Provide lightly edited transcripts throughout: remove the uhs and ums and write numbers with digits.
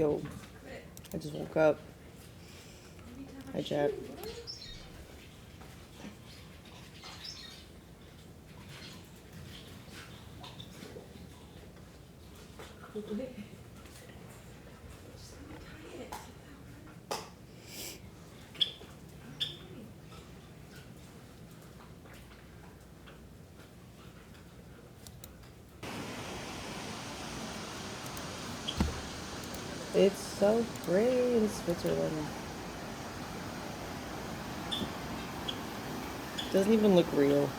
Yo, I just woke up. Hi, chat. It's so great in Switzerland. Doesn't even look real.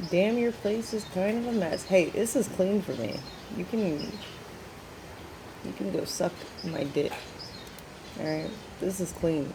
Damn, your place is kind of a mess. Hey, this is clean for me. You can go suck my dick. Alright? This is clean.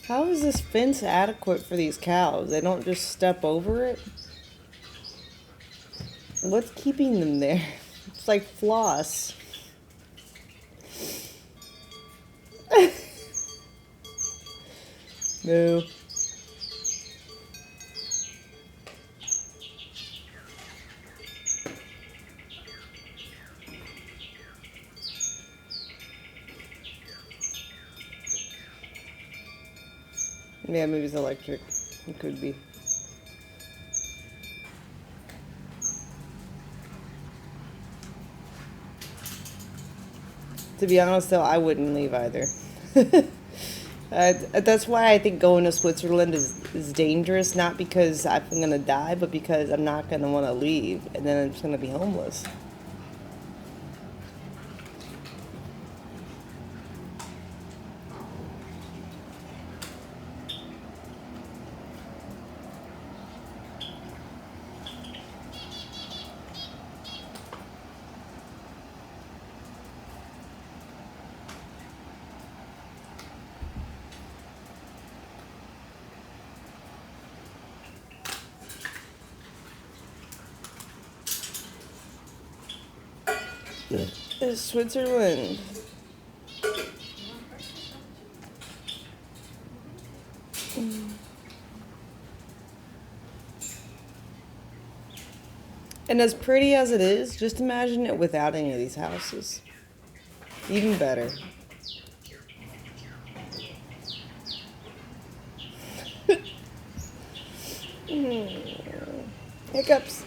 How is this fence adequate for these cows? They don't just step over it? What's keeping them there? It's like floss. No. Yeah, maybe it's electric. It could be. To be honest, though, I wouldn't leave either. That's why I think going to Switzerland is dangerous, not because I'm going to die, but because I'm not going to want to leave, and then I'm just going to be homeless. It's Switzerland. And as pretty as it is, just imagine it without any of these houses. Even better. Hiccups.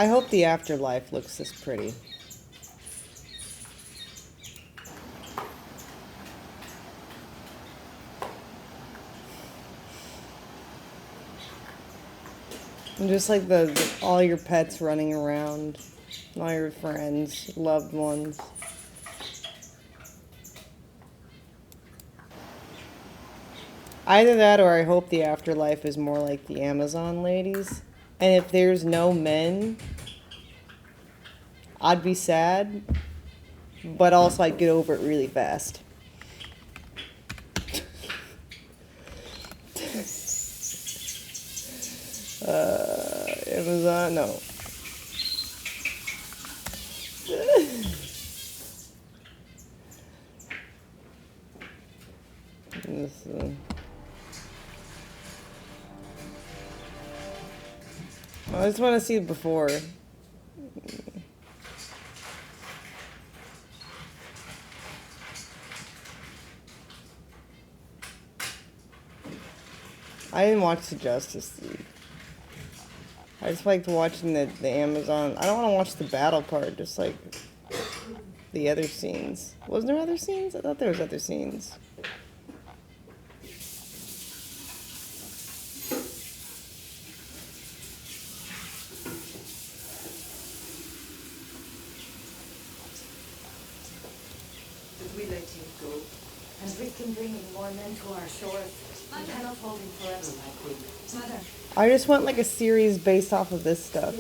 I hope the afterlife looks this pretty. And just like all your pets running around, all your friends, loved ones. Either that or I hope the afterlife is more like the Amazon ladies. And if there's no men, I'd be sad, but also I'd get over it really fast. Amazon, no. This, I just want to see it before. I didn't watch the Justice League. I just liked watching the Amazon. I don't want to watch the battle part, just like the other scenes. Wasn't there other scenes? I thought there was other scenes. We let you go, and we can bring more men to our shores. We cannot hold him forever, my queen. Mother. I just want like a series based off of this stuff.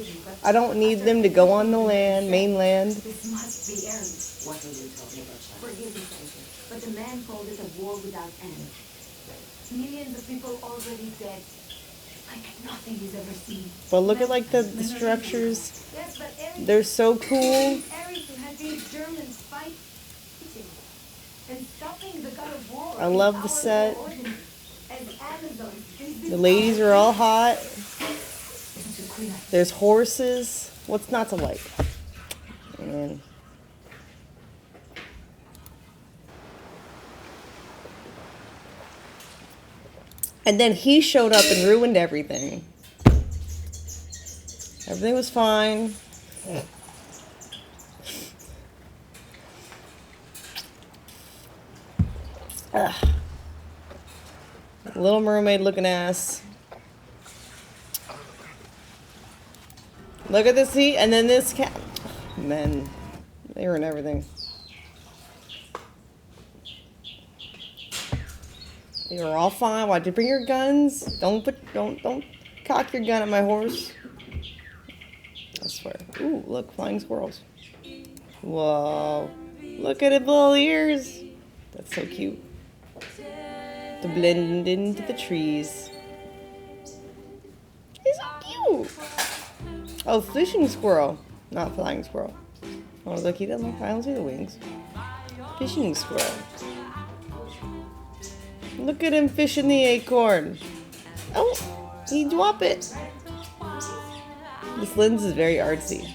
I don't need them to go on the mainland. This must be earned. What are you talking about, child? Forgive me, Fraser, but the man called it a war without end. Millions of people already dead. Like nothing he's ever seen. But look at like the structures. Yes, but everything. They're so cool. Everything had these Germans fighting and stopping the god of war. I love the set. The ladies are all hot. There's horses. What's not to like? Man. And then he showed up and ruined everything. Everything was fine. Ugh. Little Mermaid looking ass. Look at this heat, and then this cat. Men, they ruin everything. You're all fine. Why'd you bring your guns? Don't cock your gun at my horse. I swear. Ooh, look, flying squirrels. Whoa, look at it, little ears. That's so cute. To blend into the trees. He's so cute. Oh, fishing squirrel, not flying squirrel. Oh, look, he doesn't look. I don't see the wings. Fishing squirrel. Look at him fishing the acorn. Oh, he dropped it. This lens is very artsy.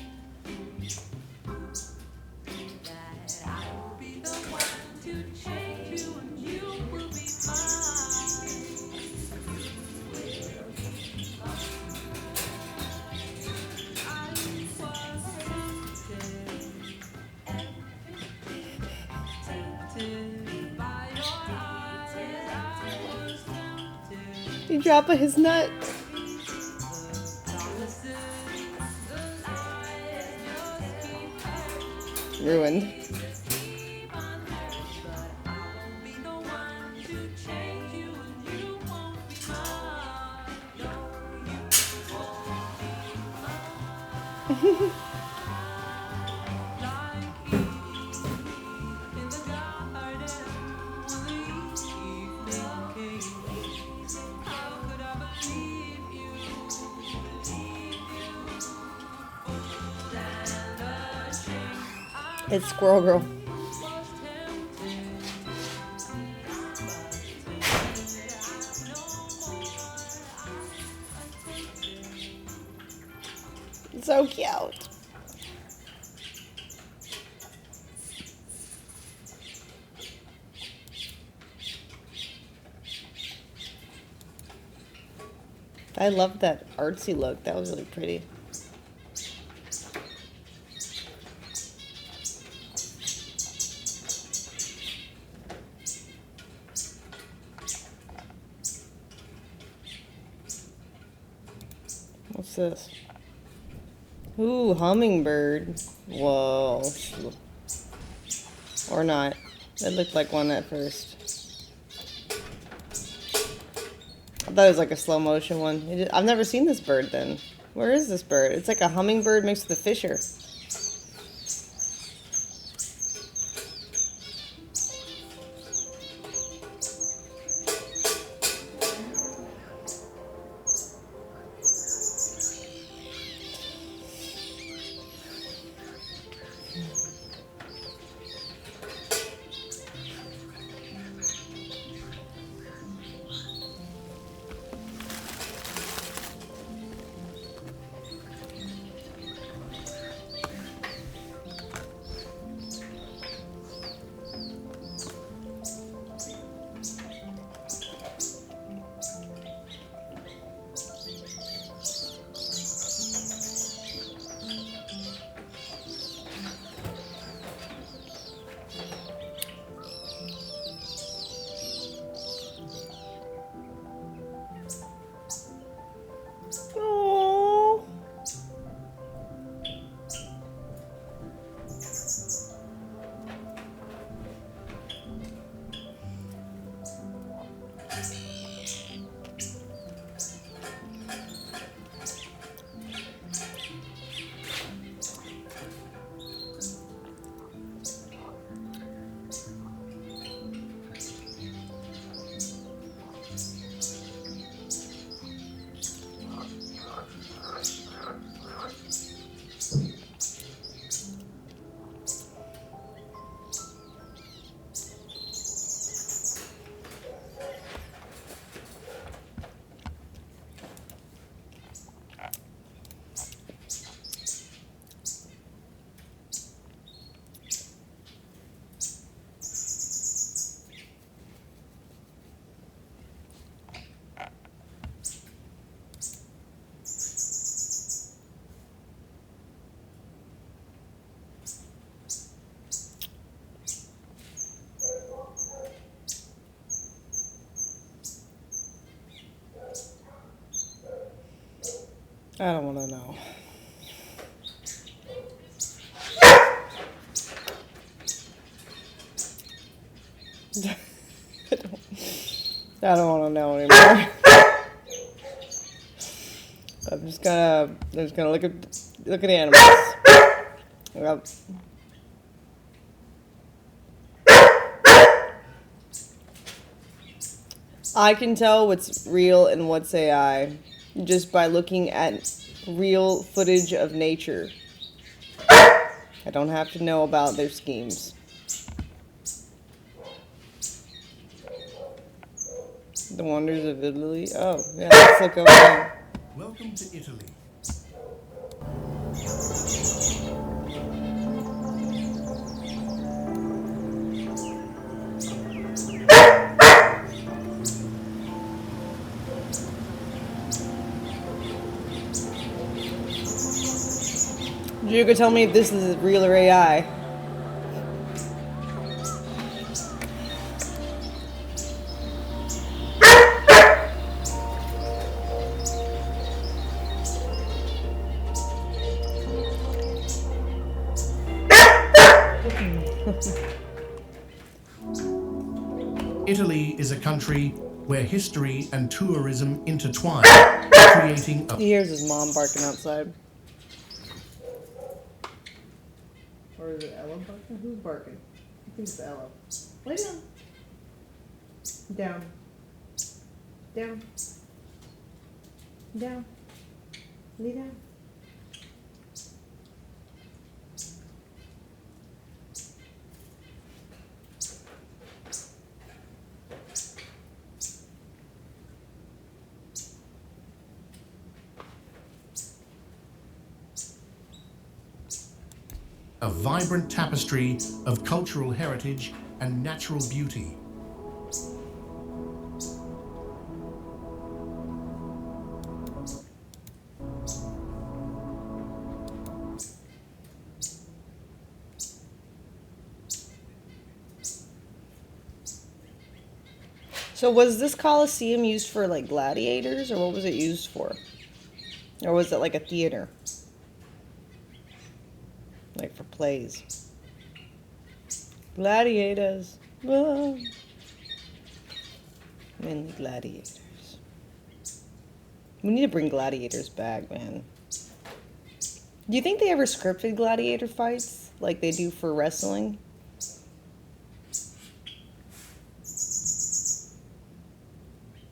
He dropped his nut. Ruined. It's Squirrel Girl. So cute. I love that artsy look. That was really pretty. What's this? Ooh, hummingbird. Whoa. Or not. It looked like one at first. I thought it was like a slow motion one. I've never seen this bird then. Where is this bird? It's like a hummingbird mixed with a fisher. I don't want to know. I don't want to know anymore. I'm just gonna look at the animals. Yep. I can tell what's real and what's AI just by looking at real footage of nature. I don't have to know about their schemes. The wonders of Italy. Oh, yeah, let's look over there. Welcome to Italy. You could tell me if this is real or AI. Italy is a country where history and tourism intertwine, creating a... He hears his mom barking outside. Or is it Ella barking? Who's barking? I think it's Ella. Lay down. Down. Down. Down. Lay down. A vibrant tapestry of cultural heritage and natural beauty. So was this Colosseum used for like gladiators, or what was it used for? Or was it like a theater? Like for plays. Gladiators. Ah. Mainly gladiators. We need to bring gladiators back, man. Do you think they ever scripted gladiator fights like they do for wrestling?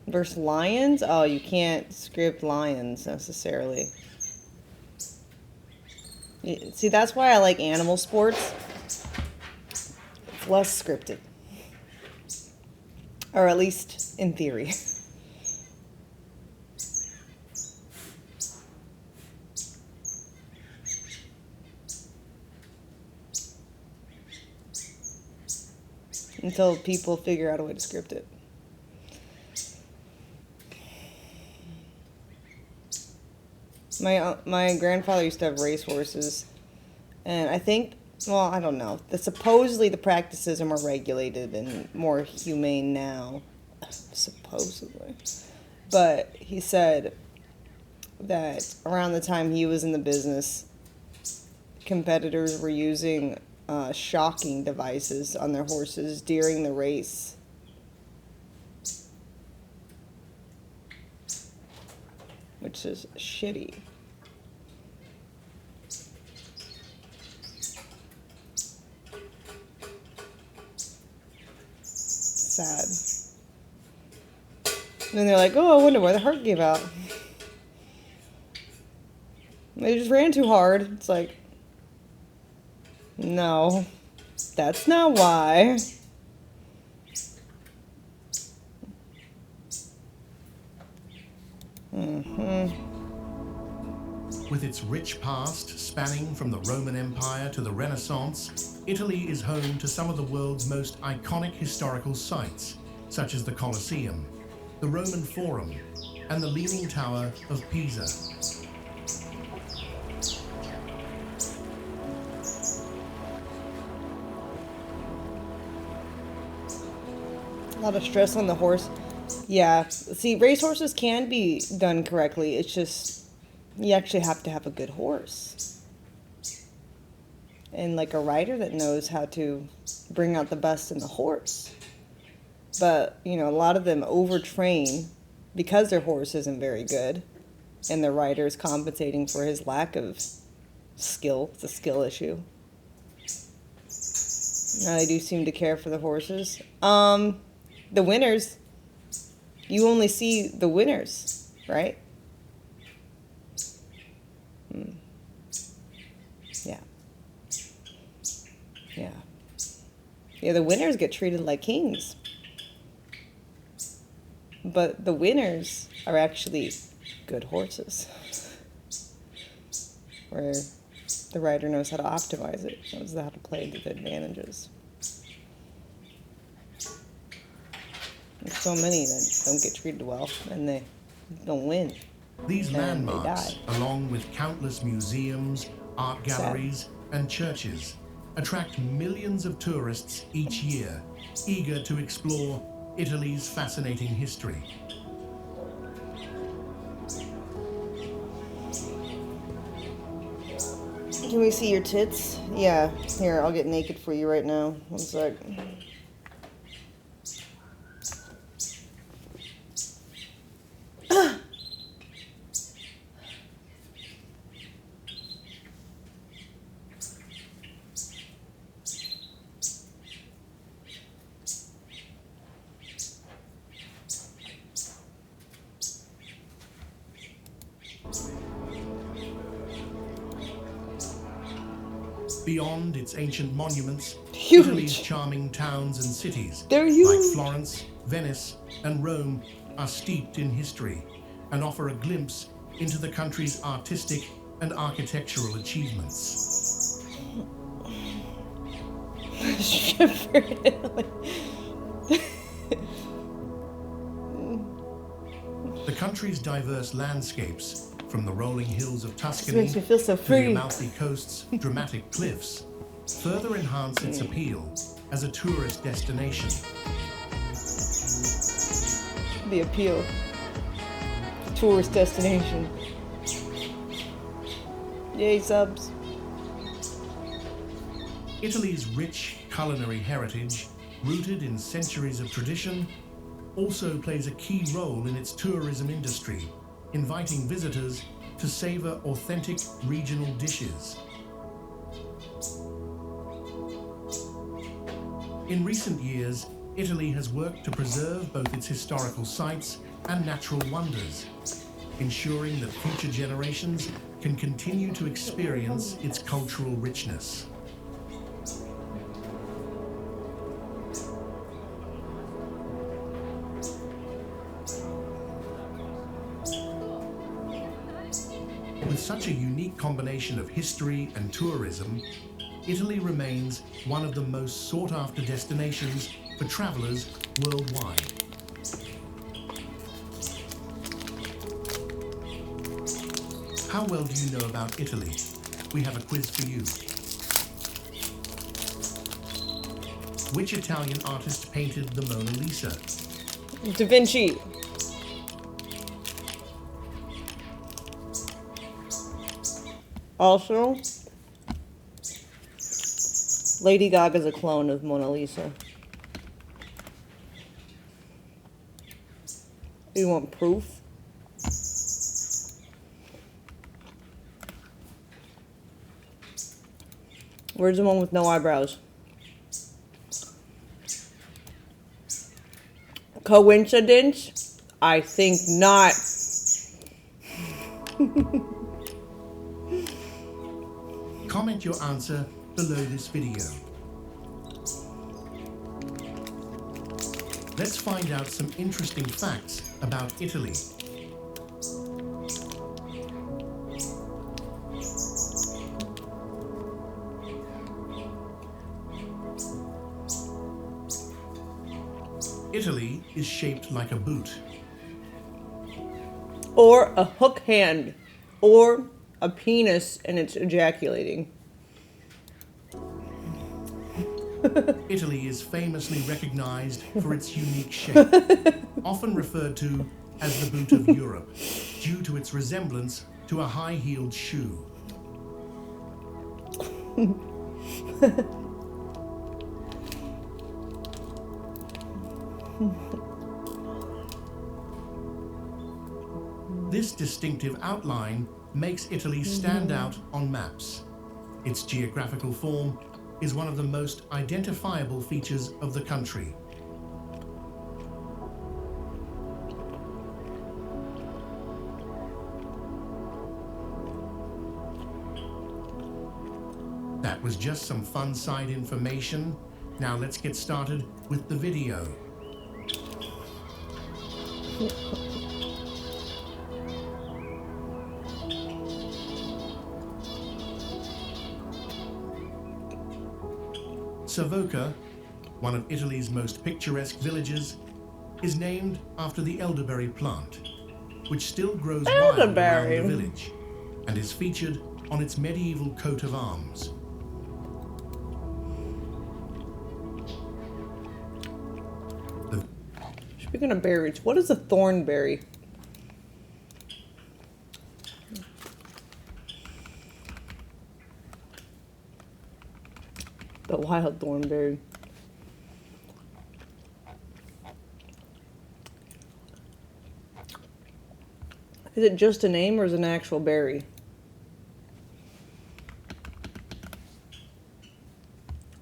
Versus lions? Oh, you can't script lions necessarily. See, that's why I like animal sports. It's less scripted. Or at least in theory. Until people figure out a way to script it. My grandfather used to have racehorses, and I think, well, I don't know. Supposedly the practices are more regulated and more humane now, supposedly. But he said that around the time he was in the business, competitors were using shocking devices on their horses during the race. Which is shitty. Sad. And then they're like, oh, I wonder why the heart gave out. They just ran too hard. It's like, no, that's not why. With its rich past spanning from the Roman Empire to the Renaissance, Italy is home to some of the world's most iconic historical sites, such as the Colosseum, the Roman Forum, and the Leaning Tower of Pisa. A lot of stress on the horse. Yeah, see, racehorses can be done correctly. It's just, you actually have to have a good horse. And like a rider that knows how to bring out the best in the horse. But, you know, a lot of them overtrain because their horse isn't very good. And the rider is compensating for his lack of skill. It's a skill issue. Now they do seem to care for the horses. The winners. You only see the winners, right? Yeah. Yeah. Yeah, the winners get treated like kings. But the winners are actually good horses. Where the rider knows how to optimize it, knows how to play to the advantages. There's so many that don't get treated well, and they don't win. These And landmarks, along with countless museums, art galleries, and churches, attract millions of tourists each year, eager to explore Italy's fascinating history. Can we see your tits? Yeah. Here, I'll get naked for you right now. One sec. Beyond its ancient monuments, Huge. Italy's charming towns and cities, They're like huge. Florence, Venice, and Rome, are steeped in history and offer a glimpse into the country's artistic and architectural achievements. The country's diverse landscapes, from the rolling hills of Tuscany makes me feel so to the free. Amalfi Coast's dramatic cliffs, further enhance its appeal as a tourist destination. The appeal. Tourist destination. Yay, subs. Italy's rich culinary heritage, rooted in centuries of tradition, also plays a key role in its tourism industry, inviting visitors to savor authentic regional dishes. In recent years, Italy has worked to preserve both its historical sites and natural wonders, ensuring that future generations can continue to experience its cultural richness. With such a unique combination of history and tourism, Italy remains one of the most sought-after destinations for travelers worldwide. How well do you know about Italy? We have a quiz for you. Which Italian artist painted the Mona Lisa? Da Vinci. Also, Lady Gaga's a clone of Mona Lisa. You want proof? Where's the one with no eyebrows? Coincidence? I think not. Comment your answer below this video. Let's find out some interesting facts about Italy. Italy is shaped like a boot. Or a hook hand. Or a penis and it's ejaculating. Italy is famously recognized for its unique shape, often referred to as the boot of Europe, due to its resemblance to a high-heeled shoe. This distinctive outline makes Italy stand out on maps. Its geographical form is one of the most identifiable features of the country. That was just some fun side information. Now let's get started with the video. Savoca, one of Italy's most picturesque villages, is named after the elderberry plant, which still grows wild around the village and is featured on its medieval coat of arms. Speaking of berries, what is a thornberry? The wild thornberry. Is it just a name or is it an actual berry?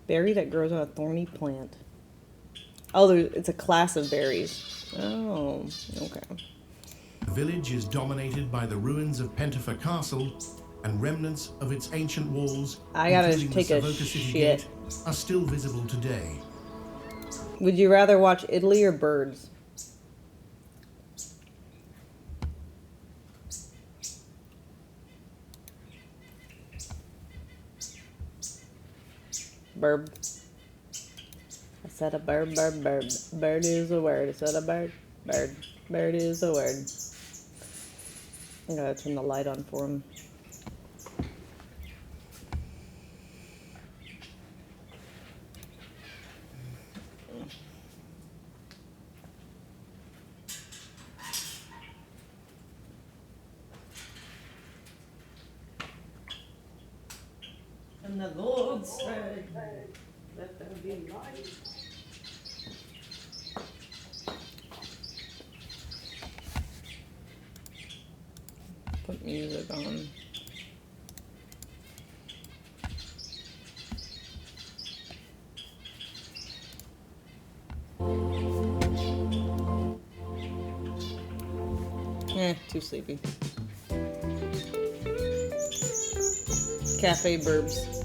Berry that grows on a thorny plant. Oh, it's a class of berries. Oh, okay. The village is dominated by the ruins of Pentafer Castle, and remnants of its ancient walls, I gotta including take the a Savoca City shit. Gate, are still visible today. Would you rather watch Italy or birds? Bird. I said a bird, bird, bird. Bird is a word. I said a bird, bird. Bird is a word. I gotta turn the light on for him. the Lord said, let there be light. Put music on. Too sleepy. Cafe burbs.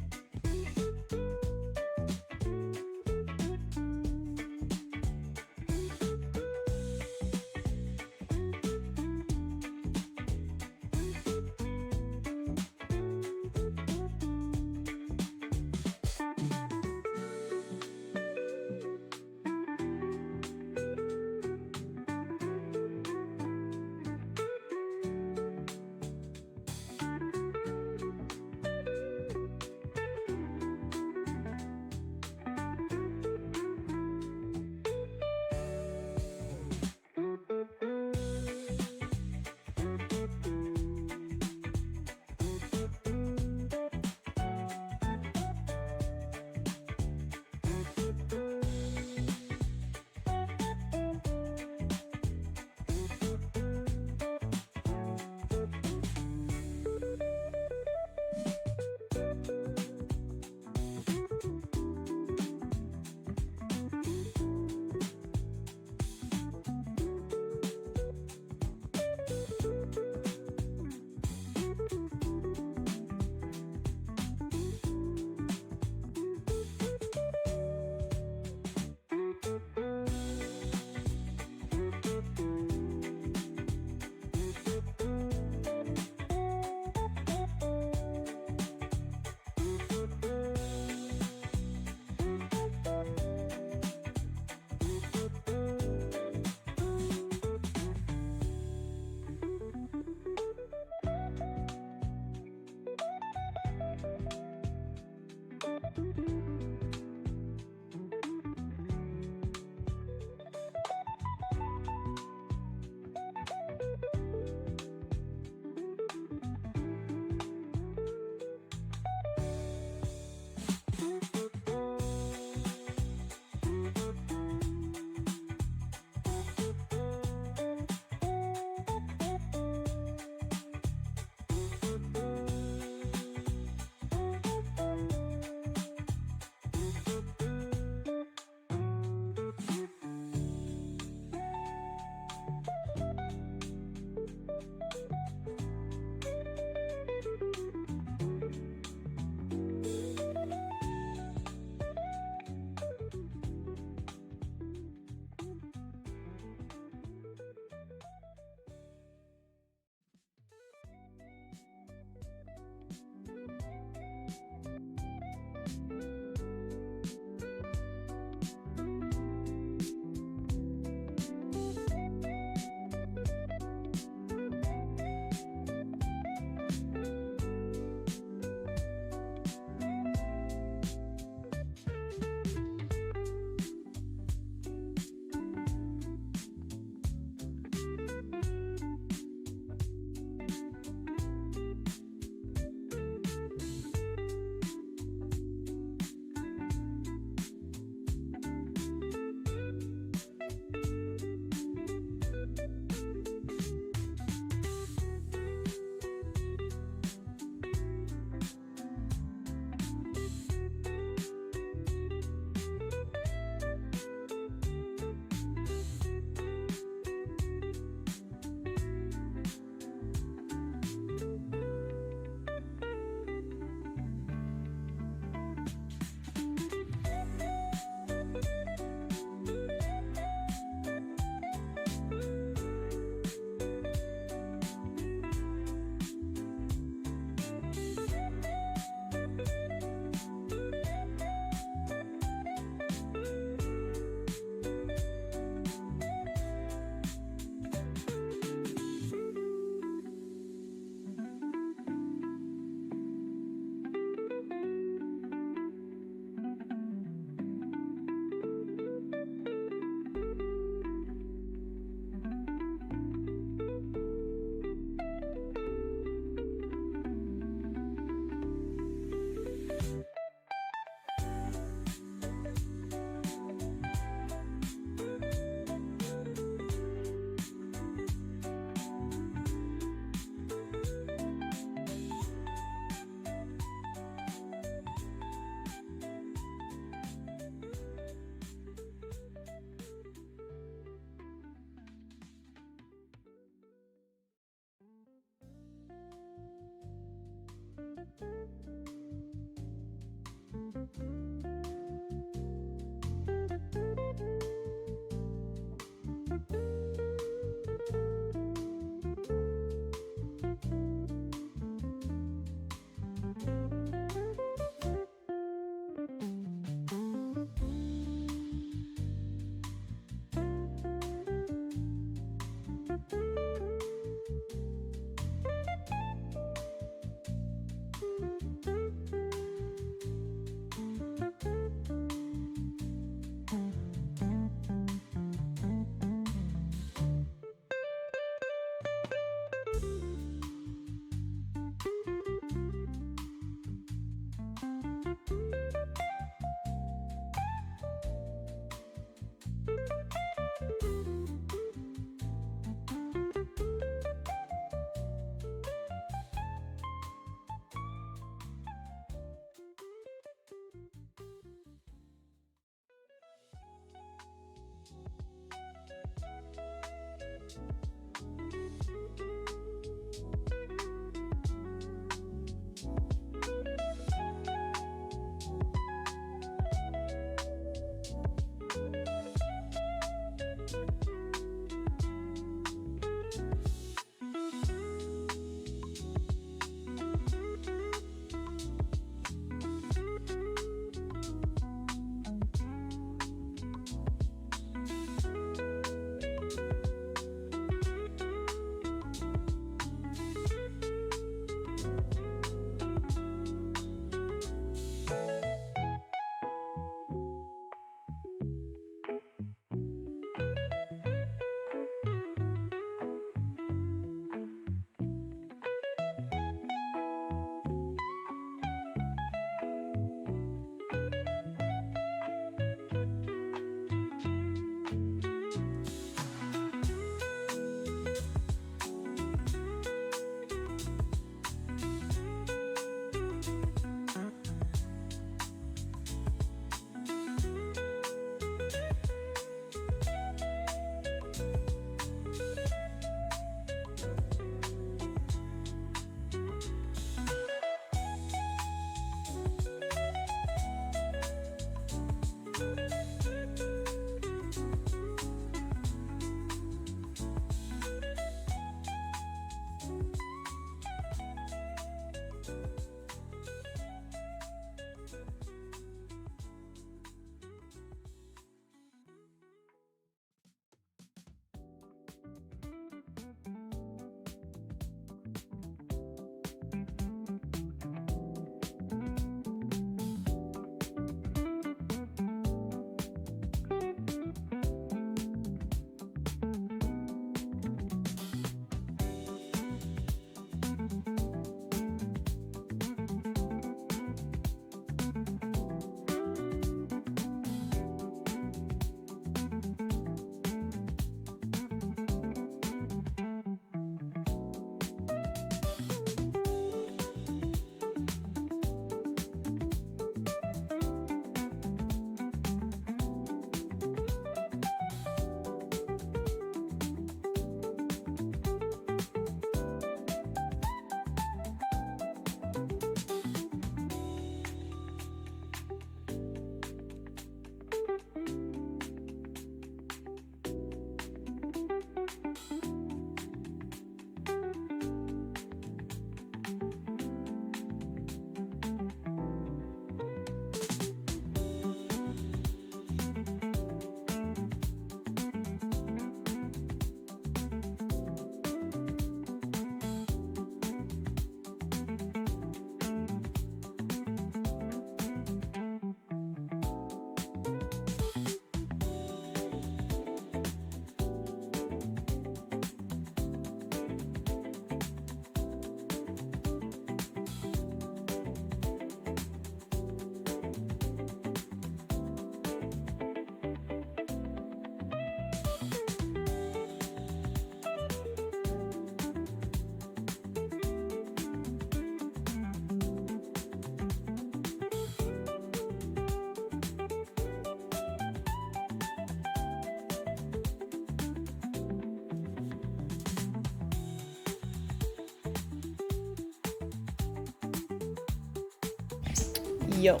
Yo.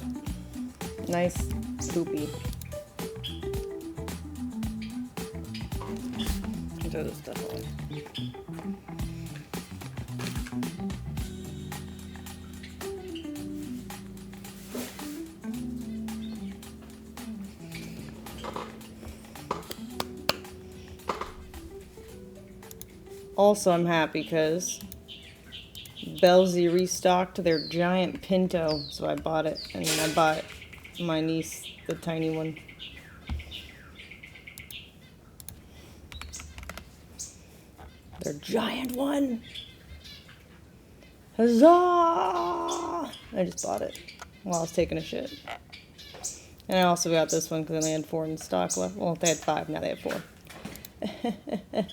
Nice poopy. Throw this stuff away. Also, I'm happy because Belzy restocked their giant Pinto, so I bought it, and then I bought my niece the tiny one. Their giant one! Huzzah! I just bought it while I was taking a shit. And I also got this one because they only had 4 in stock left. Well, they had 5, now they have 4.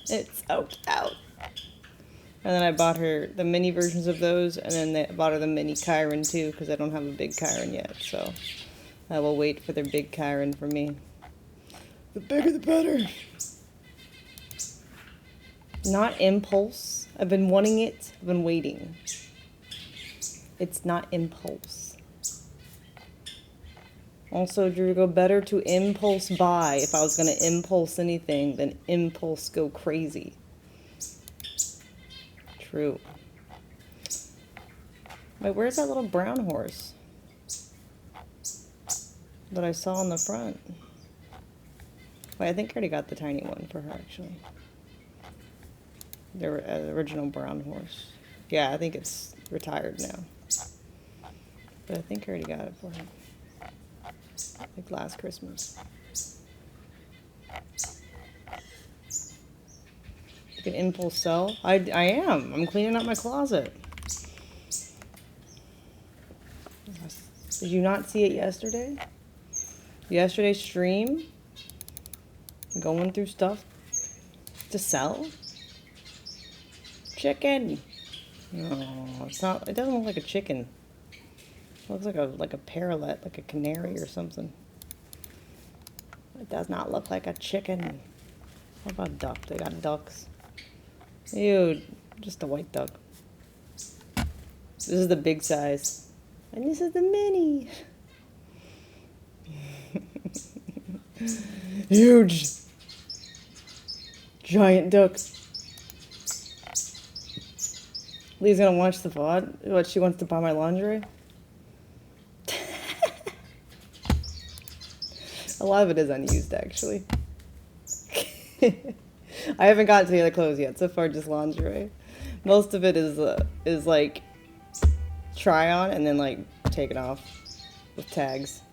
It's out. And then I bought her the mini versions of those, and then I bought her the mini Chiron too, because I don't have a big Chiron yet, so I will wait for their big Chiron for me. The bigger the better. Not Impulse. I've been wanting it. I've been waiting. It's not Impulse. Also, Drew, go better to impulse buy if I was going to impulse anything than impulse go crazy. True. Wait, where's that little brown horse that I saw on the front? Wait, I think I already got the tiny one for her, actually. The original brown horse. Yeah, I think it's retired now. But I think I already got it for her. Like last Christmas. You can impulse sell? I am. I'm cleaning up my closet. Did you not see it yesterday? Yesterday's stream? Going through stuff to sell? Chicken! No, it's not. It doesn't look like a chicken. It looks like a parrot, like a canary or something. It does not look like a chicken. What about duck? They got ducks. Ew, just a white duck. This is the big size. And this is the mini. Huge. Giant duck. Lee's gonna watch the VOD. What, she wants to buy my lingerie? A lot of it is unused, actually. I haven't gotten to the other clothes yet. So far, just lingerie. Most of it is like try on and then like take it off with tags.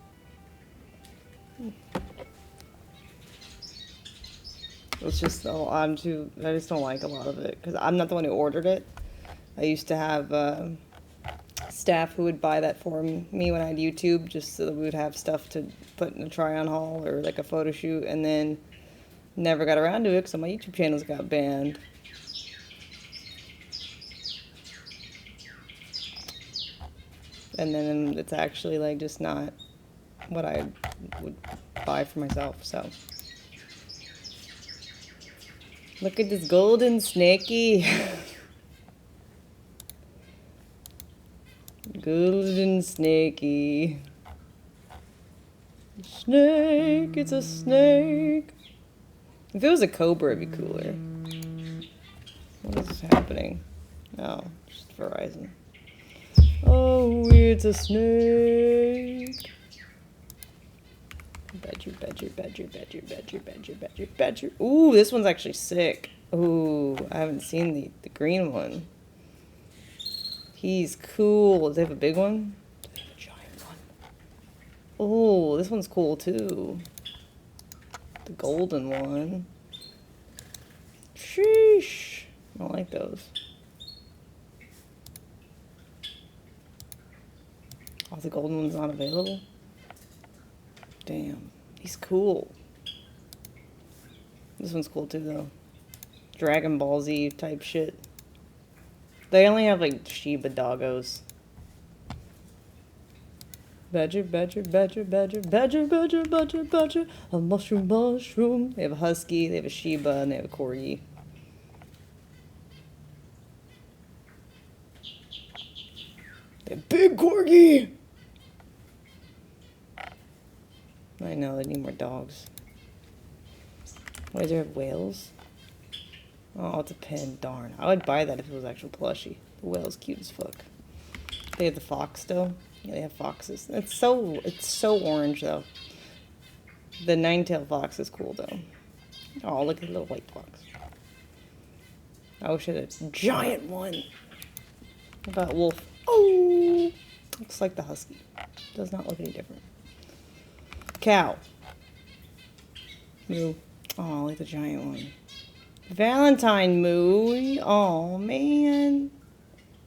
It's just I just don't like a lot of it because I'm not the one who ordered it. I used to have staff who would buy that for me when I had YouTube, just so that we would have stuff to put in a try-on haul or like a photo shoot, and then never got around to it because my YouTube channels got banned. And then it's actually like just not what I would buy for myself, so. Look at this golden snaky. Golden snaky. Snake, it's a snake. If it was a cobra, it'd be cooler. What is happening? Oh, just Verizon. Oh, it's a snake. Badger. Ooh, this one's actually sick. Ooh, I haven't seen the green one. He's cool. Does they have a big one? They have a giant one. Oh, this one's cool too. The golden one. Sheesh. I don't like those. Oh, the golden one's not available? Damn. He's cool. This one's cool too, though. Dragon Ball Z type shit. They only have, like, Shiba doggos. Badger. A mushroom. They have a husky, they have a Shiba, and they have a corgi. They have big corgi! I know, they need more dogs. Why does there have whales? Oh, it's a pin. Darn. I would buy that if it was actual plushie. The whale's cute as fuck. They have the fox still. Yeah, they have foxes. It's so orange though. The nine-tailed fox is cool though. Oh, look at the little white fox. I wish I had a giant one. What about wolf? Oh, looks like the husky. Does not look any different. Cow. Moo. Oh, like the giant one. Valentine moo. Oh man.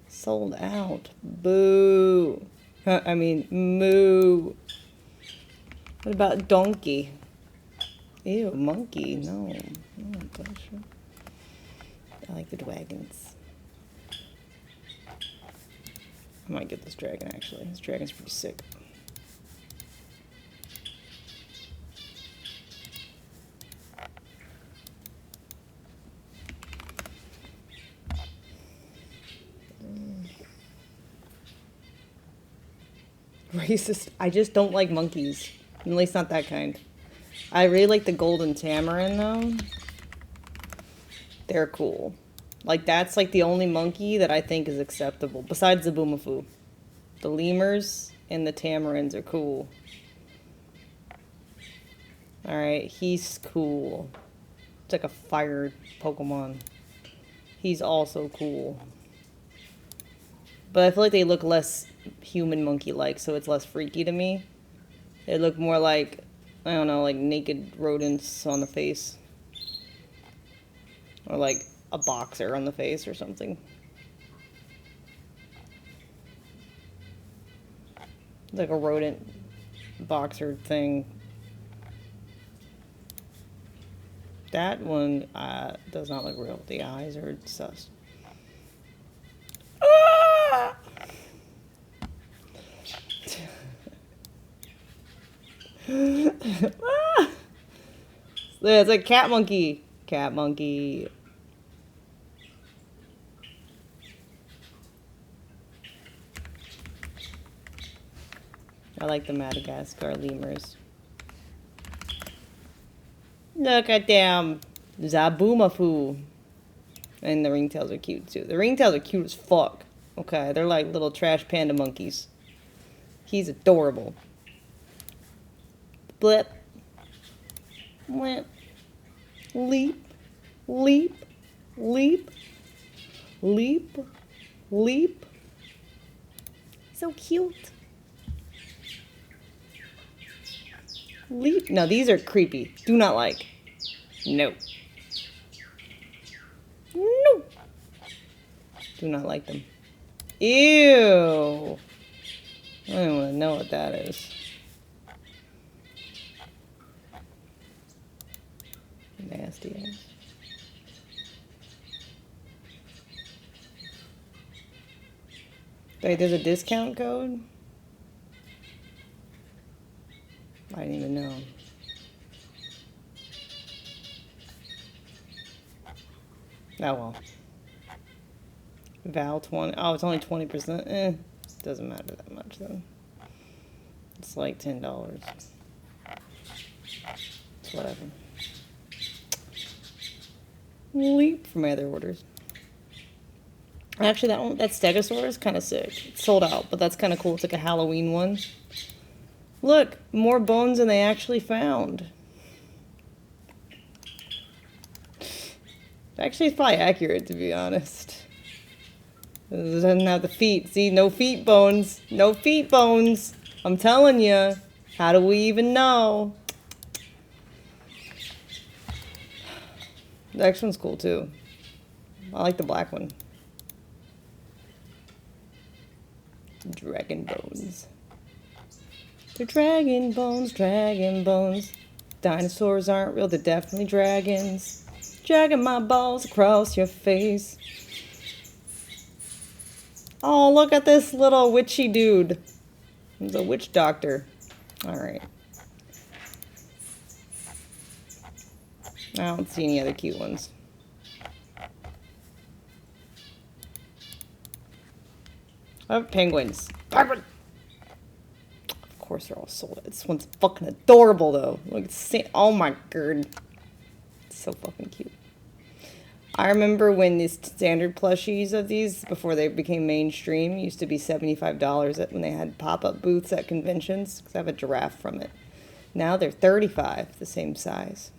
Sold out. Boo. I mean, moo. What about donkey? Ew, monkey. No. Oh, gosh. I like the dragons. I might get this dragon, actually. This dragon's pretty sick. Racist. I just don't like monkeys. At least not that kind. I really like the golden tamarin, though. They're cool. Like, that's like the only monkey that I think is acceptable. Besides the boomafoo. The lemurs and the tamarins are cool. Alright, he's cool. It's like a fire Pokemon. He's also cool. But I feel like they look less human monkey-like, so it's less freaky to me. They look more like, I don't know, like naked rodents on the face. Or like a boxer on the face or something. Like a rodent boxer thing. That one does not look real. The eyes are sus. Ah! Ah! It's like cat monkey. Cat monkey. I like the Madagascar lemurs. Look at them. Zaboomafoo. And the ringtails are cute too. The ringtails are cute as fuck. Okay, they're like little trash panda monkeys. He's adorable. Blip. Blip. Leap. Leap. Leap. Leap. Leap. So cute. Leap. No, these are creepy. Do not like. No. No. Do not like them. Ew. I don't want to know what that is. Nasty ass. Wait, there's a discount code? I didn't even know. Oh well. Val 20. Oh, it's only 20%. Eh. Doesn't matter that much then. It's like $10. It's whatever. Leap for my other orders. Actually, that Stegosaur is kind of sick. It's sold out, but that's kind of cool. It's like a Halloween one. Look, more bones than they actually found. Actually, it's probably accurate, to be honest. It doesn't have the feet. See, no feet bones. No feet bones. I'm telling you. How do we even know? The next one's cool, too. I like the black one. Dragon bones. They're dragon bones, dragon bones. Dinosaurs aren't real, they're definitely dragons. Dragging my balls across your face. Oh, look at this little witchy dude. He's a witch doctor. Alright. I don't see any other cute ones. I have penguins. Penguin! Of course, they're all sold out. This one's fucking adorable, though. Look, oh my god. It's so fucking cute. I remember when these standard plushies of these, before they became mainstream, used to be $75 when they had pop-up booths at conventions, because I have a giraffe from it. Now they're $35, the same size.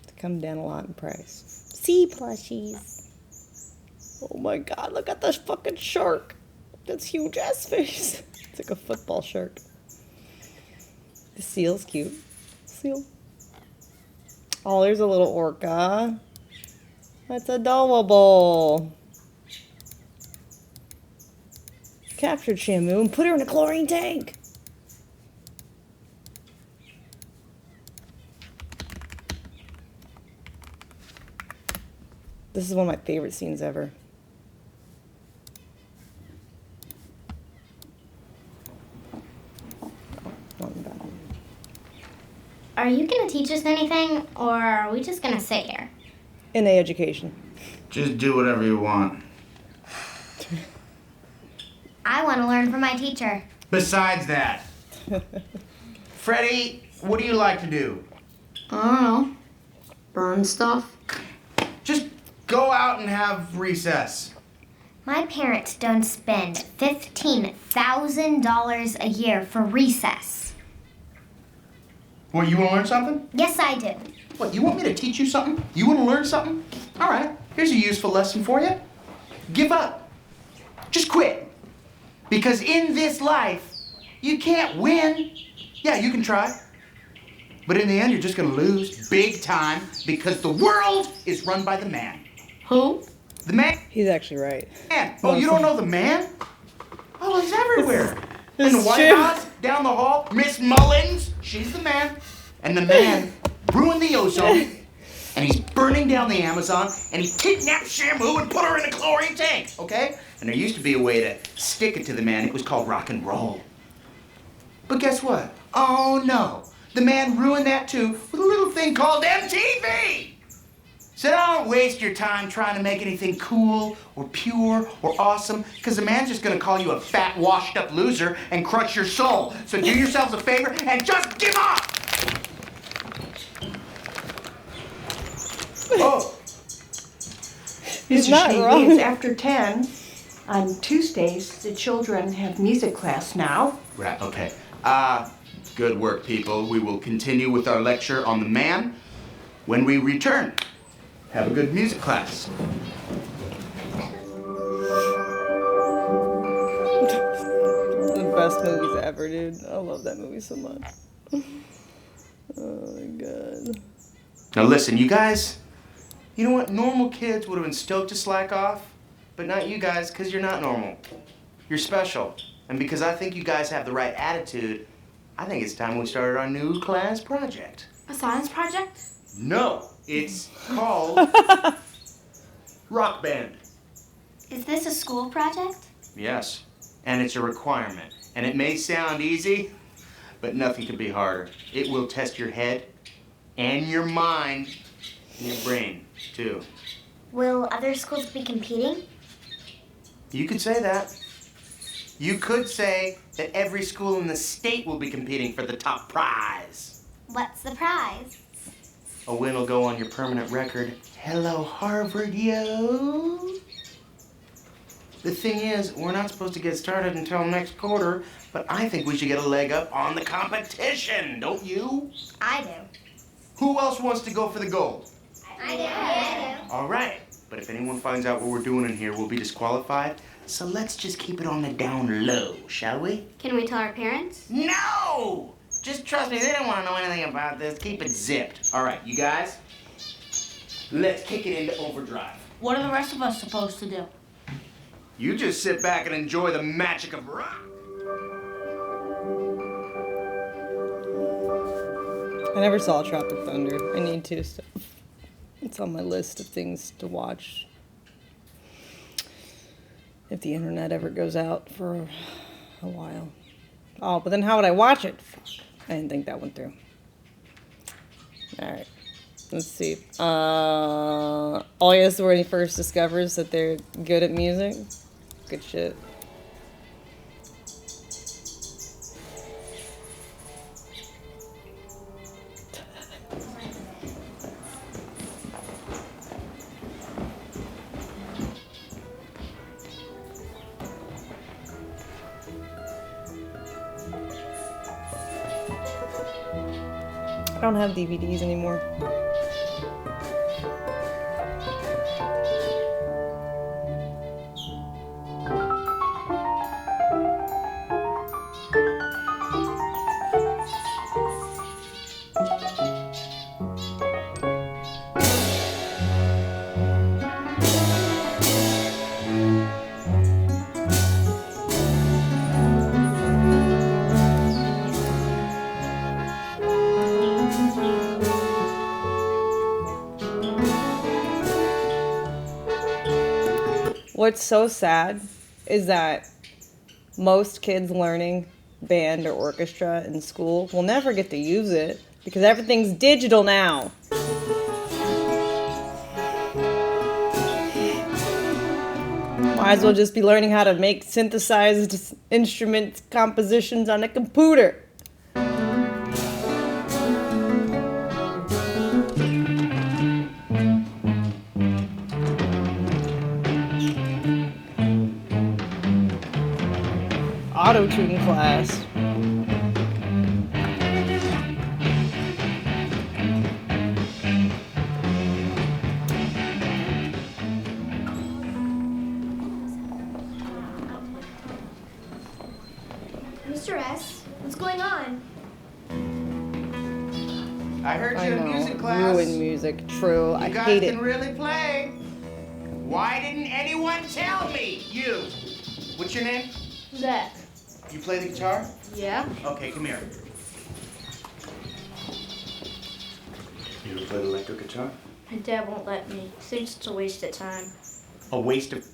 It's come down a lot in price. Sea plushies. Oh my god, look at this fucking shark. That's huge ass face. It's like a football shark. The seal's cute. Seal. Oh, there's a little orca. That's adorable. Captured Shamu and put her in a chlorine tank. This is one of my favorite scenes ever. Are you going to teach us anything, or are we just going to sit here? NA education. Just do whatever you want. I want to learn from my teacher. Besides that, Freddie, what do you like to do? I don't know. Burn stuff? Just go out and have recess. My parents don't spend $15,000 a year for recess. What, you want to learn something? Yes, I do. What, you want me to teach you something? You want to learn something? All right, here's a useful lesson for you. Give up. Just quit. Because in this life, you can't win. Yeah, you can try. But in the end, you're just going to lose big time because the world is run by the man. Who? The man. He's actually right. Man. Oh, you don't know the man? Oh, he's everywhere. In the White true. House, down the hall, Miss Mullins, she's the man. And the man ruined the ozone, and he's burning down the Amazon, and he kidnapped Shamu and put her in a chlorine tank, okay? And there used to be a way to stick it to the man. It was called rock and roll. But guess what? Oh, no. The man ruined that, too, with a little thing called MTV. So don't waste your time trying to make anything cool or pure or awesome, because the man's just going to call you a fat, washed-up loser and crush your soul. So do yourselves a favor and just give up! Oh, He's Mr. not Shavely, wrong. it's after 10. On Tuesdays, the children have music class now. right, okay. Good work, people. We will continue with our lecture on the man when we return. Have a good music class. The best movies ever, dude. I love that movie so much. Oh my god. Now listen, you guys, you know what? Normal kids would have been stoked to slack off, but not you guys, because you're not normal. You're special. And because I think you guys have the right attitude, I think it's time we started our new class project. A science project? No, it's called Rock Band. Is this a school project? Yes, and it's a requirement. And it may sound easy, but nothing could be harder. It will test your head and your mind and your brain, too. Will other schools be competing? You could say that. You could say that every school in the state will be competing for the top prize. What's the prize? A win will go on your permanent record. Hello, Harvard, yo. The thing is, we're not supposed to get started until next quarter, but I think we should get a leg up on the competition, don't you? I do. Who else wants to go for the gold? I do. All right, but if anyone finds out what we're doing in here, we'll be disqualified. So let's just keep it on the down low, shall we? Can we tell our parents? No! Just trust me, they don't want to know anything about this. Keep it zipped. All right, you guys, let's kick it into overdrive. What are the rest of us supposed to do? You just sit back and enjoy the magic of rock. I never saw Tropic Thunder. I need to. So it's on my list of things to watch. If the internet ever goes out for a while. Oh, but then how would I watch it? Fuck. I didn't think that one through. Alright. Let's see. Oh, yes, where he first discovers that they're good at music. Good shit. I don't have DVDs anymore. What's so sad is that most kids learning band or orchestra in school will never get to use it because everything's digital now. Might as well just be learning how to make synthesized instrument compositions on a computer. Auto-tune class. Mr. S, what's going on? I heard I you in know. music class. Ruin music. True. I You guys hate it. can really play. Why didn't anyone tell me? You. What's your name? Zach. You play the guitar? Yeah? Okay, come here. You ever played electric guitar? My dad won't let me. He thinks it's a waste of time. A waste of...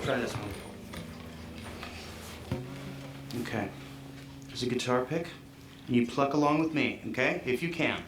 Try this one. Okay. There's a guitar pick, and you pluck along with me, okay? If you can.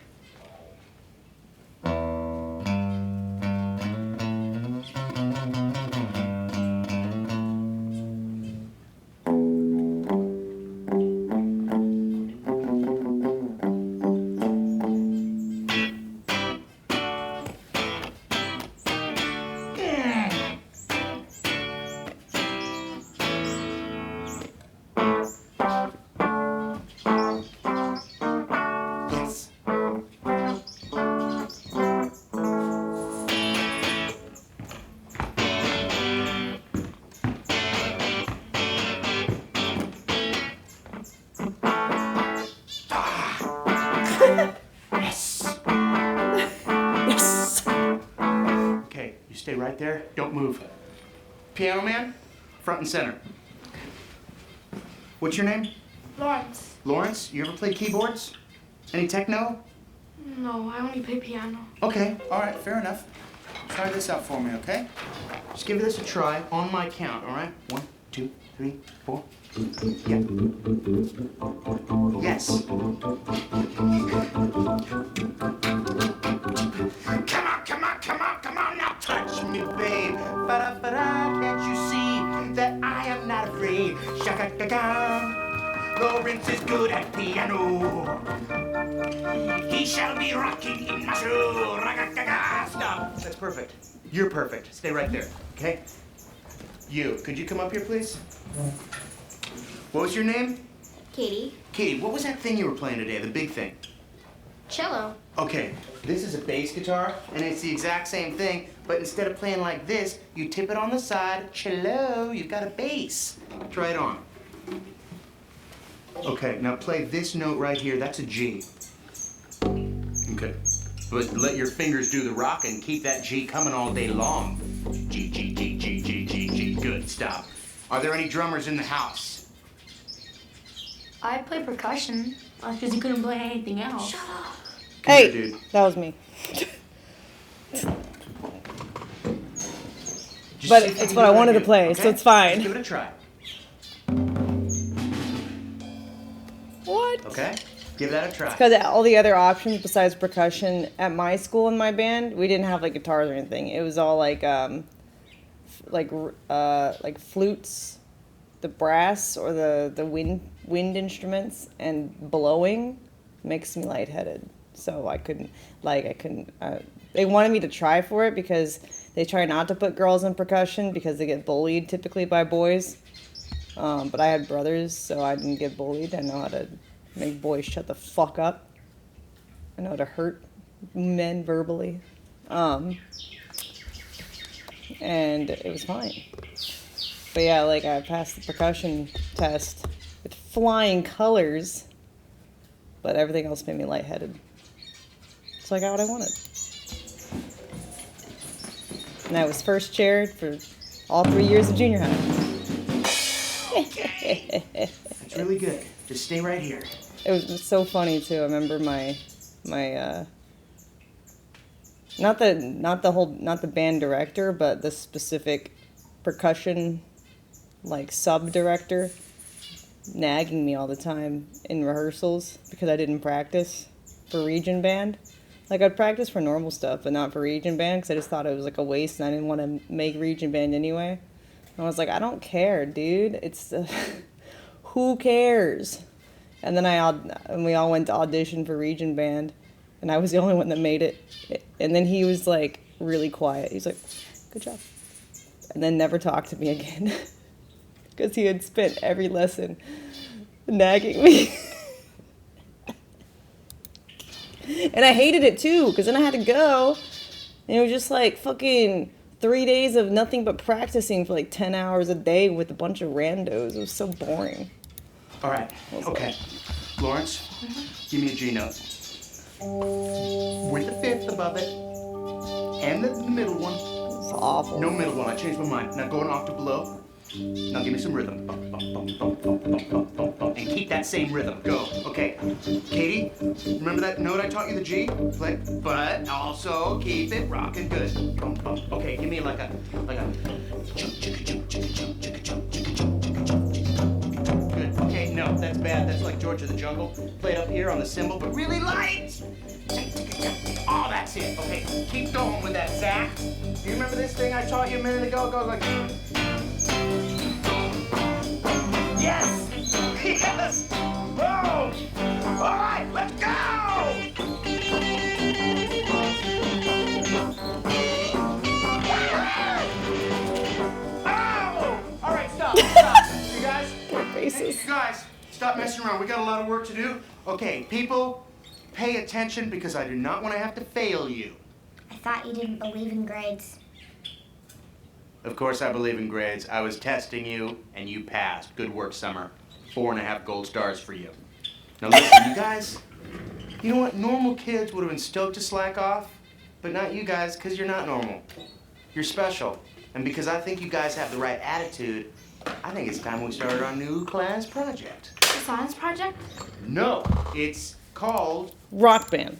Okay, you stay right there. Don't move. Piano man, front and center. What's your name? Lawrence. Lawrence? You ever played keyboards? Any techno? No, I only play piano. Okay, all right, fair enough. Try this out for me, okay? Just give this a try on my count, all right? 1, 2, 3, 4. Yeah. Yes. Come on, now touch me, babe. Ba-da-ba-da, can't you see that I am not afraid? Shaka-ga-ga. Lawrence is good at piano. He shall be rocking in my shoe. Ra-ga-ga-ga. Stop. That's perfect. You're perfect. Stay right there, okay? You, could you come up here, please? What was your name? Katie. Katie, what was that thing you were playing today, the big thing? Cello. Okay, this is a bass guitar, and it's the exact same thing, but instead of playing like this, you tip it on the side. Cello, you've got a bass. Try it on. Okay, now play this note right here. That's a G. Okay. But let your fingers do the rock and keep that G coming all day long. G, G, G, G, G, G, G. Good, stop. Are there any drummers in the house? I play percussion because he couldn't play anything else. Come Hey, here, dude. that was me. Just But see if you it's can what do I what wanted do, to play, okay? so it's fine. Just give it a try. What? Okay? Give that a try. Because all the other options besides percussion at my school in my band, we didn't have like guitars or anything. It was all like flutes, the brass or the wind instruments, and blowing makes me lightheaded. So I couldn't. They wanted me to try for it because they try not to put girls in percussion because they get bullied typically by boys. But I had brothers, so I didn't get bullied. I know how to Make boys shut the fuck up. I know how to hurt men verbally. And it was fine. But yeah, like I passed the percussion test with flying colors, but everything else made me lightheaded. So I got what I wanted. And I was first chair for all 3 years of junior high. Okay. That's really good. Just stay right here. It was so funny too. I remember my not the band director, but the specific percussion like sub director nagging me all the time in rehearsals because I didn't practice for region band. Like I'd practice for normal stuff, but not for region band because I just thought it was like a waste and I didn't want to make region band anyway. And I was like, I don't care, dude. It's who cares? And then we all went to audition for region band, and I was the only one that made it. And then he was like really quiet. He's like, "Good job," and then never talked to me again because he had spent every lesson nagging me. And I hated it too, because then I had to go, and it was just like fucking 3 days of nothing but practicing for like 10 hours a day with a bunch of randos. It was so boring. All right. Okay. Lawrence, give me a G note. With the fifth above it, and the middle one. It's awful. No middle one. I changed my mind. Now going off to below. Now give me some rhythm. Bump, bump, bump, bump, bump, bump, bump, bump, bump. And keep that same rhythm. Go. Okay. Katie, remember that note I taught you, the G? Play. But also keep it rocking good. Bump, bump. Okay, give me like a chunk, chicka, chunk, chicka, chunk, chicka, chunk, chicka, chunk, chicka, chunk, chicka, chunk. Good. Okay, no, that's bad. That's like George of the Jungle. Play it up here on the cymbal, but really light. Oh, that's it. Okay, keep going with that, Zach. Do you remember this thing I taught you a minute ago? It goes like... Yes! Yes! Boom! All right, let's go! Oh! All right, stop. You guys? Faces. You guys, stop messing around. We got a lot of work to do. Okay, people, pay attention because I do not want to have to fail you. I thought you didn't believe in grades. Of course I believe in grades. I was testing you, and you passed. Good work, Summer. 4.5 gold stars for you. Now listen, you guys, you know what? Normal kids would have been stoked to slack off, but not you guys, because you're not normal. You're special. And because I think you guys have the right attitude, I think it's time we started our new class project. A science project? No, it's called... Rock band.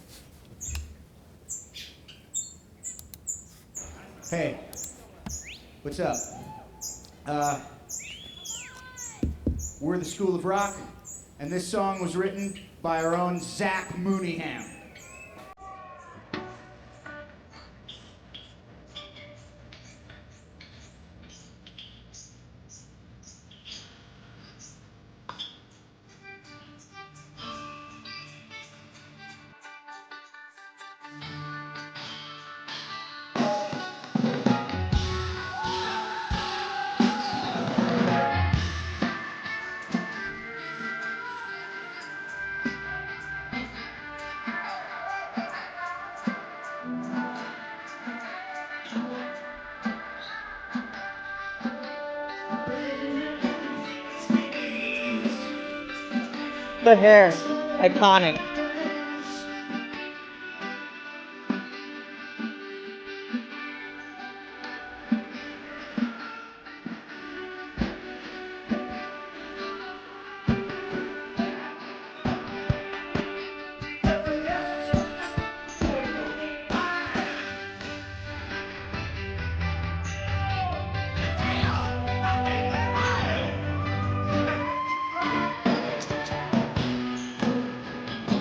Hey, what's up? We're the School of Rock, and this song was written by our own Zach Mooneyham. The hair. Iconic.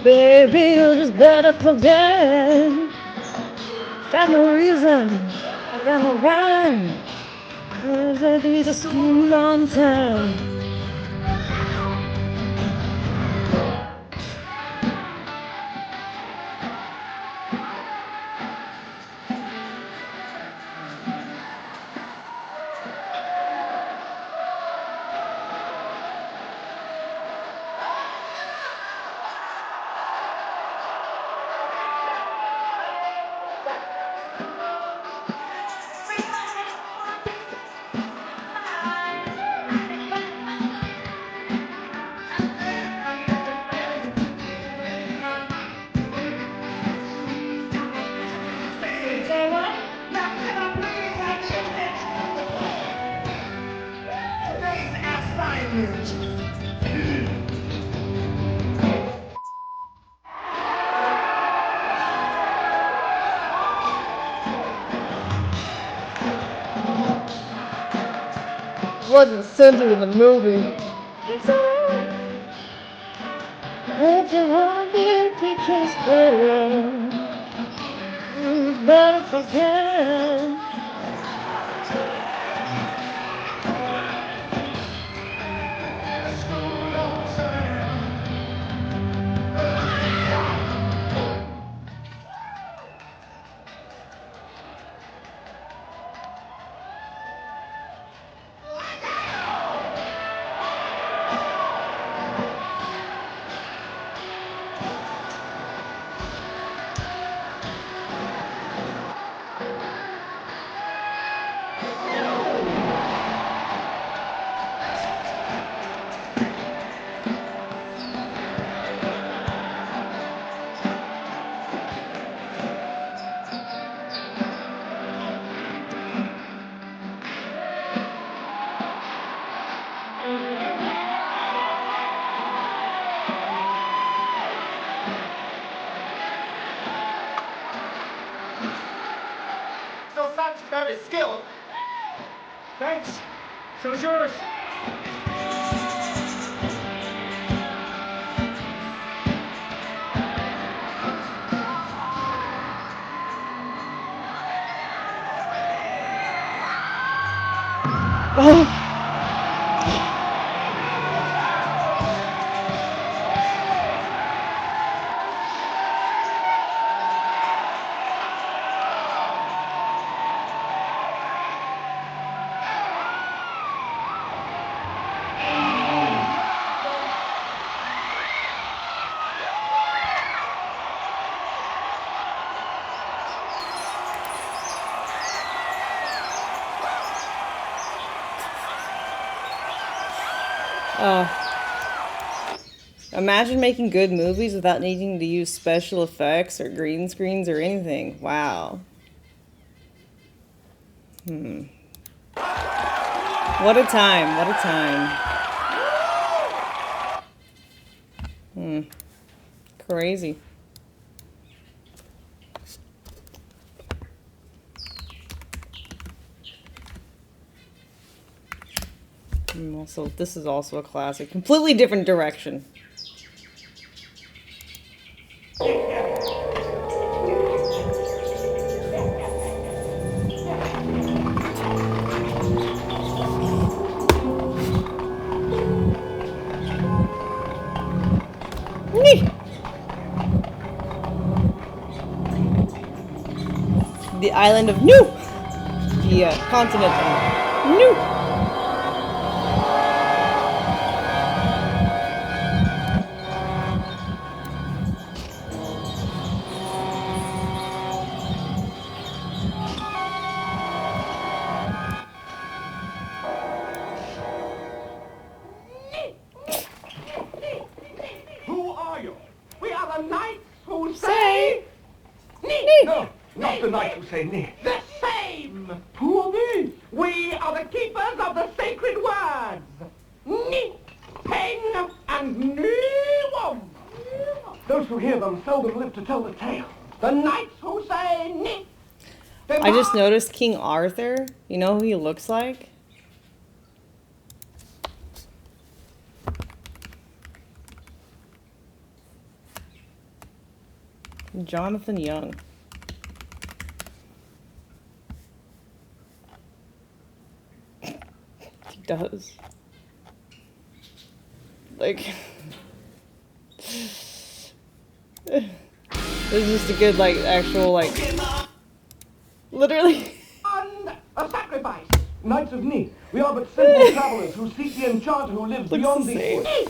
Baby, you just better forget. Got no reason, I got no rhyme. 'Cause I need a long time. Wasn't centered in the movie. So that's very skilled. Thanks. Show's yours. Imagine making good movies without needing to use special effects or green screens or anything. Wow. What a time. What a time. Crazy. Also, this is also a classic. Completely different direction. The island of New! The continent of New! Who are you? We are the knights who Say! No, not the knights who say nay. The same! Who are we? We are the keepers of the sacred words. Ni, Peng, and Niwom. Those who hear them seldom live to tell the tale. The knights who say ni. I just noticed King Arthur. You know who he looks like? Jonathan Young. He does. Like... This is just a good, like, actual, like... Literally. And a sacrifice. Knights of Ni, we are but simple travelers who seek the enchanter who lives beyond the these same.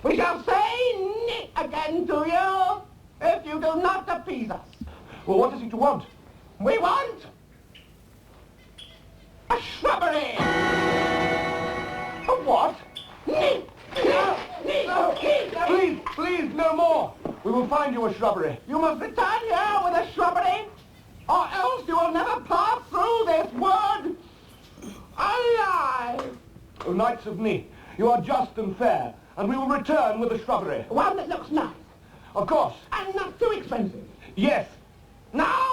We shall say ni again to you if you do not appease us. Well, what is it you want? We want a shrubbery. A what? Ni. No, please, no more. We will find you a shrubbery. You must return here with a shrubbery Knights of Ni, you are just and fair, and we will return with the shrubbery. One that looks nice. Of course. And not too expensive. Yes. Now,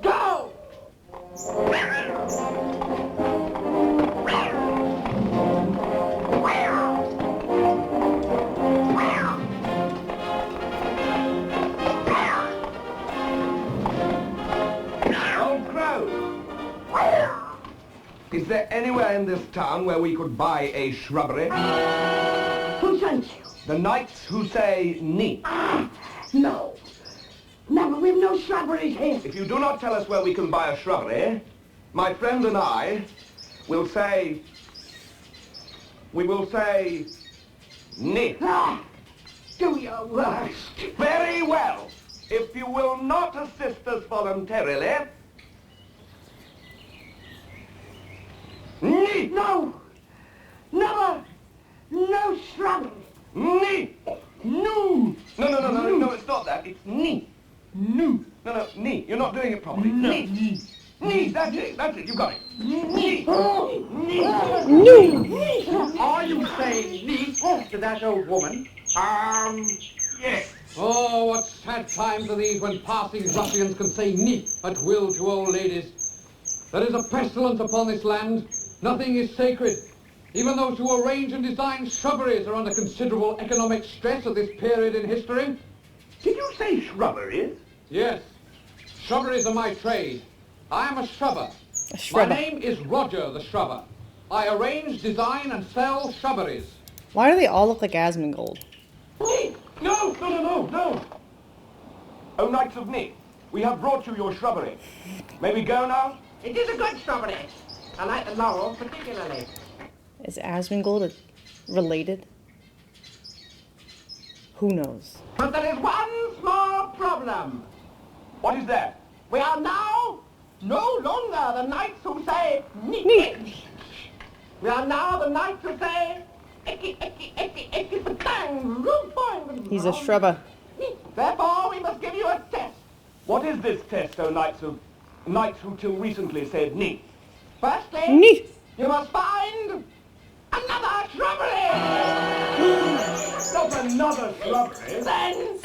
go! Old Crow. Is there anywhere in this town where we could buy a shrubbery? Who sent you? The knights who say Ni. No. No, we've no shrubberies here. If you do not tell us where we can buy a shrubbery, my friend and I will say... We will say... Ni. Ah, do your worst. Very well. If you will not assist us voluntarily... Ni. No. Never. No shrubbery. Ni. No. No, it's not that. It's Ni. No. No, Ni. You're not doing it properly. No. Ni. Ni, that's it. You got it. Ni. Are you saying "ni" to that old woman? Yes. Oh, what sad times are these when passing ruffians can say "ni" at will to old ladies. There is a pestilence upon this land. Nothing is sacred. Even those who arrange and design shrubberies are under considerable economic stress at this period in history. Did you say shrubberies? Yes. Shrubberies are my trade. I am a shrubber. A shrubber. My name is Roger the Shrubber. I arrange, design, and sell shrubberies. Why do they all look like Asmongold? No. Oh, Knights of Ni, we have brought you your shrubbery. May we go now? It is a good shrubbery. I like the laurel particularly. Is Asmongold related? Who knows? But there is one small problem. What is that? We are now no longer the knights who say "ni." We are now the knights who say "eki, bang, boing." He's a shrubber. Therefore, we must give you a test. What is this test, O Knights who till recently said Ni? Firstly, Ni. you must find another shrubbery. Not another shrubbery. Then,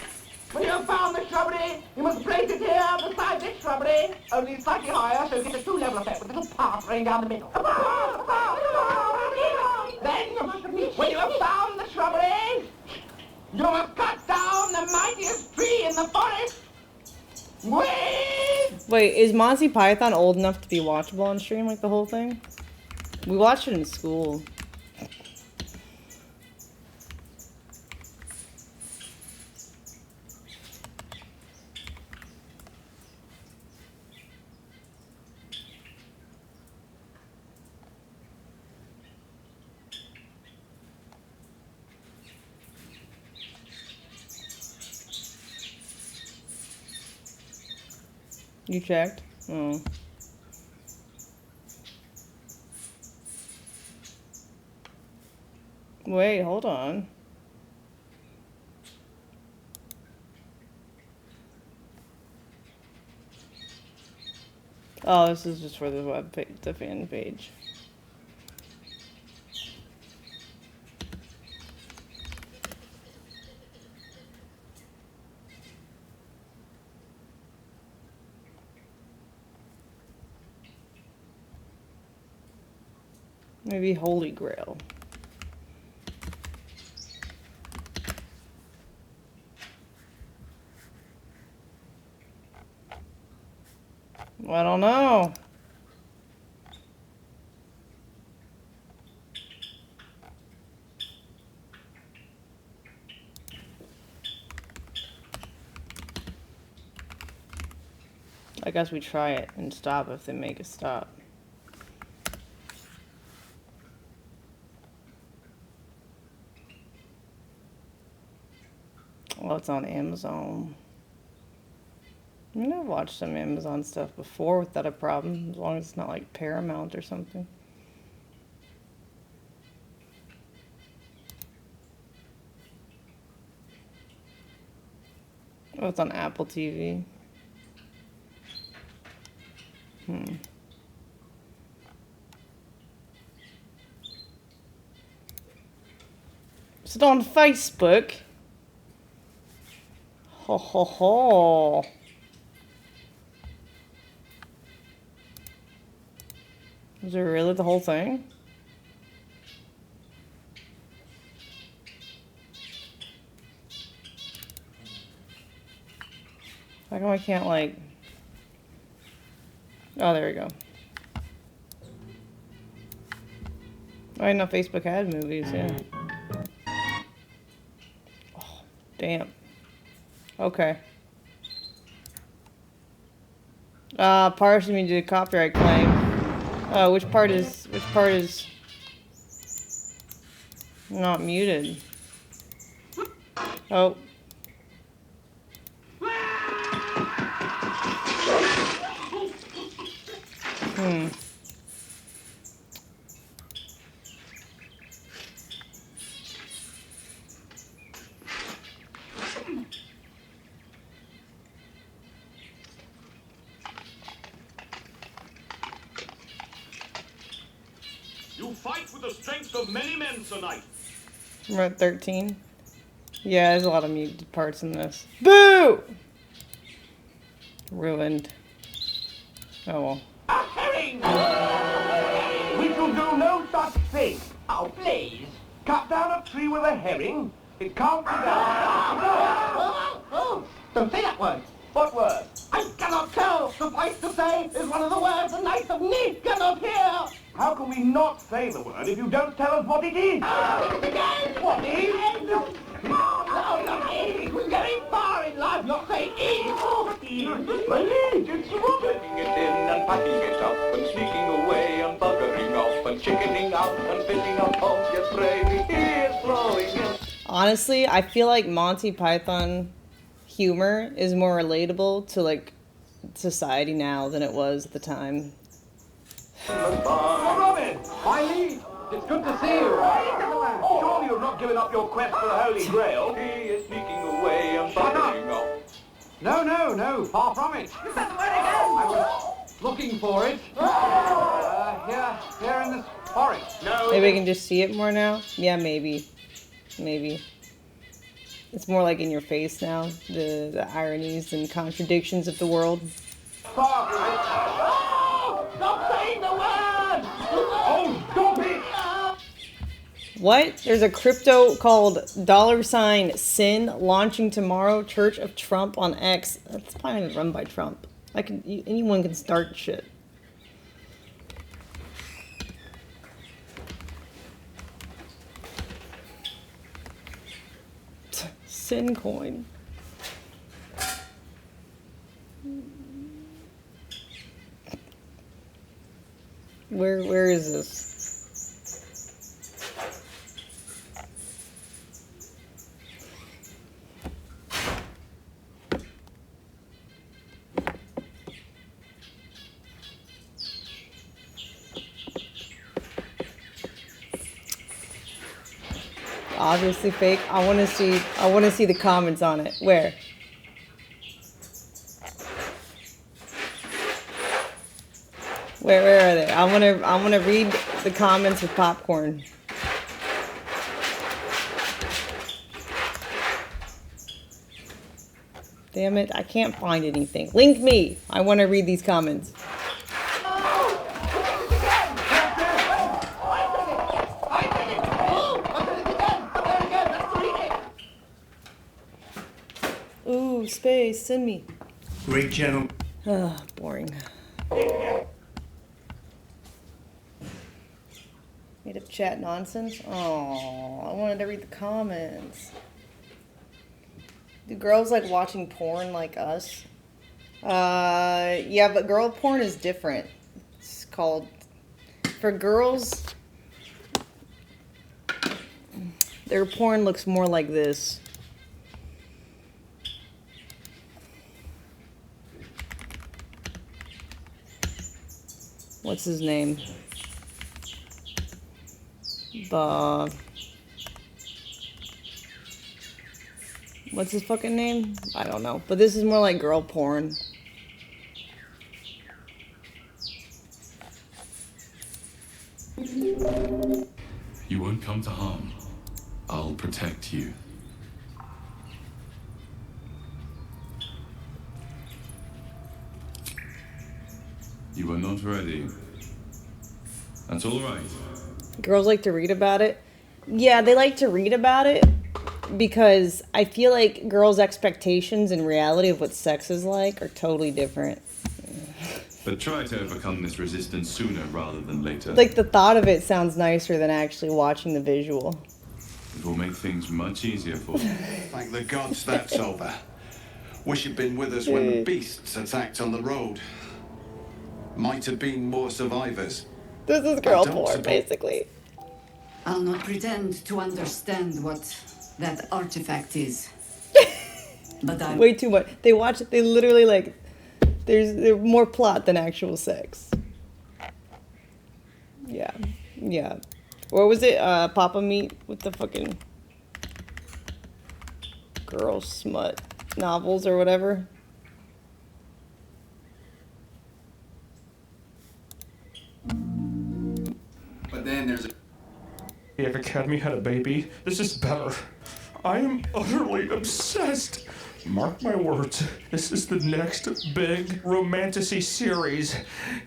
when you have found the shrubbery, you must place it here beside this shrubbery, only slightly higher, so you get a two-level effect with a little path running down the middle. Then, when you have found the shrubbery, you must cut down the mightiest tree in the forest. Wait, is Monty Python old enough to be watchable on stream, like the whole thing? We watched it in school. You checked? Oh. Wait, hold on. Oh, this is just for the web page, the fan page. Maybe Holy Grail. I don't know. I guess we try it and stop if they make us stop. Well, it's on Amazon. I mean, I've watched some Amazon stuff before without a problem, as long as it's not like Paramount or something. Oh, it's on Apple TV. Is it on Facebook? Ho ho ho. Is it really the whole thing? How come I can't, like... Oh, there we go. I didn't know Facebook had movies, yeah. Oh, damn. Okay. Partially me did a copyright claim. Which part is not muted? Oh. Hmm. You fight with the strength of many men tonight. We're at 13. Yeah, there's a lot of muted parts in this. Boo! Ruined. Oh well. A herring! We shall do no such thing. Oh, please. Cut down a tree with a herring? It can't be done. Don't say that word. What word? I cannot tell. Suffice to say is one of the words the Knights of Neath cannot hear. How can we not say the word if you don't tell us what it is? What is? No, not is. We're going far in life, not saying is. My liege, it's Robin. Packing it in and packing it up and sneaking away and buggering off and chickening out and fitting up homes. Yes, gravy is flowing in. Honestly, I feel like Monty Python humor is more relatable to like society now than it was at the time. Oh, Robin! My liege, it's good to see you. Surely you've not given up your quest for the Holy Grail. He is sneaking away and buggering off. No, far from it. You said the word again! I was looking for it. Here in this forest. No. Maybe I can just see it more now? Yeah, maybe. Maybe. It's more like in your face now, the ironies and contradictions of the world. Far from it. Oh, stop saying the word! Oh, stop it! What? There's a crypto called $sin launching tomorrow. Church of Trump on X. That's probably not run by Trump. Anyone can start shit. Sin coin. Where is this? Obviously fake. I want to see the comments on it. Where? Where are they? I want to read the comments with popcorn. Damn it, I can't find anything. Link me. I want to read these comments. Ooh, space, send me. Great gentleman. Ah, boring. Made up chat nonsense? Oh, I wanted to read the comments. Do girls like watching porn like us? Yeah, but girl porn is different. It's called... For girls... Their porn looks more like this. What's his name? What's his fucking name? I don't know. But this is more like girl porn. You won't come to harm. I'll protect you. You are not ready. That's all right. Girls like to read about it. Yeah, they like to read about it because I feel like girls' expectations and reality of what sex is like are totally different. But try to overcome this resistance sooner rather than later. Like, the thought of it sounds nicer than actually watching the visual. It will make things much easier for you. Thank the gods that's over. Wish you'd been with us when the beasts attacked on the road. Might have been more survivors. This is girl porn, basically. I'll not pretend to understand what that artifact is. But I Way too much. They watch it, they literally, like, there's more plot than actual sex. Yeah. Yeah. What was it? Papa Meat with the fucking girl smut novels or whatever. But then there's a... If Academy had a baby, this is better. I am utterly obsessed. Mark my words, this is the next big romantasy series.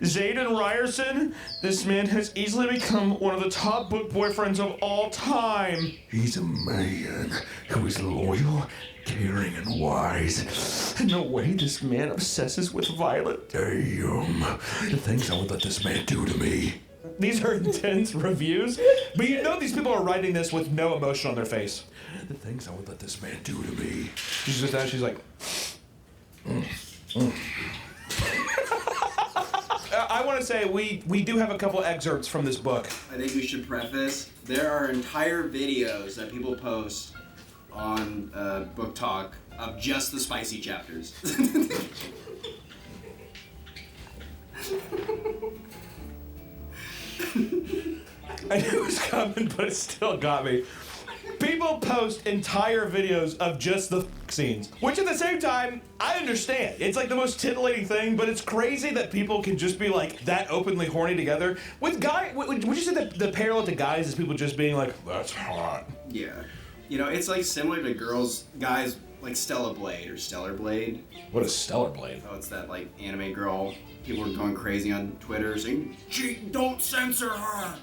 Zayden Ryerson, this man has easily become one of the top book boyfriends of all time. He's a man who is loyal, caring, and wise. And the way this man obsesses with Violet. Damn, the things I would let this man do to me. These are intense reviews, but you know these people are writing this with no emotion on their face. The things I would let this man do to me. She's just she's like... I want to say we do have a couple excerpts from this book. I think we should preface, there are entire videos that people post on Book Talk of just the spicy chapters. I knew it was coming, but it still got me. People post entire videos of just the scenes, which at the same time, I understand. It's like the most titillating thing, but it's crazy that people can just be like that openly horny together. With would you say that the parallel to guys is people just being like, that's hot? Yeah. You know, it's like similar to guys like Stella Blade or Stellar Blade. What is Stellar Blade? Oh, it's that like anime girl. People are going crazy on Twitter saying, "Gee, don't censor her!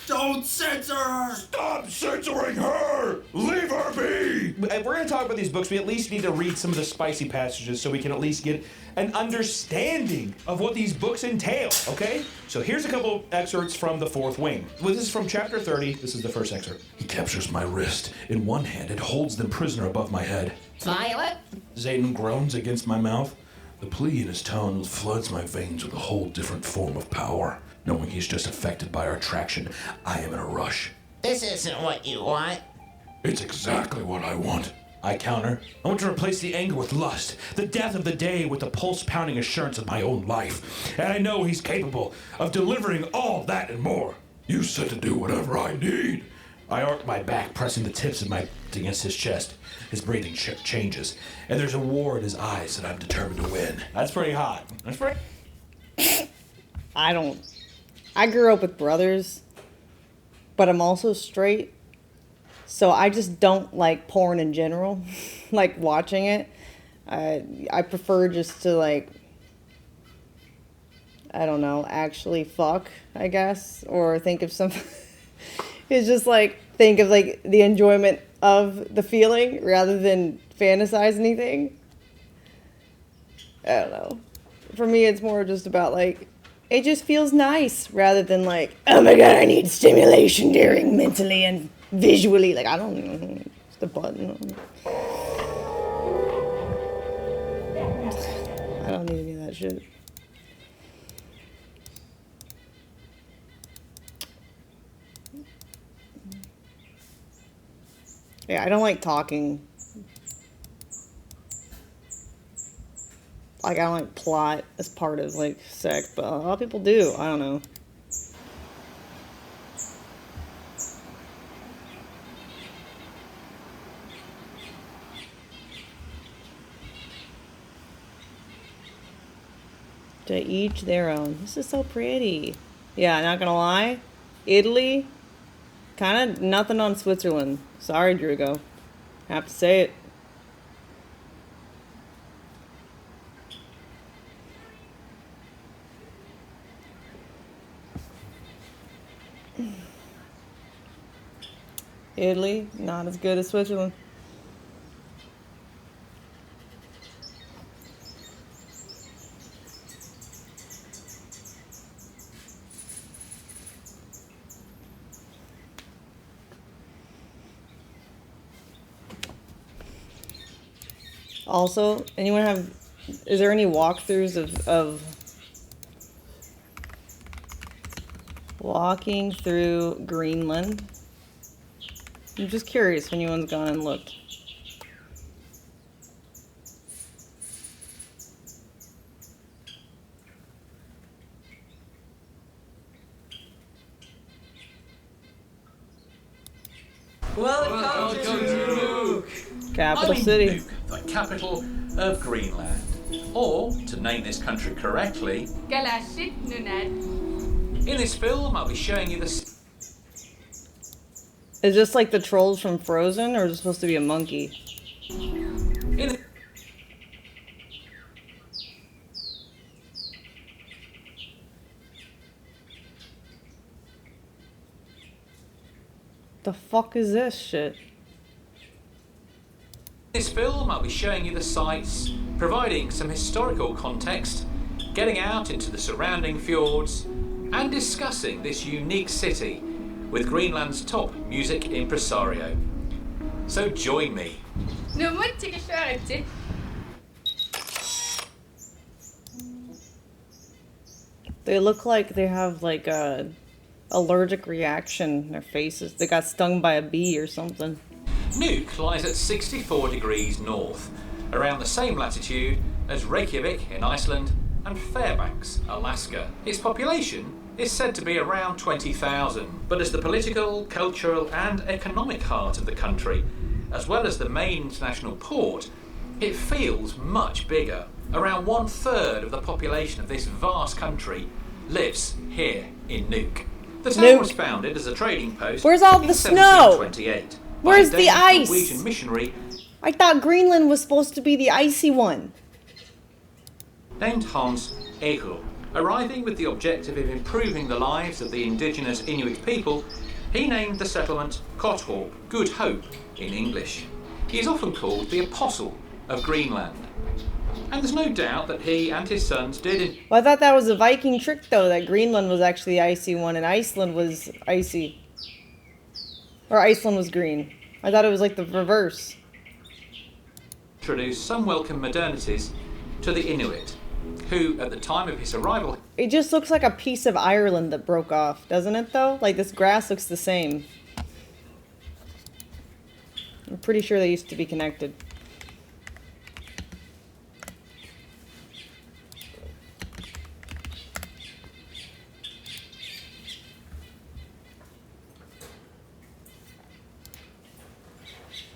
Don't censor her! Stop censoring her! Leave her be! If we're going to talk about these books, we at least need to read some of the spicy passages so we can at least get an understanding of what these books entail, okay? So here's a couple excerpts from The Fourth Wing. This is from chapter 30. This is the first excerpt. He captures my wrist. In one hand, it holds them prisoner above my head. Violet? Zayden groans against my mouth. The plea in his tone floods my veins with a whole different form of power. Knowing he's just affected by our attraction, I am in a rush. This isn't what you want. It's exactly what I want. I counter. I want to replace the anger with lust, the death of the day with the pulse-pounding assurance of my own life. And I know he's capable of delivering all that and more. You said to do whatever I need. I arc my back, pressing the tips of my against his chest. His breathing changes, and there's a war in his eyes that I'm determined to win. That's pretty hot. That's pretty... I grew up with brothers, but I'm also straight, so I just don't like porn in general, like watching it. I prefer just to, like, I don't know, actually fuck, I guess, or think of some, it's just like, think of like the enjoyment of the feeling rather than fantasize anything. I don't know. For me, it's more just about like, it just feels nice rather than like, oh my god, I need stimulation during mentally and visually. Like, I don't know. It's the button. I don't need any of that shit. Yeah, I don't like talking. Like, I don't like plot as part of, like, sex, but a lot of people do. I don't know. To each their own. This is so pretty. Yeah, not gonna lie. Italy, kind of nothing on Switzerland. Sorry, Drugo. Have to say it. Italy, not as good as Switzerland. Also, anyone have, is there any walkthroughs of walking through Greenland? I'm just curious if anyone's gone and looked. Welcome to Nuuk! Capital I'm city. Nuuk, the capital of Greenland. Or, to name this country correctly, in this film I'll be showing you the... Is this like the trolls from Frozen, or is it supposed to be a monkey? In The fuck is this shit? this film I'll be showing you the sights, providing some historical context, getting out into the surrounding fjords, and discussing this unique city with Greenland's top music impresario. So join me. No, moi, tu sais que je fais arrêter. They look like they have like a allergic reaction in their faces. They got stung by a bee or something. Nuuk lies at 64 degrees north, around the same latitude as Reykjavik in Iceland and Fairbanks, Alaska. Its population is said to be around 20,000, but as the political, cultural and economic heart of the country, as well as the main international port, it feels much bigger. Around 1/3 of the population of this vast country lives here in Nuuk. The town was founded as a trading post. Where's all the snow? 1728 Where's by a the Danish ice? Norwegian missionary I thought Greenland was supposed to be the icy one. named Hans Egil. Arriving with the objective of improving the lives of the indigenous Inuit people, he named the settlement Kothorp, Good Hope in English. He is often called the Apostle of Greenland. And there's no doubt that he and his sons did Well, I thought that was a Viking trick, though, that Greenland was actually the icy one and Iceland was icy. Or Iceland was green. I thought it was like the reverse. introduce some welcome modernities to the Inuit, who, at the time of his arrival, It just looks like a piece of Ireland that broke off, doesn't it, though? Like, this grass looks the same. I'm pretty sure they used to be connected.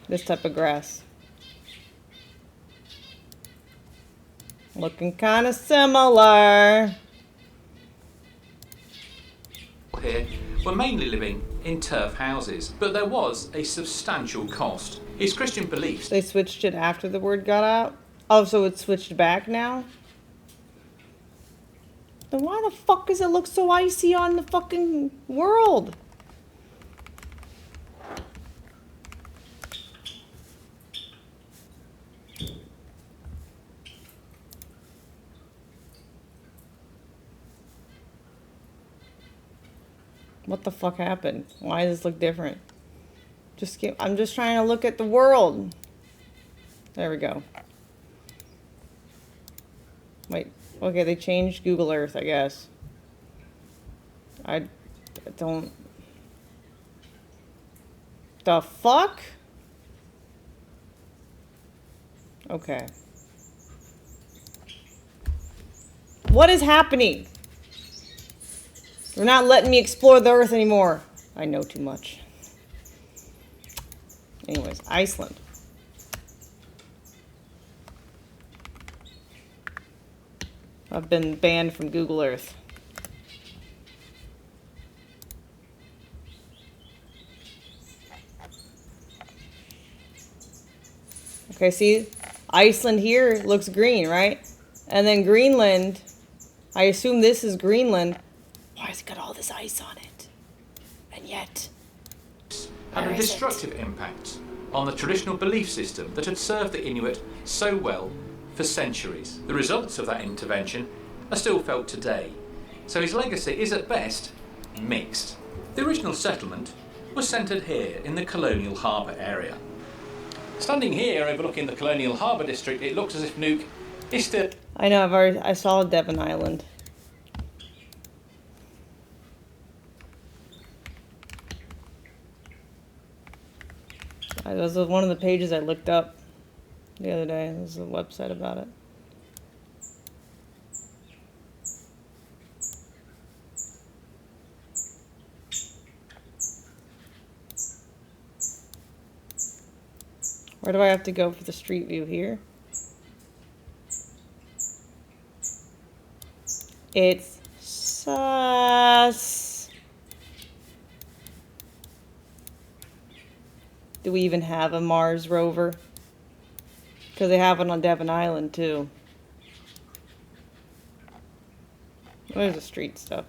This type of grass. Looking kind of similar. here were mainly living in turf houses, but there was a substantial cost. His Christian beliefs... They switched it after the word got out? Oh, so it's switched back now? Then why the fuck does it look so icy on the fucking world? What the fuck happened? Why does this look different? I'm just trying to look at the world. There we go. Wait. Okay, they changed Google Earth, I guess. I don't... The fuck? Okay. What is happening? They're not letting me explore the Earth anymore. I know too much. Anyways, Iceland. I've been banned from Google Earth. Okay, see? Iceland here looks green, right? And then Greenland, I assume this is Greenland. Why has it got all this ice on it? And yet... had a destructive impact on the traditional belief system that had served the Inuit so well for centuries. The results of that intervention are still felt today, so his legacy is at best mixed. The original settlement was centred here in the colonial harbour area. Standing here overlooking the colonial harbour district, it looks as if Nuuk is still... I know, I saw Devon Island. That was one of the pages I looked up the other day. There's a website about it. Where do I have to go for the street view here? It's sus. Do we even have a Mars rover? Because they have one on Devon Island too. There's the street stuff.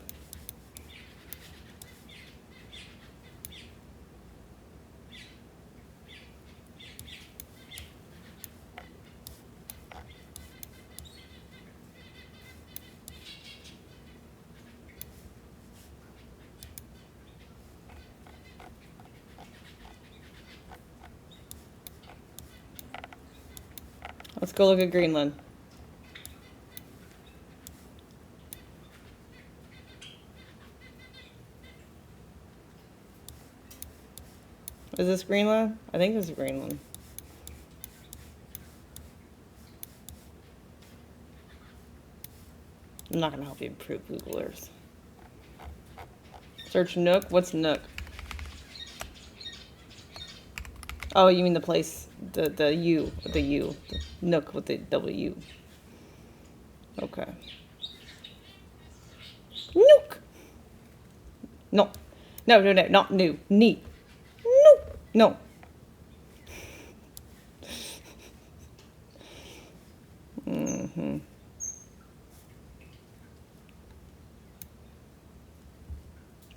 Let's go look at Greenland. Is this Greenland? I think this is Greenland. I'm not going to help you improve Google Earth. Search Nook. What's Nook? Oh, you mean the place, the U, the U, the Nook with the W. Okay. Nook. No, no, no, no, not new. Neat. Nook. No. Mm-hmm.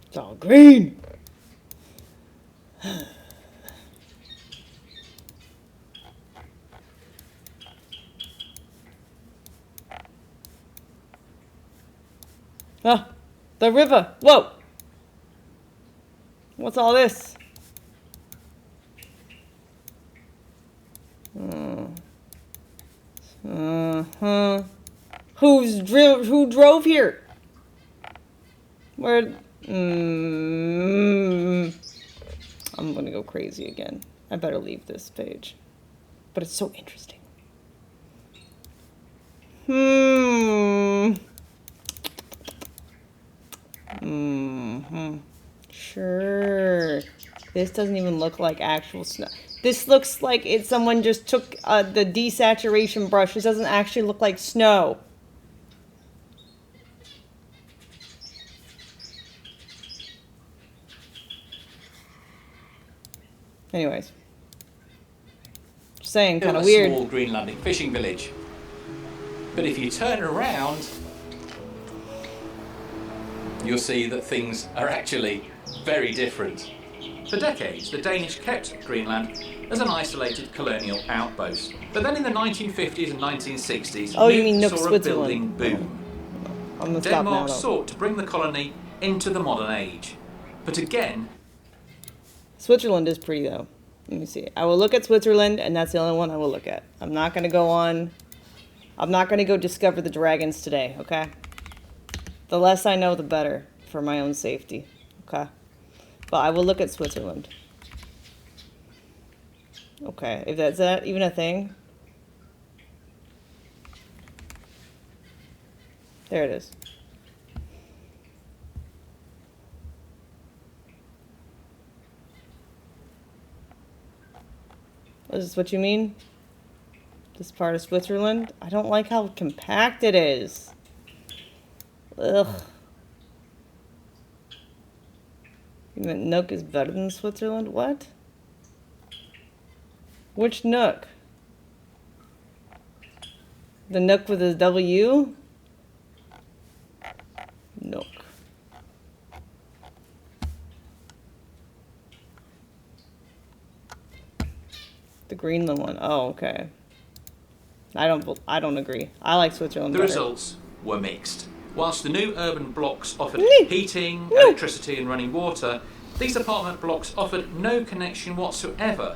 It's all green. Ah, the river. Whoa. What's all this? Uh-huh. Who drove here? Where? I'm gonna go crazy again. I better leave this page. But it's so interesting. Sure. This doesn't even look like actual snow. This looks like someone just took the desaturation brush. This doesn't actually look like snow. Anyways. Just saying, kind of weird. A small Greenlandic fishing village. But if you turn around, you'll see that things are actually very different. For decades, the Danish kept Greenland as an isolated colonial outpost. But then in the 1950s and 1960s, Nuuk saw a building boom. Denmark sought to bring the colony into the modern age. But again... Switzerland is pretty, though. Let me see. I will look at Switzerland, and that's the only one I will look at. I'm not going to go on... I'm not going to go discover the dragons today, okay? The less I know, the better for my own safety, okay? But I will look at Switzerland. Okay, if that's that even a thing? There it is. Is this what you mean? This part of Switzerland? I don't like how compact it is. Ugh. You meant Nook is better than Switzerland? What? Which Nook? The Nook with a W? Nook. The Greenland one. Oh, okay. I don't agree. I like Switzerland The better. results were mixed. Whilst the new urban blocks offered heating, electricity and running water, these apartment blocks offered no connection whatsoever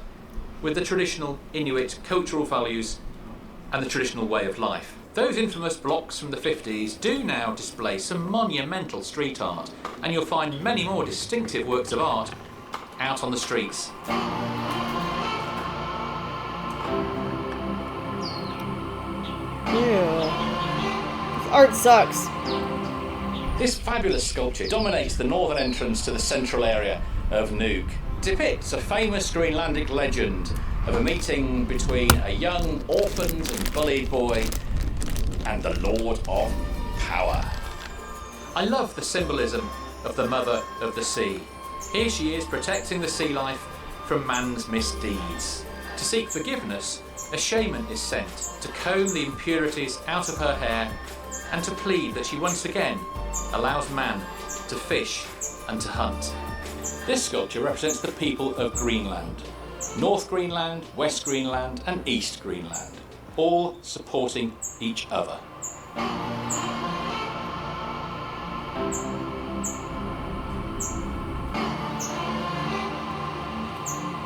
with the traditional Inuit cultural values and the traditional way of life. Those infamous blocks from the 50s do now display some monumental street art, and you'll find many more distinctive works of art out on the streets. Ew. This art sucks. This fabulous sculpture dominates the northern entrance to the central area of Nuuk. Depicts a famous Greenlandic legend of a meeting between a young, orphaned and bullied boy and the Lord of Power. I love the symbolism of the Mother of the Sea. Here she is protecting the sea life from man's misdeeds. To seek forgiveness, a shaman is sent to comb the impurities out of her hair and to plead that she once again allows man to fish and to hunt. This sculpture represents the people of Greenland. North Greenland, West Greenland and East Greenland, all supporting each other.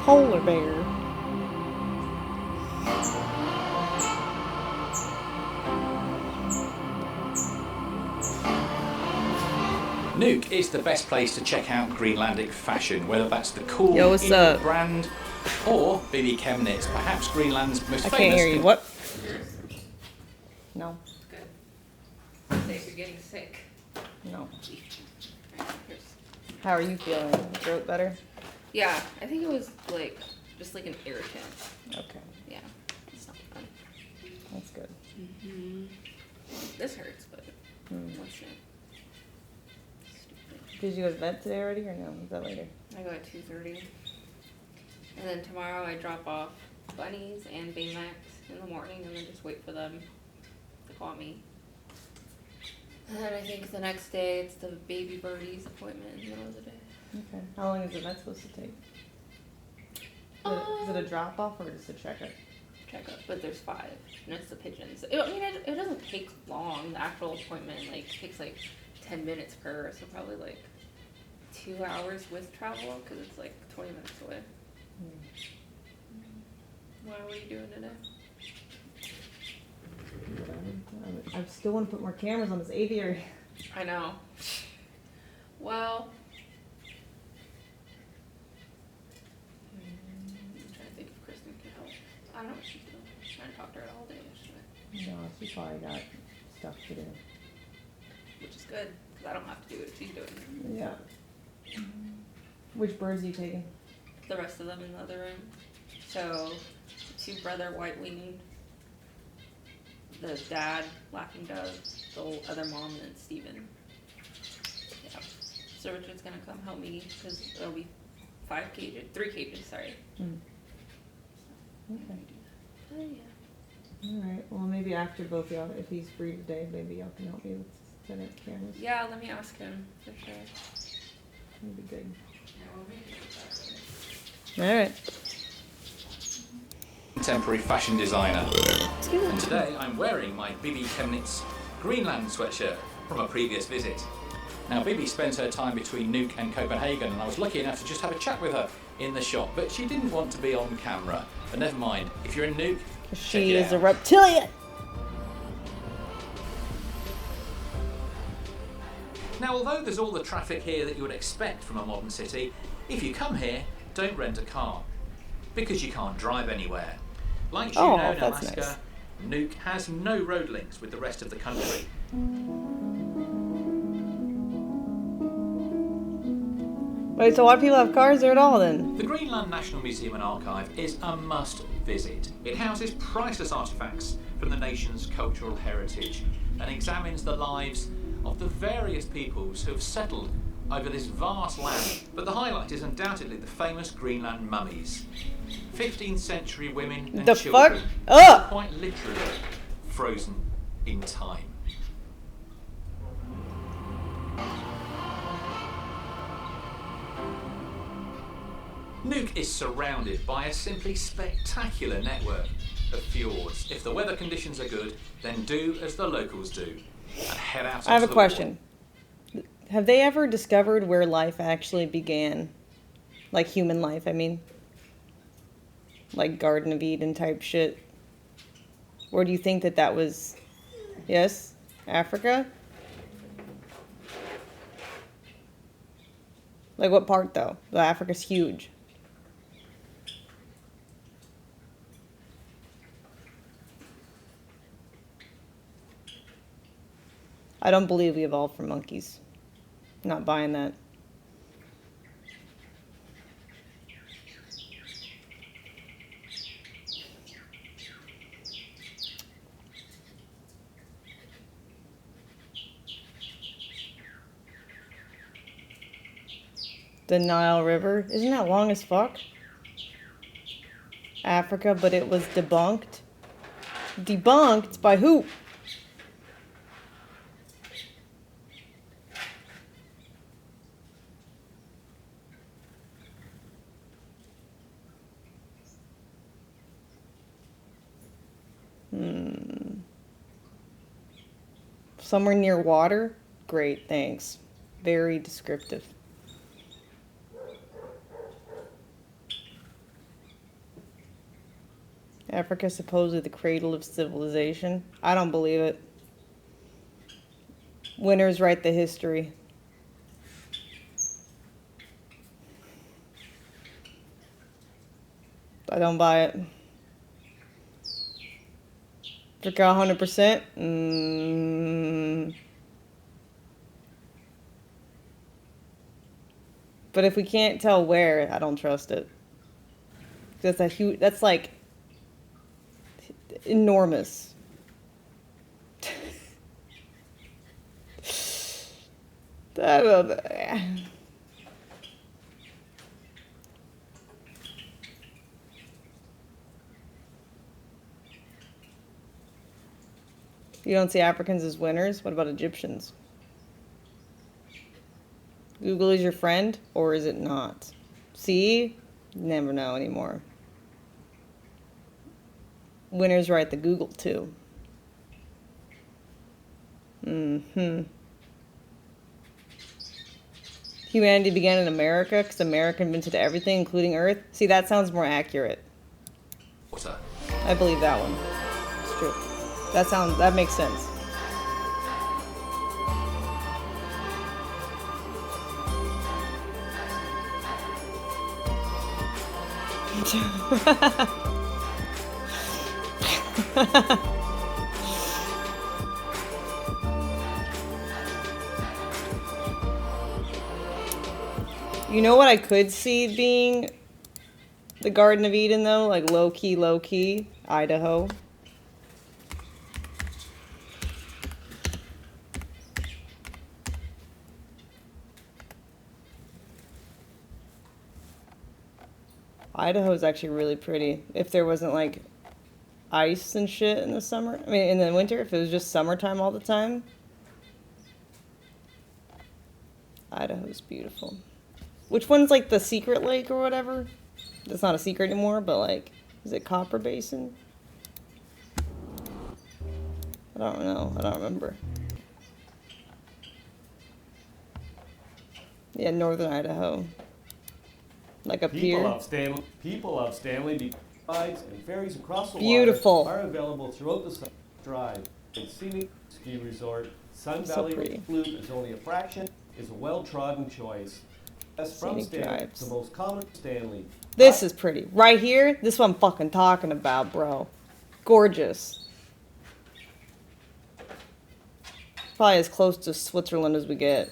Polar bear. Nuuk is the best place to check out Greenlandic fashion, whether that's the cool Yo, what's Inuit up? brand or BB Chemnitz, perhaps Greenland's most I famous. can't hear you. What? No. Good. Say if you're getting sick. No. Here's- How are you feeling? Throat better? Yeah, I think it was like just like an irritant. Okay. Yeah, it's not fun. That's good. This hurts, but Hmm. what's it? Did you go to vet today already or no? Is that later? I go at 2:30, and then tomorrow I drop off bunnies and Baymax in the morning, and then just wait for them to call me. And then I think the next day it's the baby birdies appointment in the middle of the day. Okay. How long is the vet supposed to take? Is it a drop off or just a checkup? Checkup, but there's 5, and it's the pigeons. It doesn't take long. The actual appointment takes like 10 minutes per, so probably like 2 hours with travel because it's like 20 minutes away. What are you doing today? I still want to put more cameras on this aviary. I know. Well, I'm trying to think if Kristen can help. I don't know what she's doing. I was trying to talk to her all day yesterday, No, she probably got stuff to do. which is good because I don't have to do what she's doing. Yeah. Which birds are you taking? The rest of them in the other room. So, 2 brother white-winged, the dad laughing dove, the other mom, and then Steven. Yeah. So Richard's gonna come help me because there'll be 3 cages, sorry. Okay. Oh yeah. Alright, well maybe after both y'all, if he's free today, maybe y'all can help me with setting up cameras. Yeah, let me ask him for sure. That'd be good. Alright. Contemporary fashion designer. And today I'm wearing my BB Chemnitz Greenland sweatshirt from a previous visit. Now Bibi spends her time between Nuuk and Copenhagen, and I was lucky enough to just have a chat with her in the shop, but she didn't want to be on camera. But never mind, if you're in Nuuk, She is a reptilian! Now, although there's all the traffic here that you would expect from a modern city, if you come here, don't rent a car, because you can't drive anywhere. Like Juneau in that's Alaska, Nuuk has no road links with the rest of the country. Wait, so why do people have cars there at all then? The Greenland National Museum and Archive is a must visit. It houses priceless artifacts from the nation's cultural heritage and examines the lives of the various peoples who have settled over this vast land. But the highlight is undoubtedly the famous Greenland mummies. 15th century women and The children, fuck? Ugh! quite literally frozen in time. Nuuk is surrounded by a simply spectacular network of fjords. If the weather conditions are good, then do as the locals do and head out. I have a question. Have they ever discovered where life actually began? Like human life, I mean. Like Garden of Eden type shit. Or do you think that that was... Yes? Africa? Like what part though? The Africa's huge. I don't believe we evolved from monkeys. Not buying that. The Nile River. Isn't that long as fuck? Africa, but it was debunked. Debunked by who? Somewhere near water? Great, thanks. Very descriptive. Africa supposedly the cradle of civilization. I don't believe it. Winners write the history. I don't buy it. Africa 100%. But if we can't tell where, I don't trust it. That's a huge. That's like enormous. I don't know. You don't see Africans as winners? What about Egyptians? Google is your friend, or is it not? See? Never know anymore. Winners write the Google, too. Humanity began in America because America invented everything, including Earth. See, that sounds more accurate. What's that? I believe that one. It's true. That makes sense. You know what I could see being the Garden of Eden though? Like low key, Idaho. Idaho is actually really pretty. If there wasn't like ice and shit in the summer. I mean, in the winter, if it was just summertime all the time. Idaho's beautiful. Which one's like the secret lake or whatever? It's not a secret anymore, but like, is it Copper Basin? I don't know. I don't remember. Yeah, northern Idaho. Like up here. People of Stanley rides and ferries across the Beautiful. water are available throughout the summer drive. A scenic ski resort, Sun So Valley pretty. Loop is only a fraction, is a well-trodden choice. As from Scenic Stanley, drives. the most common Stanley. This is pretty. Right here, this is what I'm fucking talking about, bro. Gorgeous. Probably as close to Switzerland as we get.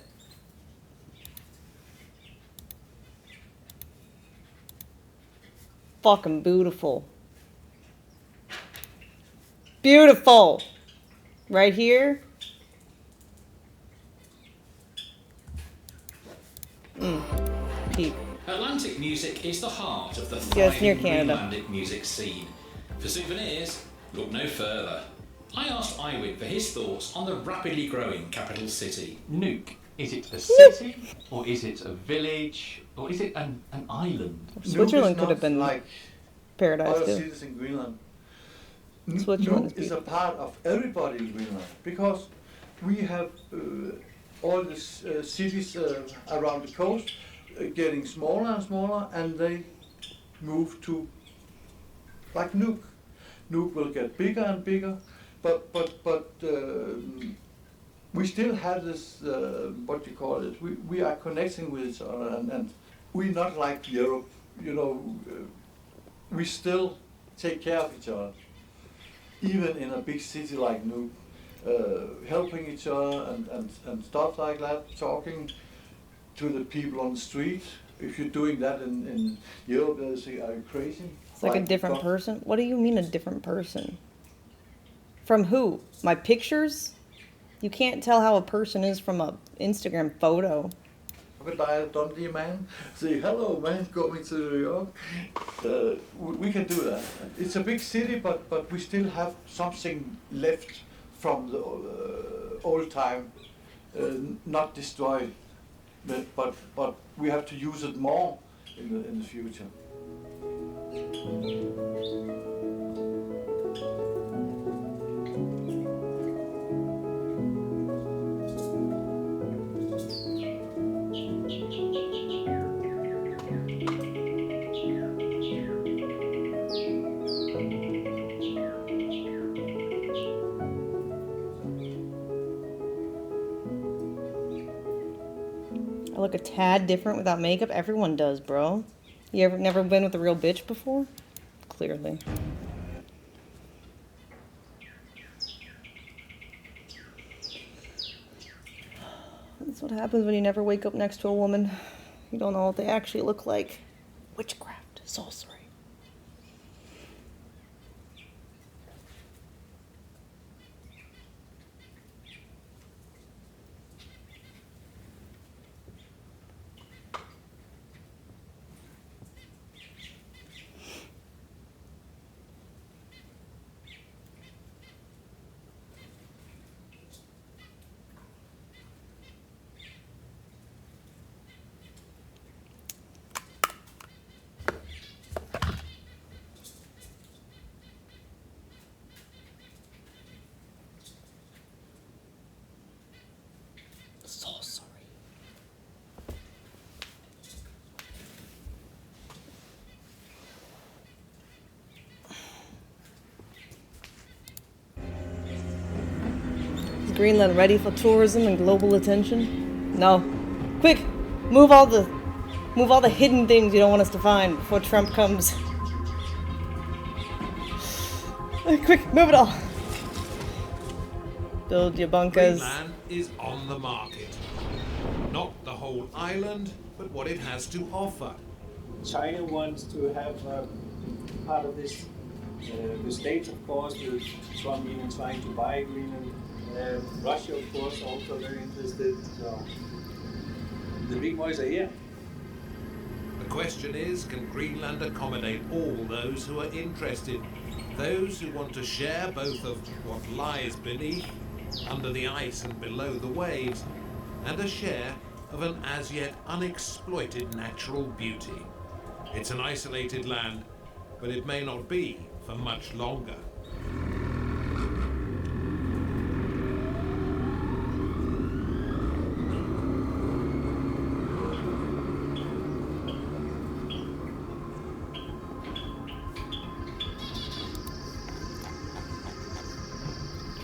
Fucking beautiful. Beautiful. Right here. Peak. Atlantic music is the heart of the Yeah, it's near thriving Canada. Greenlandic music scene. For souvenirs, look no further. I asked Iwin for his thoughts on the rapidly growing capital city. Nuuk. Is it a city, or is it a village, or is it an island? Switzerland could have been like paradise other too. cities in Greenland. Switzerland Nuuk is a part of everybody in Greenland because we have all the cities around the coast getting smaller and smaller, and they move to like Nuuk. Nuuk will get bigger and bigger, but we still have this, what you call it, we are connecting with each other, and we're not like Europe, you know, we still take care of each other, even in a big city like Nuuk, helping each other and stuff like that, talking to the people on the street. If you're doing that in Europe, they'll say, are you crazy? It's like a different person. What do you mean a different person? From who? My pictures? You can't tell how a person is from a Instagram photo. But I have done the man. Say, hello man, coming to New York. We can do that. It's a big city, but we still have something left from the old time, not destroyed. But we have to use it more in the future. I look a tad different without makeup. Everyone does, bro. You ever never been with a real bitch before? Clearly. That's what happens when you never wake up next to a woman. You don't know what they actually look like. Witchcraft, sorcery. Greenland ready for tourism and global attention? No. Quick! Move all the hidden things you don't want us to find before Trump comes. Quick, move it all. Build your bunkers. Greenland is on the market. Not the whole island, but what it has to offer. China wants to have part of this. The States, of course, with Trump even trying to buy Greenland. Russia, of course, also very interested. So the big boys are here. The question is, can Greenland accommodate all those who are interested? Those who want to share both of what lies beneath, under the ice and below the waves, and a share of an as yet unexploited natural beauty. It's an isolated land, but it may not be for much longer.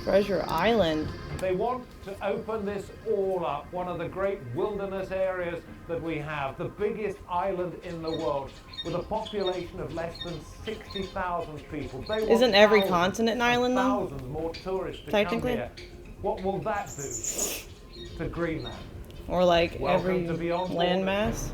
Treasure Island. They want to open this all up, one of the great wilderness areas that we have, the biggest island in the world, with a population of less than 60,000 people. Isn't every continent an island, though? Thousands more tourists to Technically. come here. What will that do to Greenland? Or like Welcome every to Beyond landmass?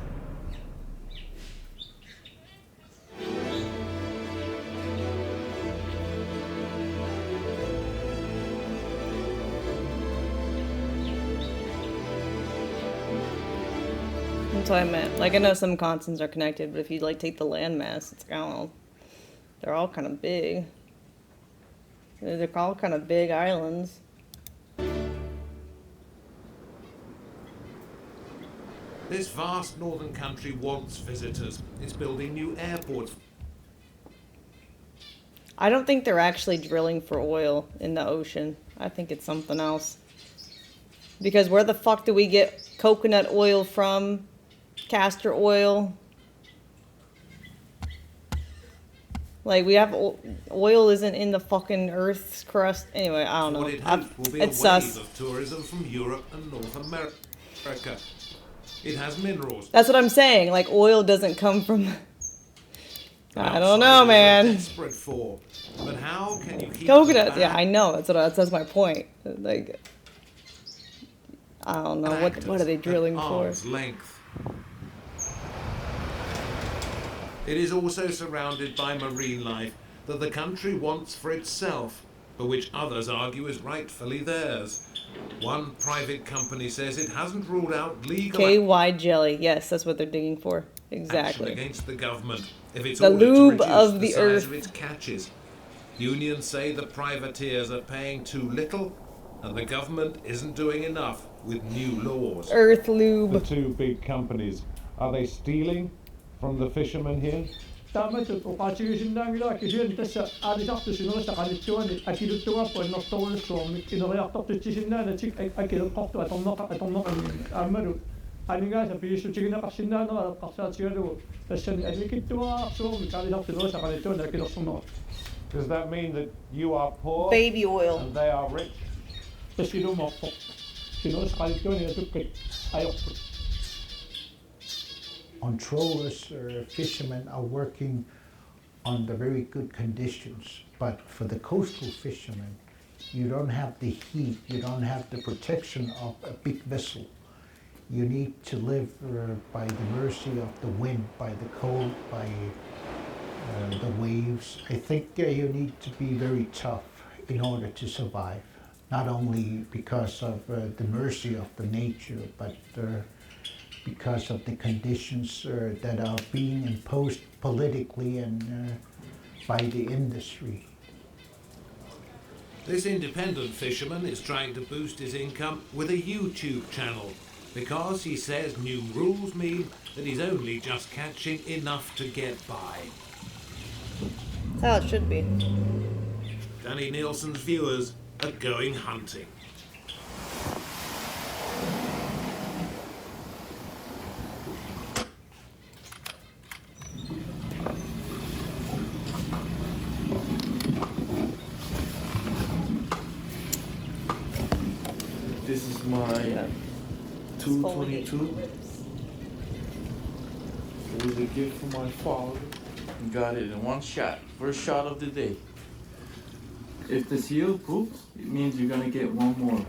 That's what I meant. Like, I know some continents are connected, but if you like take the landmass, it's, I don't know, they're all kind of big. They're all kind of big islands. This vast northern country wants visitors. It's building new airports. I don't think they're actually drilling for oil in the ocean. I think it's something else. Because where the fuck do we get coconut oil from? Castor oil? Like, we have oil isn't in the fucking Earth's crust. Anyway, I don't know. What it hoped will be a It's wave sus. of tourism from Europe and North America. It has minerals. That's what I'm saying. Like, oil doesn't come from... I don't know, man. Desperate for. But how can you keep Coconut. them Yeah, back? I know. That's my point. Like, I don't know. What are they drilling for? Arm's length. It is also surrounded by marine life that the country wants for itself, but which others argue is rightfully theirs. One private company says it hasn't ruled out legal KY jelly. Yes, that's what they're digging for. action Exactly. against the government if it's The ordered to lube reduce of the the size earth. of its catches. Unions say the privateers are paying too little and the government isn't doing enough with new laws. Earth lube. The two big companies, are they stealing from the fishermen here? Tama-tot uqaatigisinnaang ilaakisian tassa aalisartusinerissa qalitsuani akiluttugaappu innertorulussuarmik ineriartortitsisinnaanatik akileqqortu atorneqani aammalu aningaasa piissutigineqarsinnaanera eqqarsaatigalugu tassani alikittuaarsuarmik aalisartunerissa qalitsuani akilersunnera. Does that mean that you are poor? Baby oil. And they are rich? Tassilumorpoq sinerissa qalitsuani atukkat ajorput. On trawlers, fishermen are working under very good conditions, but for the coastal fishermen, you don't have the heat, you don't have the protection of a big vessel. You need to live by the mercy of the wind, by the cold, by the waves. I think you need to be very tough in order to survive, not only because of the mercy of the nature, but because of the conditions that are being imposed politically and by the industry. This independent fisherman is trying to boost his income with a YouTube channel because he says new rules mean that he's only just catching enough to get by. That's how it should be. Danny Nielsen's viewers are going hunting. This is my 222. It was a gift from my father. I got it in one shot. First shot of the day. If the seal poops, it means you're gonna get one more.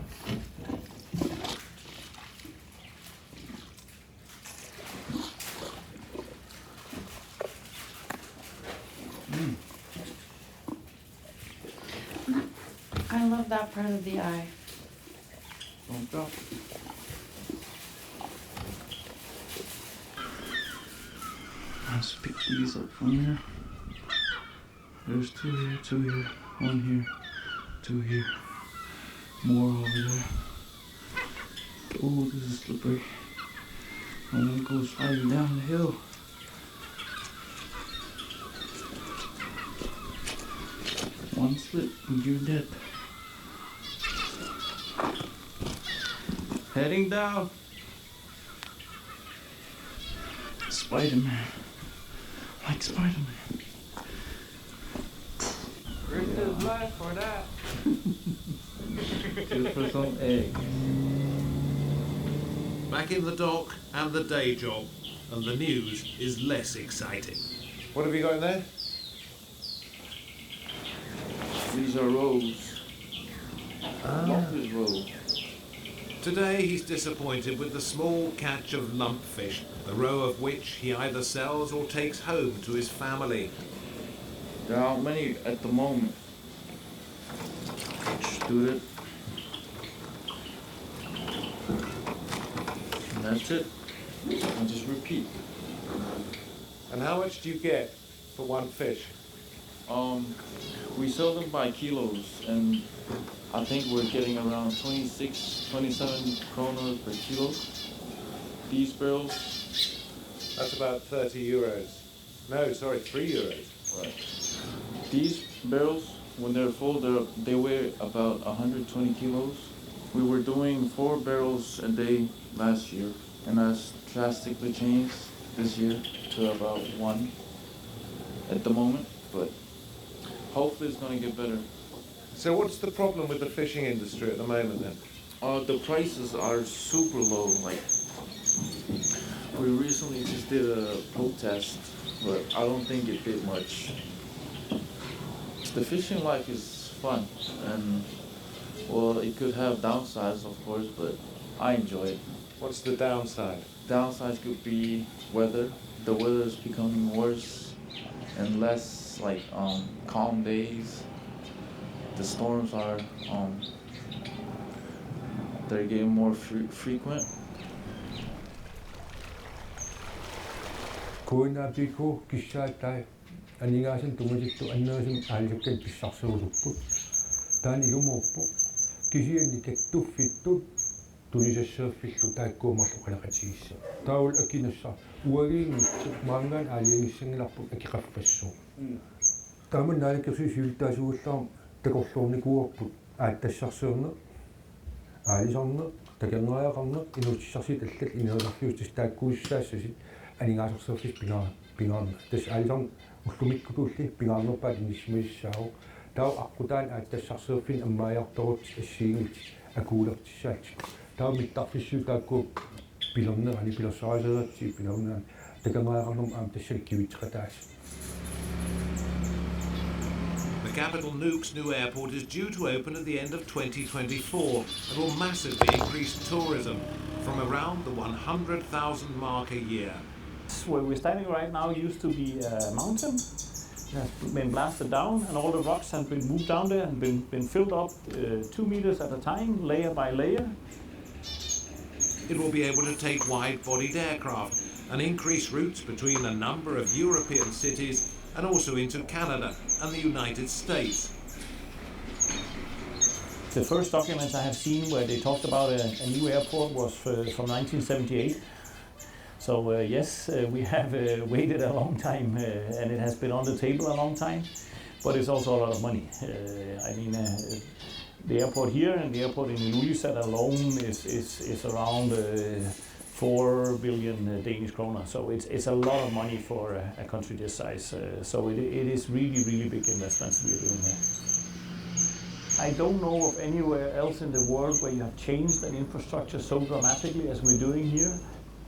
I love that part of the eye. Don't drop it. Let's pick these up from here. There's two here, one here, two here, more over there. Oh, this is slippery. And one goes sliding down the hill. One slip and you're dead. Heading down. Spider-Man. Like Spider-Man. Risk his life for that. Just for some eggs. Back in the dock and the day job, and the news is less exciting. What have you got in there? These are rows. Lobster's rows. Today he's disappointed with the small catch of lumpfish, a row of which he either sells or takes home to his family. There aren't many at the moment. Just do it. And that's it. And just repeat. And how much do you get for one fish? We sell them by kilos, and I think we're getting around 26, 27 kroner per kilo. These barrels. That's about 30 euros. No, sorry, 3 euros. Right. These barrels, when they're full, they weigh about 120 kilos. We were doing 4 barrels a day last year, and that's drastically changed this year to about 1 at the moment, but hopefully it's going to get better. So what's the problem with the fishing industry at the moment then? The prices are super low. Like, we recently just did a boat test, but I don't think it did much. The fishing life is fun, and well, it could have downsides, of course, but I enjoy it. What's the downside? Downsides could be weather. The weather is becoming worse and less like calm days. The storms are they're getting more frequent. Kuinapiko kissaattai aningaasen tumasittu annaasin aaljakkai pissarsuuluppu taani ilumuuppu kisiannikak tuffittut tunisasseerfillu taakkuumarlu qalaqatiissa taul akinassa uagiingitsu maangaan aaliangissangilarpu akiqaffassu taaman naalakkersi siultaasuullaam takorluurnikuuarput aattassarseerne aalisarne takerngariaqarne inuussarsit allak ineelarfiustis taakkuussaassasi aningaaserserfis pingaarna tas aalisarne ullumikkutuulli pingaarnerpaat inissimissaaru tau aqutaan aattassarserfin ammaajartorut assiingit akuulertissaati tau mittarfissuu taakku pilernerani pilersaraserati pilernerani takerngariaqarnerma aam tassalkivitqataas. The capital Nuuk's new airport is due to open at the end of 2024 and will massively increase tourism from around the 100,000 mark a year. Where we're standing right now used to be a mountain. It has been blasted down and all the rocks have been moved down there and been filled up 2 meters at a time, layer by layer. It will be able to take wide-bodied aircraft and increase routes between a number of European cities and also into Canada and the United States. The first documents I have seen where they talked about a new airport was from 1978. So yes, we have waited a long time and it has been on the table a long time, but it's also a lot of money. I mean, the airport here and the airport in Ilulissat alone is around 4 billion Danish kroner. So it's a lot of money for a country this size. So it is really big investments we are doing here. I don't know of anywhere else in the world where you have changed an infrastructure so dramatically as we're doing here.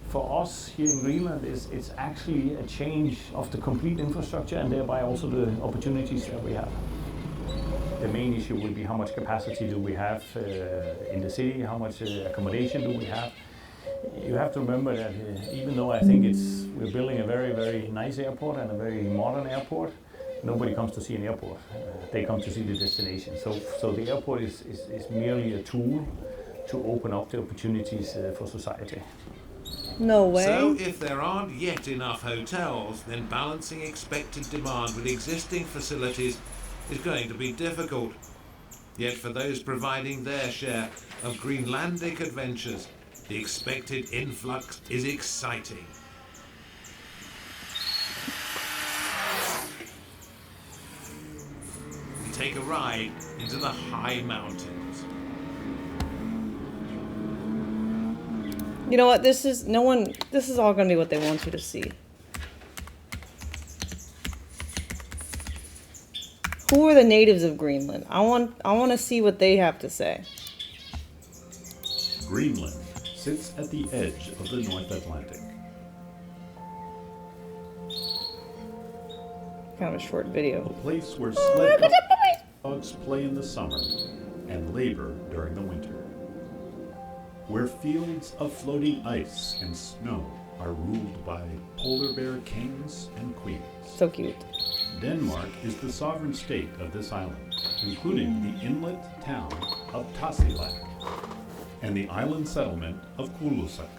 For us here in Greenland, it's actually a change of the complete infrastructure and thereby also the opportunities that we have. The main issue will be how much capacity do we have in the city, how much accommodation do we have. You have to remember that even though I think we're building a very nice airport and a very modern airport, nobody comes to see an airport. They come to see the destination. So the airport is merely a tool to open up the opportunities for society. No way. So if there aren't yet enough hotels, then balancing expected demand with existing facilities is going to be difficult. Yet for those providing their share of Greenlandic adventures, the expected influx is exciting. We take a ride into the high mountains. You know what? This is all going to be what they want you to see. Who are the natives of Greenland? I want to see what they have to say. Greenland sits at the edge of the North Atlantic. Kind of a short video. A place where sled dogs play in the summer and labor during the winter. Where fields of floating ice and snow are ruled by polar bear kings and queens. So cute. Denmark is the sovereign state of this island, including the inlet town of Tassilak and the island settlement of Kulusuk.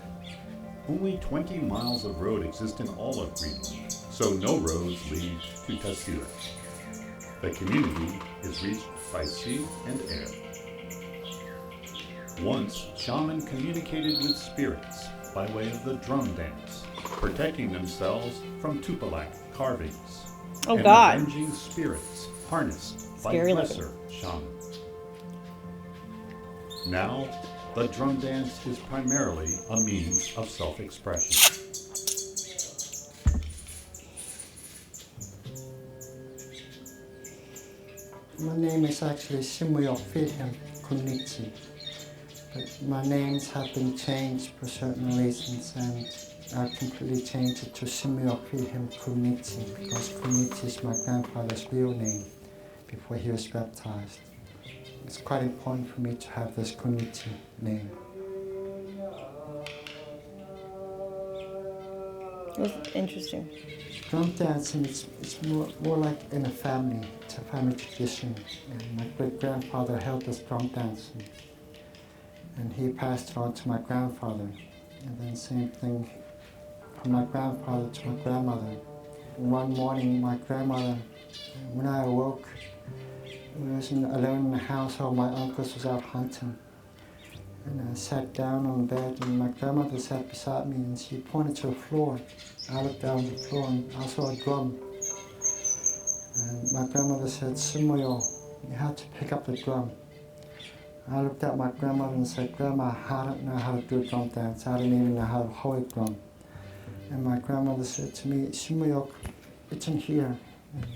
Only 20 miles of road exist in all of Greenland, so no roads lead to Tassilak. The community is reached by sea and air. Once, shaman communicated with spirits by way of the drum dance, protecting themselves from Tupalak carvings. Oh, and God. avenging spirits harnessed Scary by looking. lesser shamans. Now, the drum dance is primarily a means of self-expression. My name is actually Simuyok Filhem Kunitsi, but my names have been changed for certain reasons, and I completely changed it to Simuyok Filhem Kunitsi because Kunitsi is my grandfather's real name before he was baptized. It's quite important for me to have this Kunitsi name. That's interesting. Drum dancing is more like in a family. It's a family tradition. And my great-grandfather held this drum dancing. And he passed it on to my grandfather. And then same thing from my grandfather to my grandmother. One morning, my grandmother, when I awoke, I was alone in the house. All my uncles was out hunting. And I sat down on the bed, and my grandmother sat beside me, and she pointed to the floor. I looked down the floor, and I saw a drum. And my grandmother said, Simoyo, you have to pick up the drum. I looked at my grandmother and said, Grandma, I don't know how to do a drum dance. I don't even know how to hold a drum. And my grandmother said to me, Simoyo, it's in here. And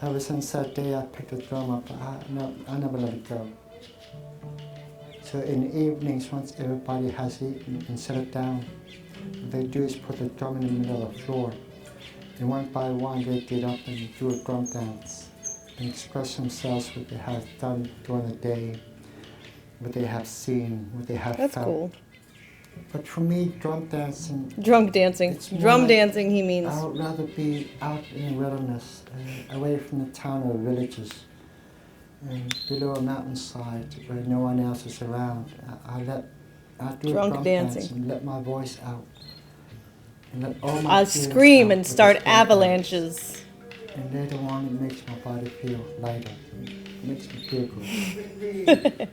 ever since that day, I picked the drum up. I never let it go. So in the evenings, once everybody has eaten and set it down, what they do is put the drum in the middle of the floor. And one by one, they get up and do a drum dance and express themselves, what they have done during the day, what they have seen, what they have That's felt. cool. But for me, drum dancing... Drunk dancing. it's more Drum like dancing, he means. I would rather be out in the wilderness, away from the town or villages, and below a mountainside where no one else is around. I do Drunk drum dancing. dance and let my voice out. And let all my I'll feelings scream out and with start this drum dance. avalanches. And later on, it makes my body feel lighter. It makes me feel good.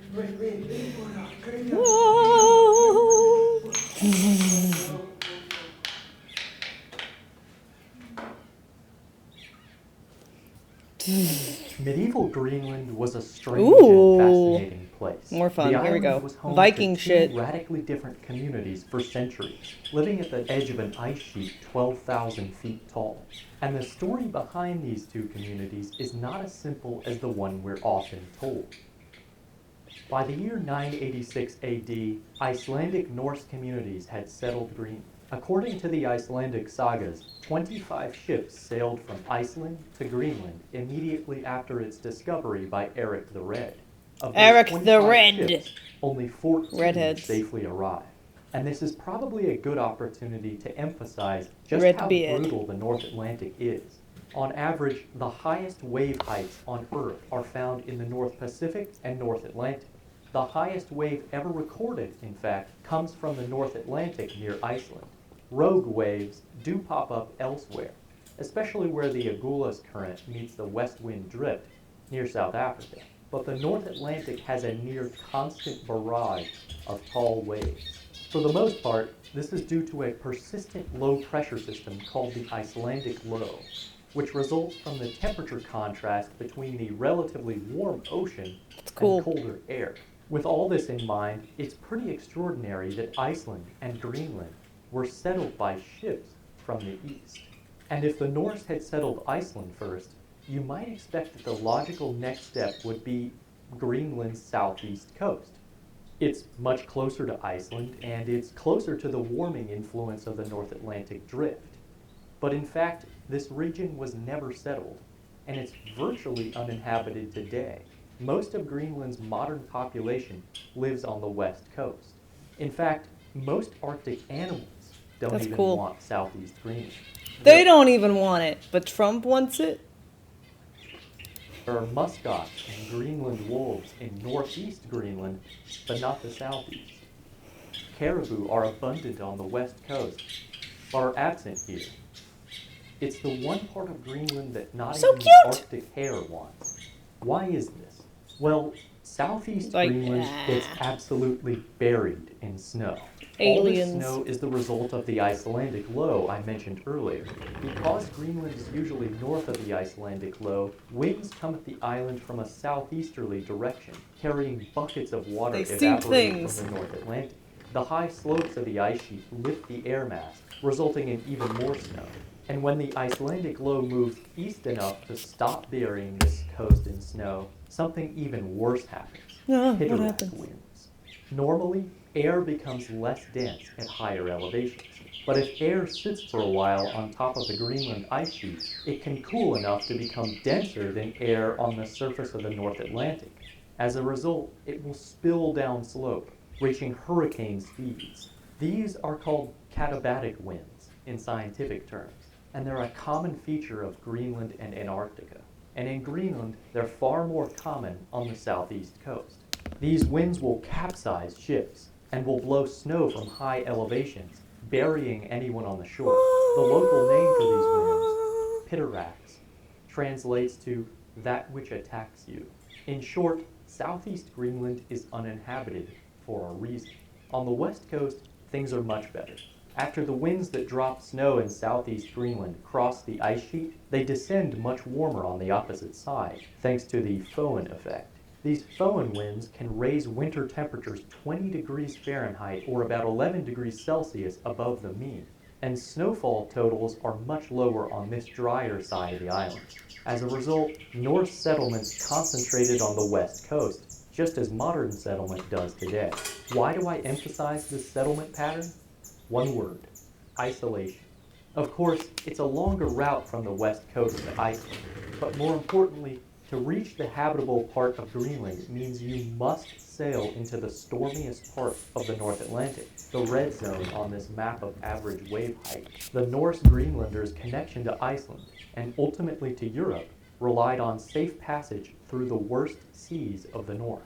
Medieval Greenland was a strange Ooh. and fascinating place. More fun. The Here we island go. was home Viking to two shit. radically different communities for centuries, living at the edge of an ice sheet 12,000 feet tall. And the story behind these two communities is not as simple as the one we're often told. By the year 986 AD, Icelandic Norse communities had settled Greenland. According to the Icelandic sagas, 25 ships sailed from Iceland to Greenland immediately after its discovery by Eric the Red. Of those Eric the 25 Red. ships, only 14 Redheads. safely arrived. And this is probably a good opportunity to emphasize just Red how beard. brutal the North Atlantic is. On average, the highest wave heights on Earth are found in the North Pacific and North Atlantic. The highest wave ever recorded, in fact, comes from the North Atlantic near Iceland. Rogue waves do pop up elsewhere, especially where the Agulhas Current meets the west wind drift near South Africa. But the North Atlantic has a near constant barrage of tall waves. For the most part, this is due to a persistent low pressure system called the Icelandic Low, which results from the temperature contrast between the relatively warm ocean and colder air. With all this in mind, it's pretty extraordinary that Iceland and Greenland were settled by ships from the east. And if the Norse had settled Iceland first, you might expect that the logical next step would be Greenland's southeast coast. It's much closer to Iceland, and it's closer to the warming influence of the North Atlantic drift. But in fact, this region was never settled, and it's virtually uninhabited today. Most of Greenland's modern population lives on the west coast. In fact, most Arctic animals don't That's even cool. want southeast Greenland. They don't even want it, but Trump wants it. There are muskox and Greenland wolves in northeast Greenland, but not the southeast. Caribou are abundant on the west coast, but are absent here. It's the one part of Greenland that not So even cute! the Arctic hare wants. Why is this? Well, southeast Like, Greenland gets absolutely buried in snow. Aliens. All this snow is the result of the Icelandic low I mentioned earlier. Because Greenland is usually north of the Icelandic low, winds come at the island from a southeasterly direction, carrying buckets of water They see evaporating things. from the North Atlantic. The high slopes of the ice sheet lift the air mass, resulting in even more snow. And when the Icelandic low moves east enough to stop burying this coast in snow, something even worse happens. What Hitterrack happens? winds. Normally, air becomes less dense at higher elevations. But if air sits for a while on top of the Greenland ice sheet, it can cool enough to become denser than air on the surface of the North Atlantic. As a result, it will spill down slope, reaching hurricane speeds. These are called katabatic winds in scientific terms, and they're a common feature of Greenland and Antarctica. And in Greenland, they're far more common on the southeast coast. These winds will capsize ships and will blow snow from high elevations, burying anyone on the shore. The local name for these winds, pitterracks, translates to that which attacks you. In short, southeast Greenland is uninhabited for a reason. On the west coast, things are much better. After the winds that drop snow in southeast Greenland cross the ice sheet, they descend much warmer on the opposite side, thanks to the Foehn effect. These Foehn winds can raise winter temperatures 20 degrees Fahrenheit or about 11 degrees Celsius above the mean, and snowfall totals are much lower on this drier side of the island. As a result, Norse settlements concentrated on the west coast, just as modern settlement does today. Why do I emphasize this settlement pattern? One word: isolation. Of course, it's a longer route from the west coast to Iceland, but more importantly, to reach the habitable part of Greenland means you must sail into the stormiest part of the North Atlantic, the red zone on this map of average wave height. The Norse Greenlanders' connection to Iceland, and ultimately to Europe, relied on safe passage through the worst seas of the north.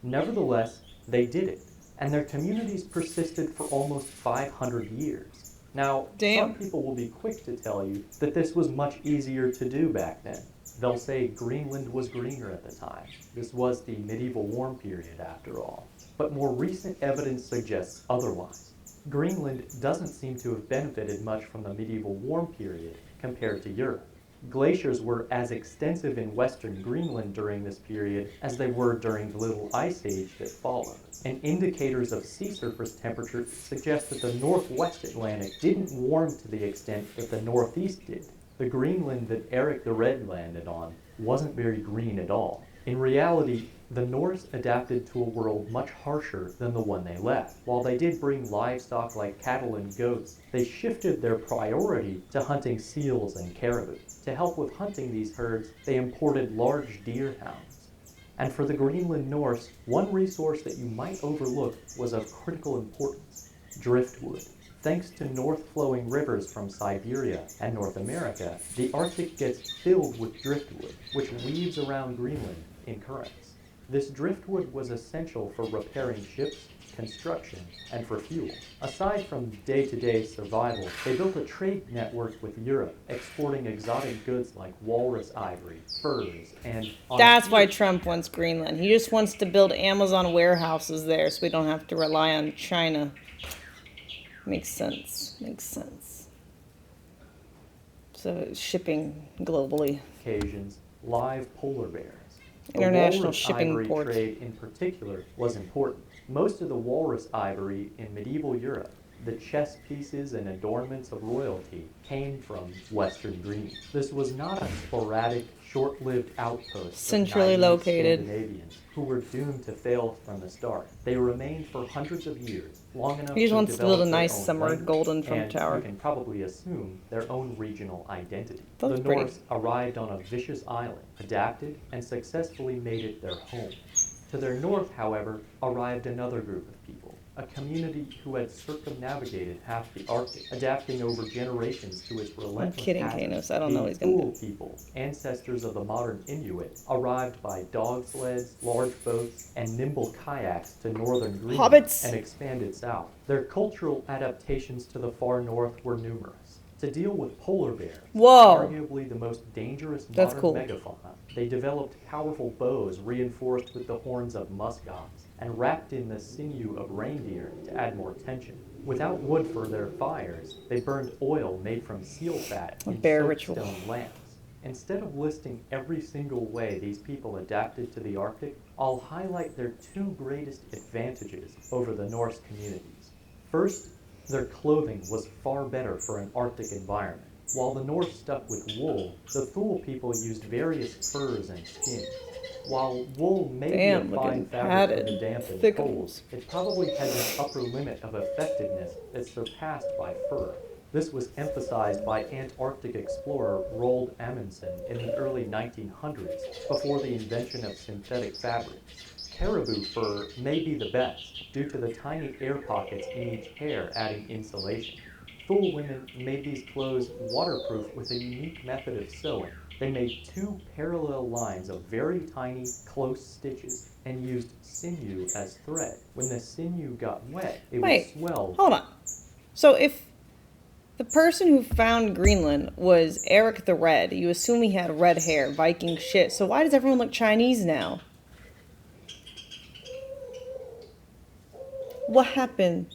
Nevertheless, they did it, and their communities persisted for almost 500 years. Now, some people will be quick to tell you that this was much easier to do back then. They'll say Greenland was greener at the time. This was the medieval warm period, after all. But more recent evidence suggests otherwise. Greenland doesn't seem to have benefited much from the medieval warm period compared to Europe. Glaciers were as extensive in western Greenland during this period as they were during the Little Ice Age that followed. And indicators of sea surface temperature suggest that the northwest Atlantic didn't warm to the extent that the northeast did. The Greenland that Eric the Red landed on wasn't very green at all. In reality, the Norse adapted to a world much harsher than the one they left. While they did bring livestock like cattle and goats, they shifted their priority to hunting seals and caribou. To help with hunting these herds, they imported large deer hounds. And for the Greenland Norse, one resource that you might overlook was of critical importance: driftwood. Thanks to north-flowing rivers from Siberia and North America, the Arctic gets filled with driftwood, which weaves around Greenland in currents. This driftwood was essential for repairing ships, construction, and for fuel. Aside from day-to-day survival, they built a trade network with Europe, exporting exotic goods like walrus ivory, furs, and... That's why Trump wants Greenland. He just wants to build Amazon warehouses there so we don't have to rely on China. Makes sense. Makes sense. So shipping globally. Occasions, live polar bears. International The walrus shipping ivory port. trade in particular was important. Most of the walrus ivory in medieval Europe, the chess pieces and adornments of royalty, came from Western Greenland. This was not a sporadic, short-lived outpost Centrally of naive located. Scandinavians who were doomed to fail from the start. They remained for hundreds of years, long enough He just to wants to build a develop their nice own summer language, golden Trump and tower. you can probably assume their own regional identity. That's The pretty. Norse arrived on a vicious island, adapted, and successfully made it their home. To their north, however, arrived another group of people, a community who had circumnavigated half the Arctic, adapting over generations to its relentless kidding, hazards. Canos. I don't know what he's The gonna Thule people, ancestors of the modern Inuit, arrived by dog sleds, large boats, and nimble kayaks to northern Greenland Hobbits. and expanded south. Their cultural adaptations to the far north were numerous. To deal with polar bears, Whoa. arguably the most dangerous That's modern cool. megafauna, they developed powerful bows reinforced with the horns of muskox and wrapped in the sinew of reindeer to add more tension. Without wood for their fires, they burned oil made from seal fat A in bear ritual. soapstone lamps. Instead of listing every single way these people adapted to the Arctic, I'll highlight their two greatest advantages over the Norse communities. First, their clothing was far better for an Arctic environment. While the Norse stuck with wool, the Thule people used various furs and skins. While wool may Damn, be a fine looking fabric for the padded. damp and Thick cold, ones. it probably has an upper limit of effectiveness that's surpassed by fur. This was emphasized by Antarctic explorer Roald Amundsen in the early 1900s, before the invention of synthetic fabrics. Caribou fur may be the best, due to the tiny air pockets in each hair adding insulation. Thule women made these clothes waterproof with a unique method of sewing. They made two parallel lines of very tiny, close stitches and used sinew as thread. When the sinew got wet, it Wait, would swell. hold on. So if the person who found Greenland was Eric the Red, you assume he had red hair, Viking shit. So why does everyone look Chinese now? What happened?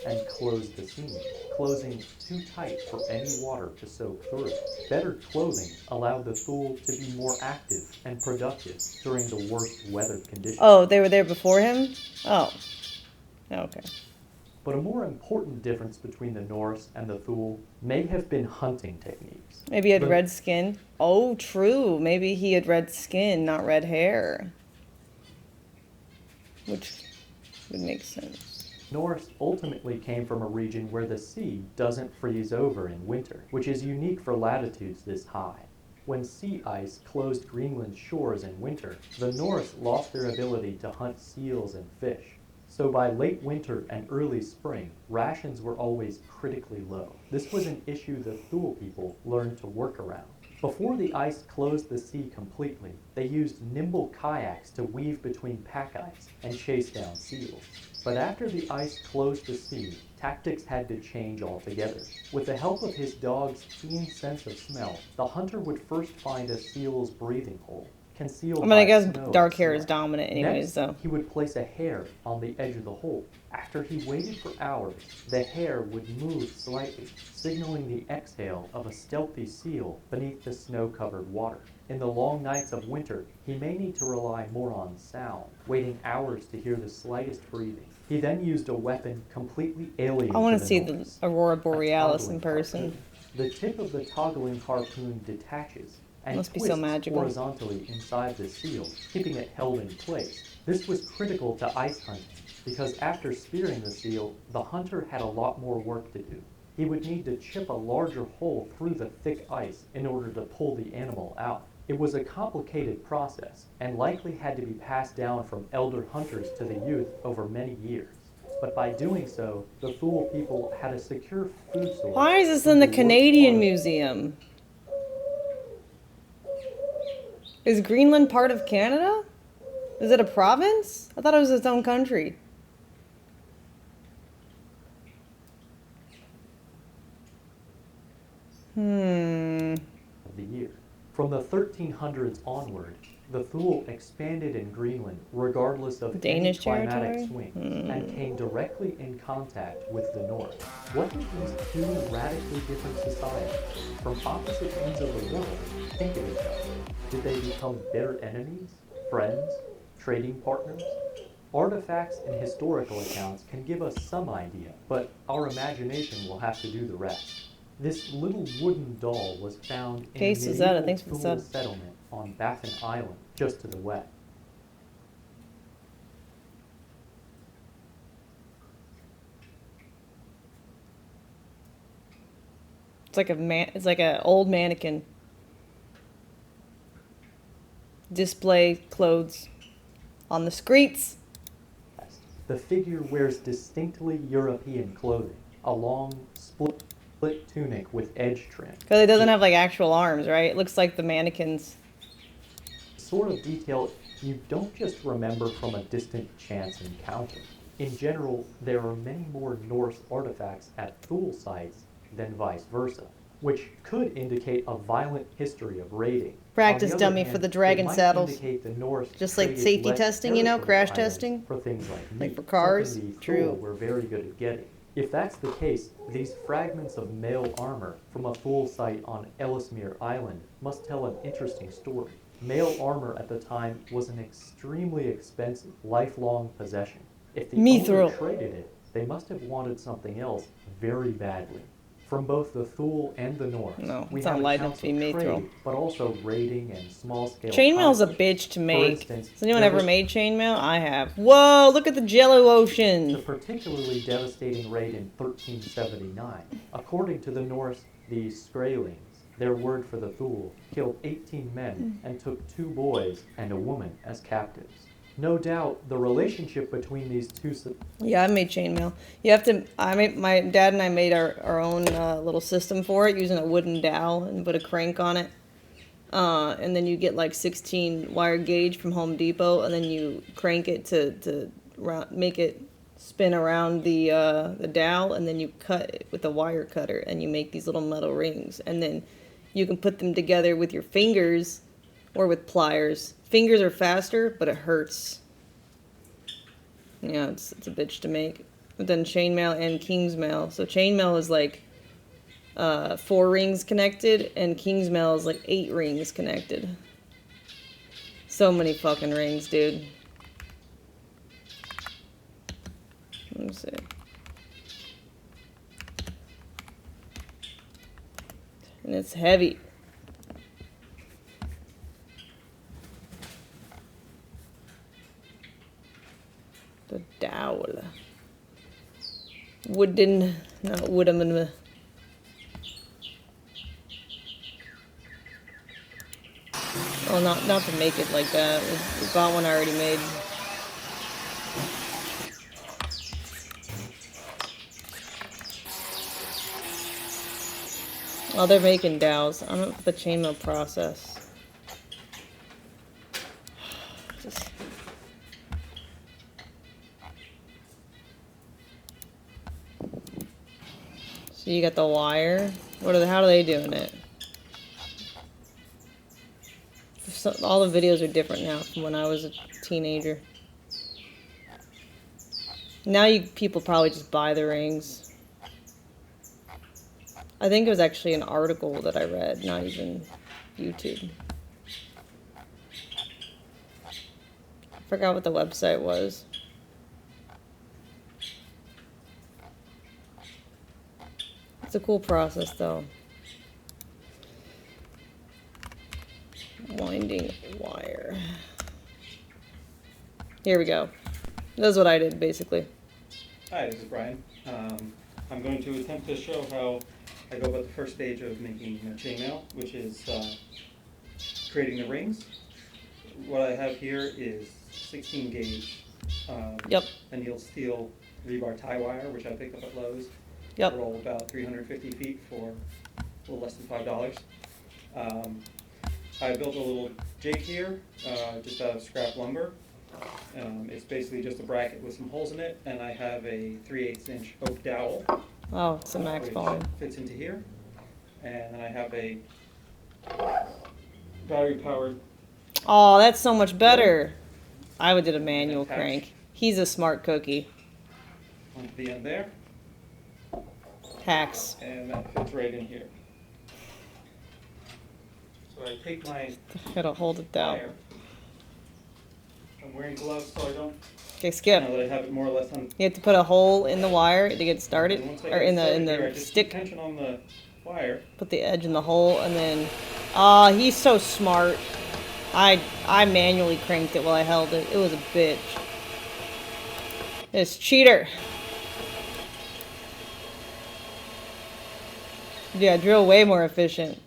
And closed the seam, closing too tight for any water to soak through. Better clothing allowed the Thule to be more active and productive during the worst weather conditions. Oh, they were there before him? Oh. Okay. But a more important difference between the Norse and the Thule may have been hunting techniques. Maybe he had The- red skin. Oh, true. Maybe he had red skin, not red hair. Which would make sense. Norse ultimately came from a region where the sea doesn't freeze over in winter, which is unique for latitudes this high. When sea ice closed Greenland's shores in winter, the Norse lost their ability to hunt seals and fish. So by late winter and early spring, rations were always critically low. This was an issue the Thule people learned to work around. Before the ice closed the sea completely, they used nimble kayaks to weave between pack ice and chase down seals. But after the ice closed the sea, tactics had to change altogether. With the help of his dog's keen sense of smell, the hunter would first find a seal's breathing hole, concealed I mean, I by guess snow dark and hair is snow. dominant anyways, Next, though. he would place a hair on the edge of the hole. After he waited for hours, the hair would move slightly, signaling the exhale of a stealthy seal beneath the snow-covered water. In the long nights of winter, he may need to rely more on sound, waiting hours to hear the slightest breathing. He then used a weapon completely alien I want to to see Norse, the Aurora a Borealis in toggling person. harpoon. The tip of the toggling harpoon detaches and Must be so twists magical. horizontally inside the seal, keeping it held in place. This was critical to ice hunting, because after spearing the seal, the hunter had a lot more work to do. He would need to chip a larger hole through the thick ice in order to pull the animal out. It was a complicated process, and likely had to be passed down from elder hunters to the youth over many years. But by doing so, the Thule people had a secure food source. Why is this in the Canadian Museum? Is Greenland part of Canada? Is it a province? I thought it was its own country. Of the year. From the 1300s onward, the Thule expanded in Greenland regardless of Danish any climatic territory? swings and came directly in contact with the North. What did these two radically different societies from opposite ends of the world think of each other? Did they become bitter enemies, friends, trading partners? Artifacts and historical accounts can give us some idea, but our imagination will have to do the rest. This little wooden doll was found in Case a is that, I medieval think it's Thule that. settlement on Baffin Island, just to the west. It's like it's like an old mannequin. Display clothes on the streets. The figure wears distinctly European clothing, a long, split tunic with edge trim. Because it doesn't have like actual arms, right? It looks like the mannequins. sort of detail you don't just remember from a distant chance encounter. In general, there are many more Norse artifacts at Thule sites than vice versa, which could indicate a violent history of raiding. Practice On the other dummy hand, for the it dragon might saddles. indicate the Norse Just like traded safety less testing, you know, perishable crash items testing. for things like Like meat, for cars. something the True. Thule were very good at getting. If that's the case, these fragments of male armor from a Thule site on Ellesmere Island must tell an interesting story. Male armor at the time was an extremely expensive, lifelong possession. If the owner traded it, they must have wanted something else very badly. From both the Thule and the Norse, No, we it's have not light accounts enough to be of mithril. trade, but also raiding and small-scale Chainmail's a conflict. bitch to make. For instance, Has anyone there ever was made chainmail? I have. Whoa, look at the Jello Ocean. the particularly devastating raid in 1379. According to the Norse, the Skrælings, their word for the Thule, killed 18 men and took 2 boys and a woman as captives. No doubt, the relationship between these two... Yeah, I made chainmail. You have to. My dad and I made our own little system for it using a wooden dowel and put a crank on it. And then you get like 16 wire gauge from Home Depot, and then you crank it to make it spin around the dowel, and then you cut it with a wire cutter, and you make these little metal rings, and then you can put them together with your fingers or with pliers. Fingers are faster, but it hurts. Yeah, it's a bitch to make. I've done chainmail and kingsmail. So chainmail is like 4 rings connected, and kingsmail is like 8 rings connected. So many fucking rings, dude. Let me see. And it's heavy. The dowel. Wooden, not wooden. Oh, not to make it like that. We got one already made. Oh, they're making dowels. I don't know the chainmail process. Just... So you got the wire. How are they doing it? So, all the videos are different now from when I was a teenager. Now people probably just buy the rings. I think it was actually an article that I read, not even YouTube. I forgot what the website was. It's a cool process, though. Winding wire. Here we go. That's what I did, basically. Hi, this is Brian. I'm going to attempt to show how I go about the first stage of making a chainmail, which is creating the rings. What I have here is 16 gauge annealed steel rebar tie wire, which I picked up at Lowe's. Yep. Roll about 350 feet for a little less than $5. I built a little jig here, just out of scrap lumber. It's basically just a bracket with some holes in it, and I have a 3/8 inch oak dowel. Oh, it's a max volume. Fits into here, and then I have a battery powered. Oh, that's so much better. I would do a manual crank. He's a smart cookie. Onto the end there. Hacks. And that fits right in here. So I take my Gotta hold it down. wire. I'm wearing gloves so I don't. Okay, skip. Now that I have it more or less on. You have to put a hole in the wire to get started, Once I or get in started the here, I just stick. keep tension on the wire. Put the edge in the hole, and then. He's so smart. I manually cranked it while I held it. It was a bitch. It's cheater. Yeah, drill way more efficient.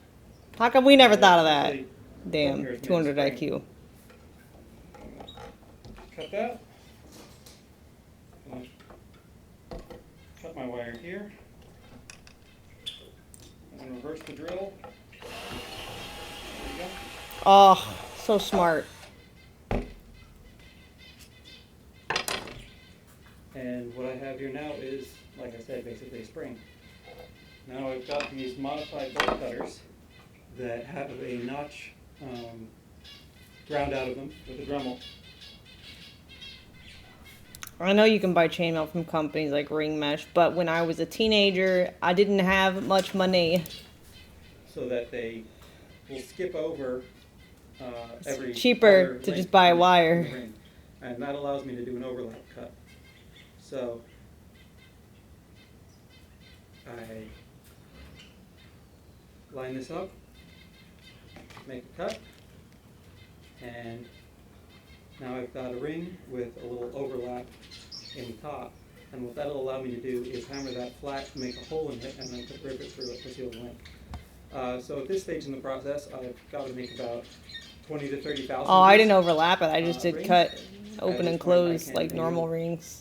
How come we never thought of that? Damn, 200 IQ. Cut that. Cut my wire here. And then reverse the drill. There you go. Oh, so smart. And what I have here now is, like I said, basically a spring. Now I've got these modified bolt cutters that have a notch ground out of them with a Dremel. I know you can buy chainmail from companies like Ring Mesh, but when I was a teenager, I didn't have much money. So that they will skip over every It's cheaper to just buy a wire. ring. And that allows me to do an overlap cut. So I line this up, make a cut, and now I've got a ring with a little overlap in the top. And what that'll allow me to do is hammer that flat, make a hole in it, and then rip it through it to seal the link. So at this stage in the process, I've got to make about 20 to 30,000. Oh, I didn't overlap it. I just did rings. cut, open At and this point, close I can't like do- normal rings.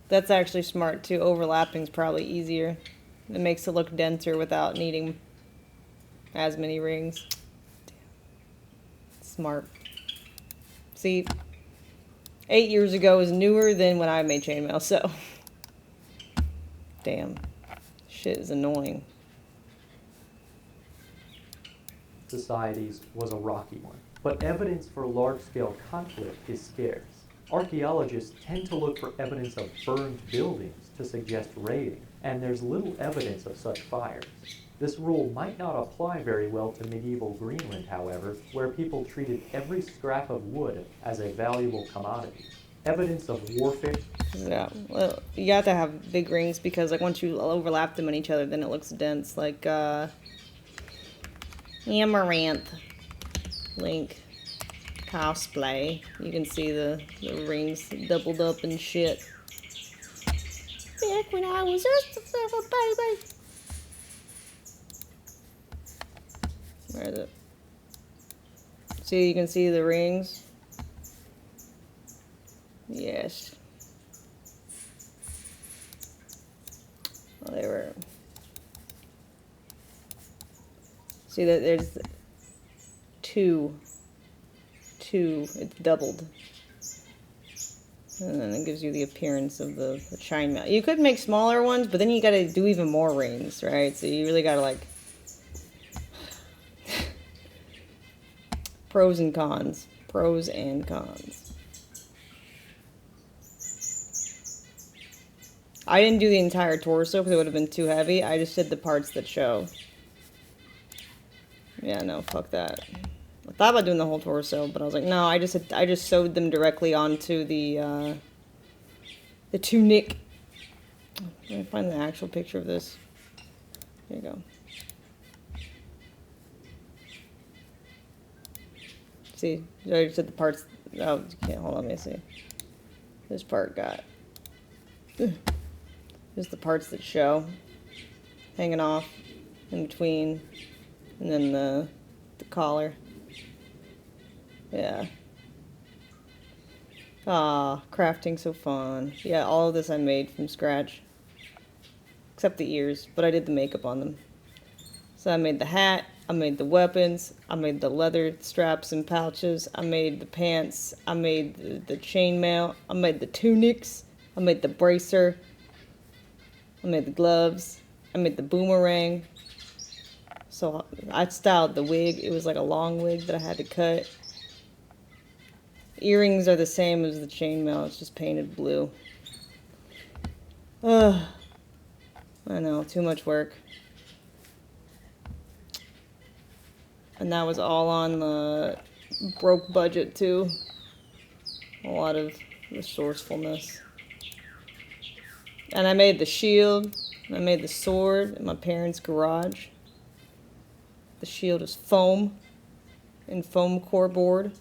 That's actually smart too. Overlapping's probably easier. It makes it look denser without needing as many rings. Smart. See, 8 years ago is newer than when I made chainmail, so. Damn. Shit is annoying. Societies was a rocky one, but evidence for large-scale conflict is scarce. Archaeologists tend to look for evidence of burned buildings to suggest raiding, and there's little evidence of such fires. This rule might not apply very well to medieval Greenland, however, where people treated every scrap of wood as a valuable commodity. Evidence of warfare. Yeah, well, you got to have big rings because like once you overlap them on each other, then it looks dense. Like Amouranth link cosplay. You can see the rings doubled up and shit. Back when I was just a baby. Where is it? See, you can see the rings. Yes. Well, they were. See that there's two. It's doubled. And then it gives you the appearance of the chainmail. You could make smaller ones, but then you gotta do even more rings, right? So you really gotta like pros and cons. Pros and cons. I didn't do the entire torso because it would have been too heavy. I just did the parts that show. Yeah, no, fuck that. I thought about doing the whole torso, but I was like, no, I just sewed them directly onto the tunic. Let me find the actual picture of this. There you go. See, I just did the parts. Oh, you can't. Hold on, let me see. This part got. Just the parts that show. Hanging off in between. And then the collar. Yeah. Ah, crafting so fun. Yeah, all of this I made from scratch. Except the ears, but I did the makeup on them. So I made the hat, I made the weapons, I made the leather straps and pouches, I made the pants, I made the chainmail, I made the tunics, I made the bracer, I made the gloves, I made the boomerang. So I styled the wig. It was like a long wig that I had to cut. Earrings are the same as the chainmail. It's just painted blue. Ugh. I know, too much work. And that was all on the broke budget too. A lot of resourcefulness. And I made the shield. I made the sword in my parents' garage. The shield is foam and foam core board.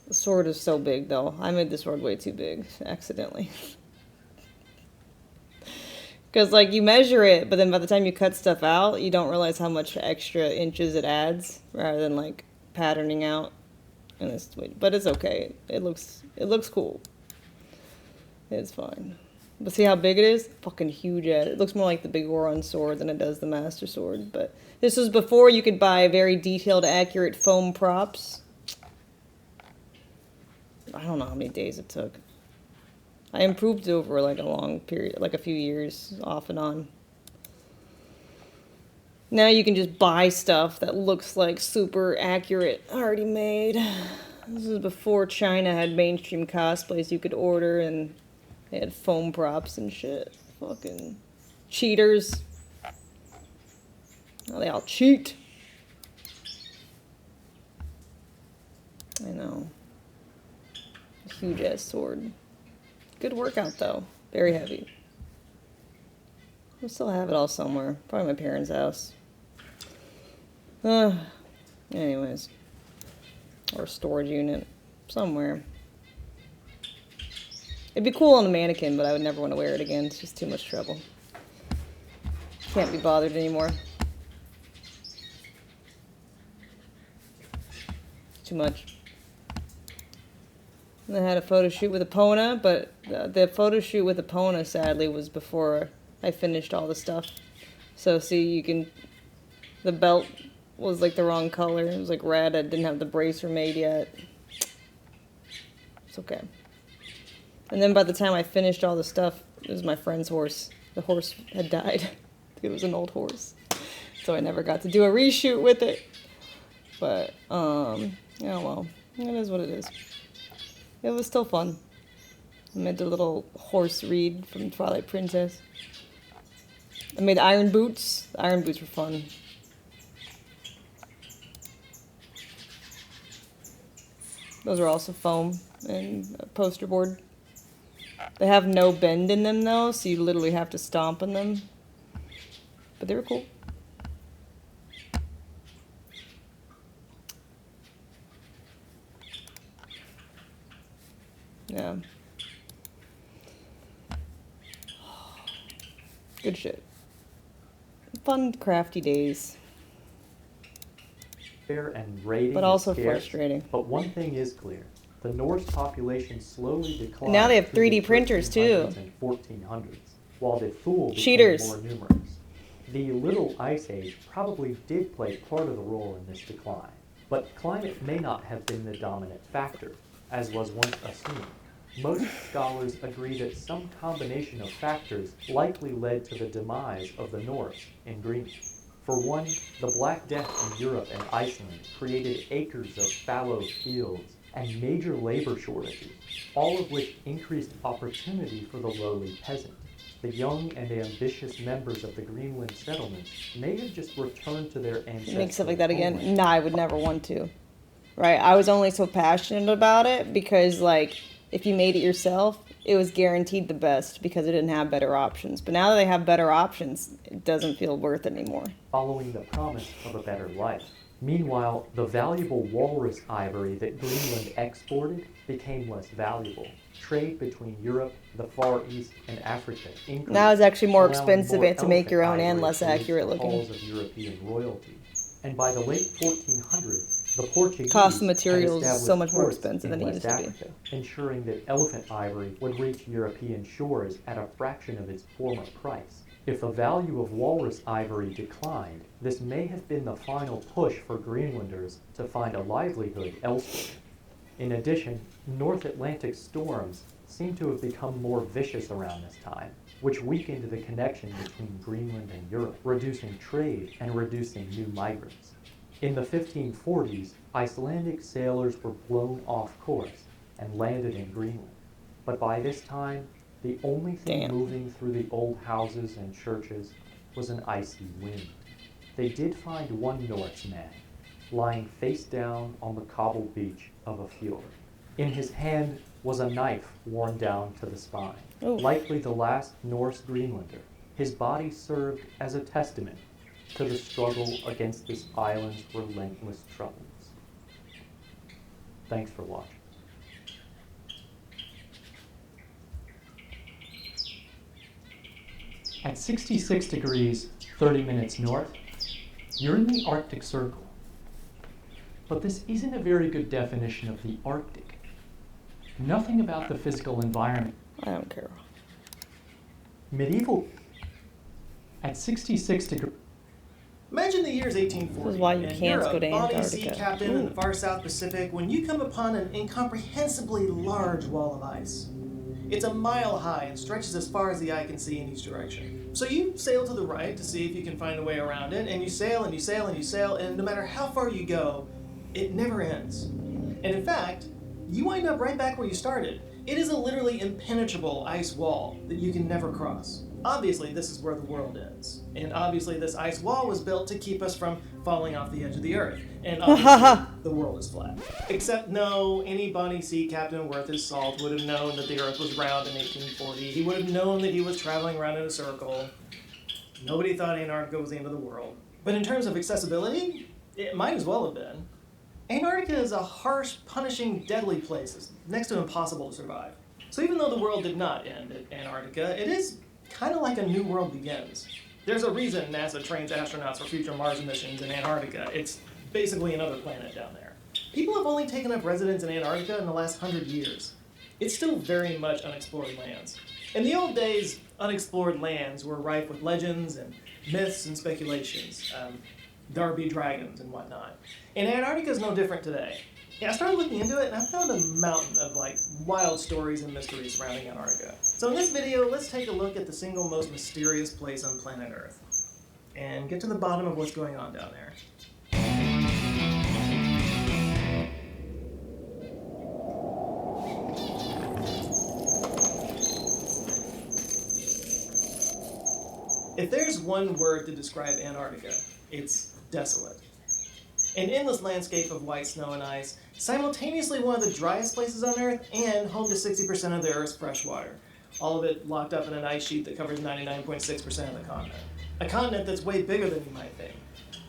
The sword is so big though. I made the sword way too big, accidentally. Because like you measure it, but then by the time you cut stuff out, you don't realize how much extra inches it adds, rather than like patterning out. And it's, but it's okay. It looks cool. It's fine. But see how big it is? Fucking huge. It looks more like the Big Oron sword than it does the Master Sword. But this was before you could buy very detailed, accurate foam props. I don't know how many days it took. I improved over like a long period, like a few years off and on. Now you can just buy stuff that looks like super accurate, already made. This is before China had mainstream cosplays you could order, and they had foam props and shit. Fucking cheaters. Now they all cheat. I know. A huge ass sword. Good workout though. Very heavy. I still have it all somewhere. Probably my parents' house. Anyways. Or a storage unit. Somewhere. It'd be cool on a mannequin, but I would never want to wear it again. It's just too much trouble. Can't be bothered anymore. Too much. And I had a photo shoot with Epona, but the photo shoot with Epona, sadly, was before I finished all the stuff. So see, you can... The belt was like the wrong color. It was like red. I didn't have the bracer made yet. It's okay. And then by the time I finished all the stuff, it was my friend's horse. The horse had died. It was an old horse. So I never got to do a reshoot with it. But, yeah, well, it is what it is. It was still fun. I made the little horse Reed from Twilight Princess. I made iron boots. The iron boots were fun. Those are also foam and a poster board. They have no bend in them though, so you literally have to stomp on them. But they were cool. Yeah. Good shit. Fun, crafty days. Fair and raiding But also is scarce, frustrating. But one thing is clear. The Norse population slowly declined. Now they have through 3D the printers, too. 1300s and 1400s, while the Thule became Cheaters. more numerous. The Little Ice Age probably did play part of the role in this decline, but climate may not have been the dominant factor, as was once assumed. Most scholars agree that some combination of factors likely led to the demise of the Norse in Greenland. For one, the Black Death in Europe and Iceland created acres of fallow fields and major labor shortages, all of which increased opportunity for the lowly peasant. The young and ambitious members of the Greenland settlements may have just returned to their ancestral Make stuff like that again? homeland. Nah, I would never want to. Right? I was only so passionate about it because, like, if you made it yourself, it was guaranteed the best because it didn't have better options. But now that they have better options, it doesn't feel worth it anymore. Following the promise of a better life. Meanwhile, the valuable walrus ivory that Greenland exported became less valuable. Trade between Europe, the Far East, and Africa increased. Now it's actually more allowing expensive more to make your own and elephant less ivory to reach accurate the looking. halls of European royalty. And by the late 1400s, the Portuguese Cost of had materials is so established much more ports expensive in than it West used to be. Africa, ensuring that elephant ivory would reach European shores at a fraction of its former price. If the value of walrus ivory declined, this may have been the final push for Greenlanders to find a livelihood elsewhere. In addition, North Atlantic storms seem to have become more vicious around this time, which weakened the connection between Greenland and Europe, reducing trade and reducing new migrants. In the 1540s, Icelandic sailors were blown off course and landed in Greenland. But by this time, the only thing moving through the old houses and churches was an icy wind. They did find one Norseman lying face down on the cobbled beach of a fjord. In his hand was a knife worn down to the spine, likely the last Norse Greenlander. His body served as a testament to the struggle against this island's relentless troubles. Thanks for watching. At 66 degrees, 30 minutes north, you're in the Arctic Circle. But this isn't a very good definition of the Arctic. Nothing about the physical environment. I don't care. Medieval. At 66 degrees. Imagine the year's 1840. This is why you and can't you're go to a Bonnie sea Antarctica. captain in Ooh. the far South Pacific when you come upon an incomprehensibly large wall of ice. It's a mile high and stretches as far as the eye can see in each direction. So you sail to the right to see if you can find a way around it, and you sail and you sail and you sail, and no matter how far you go, it never ends. And in fact, you wind up right back where you started. It is a literally impenetrable ice wall that you can never cross. Obviously, this is where the world ends. And obviously, this ice wall was built to keep us from falling off the edge of the earth. And obviously, the world is flat. Except no, any Bonnie sea captain worth his salt would have known that the earth was round in 1840. He would have known that he was traveling around in a circle. Nobody thought Antarctica was the end of the world. But in terms of accessibility, it might as well have been. Antarctica is a harsh, punishing, deadly place. It's next to impossible to survive. So even though the world did not end at Antarctica, it is kind of like a new world begins. There's a reason NASA trains astronauts for future Mars missions in Antarctica. It's basically another planet down there. People have only taken up residence in Antarctica in the last 100 years. It's still very much unexplored lands. In the old days, unexplored lands were rife with legends and myths and speculations. Darby dragons and whatnot. And Antarctica is no different today. Yeah, I started looking into it and I found a mountain of wild stories and mysteries surrounding Antarctica. So in this video, let's take a look at the single most mysterious place on planet Earth and get to the bottom of what's going on down there. If there's one word to describe Antarctica, it's desolate. An endless landscape of white snow and ice, simultaneously one of the driest places on Earth and home to 60% of the Earth's fresh water. All of it locked up in an ice sheet that covers 99.6% of the continent. A continent that's way bigger than you might think.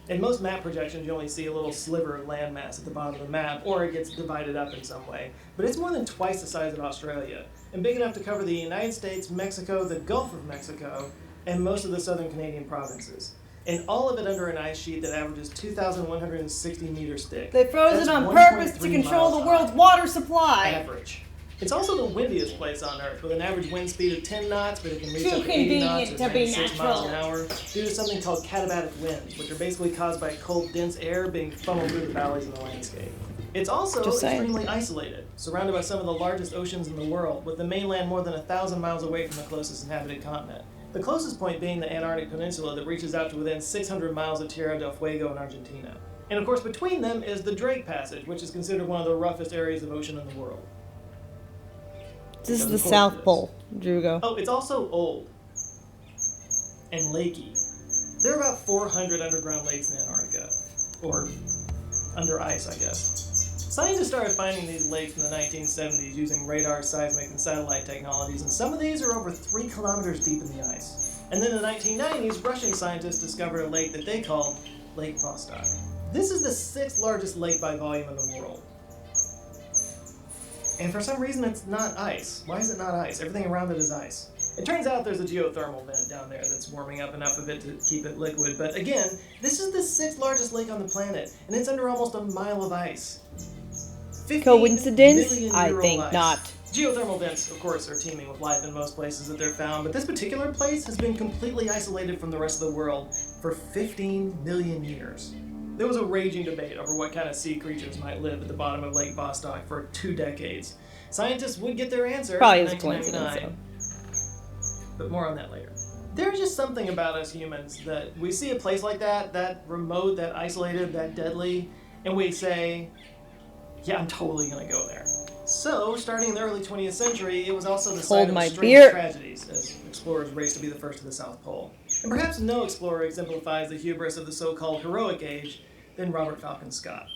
In most map projections, you only see a little sliver of landmass at the bottom of the map, or it gets divided up in some way. But it's more than twice the size of Australia, and big enough to cover the United States, Mexico, the Gulf of Mexico, and most of the southern Canadian provinces. And all of it under an ice sheet that averages 2,160 meters thick. They froze That's it on 1.3 purpose to control miles the world's high. water supply. Average. It's also the windiest place on Earth, with an average wind speed of 10 knots, but it can reach up to 80 knots or Too convenient to be 96 miles an natural. hour due to something called katabatic winds, which are basically caused by cold, dense air being funneled through the valleys in the landscape. It's also Just saying. extremely isolated, surrounded by some of the largest oceans in the world, with the mainland more than 1,000 miles away from the closest inhabited continent. The closest point being the Antarctic Peninsula that reaches out to within 600 miles of Tierra del Fuego in Argentina. And of course between them is the Drake Passage, which is considered one of the roughest areas of ocean in the world. This is Because the of course South it is. Pole, Drugo. Oh, it's also old. And lakey. There are about 400 underground lakes in Antarctica. Or under ice, I guess. Scientists started finding these lakes in the 1970s using radar, seismic, and satellite technologies, and some of these are over 3 kilometers deep in the ice. And then in the 1990s, Russian scientists discovered a lake that they called Lake Vostok. This is the 6th largest lake by volume in the world. And for some reason, it's not ice. Why is it not ice? Everything around it is ice. It turns out there's a geothermal vent down there that's warming up enough of it to keep it liquid. But again, this is the 6th largest lake on the planet, and it's under almost a mile of ice. 15 Coincidence? million I year-old think ice. not. Geothermal vents, of course, are teeming with life in most places that they're found, but this particular place has been completely isolated from the rest of the world for 15 million years. There was a raging debate over what kind of sea creatures might live at the bottom of Lake Vostok for 2 decades. Scientists would get their answer Probably in is a coincidence, 1999. But more on that later. There's just something about us humans that we see a place like that remote, that isolated, that deadly, and we say, yeah, I'm totally gonna go there. So, starting in the early 20th century, it was also the site Hold of my strange beer. tragedies as explorers raced to be the first to the South Pole. And perhaps no explorer exemplifies the hubris of the so-called heroic age than Robert Falcon Scott.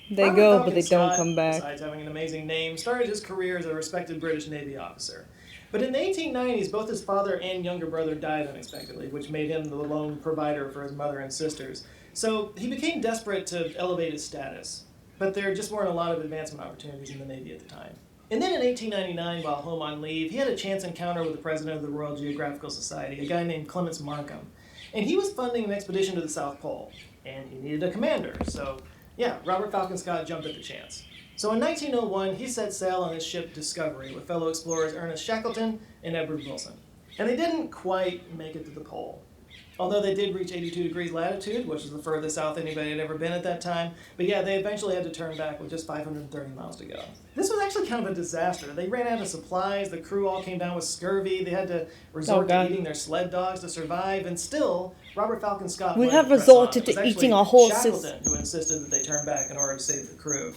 They Robert go, Falcon but they Scott, don't come back. besides having an amazing name, started his career as a respected British Navy officer. But in the 1890s, both his father and younger brother died unexpectedly, which made him the lone provider for his mother and sisters. So he became desperate to elevate his status. But there just weren't a lot of advancement opportunities in the Navy at the time. And then in 1899, while home on leave, he had a chance encounter with the president of the Royal Geographical Society, a guy named Clements Markham. And he was funding an expedition to the South Pole, and he needed a commander. So, yeah, Robert Falcon Scott jumped at the chance. So in 1901, he set sail on his ship Discovery with fellow explorers Ernest Shackleton and Edward Wilson. And they didn't quite make it to the pole. Although they did reach 82 degrees latitude, which is the furthest south anybody had ever been at that time. But yeah, they eventually had to turn back with just 530 miles to go. This was actually kind of a disaster. They ran out of supplies, the crew all came down with scurvy, they had to resort to eating their sled dogs to survive, and still, Robert Falcon Scott We wanted have to press resorted on. It was to eating actually our horses. Shackleton who insisted that they turn back in order to save the crew.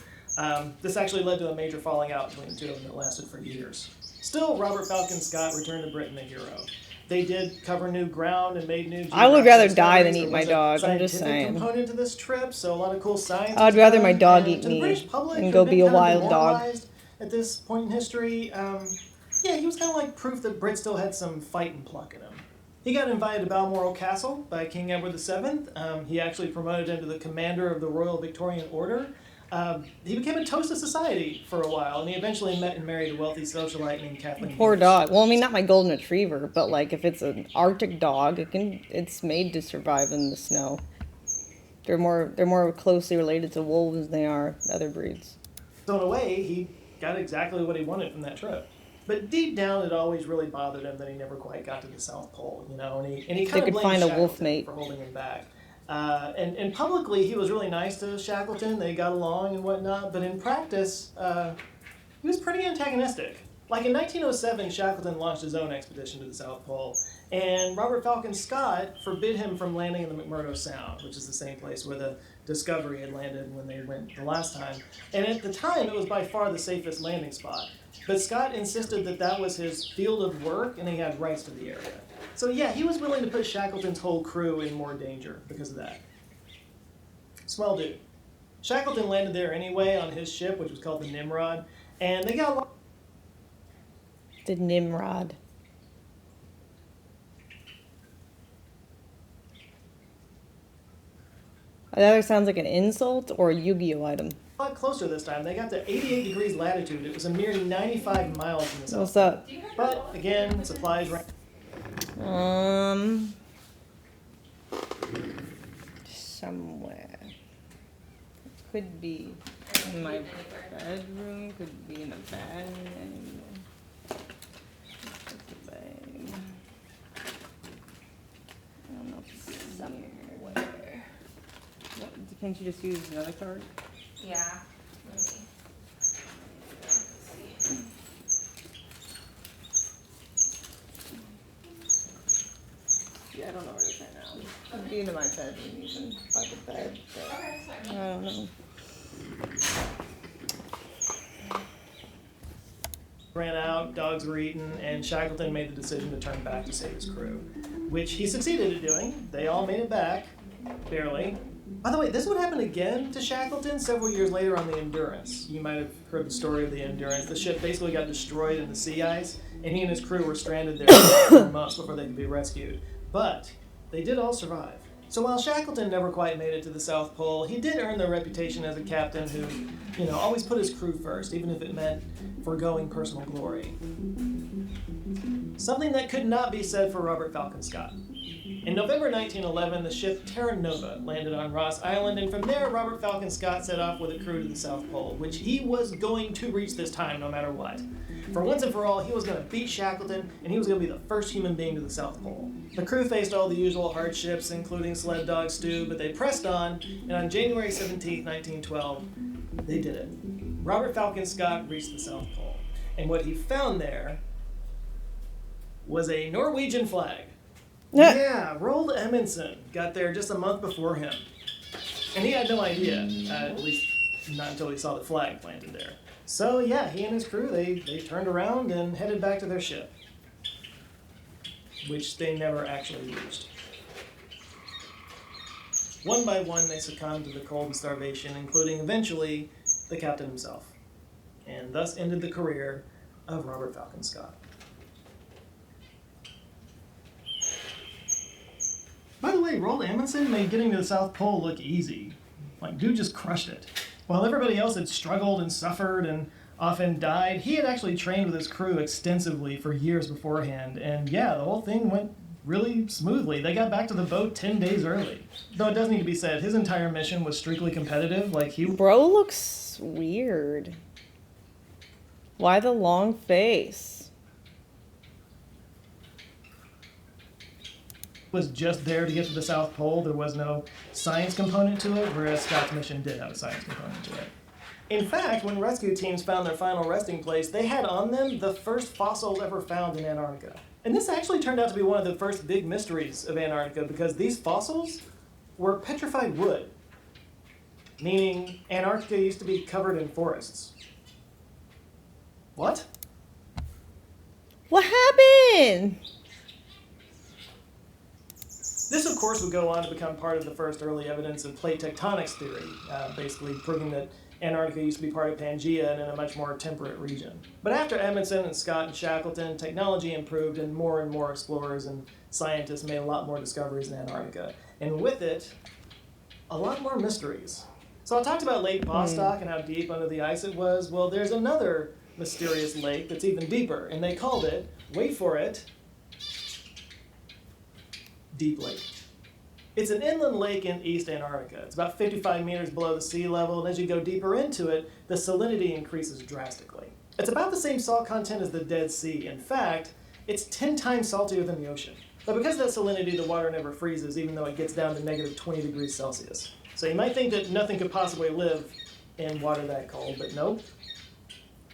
This actually led to a major falling out between the two of them that lasted for years. Still, Robert Falcon Scott returned to Britain a hero. They did cover new ground and made new. I would rather geographic die than discoveries. eat There my was a dog. I'm just scientific saying. component to this trip, so a lot of cool science. I'd was rather done, my dog and eat to the me British public, and who'd go been be a kind of wild dog. demoralized at this point in history. Yeah, he was kind of like proof that Brits still had some fight and pluck in him. He got invited to Balmoral Castle by King Edward VII. He actually promoted him to the commander of the Royal Victorian Order. He became a toast of society for a while, and he eventually met and married a wealthy socialite named Kathleen. Poor dog. Well, I mean, not my golden retriever, but like if it's an Arctic dog, it's made to survive in the snow. They're more closely related to wolves than they are other breeds. So in a way, he got exactly what he wanted from that trip. But deep down, it always really bothered him that he never quite got to the South Pole, you know, and he kind of could blamed find a Shackleton wolf mate. for holding him back. And publicly, he was really nice to Shackleton. They got along and whatnot. But in practice, he was pretty antagonistic. Like in 1907, Shackleton launched his own expedition to the South Pole, and Robert Falcon Scott forbid him from landing in the McMurdo Sound, which is the same place where the Discovery had landed when they went the last time. And at the time, it was by far the safest landing spot. But Scott insisted that that was his field of work, and he had rights to the area. So yeah, he was willing to put Shackleton's whole crew in more danger because of that. Swell dude. Shackleton landed there anyway on his ship, which was called the Nimrod, and they got along. The Nimrod. That either sounds like an insult or a Yu-Gi-Oh item. A lot closer this time. They got to 88 degrees latitude. It was a mere 95 miles from the South. What's up? But again, supplies ran. Somewhere. Could be in my bedroom, could be in the bag. I don't know, somewhere. What, can't you just use another card? Yeah, maybe. Yeah, I don't know where it is right now. Could be in my bedroom even, by the bed. But I don't know. Ran out, dogs were eaten, and Shackleton made the decision to turn back to save his crew, which he succeeded at doing. They all made it back, barely. By the way, this would happen again to Shackleton several years later on the Endurance. You might have heard the story of the Endurance. The ship basically got destroyed in the sea ice, and he and his crew were stranded there for months before they could be rescued. But they did all survive. So while Shackleton never quite made it to the South Pole, he did earn the reputation as a captain who, you know, always put his crew first, even if it meant foregoing personal glory. Something that could not be said for Robert Falcon Scott. In November 1911, the ship Terra Nova landed on Ross Island, and from there, Robert Falcon Scott set off with a crew to the South Pole, which he was going to reach this time no matter what. For once and for all, he was going to beat Shackleton, and he was going to be the first human being to the South Pole. The crew faced all the usual hardships, including sled dog stew, but they pressed on, and on January 17, 1912, they did it. Robert Falcon Scott reached the South Pole, and what he found there was a Norwegian flag. Yeah, Roald Amundsen got there just a month before him. And he had no idea, at least not until he saw the flag planted there. So yeah, he and his crew, they turned around and headed back to their ship, which they never actually reached. One by one, they succumbed to the cold and starvation, including eventually the captain himself. And thus ended the career of Robert Falcon Scott. By the way, Roald Amundsen made getting to the South Pole look easy. Like, dude just crushed it. While everybody else had struggled and suffered and often died, he had actually trained with his crew extensively for years beforehand. And yeah, the whole thing went really smoothly. They got back to the boat 10 days early. Though it does need to be said, his entire mission was strictly competitive. Like, he... Bro looks weird. Why the long face? was just there to get to the South Pole. There was no science component to it, whereas Scott's mission did have a science component to it. In fact, when rescue teams found their final resting place, they had on them the first fossils ever found in Antarctica. And this actually turned out to be one of the first big mysteries of Antarctica because these fossils were petrified wood, meaning Antarctica used to be covered in forests. What? What happened? This, of course, would go on to become part of the first early evidence of plate tectonics theory, basically proving that Antarctica used to be part of Pangaea and in a much more temperate region. But after Edmondson and Scott and Shackleton, technology improved and more explorers and scientists made a lot more discoveries in Antarctica. And with it, a lot more mysteries. So I talked about Lake Vostok and how deep under the ice it was. Well, there's another mysterious lake that's even deeper, and they called it, wait for it, Deep Lake. It's an inland lake in East Antarctica. It's about 55 meters below the sea level, and as you go deeper into it, the salinity increases drastically. It's about the same salt content as the Dead Sea. In fact, it's 10 times saltier than the ocean. But because of that salinity, the water never freezes, even though it gets down to negative 20 degrees Celsius. So you might think that nothing could possibly live in water that cold, but nope.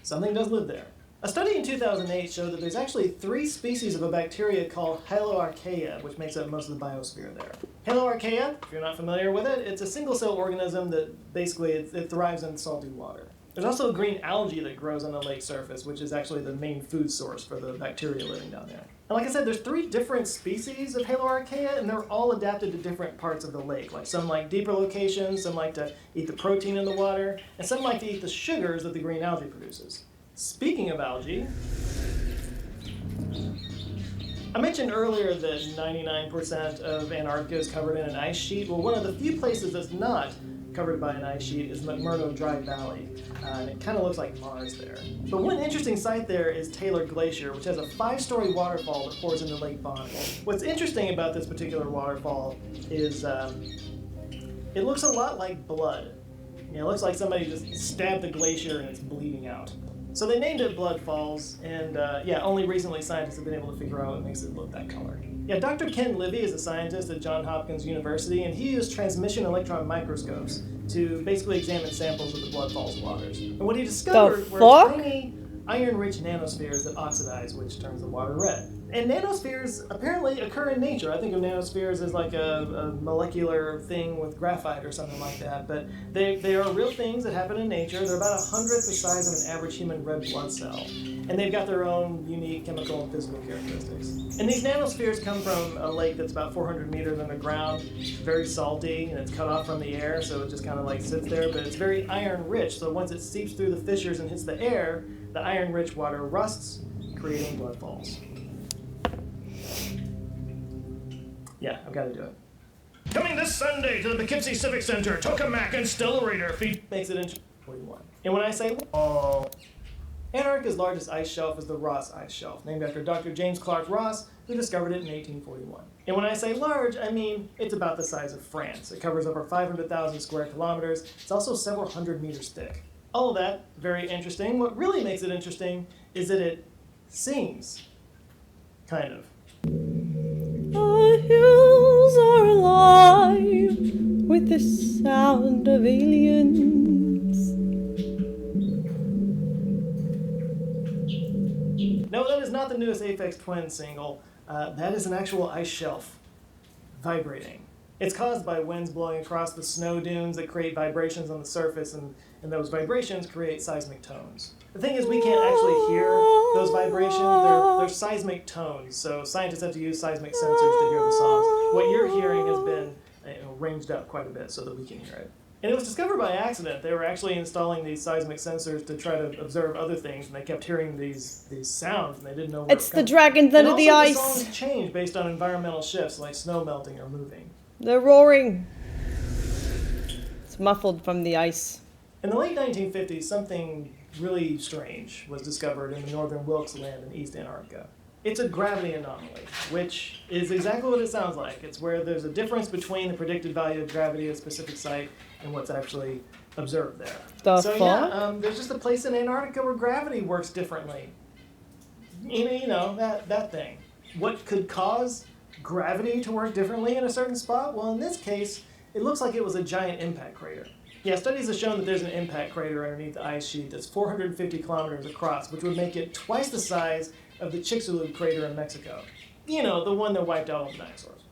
Something does live there. A study in 2008 showed that there's actually 3 species of a bacteria called Hyloarchaea, which makes up most of the biosphere there. Hyloarchaea, if you're not familiar with it, it's a single-cell organism that basically it thrives in salty water. There's also a green algae that grows on the lake surface, which is actually the main food source for the bacteria living down there. And like I said, there's 3 different species of Hyloarchaea, and they're all adapted to different parts of the lake. Like some like deeper locations, some like to eat the protein in the water, and some like to eat the sugars that the green algae produces. Speaking of algae, I mentioned earlier that 99% of Antarctica is covered in an ice sheet. Well, one of the few places that's not covered by an ice sheet is McMurdo Dry Valley, and it kind of looks like Mars there. But one interesting site there is Taylor Glacier, which has a 5-story waterfall that pours into Lake Bonny. What's interesting about this particular waterfall is it looks a lot like blood. You know, it looks like somebody just stabbed the glacier and it's bleeding out. So they named it Blood Falls, and only recently scientists have been able to figure out what makes it look that color. Yeah, Dr. Ken Livy is a scientist at Johns Hopkins University, and he used transmission electron microscopes to basically examine samples of the Blood Falls waters. And what he discovered were tiny iron-rich nanospheres that oxidize, which turns the water red. And nanospheres apparently occur in nature. I think of nanospheres as like a molecular thing with graphite or something like that, but they are real things that happen in nature. They're about 100th the size of an average human red blood cell, and they've got their own unique chemical and physical characteristics. And these nanospheres come from a lake that's about 400 meters underground, very salty, and it's cut off from the air, so it just kind of like sits there, but it's very iron-rich, so once it seeps through the fissures and hits the air, the iron-rich water rusts, creating blood falls. Yeah, I've got to do it. Coming this Sunday to the Poughkeepsie Civic Center, Tokamak and Stellarator makes it in 41. And when I say, oh, Antarctica's largest ice shelf is the Ross Ice Shelf, named after Dr. James Clark Ross, who discovered it in 1841. And when I say large, I mean it's about the size of France. It covers over 500,000 square kilometers. It's also several hundred meters thick. All of that, very interesting. What really makes it interesting is that it sings, kind of. The hills are alive with the sound of aliens. No, that is not the newest Aphex Twin single. That is an actual ice shelf vibrating. It's caused by winds blowing across the snow dunes that create vibrations on the surface, and those vibrations create seismic tones. The thing is, we can't actually hear those vibrations. They're seismic tones, so scientists have to use seismic sensors to hear the songs. What you're hearing has been ranged up quite a bit so that we can hear it. And it was discovered by accident. They were actually installing these seismic sensors to try to observe other things, and they kept hearing these sounds, and they didn't know where It's the dragons under the ice. The songs change based on environmental shifts, like snow melting or moving. They're roaring. It's muffled from the ice. In the late 1950s, something really strange was discovered in the northern Wilkes Land in East Antarctica. It's a gravity anomaly, which is exactly what it sounds like. It's where there's a difference between the predicted value of gravity at a specific site and what's actually observed there. There's just a place in Antarctica where gravity works differently. You know that thing. What could cause gravity to work differently in a certain spot? Well, in this case, it looks like it was a giant impact crater. Yeah, studies have shown that there's an impact crater underneath the ice sheet that's 450 kilometers across, which would make it twice the size of the Chicxulub crater in Mexico. You know, the one that wiped out all the dinosaurs.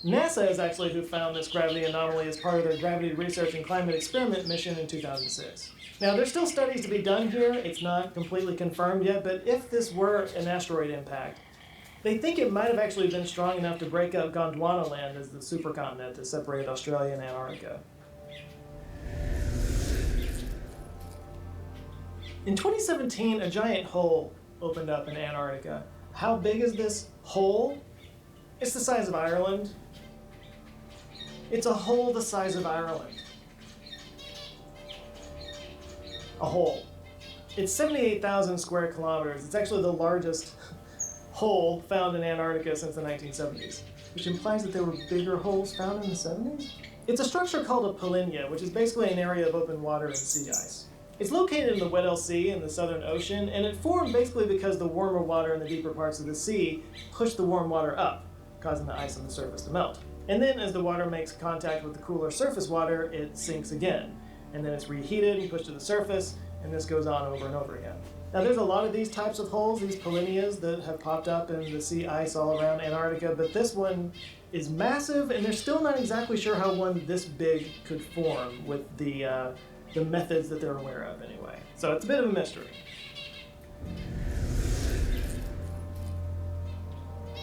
NASA is actually who found this gravity anomaly as part of their Gravity Research and Climate Experiment mission in 2006. Now, there's still studies to be done here. It's not completely confirmed yet, but if this were an asteroid impact, they think it might have actually been strong enough to break up Gondwana land as the supercontinent that separated Australia and Antarctica. In 2017, a giant hole opened up in Antarctica. How big is this hole? It's the size of Ireland. It's a hole the size of Ireland. A hole. It's 78,000 square kilometers. It's actually the largest hole found in Antarctica since the 1970s, which implies that there were bigger holes found in the 70s? It's a structure called a polynya, which is basically an area of open water and sea ice. It's located in the Weddell Sea in the Southern Ocean, and it formed basically because the warmer water in the deeper parts of the sea pushed the warm water up, causing the ice on the surface to melt. And then as the water makes contact with the cooler surface water, it sinks again. And then it's reheated and pushed to the surface, and this goes on over and over again. Now there's a lot of these types of holes, these polynyas that have popped up in the sea ice all around Antarctica, but this one is massive, and they're still not exactly sure how one this big could form with the methods that they're aware of anyway. So it's a bit of a mystery.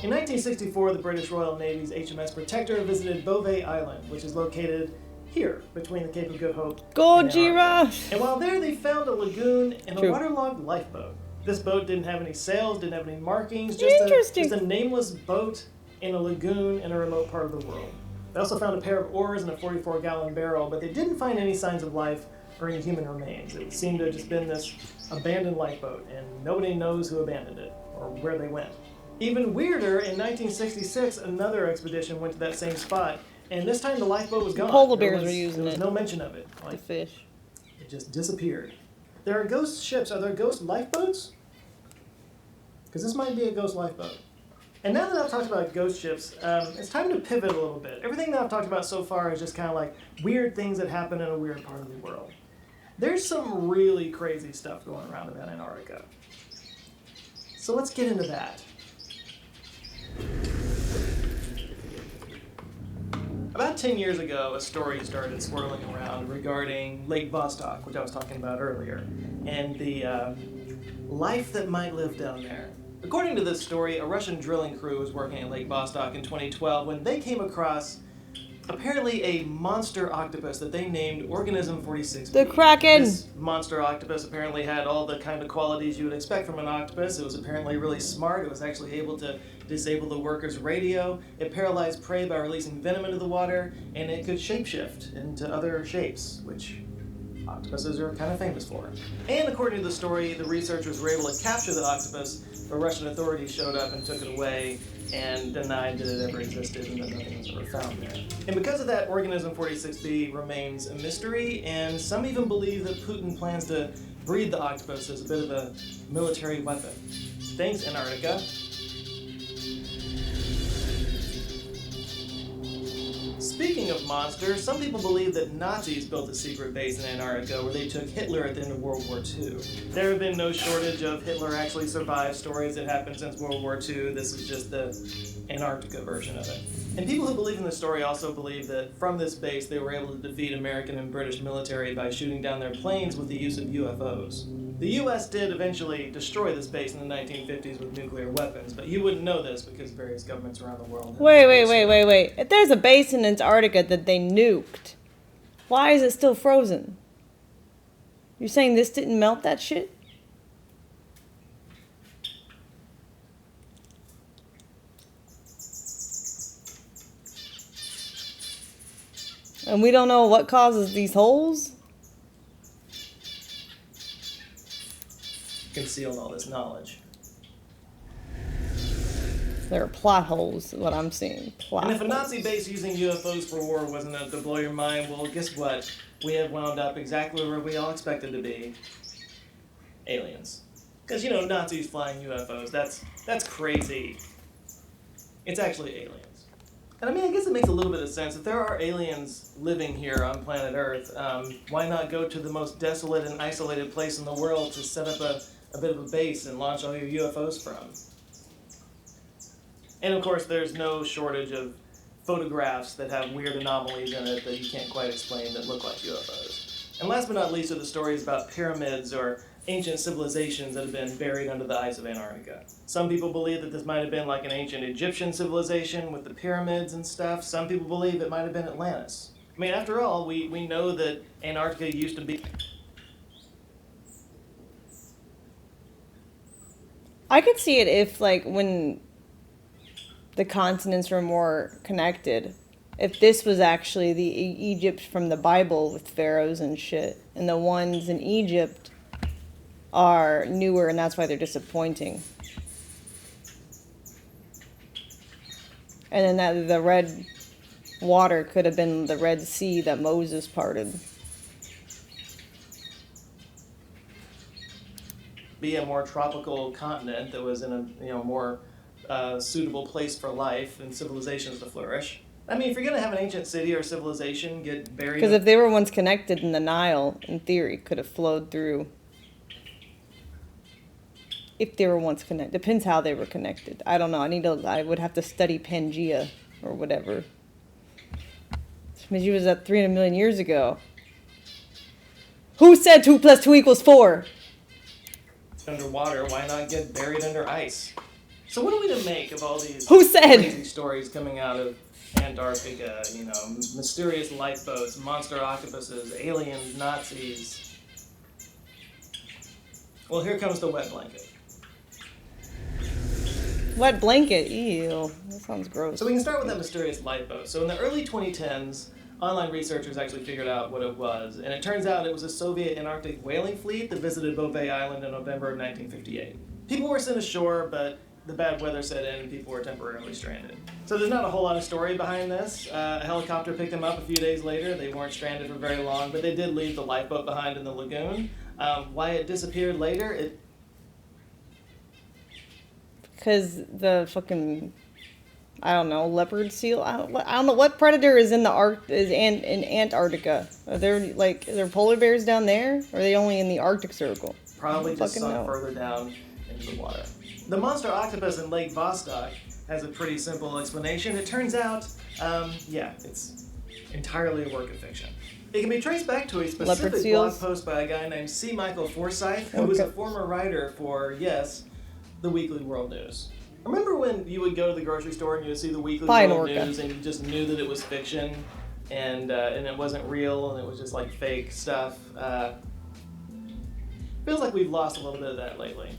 In 1964, the British Royal Navy's HMS Protector visited Beauvais Island, which is located here, between the Cape of Good Hope Gojira! And while there, they found a lagoon and True. a waterlogged lifeboat. This boat didn't have any sails, didn't have any markings, just a nameless boat in a lagoon in a remote part of the world. They also found a pair of oars and a 44-gallon barrel, but they didn't find any signs of life or any human remains. It seemed to have just been this abandoned lifeboat, and nobody knows who abandoned it or where they went. Even weirder, in 1966, another expedition went to that same spot, and this time the lifeboat was gone. Polar bears were using there was it. no mention of it. The fish. It just disappeared. There are ghost ships. Are there ghost lifeboats? Because this might be a ghost lifeboat. And now that I've talked about ghost ships, it's time to pivot a little bit. Everything that I've talked about so far is just kind of like weird things that happen in a weird part of the world. There's some really crazy stuff going around about Antarctica. So let's get into that. About 10 years ago, a story started swirling around regarding Lake Vostok, which I was talking about earlier, and the life that might live down there. According to this story, a Russian drilling crew was working at Lake Vostok in 2012 when they came across apparently a monster octopus that they named Organism 46B. The Kraken! This monster octopus apparently had all the kind of qualities you would expect from an octopus. It was apparently really smart. It was actually able to disable the worker's radio. It paralyzed prey by releasing venom into the water, and it could shapeshift into other shapes, which octopuses are kind of famous for. And according to the story, the researchers were able to capture the octopus, but Russian authorities showed up and took it away and denied that it ever existed and that nothing was ever found there. And because of that, Organism 46B remains a mystery, and some even believe that Putin plans to breed the octopus as a bit of a military weapon. Thanks, Antarctica. Speaking of monsters, some people believe that Nazis built a secret base in Antarctica where they took Hitler at the end of World War II. There have been no shortage of Hitler actually survived stories that happened since World War II. This is just the Antarctica version of it. And people who believe in the story also believe that from this base they were able to defeat American and British military by shooting down their planes with the use of UFOs. The US did eventually destroy this base in the 1950s with nuclear weapons, but you wouldn't know this because various governments around the world... Wait. If there's a base in Antarctica that they nuked, why is it still frozen? You're saying this didn't melt that shit? And we don't know what causes these holes? Concealed all this knowledge. There are plot holes, what I'm seeing. Plot And if a holes. Nazi base using UFOs for war wasn't enough to blow your mind, well, guess what? We have wound up exactly where we all expected to be. Aliens. Because, you know, Nazis flying UFOs, that's crazy. It's actually aliens. And I mean, I guess it makes a little bit of sense. If there are aliens living here on planet Earth, why not go to the most desolate and isolated place in the world to set up a bit of a base and launch all your UFOs from? And of course, there's no shortage of photographs that have weird anomalies in it that you can't quite explain that look like UFOs. And last but not least are the stories about pyramids or ancient civilizations that have been buried under the ice of Antarctica. Some people believe that this might have been like an ancient Egyptian civilization with the pyramids and stuff. Some people believe it might have been Atlantis. I mean, after all, we know that Antarctica used to be... I could see it if, like, when the continents were more connected. If this was actually the Egypt from the Bible with pharaohs and shit, and the ones in Egypt are newer, and that's why they're disappointing. And then that the red water could have been the Red Sea that Moses parted. Be a more tropical continent that was in a more suitable place for life and civilizations to flourish. I mean, if you're going to have an ancient city or civilization get buried... Because if they were once connected, then the Nile, in theory, could have flowed through. If they were once connected. Depends how they were connected. I don't know. I would have to study Pangea or whatever. Pangea was up 300 million years ago. Who said 2 + 2 = 4? Underwater, why not get buried under ice? So what are we to make of all these crazy stories coming out of Antarctica? You know, mysterious lifeboats, monster octopuses, aliens, Nazis. Well, here comes the wet blanket. Wet blanket? Ew. That sounds gross. So we can start with that mysterious lifeboat. So in the early 2010s, online researchers actually figured out what it was. And it turns out it was a Soviet Antarctic whaling fleet that visited Beauvais Island in November of 1958. People were sent ashore, but the bad weather set in and people were temporarily stranded. So there's not a whole lot of story behind this. A helicopter picked them up a few days later. They weren't stranded for very long, but they did leave the lifeboat behind in the lagoon. Why it disappeared later, Because the fucking, I don't know, leopard seal? I don't know what predator is in in Antarctica. Are there polar bears down there? Or are they only in the Arctic Circle? Probably just sunk further down into the water. The monster octopus in Lake Vostok has a pretty simple explanation. It turns out, it's entirely a work of fiction. It can be traced back to a specific blog post by a guy named C. Michael Forsyth, who was a former writer for, the Weekly World News. Remember when you would go to the grocery store and you would see the Weekly World News and you just knew that it was fiction and it wasn't real and it was just like fake stuff? Feels like we've lost a little bit of that lately.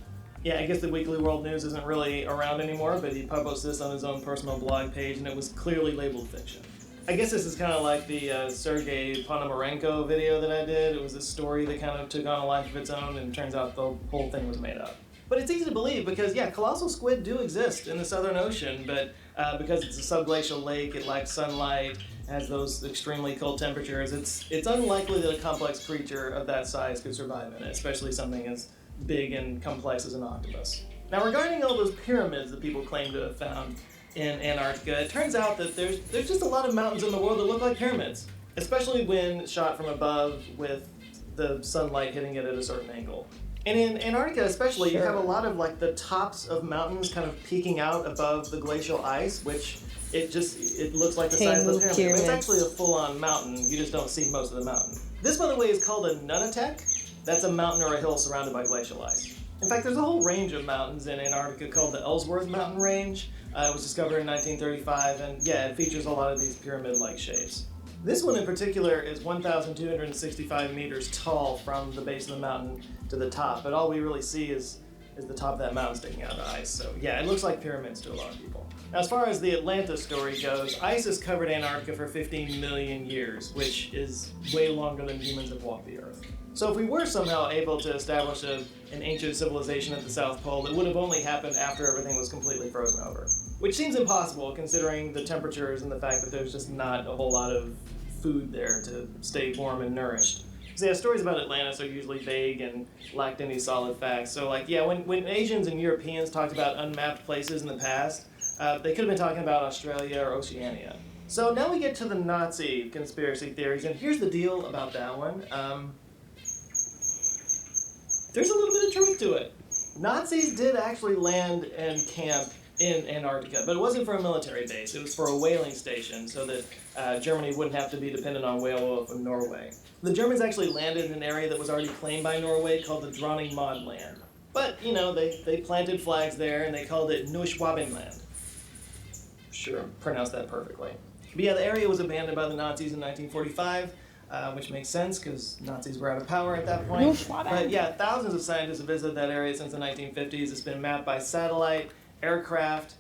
Yeah, I guess the Weekly World News isn't really around anymore, but he published this on his own personal blog page and it was clearly labeled fiction. I guess this is kind of like the Sergei Ponomarenko video that I did. It was a story that kind of took on a life of its own and it turns out the whole thing was made up. But it's easy to believe because, colossal squid do exist in the Southern Ocean, but because it's a subglacial lake, it lacks sunlight, has those extremely cold temperatures, it's unlikely that a complex creature of that size could survive in it, especially something as big and complex as an octopus. Now, regarding all those pyramids that people claim to have found in Antarctica, it turns out that there's just a lot of mountains in the world that look like pyramids, especially when shot from above with the sunlight hitting it at a certain angle. And in Antarctica especially, you have a lot of the tops of mountains kind of peeking out above the glacial ice, which it looks like the size of the pyramid. But it's actually a full-on mountain. You just don't see most of the mountain. This, by the way, is called a nunatak. That's a mountain or a hill surrounded by glacial ice. In fact, there's a whole range of mountains in Antarctica called the Ellsworth Mountain Range. It was discovered in 1935, and it features a lot of these pyramid-like shapes. This one in particular is 1,265 meters tall from the base of the mountain to the top, but all we really see is the top of that mountain sticking out of the ice. So it looks like pyramids to a lot of people. Now, as far as the Atlantis story goes, ice has covered Antarctica for 15 million years, which is way longer than humans have walked the Earth. So if we were somehow able to establish an ancient civilization at the South Pole, it would have only happened after everything was completely frozen over. Which seems impossible considering the temperatures and the fact that there's just not a whole lot of food there to stay warm and nourished. So stories about Atlantis are usually vague and lacked any solid facts. So when Asians and Europeans talked about unmapped places in the past, They could have been talking about Australia or Oceania. So now we get to the Nazi conspiracy theories, and here's the deal about that one. There's a little bit of truth to it. Nazis did actually land and camp in Antarctica, but it wasn't for a military base. It was for a whaling station so that Germany wouldn't have to be dependent on whale oil from Norway. The Germans actually landed in an area that was already claimed by Norway called the Dronning Maud Land. But, you know, they planted flags there and they called it Neuschwabenland. Sure, pronounced that perfectly. But yeah, the area was abandoned by the Nazis in 1945, which makes sense because Nazis were out of power at that point. But yeah, thousands of scientists have visited that area since the 1950s. It's been mapped by satellite, aircraft,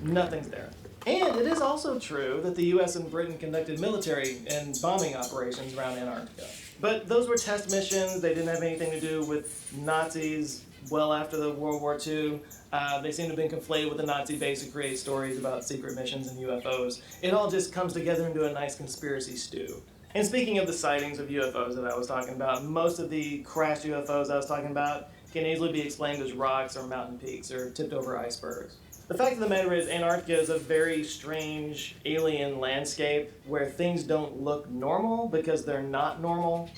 nothing's there. And it is also true that the US and Britain conducted military and bombing operations around Antarctica. But those were test missions. They didn't have anything to do with Nazis well after the World War II. They seem to have been conflated with the Nazi base to create stories about secret missions and UFOs. It all just comes together into a nice conspiracy stew. And speaking of the sightings of UFOs that I was talking about, most of the crashed UFOs I was talking about can easily be explained as rocks or mountain peaks or tipped over icebergs. The fact of the matter is Antarctica is a very strange alien landscape where things don't look normal because they're not normal,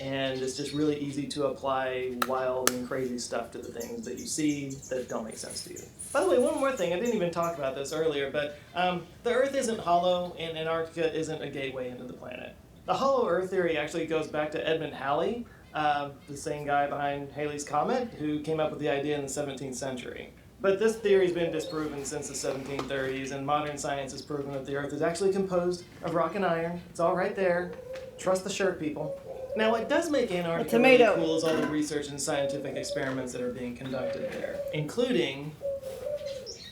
and it's just really easy to apply wild and crazy stuff to the things that you see that don't make sense to you. By the way, one more thing, I didn't even talk about this earlier, but the Earth isn't hollow and Antarctica isn't a gateway into the planet. The hollow Earth theory actually goes back to Edmund Halley, the same guy behind Halley's Comet, who came up with the idea in the 17th century. But this theory's been disproven since the 1730s, and modern science has proven that the Earth is actually composed of rock and iron. It's all right there. Trust the shirt, people. Now, what does make Antarctica really cool is all the research and scientific experiments that are being conducted there, including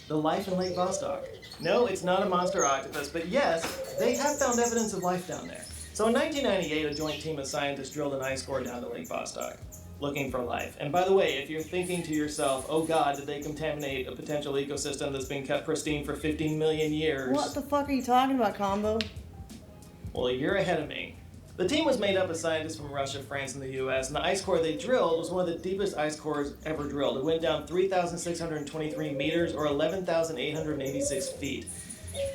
the life in Lake Vostok. No, it's not a monster octopus, but yes, they have found evidence of life down there. So in 1998, a joint team of scientists drilled an ice core down to Lake Vostok, looking for life. And by the way, if you're thinking to yourself, oh God, did they contaminate a potential ecosystem that's been kept pristine for 15 million years? What the fuck are you talking about, Combo? Well, you're ahead of me. The team was made up of scientists from Russia, France, and the US, and the ice core they drilled was one of the deepest ice cores ever drilled. It went down 3,623 meters, or 11,886 feet.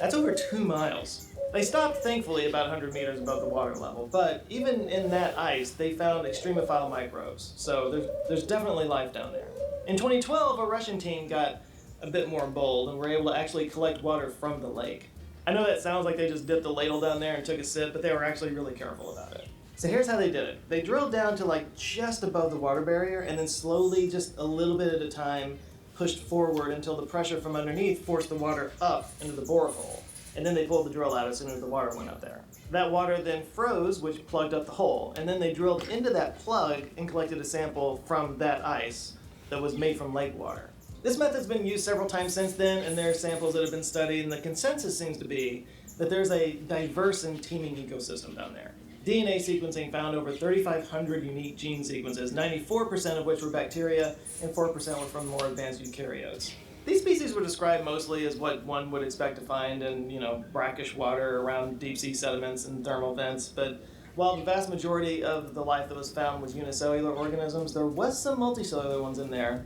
That's over 2 miles. They stopped, thankfully, about 100 meters above the water level, but even in that ice, they found extremophile microbes, so there's definitely life down there. In 2012, a Russian team got a bit more bold and were able to actually collect water from the lake. I know that sounds like they just dipped the ladle down there and took a sip, but they were actually really careful about it. So here's how they did it. They drilled down to like just above the water barrier and then slowly, just a little bit at a time, pushed forward until the pressure from underneath forced the water up into the borehole. And then they pulled the drill out as soon as the water went up there. That water then froze, which plugged up the hole. And then they drilled into that plug and collected a sample from that ice that was made from lake water. This method's been used several times since then, and there are samples that have been studied, and the consensus seems to be that there's a diverse and teeming ecosystem down there. DNA sequencing found over 3,500 unique gene sequences, 94% of which were bacteria, and 4% were from more advanced eukaryotes. These species were described mostly as what one would expect to find in, brackish water around deep sea sediments and thermal vents, but while the vast majority of the life that was found was unicellular organisms, there was some multicellular ones in there.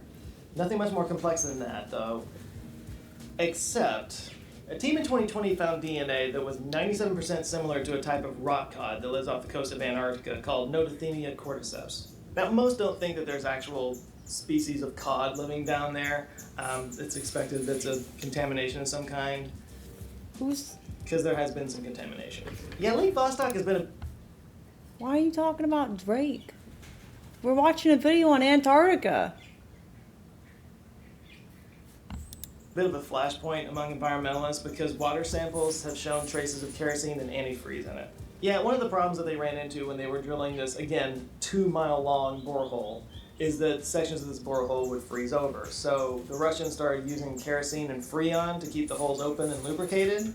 Nothing much more complex than that, though. Except, a team in 2020 found DNA that was 97% similar to a type of rock cod that lives off the coast of Antarctica called Notothenia cordyceps. Now, most don't think that there's actual species of cod living down there. It's expected that it's a contamination of some kind. Because there has been some contamination. Yeah, Lake Vostok has been a... Why are you talking about Drake? We're watching a video on Antarctica. Bit of a flashpoint among environmentalists because water samples have shown traces of kerosene and antifreeze in it. Yeah, one of the problems that they ran into when they were drilling this, again, 2-mile-long borehole is that sections of this borehole would freeze over. So the Russians started using kerosene and freon to keep the holes open and lubricated.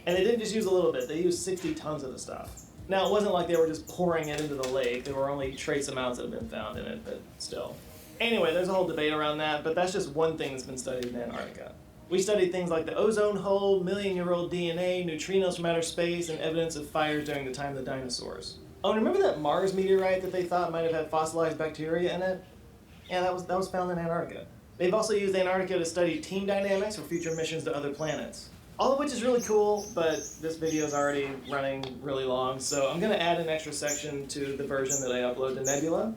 And they didn't just use a little bit, they used 60 tons of the stuff. Now, it wasn't like they were just pouring it into the lake. There were only trace amounts that had been found in it, but still. Anyway, there's a whole debate around that, but that's just one thing that's been studied in Antarctica. We studied things like the ozone hole, million-year-old DNA, neutrinos from outer space, and evidence of fires during the time of the dinosaurs. Oh, and remember that Mars meteorite that they thought might have had fossilized bacteria in it? Yeah, that was found in Antarctica. They've also used Antarctica to study team dynamics for future missions to other planets. All of which is really cool, but this video is already running really long, so I'm going to add an extra section to the version that I upload to Nebula,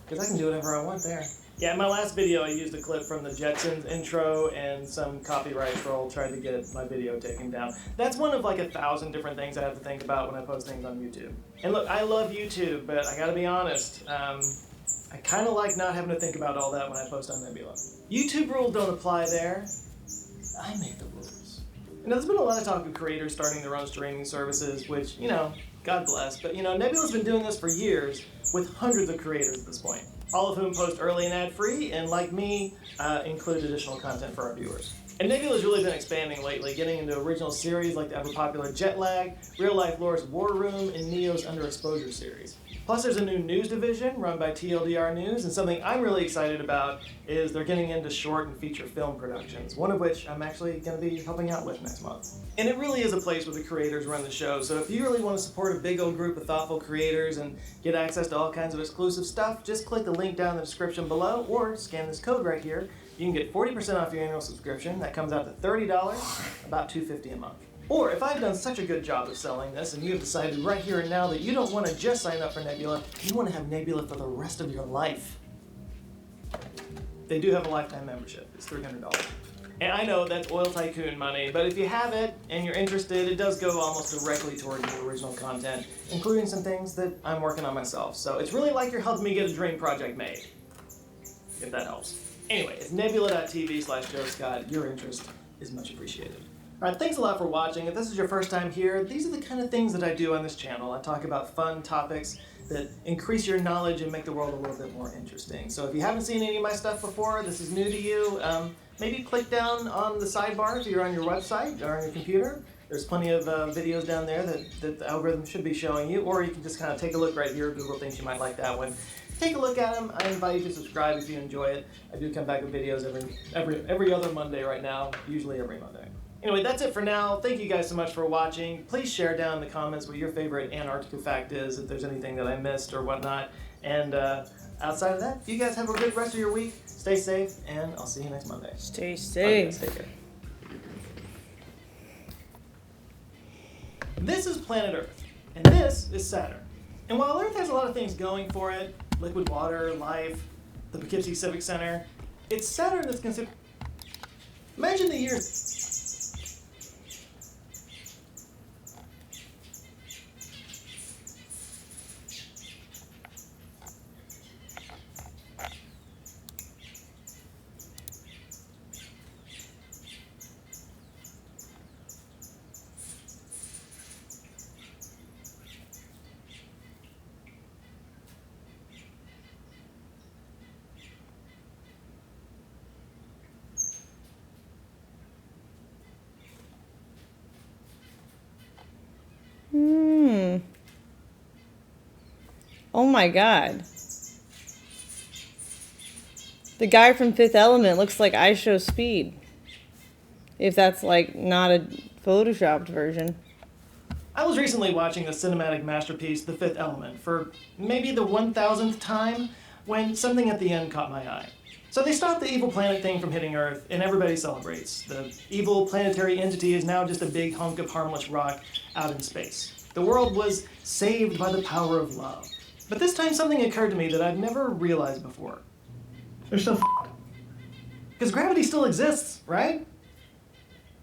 because I can do whatever I want there. Yeah, in my last video I used a clip from the Jetsons intro and some copyright troll tried to get my video taken down. That's one of like 1,000 different things I have to think about when I post things on YouTube. And look, I love YouTube, but I gotta be honest, I kind of like not having to think about all that when I post on Nebula. YouTube rules don't apply there. I make the rules. And there's been a lot of talk of creators starting their own streaming services, which, you know, God bless. But, you know, Nebula's been doing this for years with hundreds of creators at this point, all of whom post early and ad-free, and like me, include additional content for our viewers. And Nebula's really been expanding lately, getting into original series like the ever-popular Jet Lag, Real Life Lore's War Room, and Neo's Underexposure series. Plus there's a new news division run by TLDR News, and something I'm really excited about is they're getting into short and feature film productions, one of which I'm actually going to be helping out with next month. And it really is a place where the creators run the show, so if you really want to support a big old group of thoughtful creators and get access to all kinds of exclusive stuff, just click the link down in the description below, or scan this code right here. You can get 40% off your annual subscription. That comes out to $30, about $2.50 a month. Or if I've done such a good job of selling this and you have decided right here and now that you don't want to just sign up for Nebula, you want to have Nebula for the rest of your life. They do have a lifetime membership. It's $300. And I know that's oil tycoon money, but if you have it and you're interested, it does go almost directly towards the original content, including some things that I'm working on myself. So it's really like you're helping me get a dream project made, if that helps. Anyway, it's nebula.tv/Joe Scott. Your interest is much appreciated. Alright, thanks a lot for watching. If this is your first time here, these are the kind of things that I do on this channel. I talk about fun topics that increase your knowledge and make the world a little bit more interesting. So if you haven't seen any of my stuff before, this is new to you, maybe click down on the sidebar if you're on your website or on your computer. There's plenty of videos down there that the algorithm should be showing you, or you can just kind of take a look right here. Google thinks you might like that one. Take a look at them. I invite you to subscribe if you enjoy it. I do come back with videos every other Monday right now, usually every Monday. Anyway, that's it for now. Thank you guys so much for watching. Please share down in the comments what your favorite Antarctica fact is, if there's anything that I missed or whatnot. And outside of that, you guys have a good rest of your week. Stay safe, and I'll see you next Monday. Stay safe. Guys, take care. This is planet Earth, and this is Saturn. And while Earth has a lot of things going for it, liquid water, life, the Poughkeepsie Civic Center, it's Saturn that's considered... Imagine the year... Oh my god. The guy from Fifth Element looks like I Show Speed. If that's like not a photoshopped version. I was recently watching the cinematic masterpiece, The Fifth Element, for maybe the 1,000th time when something at the end caught my eye. So they stopped the evil planet thing from hitting Earth, and everybody celebrates. The evil planetary entity is now just a big hunk of harmless rock out in space. The world was saved by the power of love. But this time something occurred to me that I'd never realized before. They're still because gravity still exists, right?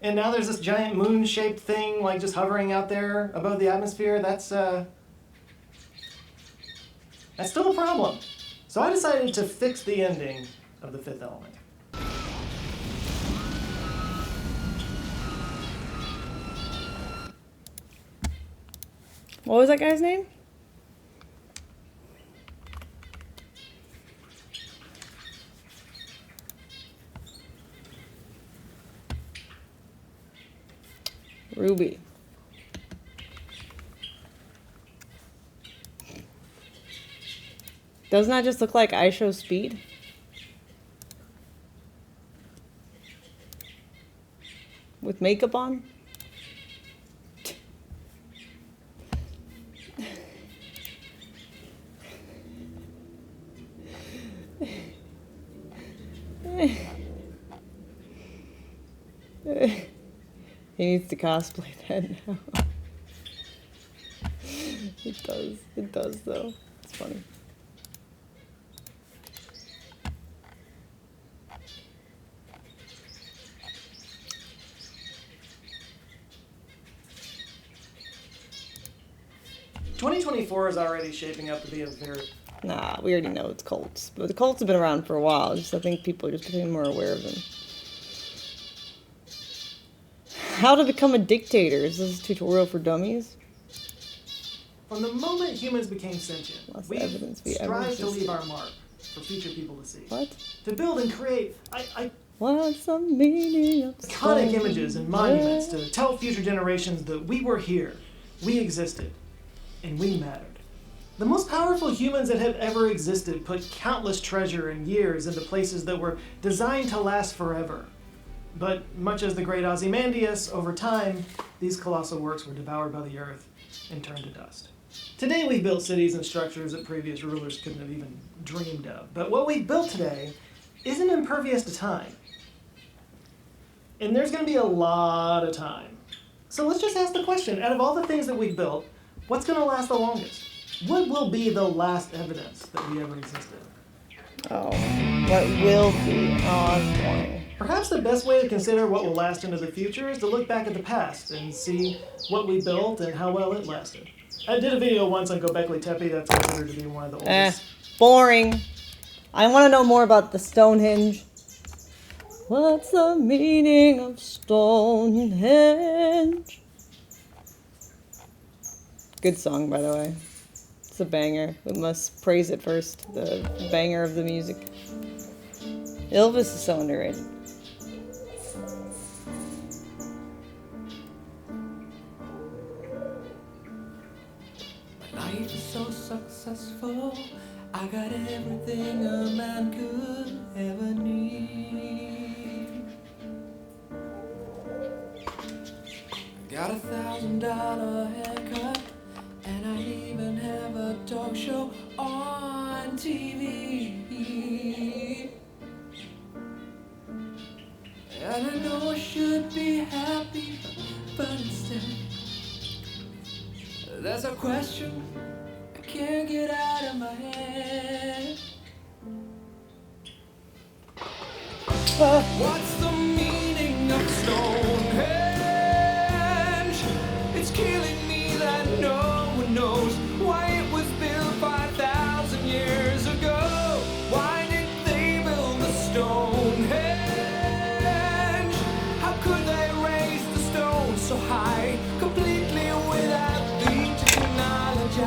And now there's this giant moon-shaped thing like just hovering out there above the atmosphere. That's still a problem. So I decided to fix the ending of The Fifth Element. What was that guy's name? Ruby. Doesn't that just look like I Show Speed? With makeup on? He needs to cosplay that now. It does though. It's funny. "2024 is already shaping up to be a very..." Nah, we already know it's cults. But the cults have been around for a while. Just I think people are just becoming more aware of them. How to become a dictator. Is this a tutorial for dummies? From the moment humans became sentient, we strive to leave our mark for future people to see. What? To build and create What's the meaning of iconic images and monuments to tell future generations that we were here, we existed, and we mattered. The most powerful humans that have ever existed put countless treasure and years into places that were designed to last forever. But much as the great Ozymandias, over time, these colossal works were devoured by the earth and turned to dust. Today we've built cities and structures that previous rulers couldn't have even dreamed of. But what we've built today isn't impervious to time. And there's going to be a lot of time. So let's just ask the question, out of all the things that we've built, what's going to last the longest? What will be the last evidence that we ever existed? Oh, what will be? Oh, that's boring. Perhaps the best way to consider what will last into the future is to look back at the past and see what we built and how well it lasted. I did a video once on Göbekli Tepe that's considered to be one of the oldest. Boring. I want to know more about the Stonehenge. What's the meaning of Stonehenge? Good song, by the way. It's a banger. We must praise it first. The banger of the music. Elvis is so underrated. Life is so successful. I got everything a man could ever need. Got $1,000 haircut, and I even have a talk show on TV. And I know I should be happy, but instead there's a question I can't get out of my head. What's the meaning of Stonehenge? It's killing me that no one knows why it was built 5,000 years ago. Why did they build the Stonehenge? How could they raise the stone so high, completely without the technology?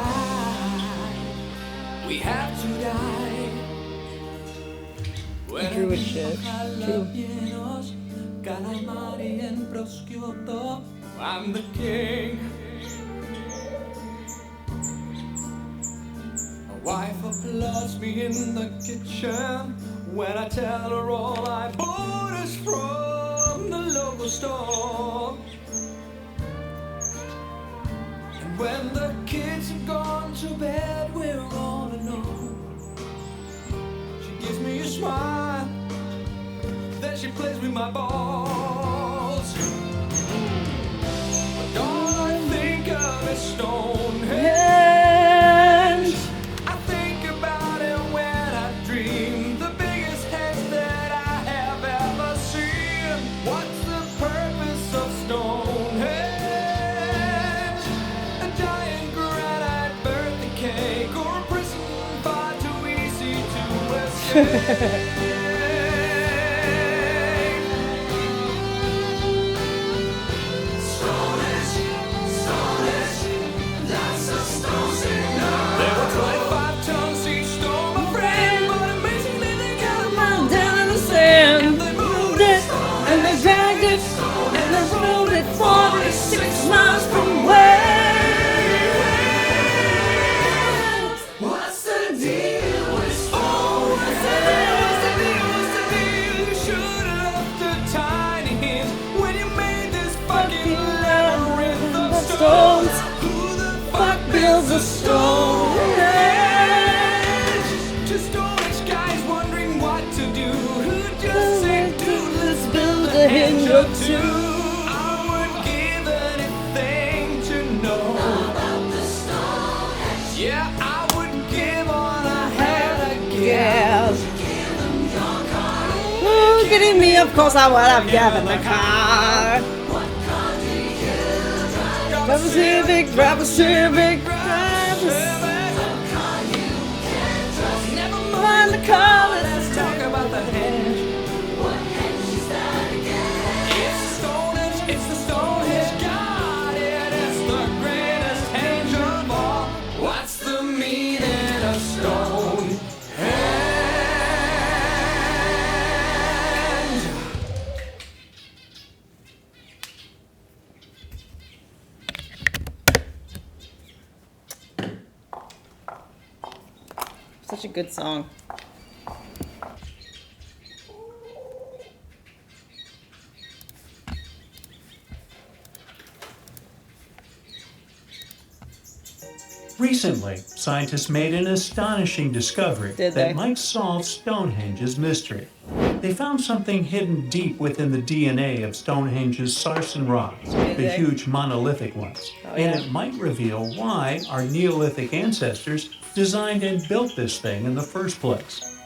We have to die. Druid shit. True. I'm the king. My wife applauds me in the kitchen when I tell her all I bought is from the local store. And when the kids have gone to bed, we're all alone. She gives me a smile, then she plays with my balls. But all I think of is Stonehenge. I think about it when I dream. The biggest head that I have ever seen. What's the purpose of Stonehenge? A giant granite birthday cake or a prison far too easy to escape. And they dragged it, and they rolled it 46 miles from where? What's the deal with Stonehenge? kidding me? Of course I would have given the car. Drive a Civic, drive a Civic, drive a Never mind the car, let's talk about the hinge. What hinge is that again? It's the Stonehenge, it's the Stonehenge. God, it is the greatest hinge of all. What's the meaning of Stonehenge? Such a good song. Recently, scientists made an astonishing discovery that might solve Stonehenge's mystery. They found something hidden deep within the DNA of Stonehenge's sarsen rocks, the huge monolithic ones. And it might reveal why our Neolithic ancestors designed and built this thing in the first place.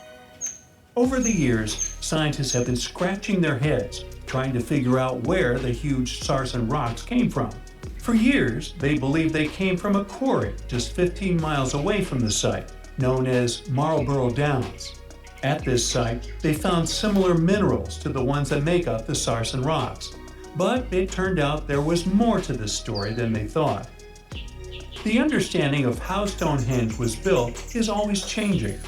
Over the years, scientists have been scratching their heads, trying to figure out where the huge sarsen rocks came from. For years, they believed they came from a quarry just 15 miles away from the site, known as Marlborough Downs. At this site, they found similar minerals to the ones that make up the sarsen rocks. But it turned out there was more to this story than they thought. The understanding of how Stonehenge was built is always changing.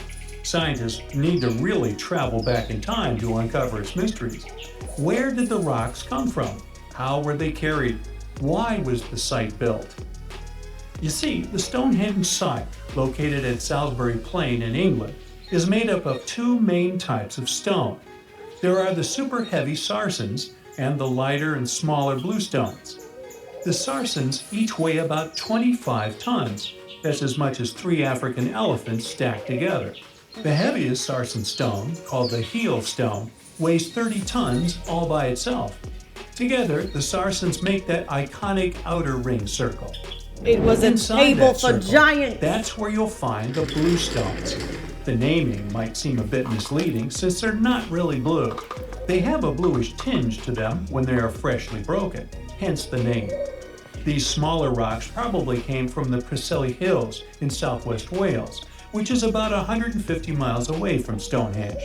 Scientists need to really travel back in time to uncover its mysteries. Where did the rocks come from? How were they carried? Why was the site built? You see, the Stonehenge site, located at Salisbury Plain in England, is made up of two main types of stone. There are the super heavy sarsens and the lighter and smaller bluestones. The sarsens each weigh about 25 tons. That's as much as 3 African elephants stacked together. The heaviest sarsen stone, called the heel stone, weighs 30 tons all by itself. Together, the sarsens make that iconic outer ring circle. It was a Inside table that for circle, giants. That's where you'll find the blue stones. The naming might seem a bit misleading since they're not really blue. They have a bluish tinge to them when they are freshly broken, hence the name. These smaller rocks probably came from the Preseli Hills in southwest Wales, which is about 150 miles away from Stonehenge.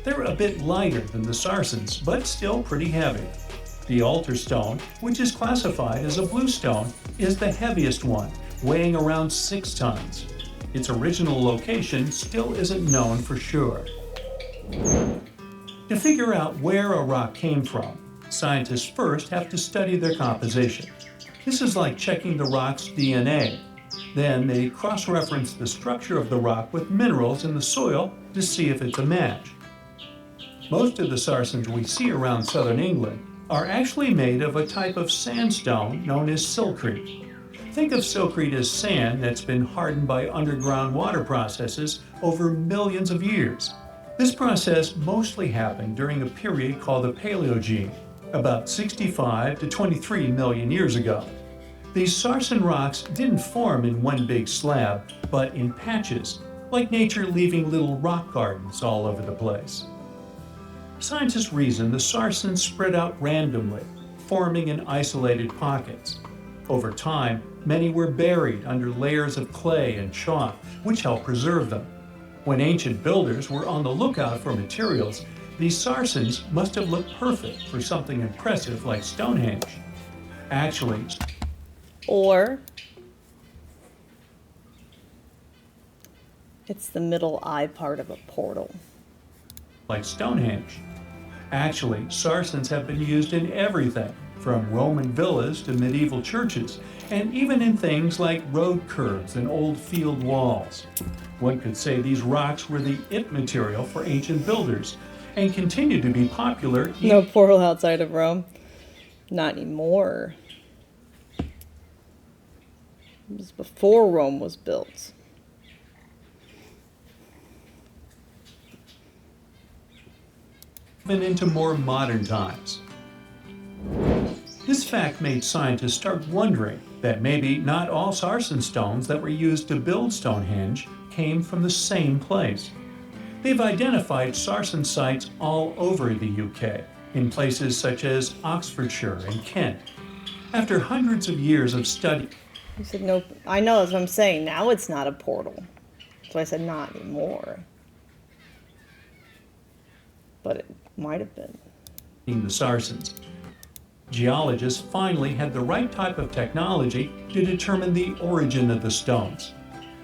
They're a bit lighter than the sarsens, but still pretty heavy. The altar stone, which is classified as a blue stone, is the heaviest one, weighing around 6 tons. Its original location still isn't known for sure. To figure out where a rock came from, scientists first have to study their composition. This is like checking the rock's DNA. Then they cross-reference the structure of the rock with minerals in the soil to see if it's a match. Most of the sarsens we see around southern England are actually made of a type of sandstone known as silcrete. Think of silcrete as sand that's been hardened by underground water processes over millions of years. This process mostly happened during a period called the Paleogene, about 65 to 23 million years ago. These sarsen rocks didn't form in one big slab, but in patches, like nature leaving little rock gardens all over the place. Scientists reason the sarsens spread out randomly, forming in isolated pockets. Over time, many were buried under layers of clay and chalk, which helped preserve them. When ancient builders were on the lookout for materials, these sarsens must have looked perfect for something impressive like Stonehenge. Actually, Or it's the middle eye part of a portal. like Stonehenge. Actually, sarsens have been used in everything, from Roman villas to medieval churches, and even in things like road curves and old field walls. One could say these rocks were the it material for ancient builders, and continue to be popular. No portal outside of Rome. Not anymore. It was before Rome was built. Even into more modern times. This fact made scientists start wondering that maybe not all sarsen stones that were used to build Stonehenge came from the same place. They've identified sarsen sites all over the UK, in places such as Oxfordshire and Kent. After hundreds of years of study... You said no. I know, that's what I'm saying. Now it's not a portal. So I said not anymore. But it might have been. ...the sarsens. Geologists finally had the right type of technology to determine the origin of the stones.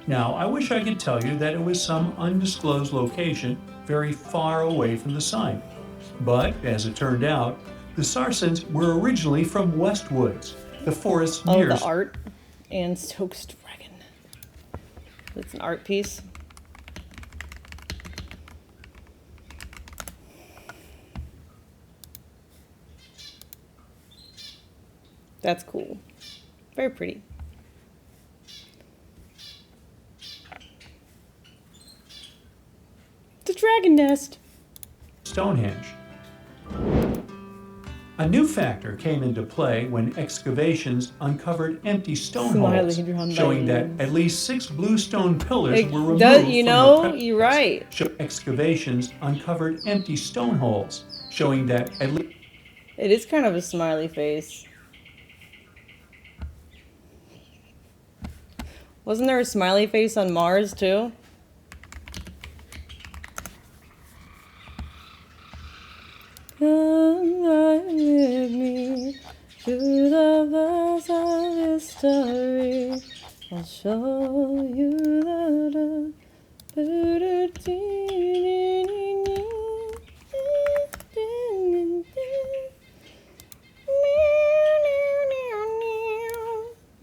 Now, I wish I could tell you that it was some undisclosed location very far away from the site. But, as it turned out, the sarsens were originally from Westwoods, the forest near... Oh, the art and Stokes Dragon. It's an art piece. That's cool. Very pretty. The dragon nest. Stonehenge. A new factor came into play when excavations uncovered empty stone holes, showing that at least 6 blue stone pillars were removed you're right. Excavations uncovered empty stone holes, showing that at least... It is kind of a smiley face. Wasn't there a smiley face on Mars, too? Come with me to the verse of history. I'll show you the...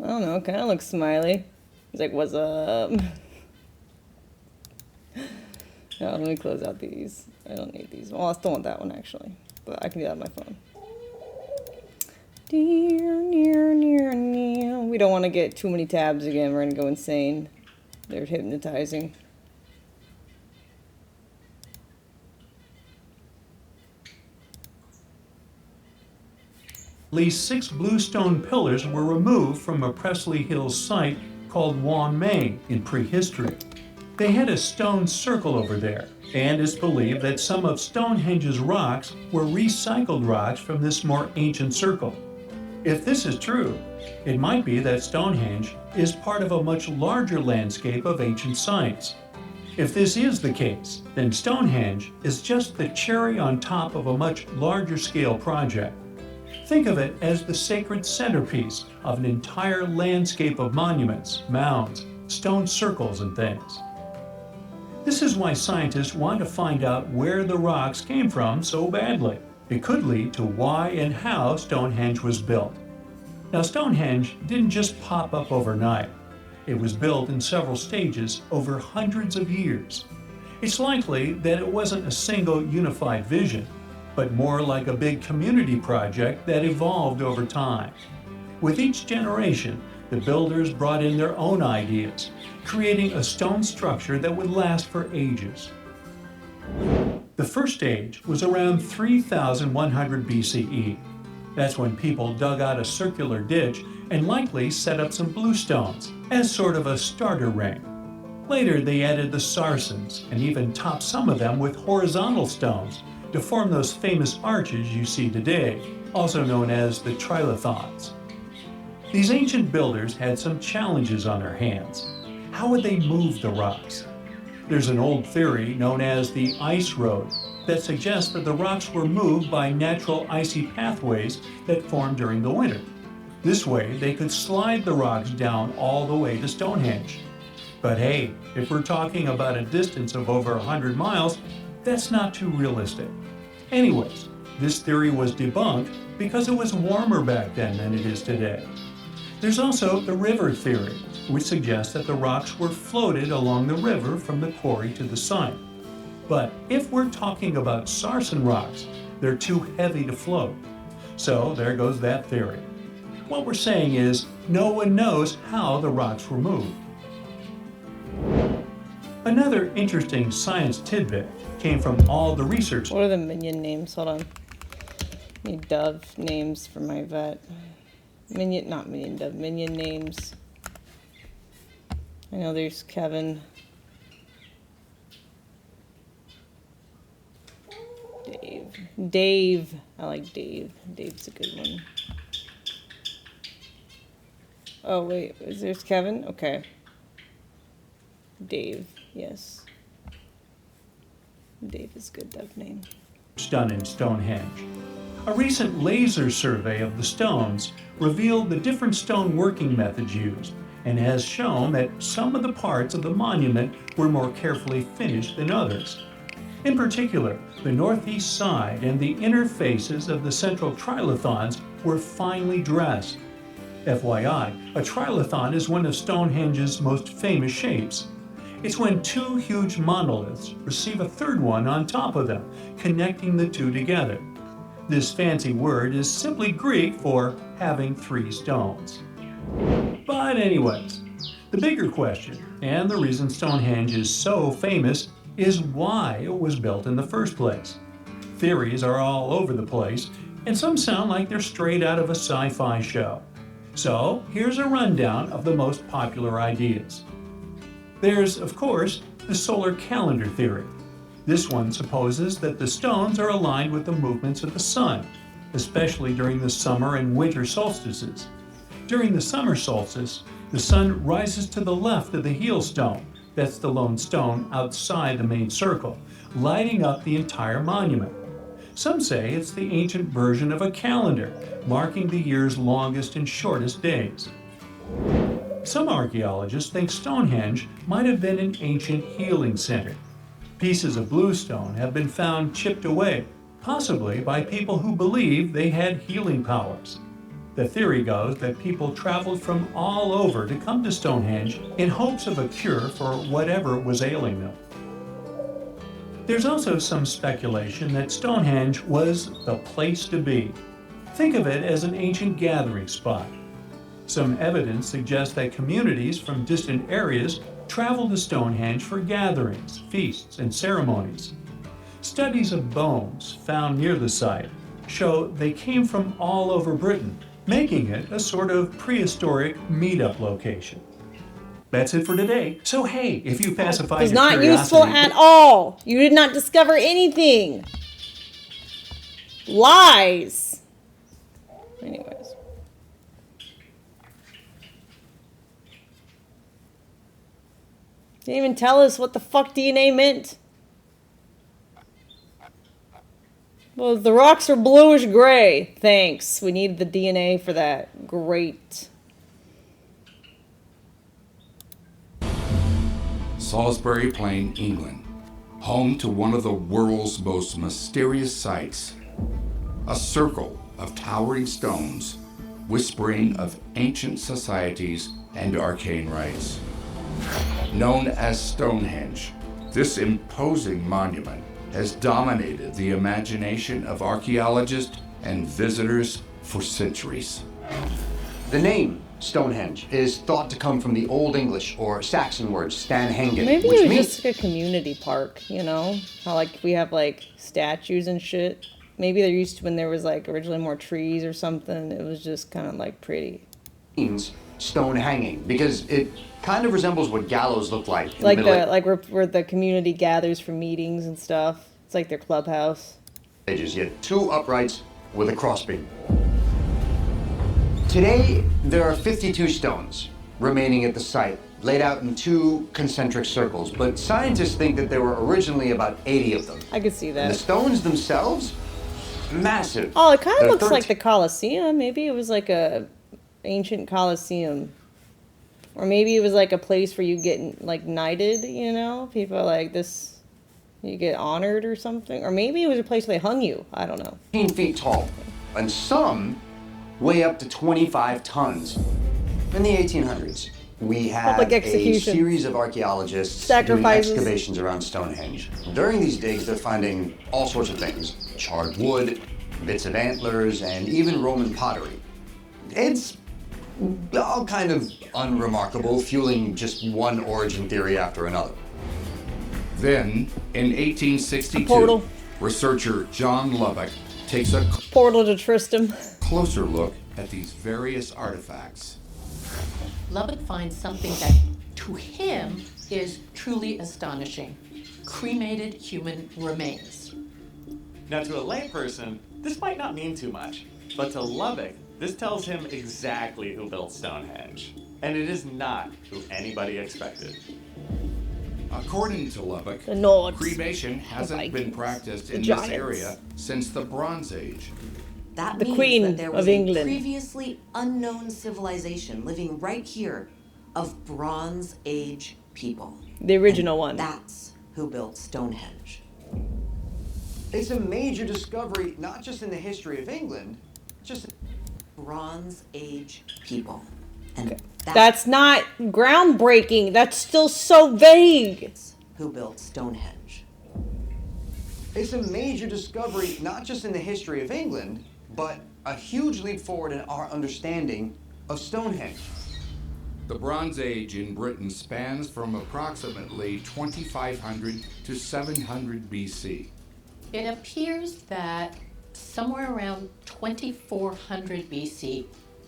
I don't know, kind of looks smiley. He's like, what's up? No, let me close out these. I don't need these. Well, I still want that one, actually. But I can do that on my phone. We don't want to get too many tabs again. We're going to go insane. They're hypnotizing. At least 6 blue stone pillars were removed from a Pressley Hills site called Wan Main in prehistory. They had a stone circle over there, and it's believed that some of Stonehenge's rocks were recycled rocks from this more ancient circle. If this is true, it might be that Stonehenge is part of a much larger landscape of ancient sites. If this is the case, then Stonehenge is just the cherry on top of a much larger scale project. Think of it as the sacred centerpiece of an entire landscape of monuments, mounds, stone circles, and things. This is why scientists want to find out where the rocks came from so badly. It could lead to why and how Stonehenge was built. Now, Stonehenge didn't just pop up overnight. It was built in several stages over hundreds of years. It's likely that it wasn't a single unified vision, but more like a big community project that evolved over time. With each generation, the builders brought in their own ideas, creating a stone structure that would last for ages. The first stage was around 3100 BCE. That's when people dug out a circular ditch and likely set up some bluestones as sort of a starter ring. Later, they added the sarsens and even topped some of them with horizontal stones to form those famous arches you see today, also known as the trilithons. These ancient builders had some challenges on their hands. How would they move the rocks? There's an old theory known as the ice road that suggests that the rocks were moved by natural icy pathways that formed during the winter. This way, they could slide the rocks down all the way to Stonehenge. But hey, if we're talking about a distance of over 100 miles, that's not too realistic. Anyways, this theory was debunked because it was warmer back then than it is today. There's also the river theory, which suggests that the rocks were floated along the river from the quarry to the site. But if we're talking about sarsen rocks, they're too heavy to float. So there goes that theory. What we're saying is, no one knows how the rocks were moved. Another interesting science tidbit came from all the research. What are the minion names? Hold on. I need dove names for my vet. Minion names. I know there's Kevin. Dave. I like Dave. Dave's a good one. Oh, wait. There's Kevin? Okay. Dave. Yes. Dave is good duck name. Done in Stonehenge. A recent laser survey of the stones revealed the different stone working methods used and has shown that some of the parts of the monument were more carefully finished than others. In particular, the northeast side and the inner faces of the central trilithons were finely dressed. FYI, a trilithon is one of Stonehenge's most famous shapes. It's when two huge monoliths receive a third one on top of them, connecting the two together. This fancy word is simply Greek for having three stones. But anyways, the bigger question, and the reason Stonehenge is so famous, is why it was built in the first place. Theories are all over the place, and some sound like they're straight out of a sci-fi show. So here's a rundown of the most popular ideas. There's, of course, the solar calendar theory. This one supposes that the stones are aligned with the movements of the sun, especially during the summer and winter solstices. During the summer solstice, the sun rises to the left of the heel stone, that's the lone stone outside the main circle, lighting up the entire monument. Some say it's the ancient version of a calendar, marking the year's longest and shortest days. Some archaeologists think Stonehenge might have been an ancient healing center. Pieces of bluestone have been found chipped away, possibly by people who believed they had healing powers. The theory goes that people traveled from all over to come to Stonehenge in hopes of a cure for whatever was ailing them. There's also some speculation that Stonehenge was the place to be. Think of it as an ancient gathering spot. Some evidence suggests that communities from distant areas traveled to Stonehenge for gatherings, feasts, and ceremonies. Studies of bones found near the site show they came from all over Britain, making it a sort of prehistoric meetup location. That's it for today. So hey, if you pacified It's your not curiosity, useful at all. You did not discover anything. Lies. Anyways. Didn't even tell us what the fuck DNA meant. Well, the rocks are bluish gray. Thanks. We need the DNA for that. Great. Salisbury Plain, England, home to one of the world's most mysterious sights. A circle of towering stones, whispering of ancient societies and arcane rites. Known as Stonehenge, this imposing monument has dominated the imagination of archaeologists and visitors for centuries. The name Stonehenge is thought to come from the Old English or Saxon word Stanhengen, Maybe which it was means just like a community park, you know? How like we have like statues and shit. Maybe they're used to when there was like originally more trees or something. It was just kind of like pretty. means stone hanging because it kind of resembles what gallows look like. Like where the community gathers for meetings and stuff. It's like their clubhouse. Ages, yet two uprights with a crossbeam. Today, there are 52 stones remaining at the site, laid out in two concentric circles, but scientists think that there were originally about 80 of them. I could see that. And the stones themselves, massive. Oh, it kind of They're looks like the Colosseum. Maybe it was like a ancient Colosseum. Or maybe it was like a place where you get like knighted, you know? People like this, you get honored or something. Or maybe it was a place where they hung you. I don't know. 15 feet tall, and some weigh up to 25 tons. In the 1800s, we had Public a execution. series of archaeologists Sacrifices. doing excavations around Stonehenge. During these digs, they're finding all sorts of things. Charred wood, bits of antlers, and even Roman pottery. It's all kind of unremarkable, fueling just one origin theory after another. Then, in 1862, portal. researcher John Lubbock takes a Portal to Tristram. closer look at these various artifacts. Lubbock finds something that, to him, is truly astonishing. Cremated human remains. Now, to a layperson, this might not mean too much, but to Lubbock, this tells him exactly who built Stonehenge. And it is not who anybody expected. According to Lubbock, The Nords. cremation hasn't been practiced in this Giants. area since the Bronze Age. That The means Queen that there was of a England. previously unknown civilization living right here of Bronze Age people. The original one. That's who built Stonehenge. It's a major discovery, not just in the history of England, just Bronze Age people. And That's not groundbreaking. That's still so vague. Who built Stonehenge. It's a major discovery, not just in the history of England, but a huge leap forward in our understanding of Stonehenge. The Bronze Age in Britain spans from approximately 2500 to 700 BC. It appears that somewhere around 2400 BC,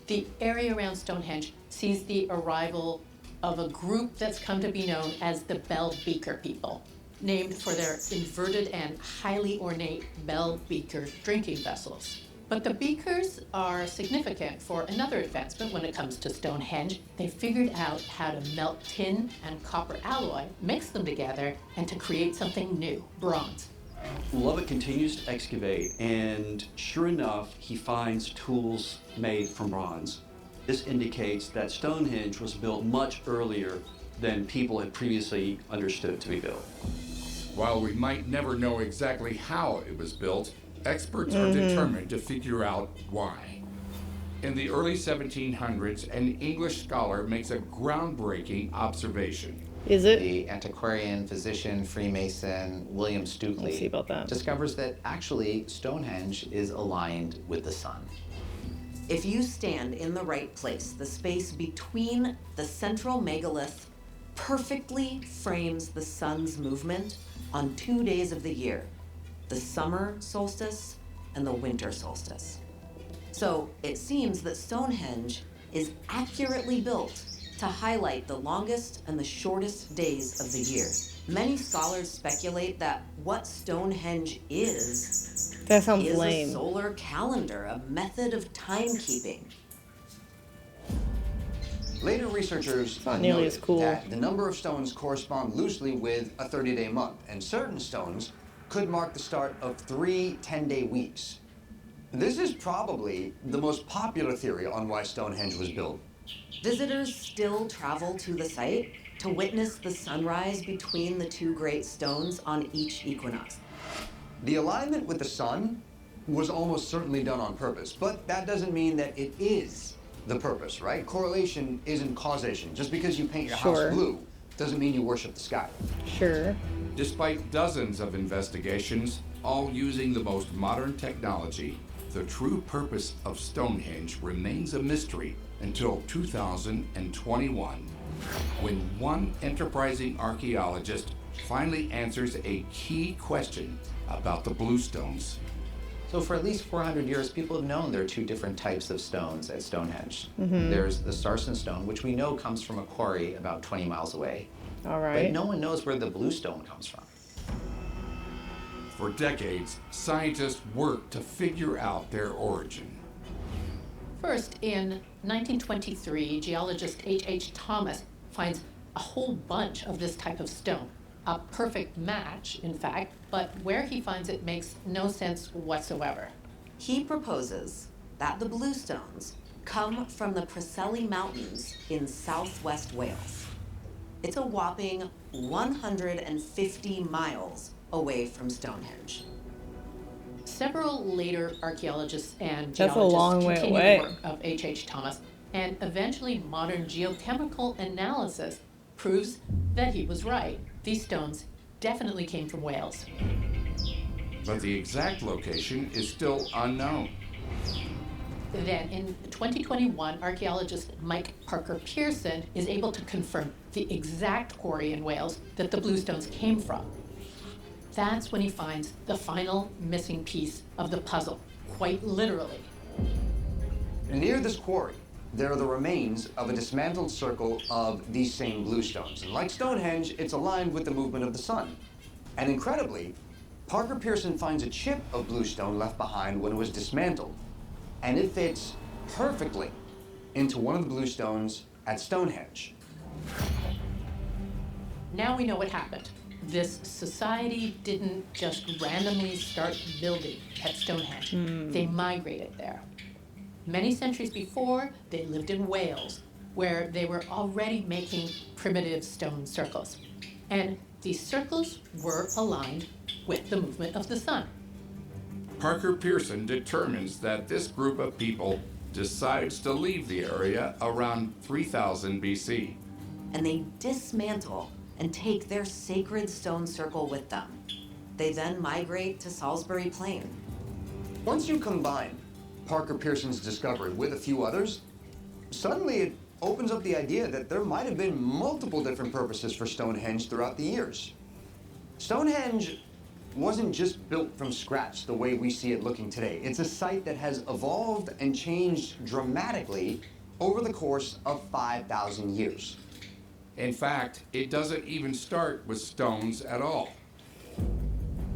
the area around Stonehenge sees the arrival of a group that's come to be known as the Bell Beaker people, named for their inverted and highly ornate bell beaker drinking vessels. But the beakers are significant for another advancement when it comes to Stonehenge. They figured out how to melt tin and copper alloy, mix them together, and to create something new, bronze. Lubbock continues to excavate, and sure enough, he finds tools made from bronze. This indicates that Stonehenge was built much earlier than people had previously understood to be built. While we might never know exactly how it was built, experts are determined to figure out why. In the early 1700s, an English scholar makes a groundbreaking observation. Is it? The antiquarian, physician, Freemason, William Let's see Stukeley about that. discovers that actually Stonehenge is aligned with the sun. If you stand in the right place, the space between the central megalith perfectly frames the sun's movement on 2 days of the year, the summer solstice and the winter solstice. So it seems that Stonehenge is accurately built to highlight the longest and the shortest days of the year. Many scholars speculate that what Stonehenge is That sounds a lame. solar calendar, a method of timekeeping. Later researchers Not nearly noted as cool. that the number of stones correspond loosely with a 30-day month, and certain stones could mark the start of 3 10-day weeks. This is probably the most popular theory on why Stonehenge was built. Visitors still travel to the site to witness the sunrise between the two great stones on each equinox. The alignment with the sun was almost certainly done on purpose, but that doesn't mean that it is the purpose, right? Correlation isn't causation. Just because you paint your Sure. house blue doesn't mean you worship the sky. Sure. Despite dozens of investigations, all using the most modern technology, the true purpose of Stonehenge remains a mystery until 2021, when one enterprising archaeologist finally answers a key question about the bluestones. So for at least 400 years, people have known there are two different types of stones at Stonehenge. Mhm. There's the sarsen stone, which we know comes from a quarry about 20 miles away. All But right. no one knows where the bluestone comes from. For decades, scientists worked to figure out their origin. First, in 1923, geologist H.H. Thomas finds a whole bunch of this type of stone. A perfect match, in fact, but where he finds it makes no sense whatsoever. He proposes that the bluestones come from the Preseli Mountains in southwest Wales. It's a whopping 150 miles away from Stonehenge. Several later archaeologists and That's a geologists long way continue away. the work of H.H. Thomas, and eventually modern geochemical analysis proves that he was right. These stones definitely came from Wales. But the exact location is still unknown. Then in 2021, archaeologist Mike Parker Pearson is able to confirm the exact quarry in Wales that the bluestones came from. That's when he finds the final missing piece of the puzzle, quite literally. Near this quarry, there are the remains of a dismantled circle of these same bluestones. And like Stonehenge, it's aligned with the movement of the sun. And incredibly, Parker Pearson finds a chip of bluestone left behind when it was dismantled, and it fits perfectly into one of the bluestones at Stonehenge. Now we know what happened. This society didn't just randomly start building at Stonehenge. They migrated there. Many centuries before, they lived in Wales, where they were already making primitive stone circles. And these circles were aligned with the movement of the sun. Parker Pearson determines that this group of people decides to leave the area around 3000 BC. And they dismantle and take their sacred stone circle with them. They then migrate to Salisbury Plain. Once you combine Parker Pearson's discovery with a few others, suddenly it opens up the idea that there might have been multiple different purposes for Stonehenge throughout the years. Stonehenge wasn't just built from scratch the way we see it looking today. It's a site that has evolved and changed dramatically over the course of 5,000 years. In fact, it doesn't even start with stones at all.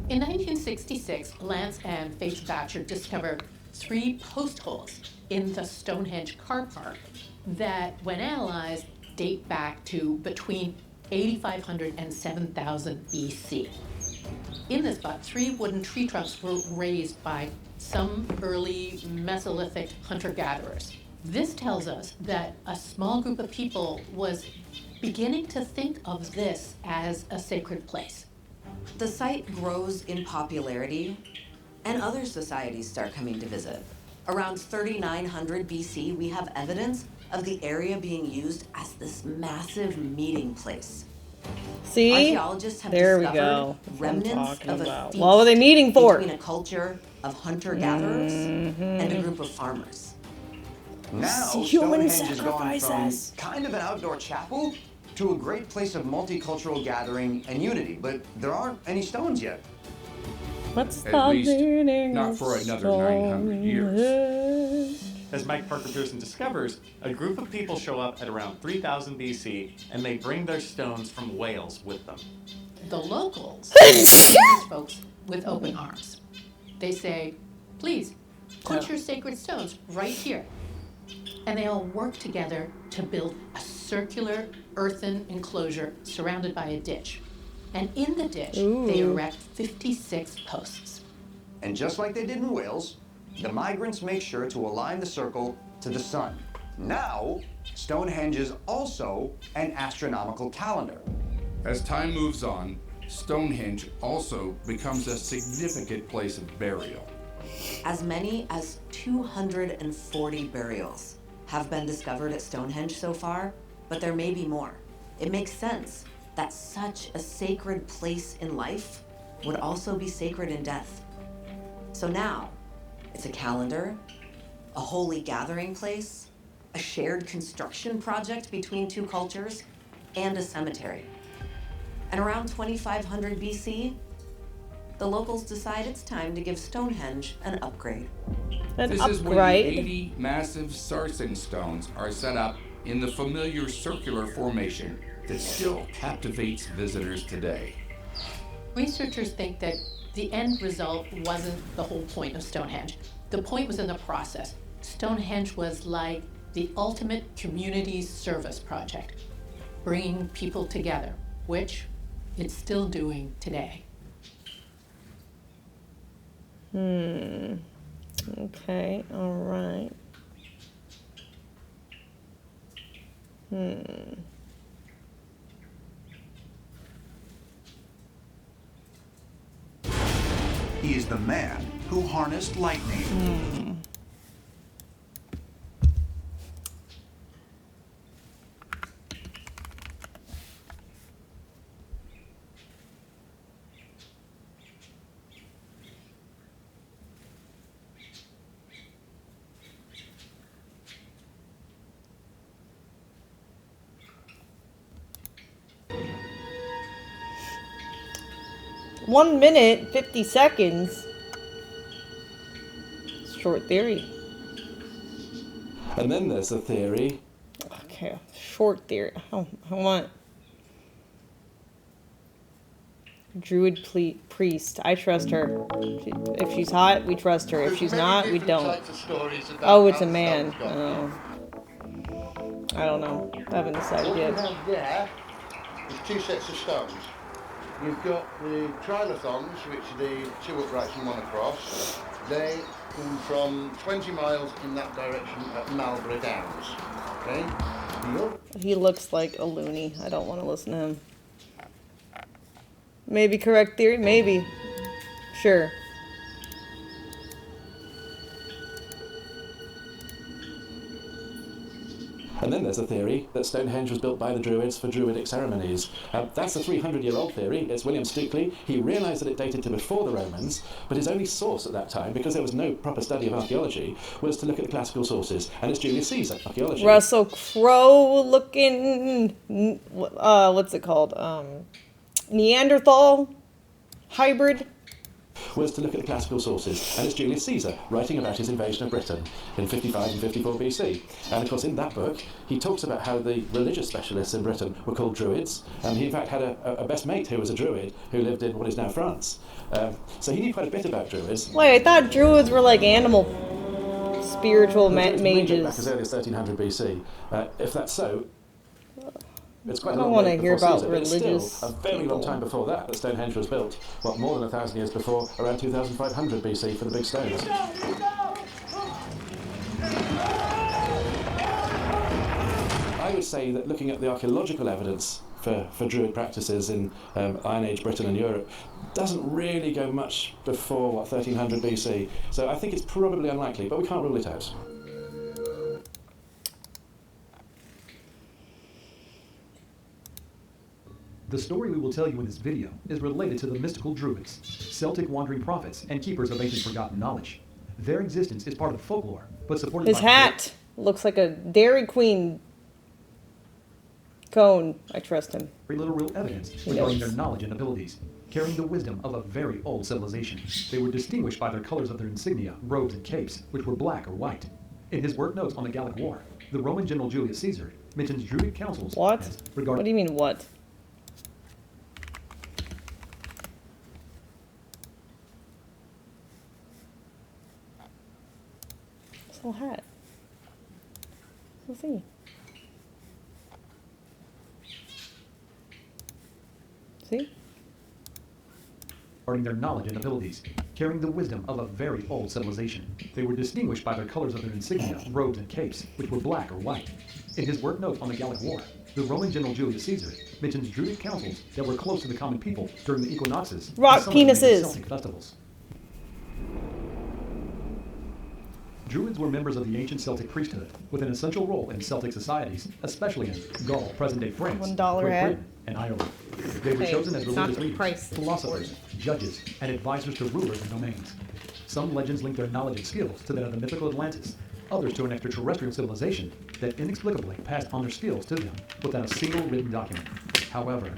In 1966, Lance and Faith Batcher discovered 3 post holes in the Stonehenge car park that, when analyzed, date back to between 8,500 and 7,000 BC. In this spot, 3 wooden tree trunks were raised by some early Mesolithic hunter-gatherers. This tells us that a small group of people was beginning to think of this as a sacred place. The site grows in popularity, and other societies start coming to visit. Around 3900 BC, we have evidence of the area being used as this massive meeting place. See? Archaeologists have There we discovered go. That's what I'm remnants talking of a about. feast What were they meeting for? between a culture of hunter-gatherers and a group of farmers. Now, Human Stonehenge has gone from sacrifices. kind of an outdoor chapel to a great place of multicultural gathering and unity, but there aren't any stones yet. Let's At least not for another 900 years. As Mike Parker Pearson discovers, a group of people show up at around 3000 BC, and they bring their stones from Wales with them. The locals receive these folks with open arms. They say, please, put your sacred stones right here. And they all work together to build a circular earthen enclosure surrounded by a ditch. And in the ditch, they erect 56 posts. And just like they did in Wales, the migrants make sure to align the circle to the sun. Now, Stonehenge is also an astronomical calendar. As time moves on, Stonehenge also becomes a significant place of burial. As many as 240 burials have been discovered at Stonehenge so far, but there may be more. It makes sense that such a sacred place in life would also be sacred in death. So now, it's a calendar, a holy gathering place, a shared construction project between 2 cultures, and a cemetery. And around 2500 BC, the locals decide it's time to give Stonehenge an upgrade. This is when the 80 massive sarsen stones are set up in the familiar circular formation that still captivates visitors today. Researchers think that the end result wasn't the whole point of Stonehenge. The point was in the process. Stonehenge was like the ultimate community service project, bringing people together, which it's still doing today. Okay, all right. He is the man who harnessed lightning. One minute, 50 seconds. Short theory. And then there's a theory. Okay, short theory. Oh, I want. Druid priest. I trust her. If she's hot, we trust her. If she's not, we don't. Oh, it's a man. Oh. I don't know. I haven't decided yet. What you have there is two sets of stones. You've got the trilithons, which are the two uprights and one across. They come from 20 miles in that direction at Marlborough Downs. Okay? He looks like a loony. I don't want to listen to him. Maybe correct theory? Maybe. Sure. And then there's a theory that Stonehenge was built by the Druids for Druidic ceremonies. That's a 300-year-old theory. It's William Stukeley. He realised that it dated to before the Romans, but his only source at that time, because there was no proper study of archaeology, was to look at the classical sources, and it's Julius Caesar archaeology. Russell Crowe looking, what's it called? Neanderthal hybrid. Was to look at the classical sources, and it's Julius Caesar writing about his invasion of Britain in 55 and 54 BC. And of course in that book he talks about how the religious specialists in Britain were called Druids, and he in fact had a best mate who was a Druid who lived in what is now France. So he knew quite a bit about Druids. Wait, I thought Druids were like animal spiritual mages. Back as early as 1300 BC. If that's so, it's quite I a don't long want way to hear before about Caesar, but it's religious still a very long time before that Stonehenge was built. What, more than 1,000 years before, around 2500 BC for the big stones. I would say that looking at the archaeological evidence for Druid practices in Iron Age Britain and Europe doesn't really go much before, what, 1300 BC. So I think it's probably unlikely, but we can't rule it out. The story we will tell you in this video is related to the mystical Druids, Celtic wandering prophets and keepers of ancient forgotten knowledge. Their existence is part of folklore, but supported His by hat looks like a Dairy Queen cone. I trust him. very little real evidence He regarding knows. their knowledge and abilities, carrying the wisdom of a very old civilization. They were distinguished by their colors of their insignia, robes, and capes, which were black or white. In his work notes on the Gallic War, the Roman general Julius Caesar mentions Druidic councils. What? Regarding What do you mean, what? This little hat. Let's see. See? regarding their knowledge and abilities, carrying the wisdom of a very old civilization. They were distinguished by their colors of their insignia, robes, and capes, which were black or white. In his work notes on the Gallic War, the Roman general Julius Caesar mentions Druidic councils that were close to the common people during the equinoxes and Rock some of the major penises. Celtic festivals. Druids were members of the ancient Celtic priesthood, with an essential role in Celtic societies, especially in Gaul, present-day France, $1 Great hat. Britain, and Ireland. They were Hey, chosen as it's not religious the leaders, price. philosophers, judges, and advisors to rulers and domains. Some legends link their knowledge and skills to that of the mythical Atlantis, others to an extraterrestrial civilization that inexplicably passed on their skills to them without a single written document. However,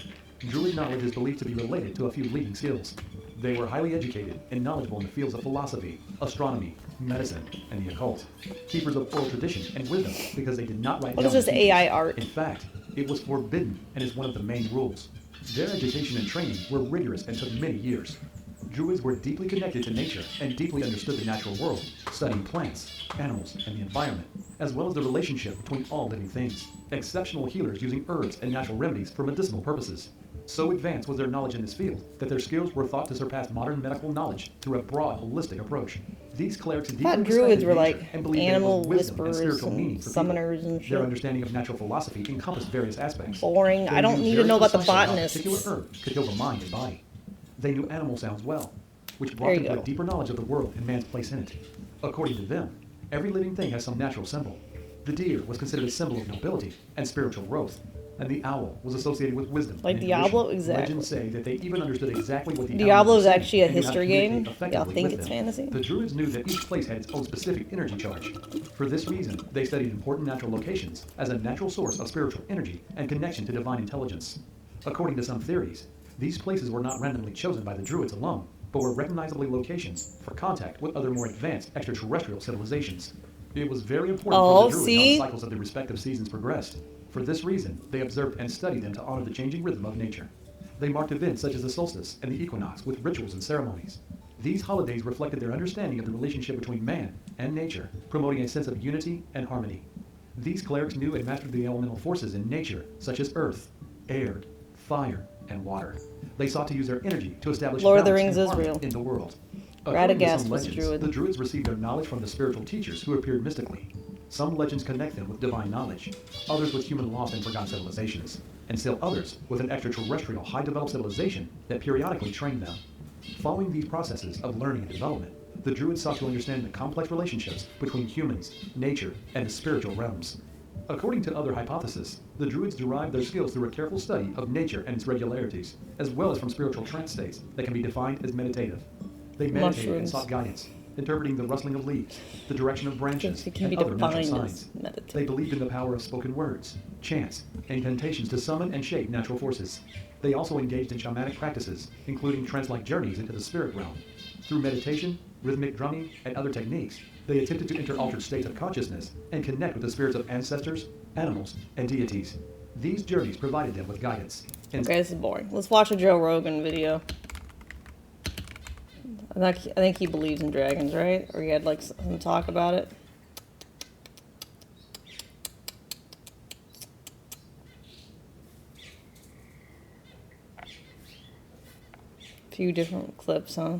Druid knowledge is believed to be related to a few leading skills. They were highly educated and knowledgeable in the fields of philosophy, astronomy, medicine, and the occult. Keepers of oral tradition and wisdom because they did not write What down is this their teachings. AI art? In fact, it was forbidden and is one of the main rules. Their education and training were rigorous and took many years. Druids were deeply connected to nature and deeply understood the natural world, studying plants, animals, and the environment, as well as the relationship between all living things. Exceptional healers using herbs and natural remedies for medicinal purposes. So advanced was their knowledge in this field that their skills were thought to surpass modern medical knowledge through a broad, holistic approach. These clerics deeply thought respected druids were nature like and believed there animal was wisdom and whisperers spiritual and meaning for people. summoners and Their shit. understanding of natural philosophy encompassed various aspects. Boring. I They don't knew need to very know about the precisely how a botanists. particular herb could heal the mind and body. They knew animal sounds well, which brought There them you to a go. deeper knowledge of the world and man's place in it. According to them, every living thing has some natural symbol. The deer was considered a symbol of nobility and spiritual growth, and the owl was associated with wisdom. Like and Diablo? intuition. Exactly. Legends say that they even understood exactly what the Diablo animals is were saying actually a and knew how to history communicate game. effectively Y'all think with it's them. fantasy? The Druids knew that each place had its own specific energy charge. For this reason, they studied important natural locations as a natural source of spiritual energy and connection to divine intelligence. According to some theories, these places were not randomly chosen by the Druids alone, but were recognizable locations for contact with other more advanced extraterrestrial civilizations. It was very important Oh, for the Druids how see? the cycles of their respective seasons progressed. For this reason, they observed and studied them to honor the changing rhythm of nature. They marked events such as the solstice and the equinox with rituals and ceremonies. These holidays reflected their understanding of the relationship between man and nature, promoting a sense of unity and harmony. These clerics knew and mastered the elemental forces in nature, such as earth, air, fire, and water. They sought to use their energy to establish Lord of the balance Rings and is harmony real. in the world. According to some Radagast was legends, druid. the druids received their knowledge from the spiritual teachers who appeared mystically. Some legends connect them with divine knowledge, others with human lost and forgotten civilizations, and still others with an extraterrestrial high-developed civilization that periodically trained them. Following these processes of learning and development, the druids sought to understand the complex relationships between humans, nature, and the spiritual realms. According to other hypotheses, the druids derived their skills through a careful study of nature and its regularities, as well as from spiritual trance states that can be defined as meditative. They meditated and Mushrooms. sought guidance, interpreting the rustling of leaves, the direction of branches, It can and be other natural defined as signs. meditative. They believed in the power of spoken words, chants, and incantations to summon and shape natural forces. They also engaged in shamanic practices, including trance-like journeys into the spirit realm. Through meditation, rhythmic drumming, and other techniques, they attempted to enter altered states of consciousness and connect with the spirits of ancestors, animals, and deities. These journeys provided them with guidance. And Okay, this is boring. Let's watch a Joe Rogan video. I think he believes in dragons, right? Or he had like some talk about it. Few different clips, huh?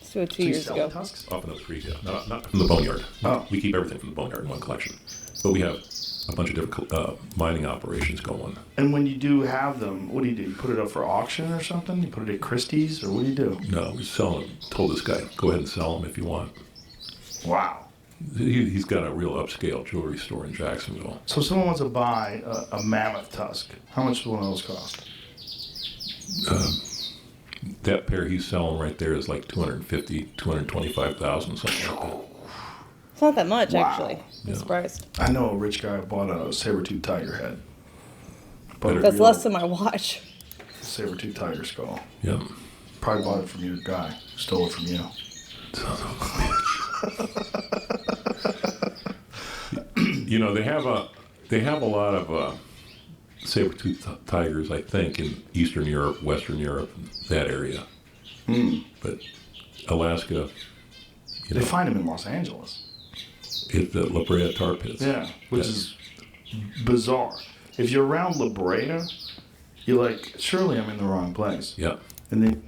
Let's do it 2 years ago. Tusks? Off another creek, yeah. Not from the boneyard. Oh. We keep everything from the boneyard in one collection. But we have a bunch of different mining operations going. And when you do have them, what do? You put it up for auction or something? You put it at Christie's, or what do you do? No, we sell them. Told this guy, go ahead and sell them if you want. Wow. He's got a real upscale jewelry store in Jacksonville. So if someone wants to buy a mammoth tusk, how much do one of those cost? That pair he's selling right there is like $250,000, $225,000, something like that. It's not that much, Wow. actually. I'm Yeah. surprised. I know a rich guy bought a saber-tooth tiger head. Bought a That's real less than my watch. saber-tooth tiger skull. Yep. Probably bought it from your guy. Stole it from you. You know, they have a lot of saber-toothed tigers, I think, in Eastern Europe, Western Europe, that area. But Alaska, They find them in Los Angeles. it's the La Brea tar pits. Yeah, which is bizarre. If you're around La Brea, you're like, surely I'm in the wrong place. Yeah. And then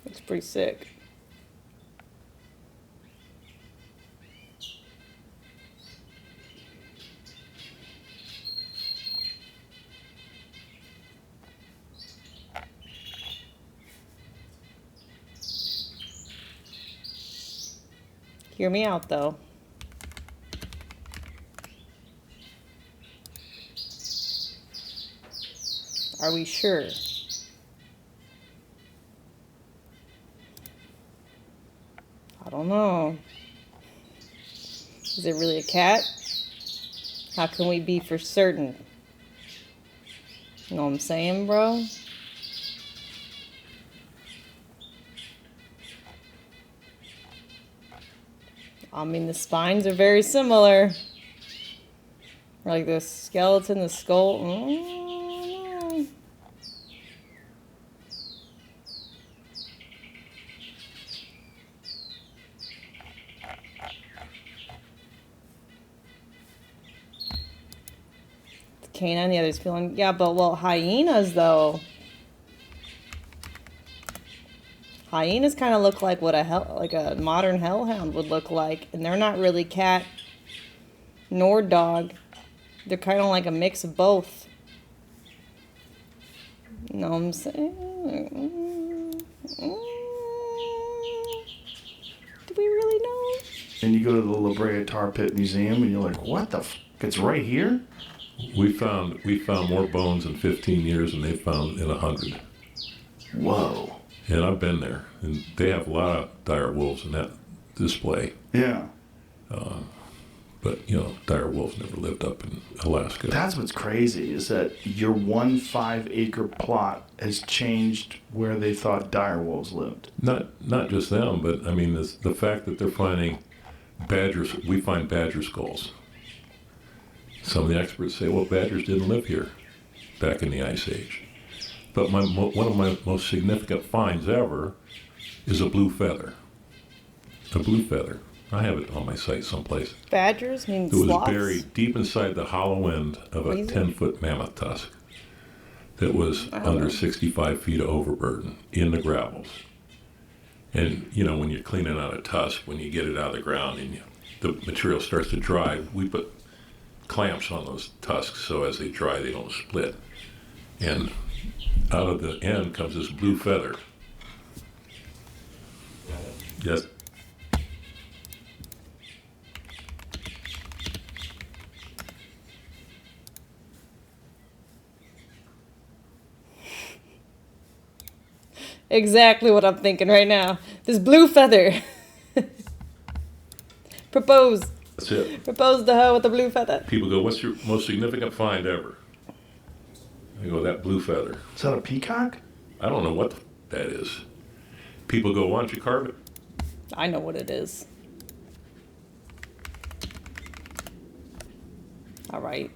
It's pretty sick. Hear me out, though. Are we sure? I don't know. Is it really a cat? How can we be for certain? You know what I'm saying, bro? I mean, the spines are very similar. Like the skeleton, the skull. Mm. The canine, the other's feeling. Yeah, but well, hyenas though. Hyenas kind of look like what a modern hellhound would look like, and they're not really cat nor dog. They're kind of like a mix of both. You know what I'm saying? Do we really know? and you go to the La Brea Tar Pit Museum and you're like, what the f***? It's right here? We found more bones in 15 years than they found in 100. Whoa. And I've been there, and they have a lot of dire wolves in that display. Yeah. But, dire wolves never lived up in Alaska. That's what's crazy, is that your 1 5-acre plot has changed where they thought dire wolves lived. Not just them, but I mean the fact that they're finding badgers. We find badger skulls. Some of the experts say, well, badgers didn't live here back in the Ice Age. But one of my most significant finds ever is a blue feather. A blue feather. I have it on my site someplace. Badgers mean It was sloths? buried deep inside the hollow end of a 10-foot mammoth tusk that was under 65 feet of overburden in the gravels. And, when you're cleaning out a tusk, when you get it out of the ground and the material starts to dry, we put clamps on those tusks so as they dry, they don't split. And out of the end comes this blue feather. Yes. Exactly what I'm thinking right now. This blue feather. Propose. That's it. Propose to her with the blue feather. People go, what's your most significant find ever? I go, that blue feather. Is that a peacock? I don't know what that is. People go, why don't you carve it? I know what it is. All right.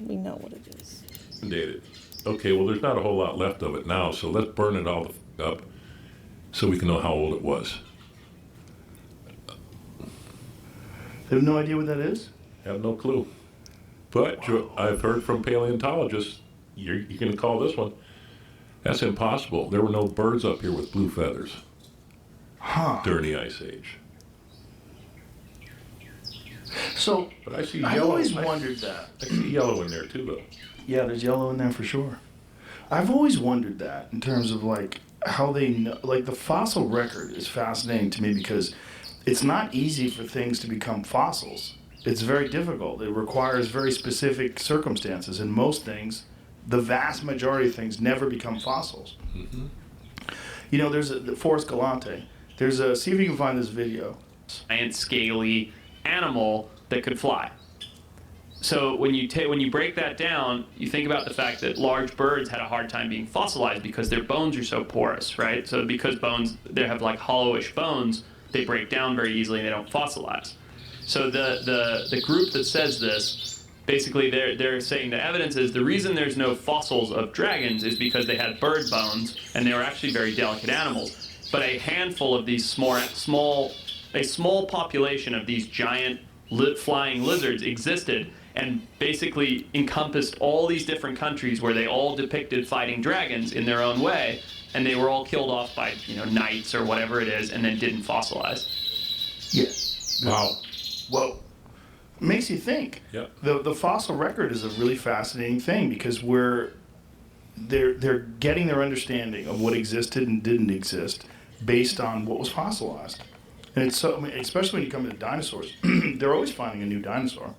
We know what it is. Dated. Okay, well, there's not a whole lot left of it now, so let's burn it all up so we can know how old it was. They have no idea what that is? Have no clue. But I've heard from paleontologists, you can call this one, that's impossible. There were no birds up here with blue feathers during the Ice Age. So, but I see I've yellow. always wondered that. I see yellow in there too, though. Yeah, there's yellow in there for sure. I've always wondered that in terms of how they know, the fossil record is fascinating to me because it's not easy for things to become fossils. It's very difficult. It requires very specific circumstances, and most things, the vast majority of things, never become fossils. Mm-hmm. There's the Forrest Galante. See if you can find this video. Giant scaly animal that could fly. So when you break that down, you think about the fact that large birds had a hard time being fossilized because their bones are so porous, right? So because bones, they have hollowish bones, they break down very easily and they don't fossilize. So the group that says this, basically they're saying the evidence is the reason there's no fossils of dragons is because they had bird bones and they were actually very delicate animals. But a handful of these a small population of these giant flying lizards existed and basically encompassed all these different countries where they all depicted fighting dragons in their own way, and they were all killed off by knights or whatever it is, and then didn't fossilize. Yeah. Wow. Whoa. It makes you think. Yeah. The fossil record is a really fascinating thing because they're getting their understanding of what existed and didn't exist based on what was fossilized. And it's so, especially when you come to dinosaurs, they're always finding a new dinosaur.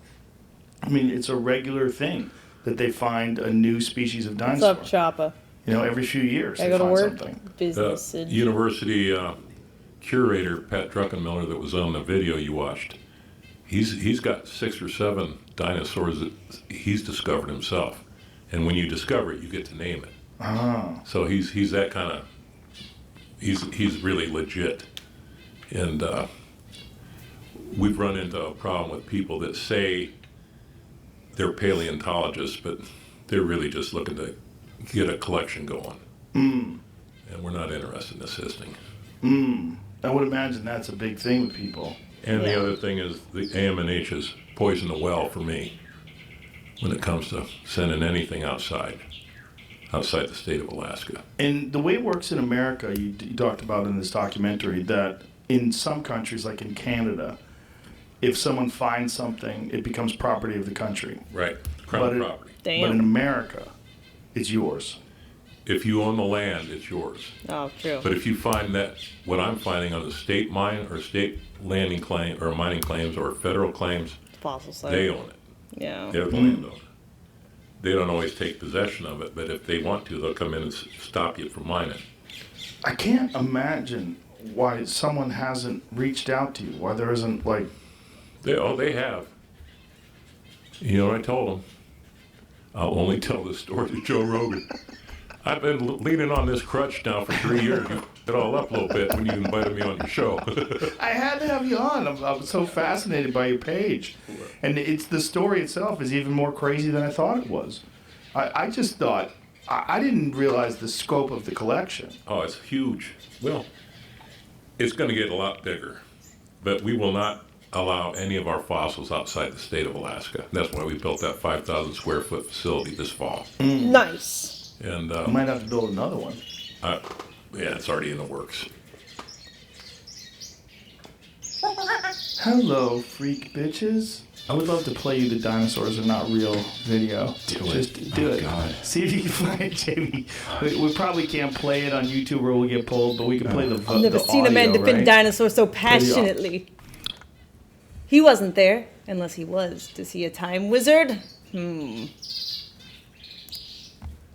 I mean, it's a regular thing that they find a new species of dinosaur. What's up, Choppa? Every few years I they go to find work. something. Business. The university curator, Pat Druckenmiller, that was on the video you watched, he's got 6 or 7 dinosaurs that he's discovered himself. And when you discover it, you get to name it. Ah. So he's that kind of, he's really legit. And we've run into a problem with people that say they're paleontologists, but they're really just looking to get a collection going. Mm. And we're not interested in assisting. I would imagine that's a big thing with people. And the other thing is the AMNH has poisoned the well for me when it comes to sending anything outside the state of Alaska. And the way it works in America, you talked about in this documentary, that in some countries, like in Canada, if someone finds something, it becomes property of the country. Right, crown property. But in America, it's yours. If you own the land, it's yours. Oh, true. But if you find that what I'm finding on the state mine or state landing claim or mining claims or federal claims, Fossil site. they own it. Yeah. They're the landowner. They don't always take possession of it, but if they want to, they'll come in and stop you from mining. I can't imagine why someone hasn't reached out to you. Why there isn't like. They have. You know what I told them? I'll only tell this story to Joe Rogan. I've been leaning on this crutch now for 3 years. You it all up a little bit when you invited me on your show. I had to have you on. I'm so fascinated by your page. And it's the story itself is even more crazy than I thought it was. I just thought, I didn't realize the scope of the collection. Oh, it's huge. Well, it's going to get a lot bigger. But we will not allow any of our fossils outside the state of Alaska. That's why we built that 5,000 square foot facility this fall. Nice. And I might have to build another one. Yeah, it's already in the works. Hello, freak bitches. I would love to play you the dinosaurs are not real video. Just do it. God. See if you can find it, Jamie. We probably can't play it on YouTube or we'll get pulled, but we can play the I've never seen a man defend dinosaurs so passionately. He wasn't there, unless he was. Is he a time wizard? You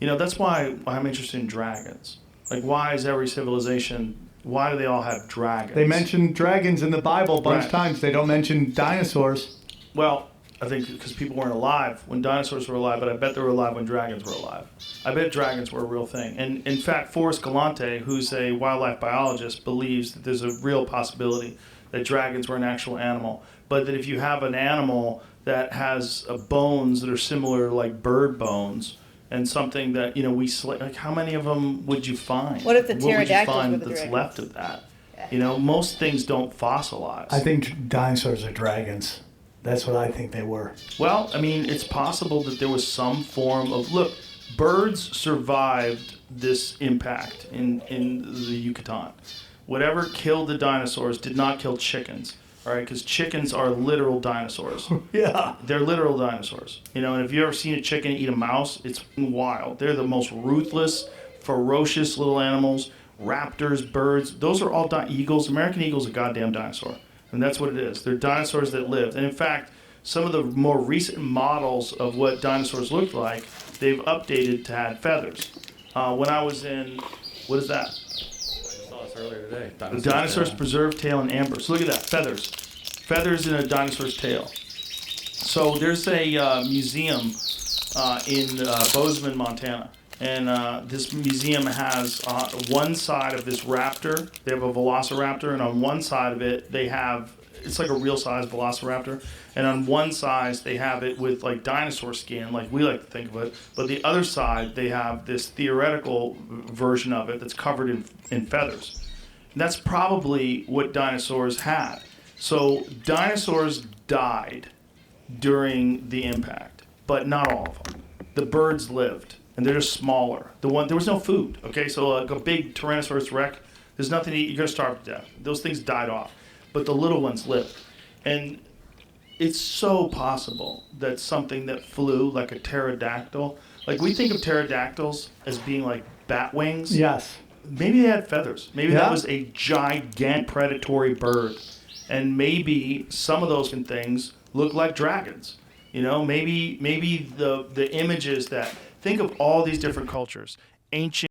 know, that's why I'm interested in dragons. Like, why is every civilization, why do they all have dragons? They mention dragons in the Bible a bunch of times. They don't mention dinosaurs. Well, I think because people weren't alive when dinosaurs were alive, but I bet they were alive when dragons were alive. I bet dragons were a real thing. And in fact, Forrest Galante, who's a wildlife biologist, believes that there's a real possibility that dragons were an actual animal. But that if you have an animal that has bones that are similar like bird bones, and something that, you know, like how many of them would you find? What if the What would you pterodactyls find were the that's dragons? left of that? You know, most things don't fossilize. I think dinosaurs are dragons. That's what I think they were. Well, I mean, it's possible that there was some form of look. Birds survived this impact in the Yucatan. Whatever killed the dinosaurs did not kill chickens. All right, because chickens are literal dinosaurs. Yeah. They're literal dinosaurs. You know, and if you've ever seen a chicken eat a mouse, it's wild. They're the most ruthless, ferocious little animals. Raptors, birds, those are all eagles. American eagle's a goddamn dinosaur. And that's what it is. They're dinosaurs that lived. And in fact, some of the more recent models of what dinosaurs looked like, they've updated to add feathers. When I was in, what is that? I saw this earlier today. The dinosaur's preserved tail in amber. So look at that, feathers. Feathers in a dinosaur's tail. So there's a museum in Bozeman, Montana. And this museum has one side of this raptor. They have a velociraptor, and on one side of it, they have, it's like a real-size velociraptor. And on one side, they have it with like dinosaur skin, like we like to think of it. But the other side, they have this theoretical version of it that's covered in feathers. And that's probably what dinosaurs had. So dinosaurs died during the impact, but not all of them. The birds lived. And they're just smaller. There was no food. Okay, so like a big Tyrannosaurus Rex, there's nothing to eat. You're gonna starve to death. Those things died off, but the little ones lived. And it's so possible that something that flew like a pterodactyl, like we think of pterodactyls as being like bat wings. Yes. Maybe they had feathers. Maybe Yeah. that was a gigantic predatory bird, and maybe some of those things look like dragons. You know, maybe the images that. Think of all these different cultures. Ancient.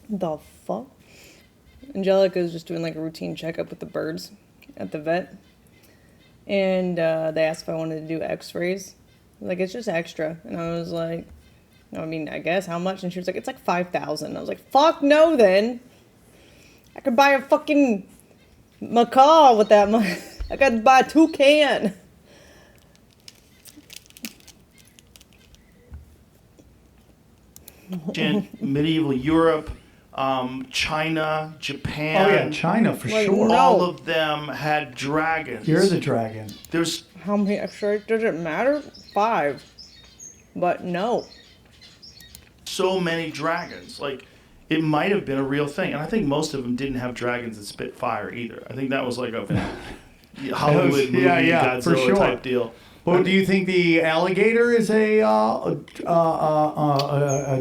The fuck? Angelica's just doing like a routine checkup with the birds at the vet. And they asked if I wanted to do x-rays. Like, it's just extra. And I was like, I mean, I guess how much? And she was like, it's like 5,000. I was like, fuck no then. I could buy a fucking macaw with that money. I could buy a toucan. Medieval Europe, China, Japan. Oh yeah, China for Like, sure. no. All of them had dragons. Here's a dragon. There's How many? I'm sure it doesn't matter. 5. But no. so many dragons. Like, it might have been a real thing. And I think most of them didn't have dragons that spit fire either. I think that was like a Hollywood movie, yeah, for Godzilla sure. type deal. Well, do you think the alligator is a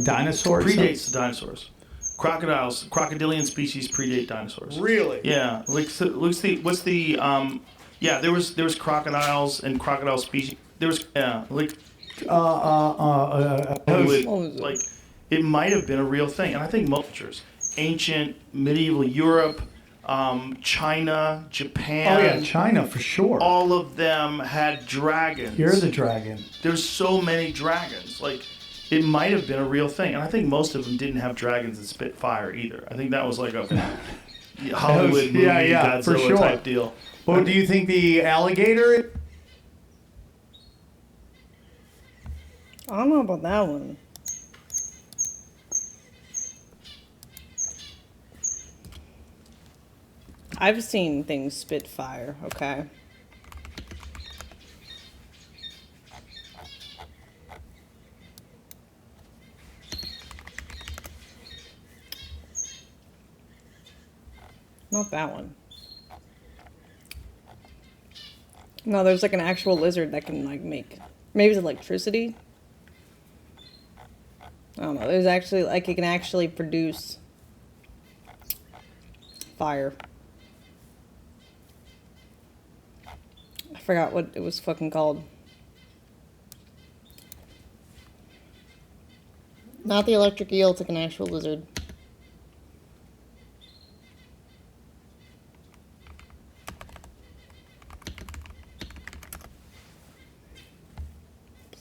dinosaur? Predates the dinosaurs. Crocodiles, crocodilian species predate dinosaurs. Really? Yeah. Like, so, what's the yeah, there was crocodiles and crocodile species. There was like Hollywood, like, it might have been a real thing. And I think cultures, ancient medieval Europe, China, Japan. Oh yeah, China for sure. All of them had dragons. Here's a dragon. There's so many dragons. Like, it might have been a real thing. And I think most of them didn't have dragons that spit fire either. I think that was like a Hollywood movie, for Godzilla sure. type deal. Well, do you think the alligator? I don't know about that one. I've seen things spit fire, okay? Not that one. No, there's like an actual lizard that can like make, maybe it's electricity. I don't know. There's actually like it can actually produce fire. I forgot what it was fucking called. Not the electric eel, it's like an actual lizard.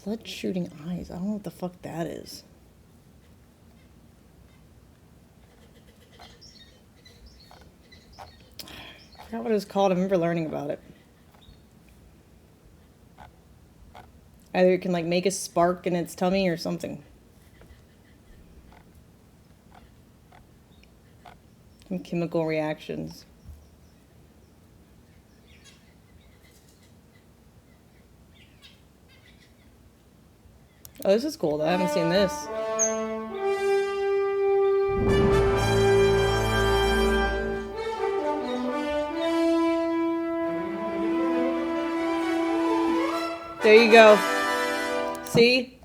Blood shooting eyes. I don't know what the fuck that is. I forgot what it was called. I remember learning about it. Either it can like make a spark in its tummy or something. Some chemical reactions. Oh, this is cool though. I haven't seen this. There you go. See?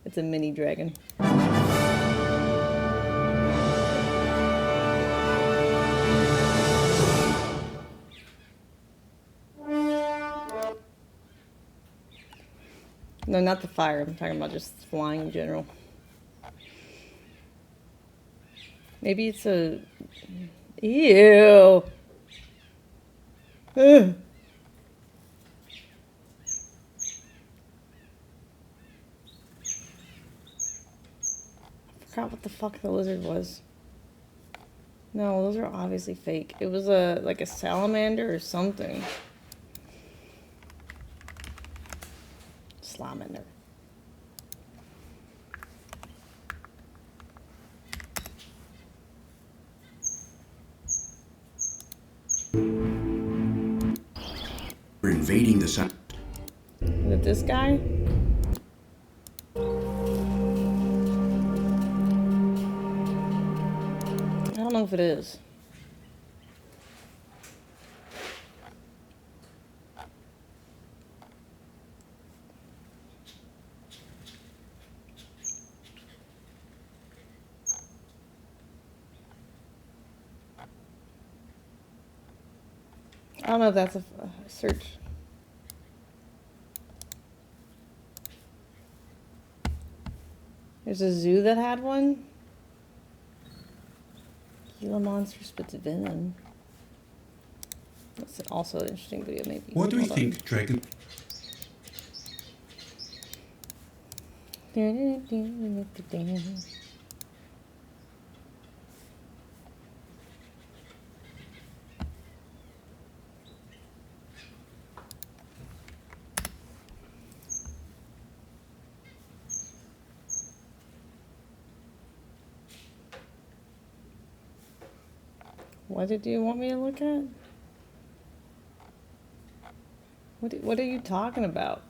It's a mini dragon. No, not the fire. I'm talking about just flying in general. Maybe it's a... Ew. Ugh. I forgot what the fuck the lizard was. No, those are obviously fake. It was a like a salamander or something. Salamander. We're invading the sun. Is it this guy? I don't know if it is. I don't know if that's a search. There's a zoo that had one. Gila monster spits venom. That's also an interesting video, maybe. What do we Hold on. think, Dragon? What did you want me to look at? What are you talking about?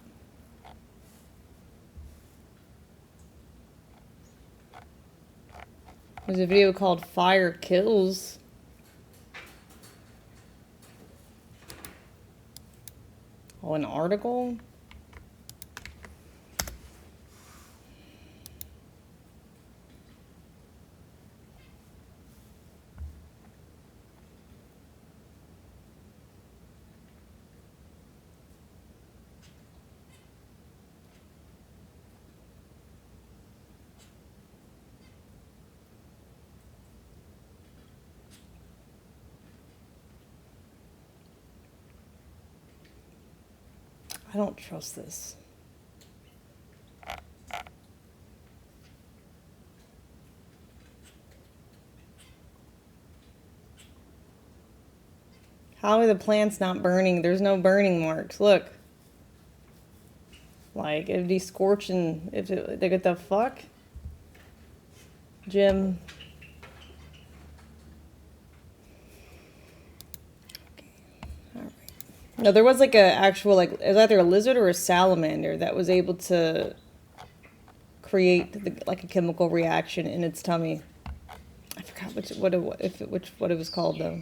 There's a video called Fire Kills. Oh, an article? I don't trust this. How are the plants not burning? There's no burning marks. Look. Like, it'd be scorching. If it, they get the fuck? Jim. No, there was like a actual, like, it was either a lizard or a salamander that was able to create like a chemical reaction in its tummy. I forgot what it was called though.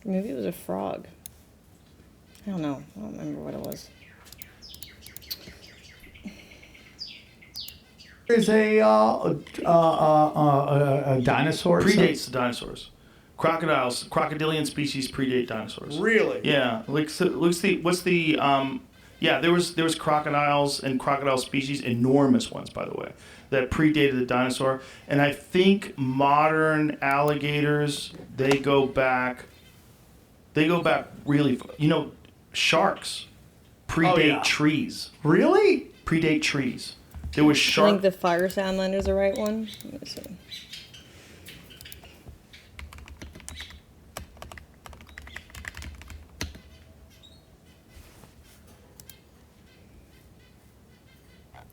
Maybe it was a frog. I don't know. I don't remember what it was. There's a dinosaur. Predates the dinosaurs. Crocodiles, crocodilian species predate dinosaurs. Really? Yeah. What's the yeah, there was crocodiles and crocodile species, enormous ones by the way, that predated the dinosaur. And I think modern alligators, they go back really far. You know, sharks predate trees. Really? Predate trees. There was I shark. think the fire salamander is the right one. Let me see.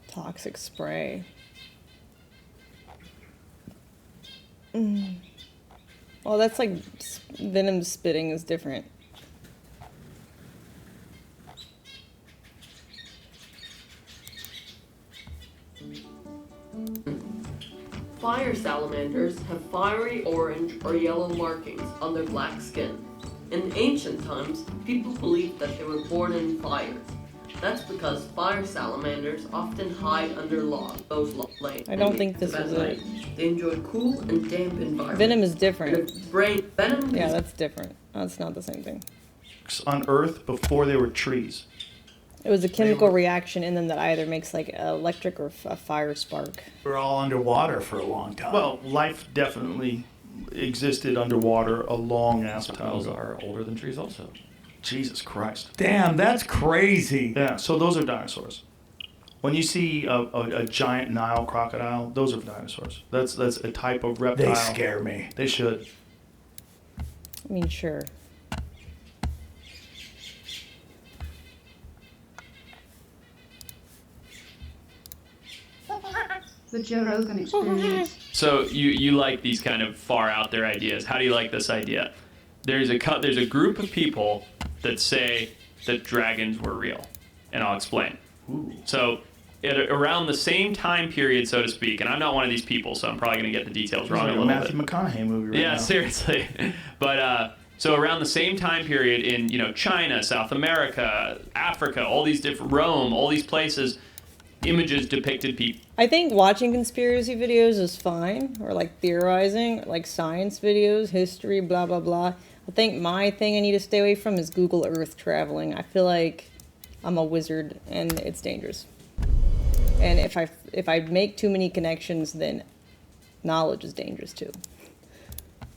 Toxic spray. Well, that's like venom spitting is different. Fire salamanders have fiery orange or yellow markings on their black skin. In ancient times, people believed that they were born in fires. That's because fire salamanders often hide under logs. I don't think this is it. They enjoy cool and damp environments. Venom is different. Venom. Yeah, that's different. That's not the same thing. On Earth before there were trees. It was a chemical reaction in them that either makes like an electric or a fire spark. We're all underwater for a long time. Well, life definitely existed underwater a long ass time. Reptiles are older than trees also. Jesus Christ. Damn, that's crazy. Yeah, so those are dinosaurs. When you see a giant Nile crocodile, those are dinosaurs. That's a type of reptile. They scare me. They should. I mean, sure. The Joe Rogan Experience. So you like these kind of far out there ideas. How do you like this idea? There's a group of people that say that dragons were real, and I'll explain. Ooh. So around the same time period, so to speak, and I'm not one of these people, so I'm probably going to get the details wrong Like a a little Matthew bit. McConaughey movie right Yeah, now. seriously. But so around the same time period in China, South America, Africa, all these different Rome, all these places, images depicted people. I think watching conspiracy videos is fine, or like theorizing, like science videos, history, blah, blah, blah. I think my thing I need to stay away from is Google Earth traveling. I feel like I'm a wizard and it's dangerous. And if I make too many connections, then Knowledge is dangerous too.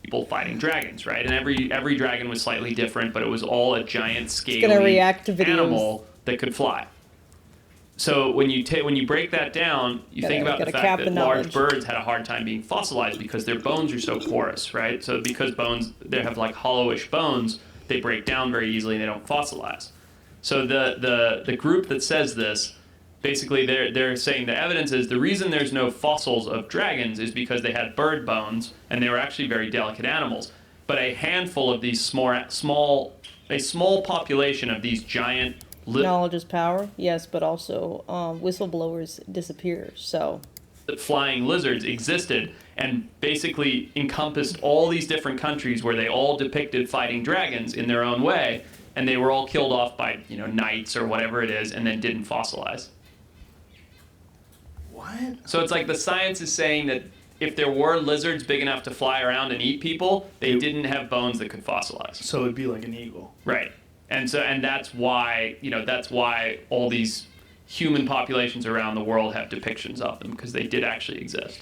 People fighting dragons, right? And every dragon was slightly different, but it was all a giant scaly react to videos. animal that could fly. So when you break that down, you think about the fact that large birds had a hard time being fossilized because their bones are so porous, right? So because bones, they have like hollowish bones, they break down very easily and they don't fossilize. So the group that says this, basically they're saying the evidence is the reason there's no fossils of dragons is because they had bird bones and they were actually very delicate animals. But a handful of these small population of these giant knowledge is power, yes, but also whistleblowers disappear. So flying lizards existed and basically encompassed all these different countries where they all depicted fighting dragons in their own way, and they were all killed off by knights or whatever it is, and then didn't fossilize. What? So it's like the science is saying that if there were lizards big enough to fly around and eat people, they didn't have bones that could fossilize. So it'd be like an eagle. Right. And that's why all these human populations around the world have depictions of them, because they did actually exist.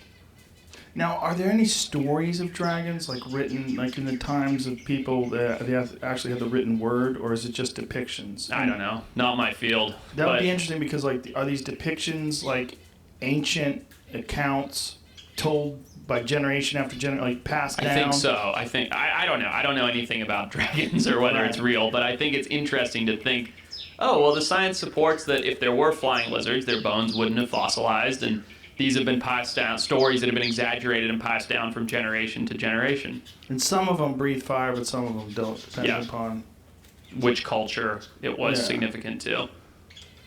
Now, are there any stories of dragons written in the times of people that they actually have the written word, or is it just depictions? I don't know. Not my field. That would be interesting because are these depictions ancient accounts told by generation after generation, passed down? I think so. I don't know. I don't know anything about dragons or whether it's real, but I think it's interesting to think, oh, well, the science supports that if there were flying lizards, their bones wouldn't have fossilized, and these have been passed down, stories that have been exaggerated and passed down from generation to generation. And some of them breathe fire, but some of them don't, depending upon which culture it was significant to.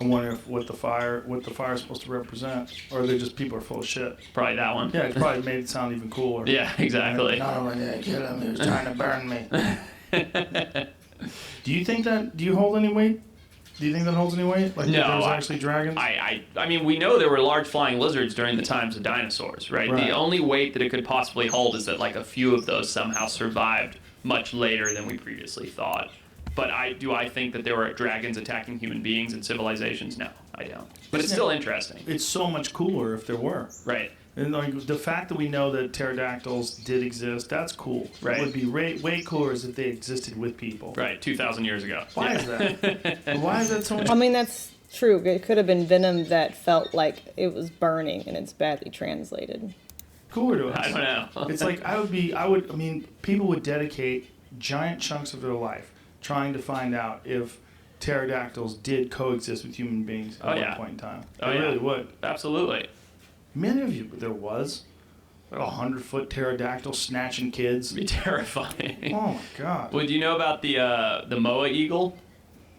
I wonder what the fire is supposed to represent, or are they just people are full of shit? Probably that one. Yeah, it probably made it sound even cooler. Yeah, exactly. Not only did I kill him, he was trying to burn me. Do you hold any weight? Do you think that holds any weight? No, there's actually dragons? I mean, we know there were large flying lizards during the times of dinosaurs, right? The only weight that it could possibly hold is that a few of those somehow survived much later than we previously thought. But do I think that there were dragons attacking human beings and civilizations? No, I don't. But it's still interesting. It's so much cooler if there were. Right. And the fact that we know that pterodactyls did exist, that's cool. Right. What would be way cooler is if they existed with people. Right, 2,000 years ago. Why is that? Why is that so much? I mean, that's true. It could have been venom that felt like it was burning and it's badly translated. Cooler to us. I don't know. It's people would dedicate giant chunks of their life trying to find out if pterodactyls did coexist with human beings at one point in time. They really would. Absolutely. Many of you, there was a 100-foot pterodactyl snatching kids. It'd be terrifying. Oh my god. Well, do you know about the Moa eagle?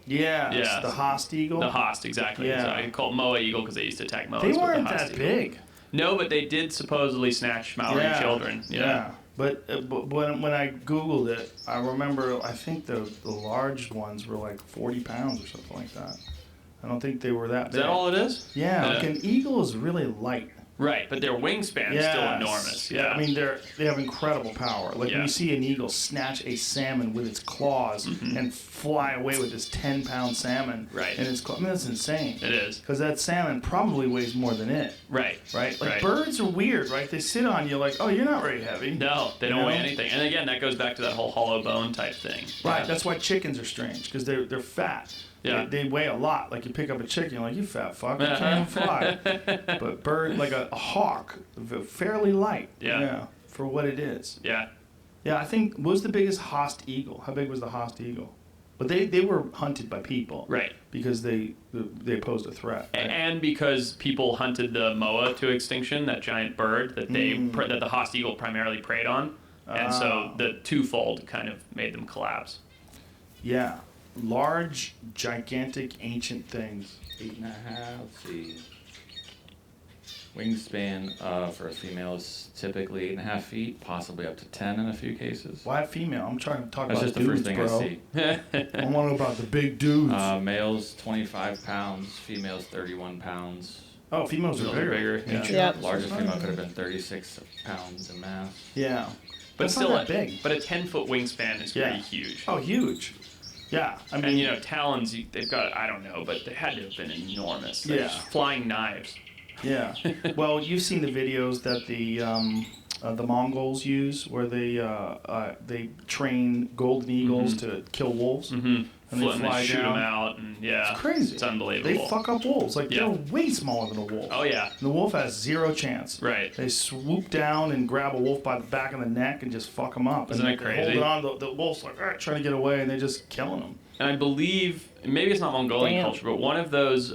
Yeah. The Haast eagle. The Haast, exactly. Yeah. So I call it Moa eagle because they used to attack Moas. They weren't with the Haast that eagle. big. No, but they did supposedly snatch Maori children. Yeah. But when I Googled it, I remember, I think the large ones were 40 pounds or something like that. I don't think they were that big. Is that all it is? Yeah, an eagle is really light. Right, but their wingspan is still enormous. Yeah. I mean, they have incredible power. When you see an eagle snatch a salmon with its claws and fly away with this 10-pound salmon. Right. And that's insane. It is. Because that salmon probably weighs more than it. Right. Right? Birds are weird, right? They sit on you oh, you're not very heavy. No, they don't weigh anything. And again, that goes back to that whole hollow bone type thing. Right, that's why chickens are strange, because they're fat. Yeah. They weigh a lot. You pick up a chicken, you're you fat fuck, you can't even fly. But bird, a hawk, fairly light. Yeah. For what it is. Yeah. Yeah, I think, what was the biggest Haast eagle? How big was the Haast eagle? But they were hunted by people. Right. Because they posed a threat. Right? And because people hunted the moa to extinction, that giant bird that that the Haast eagle primarily preyed on. And so the twofold kind of made them collapse. Yeah. Large, gigantic, ancient things. 8.5 feet. Wingspan for a female is typically 8.5 feet, possibly up to 10 in a few cases. Why female? I'm trying to talk That's about just dudes, the first bro. thing I see. I want to know about the big dudes. Males 25 pounds, females 31 pounds. Oh, females are bigger. Yeah. Largest female could have been 36 pounds in mass. Yeah. But That's still, not that big. But a 10-foot wingspan is pretty huge. Oh, huge. Yeah, I mean, and talons, they've got, I don't know, but they had to have been enormous. They're Yeah. just flying knives. Yeah. Well, you've seen the videos that the the Mongols use, where they train golden eagles to kill wolves, and they fly shoot down. them out, and yeah, It's crazy. It's unbelievable. They fuck up wolves. Like they're way smaller than a wolf. Oh yeah. And the wolf has zero chance. Right. They swoop down and grab a wolf by the back of the neck and just fuck him up. Isn't and that crazy? They hold on. The wolf's like trying to get away, and they're just killing them. And I believe, maybe it's not Mongolian Damn. culture, but one of those,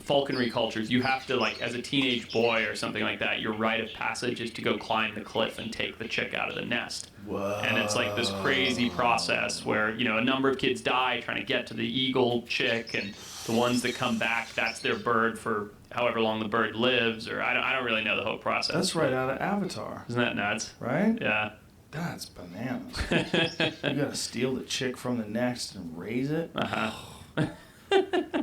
falconry cultures, you have to, like, as a teenage boy or something like that, your rite of passage is to go climb the cliff and take the chick out of the nest. Whoa. And it's like this crazy process where, a number of kids die trying to get to the eagle chick, and the ones that come back, that's their bird for however long the bird lives, or I don't really know the whole process. That's right out of Avatar. Isn't that nuts? Right? Yeah. That's bananas. You gotta steal the chick from the nest and raise it.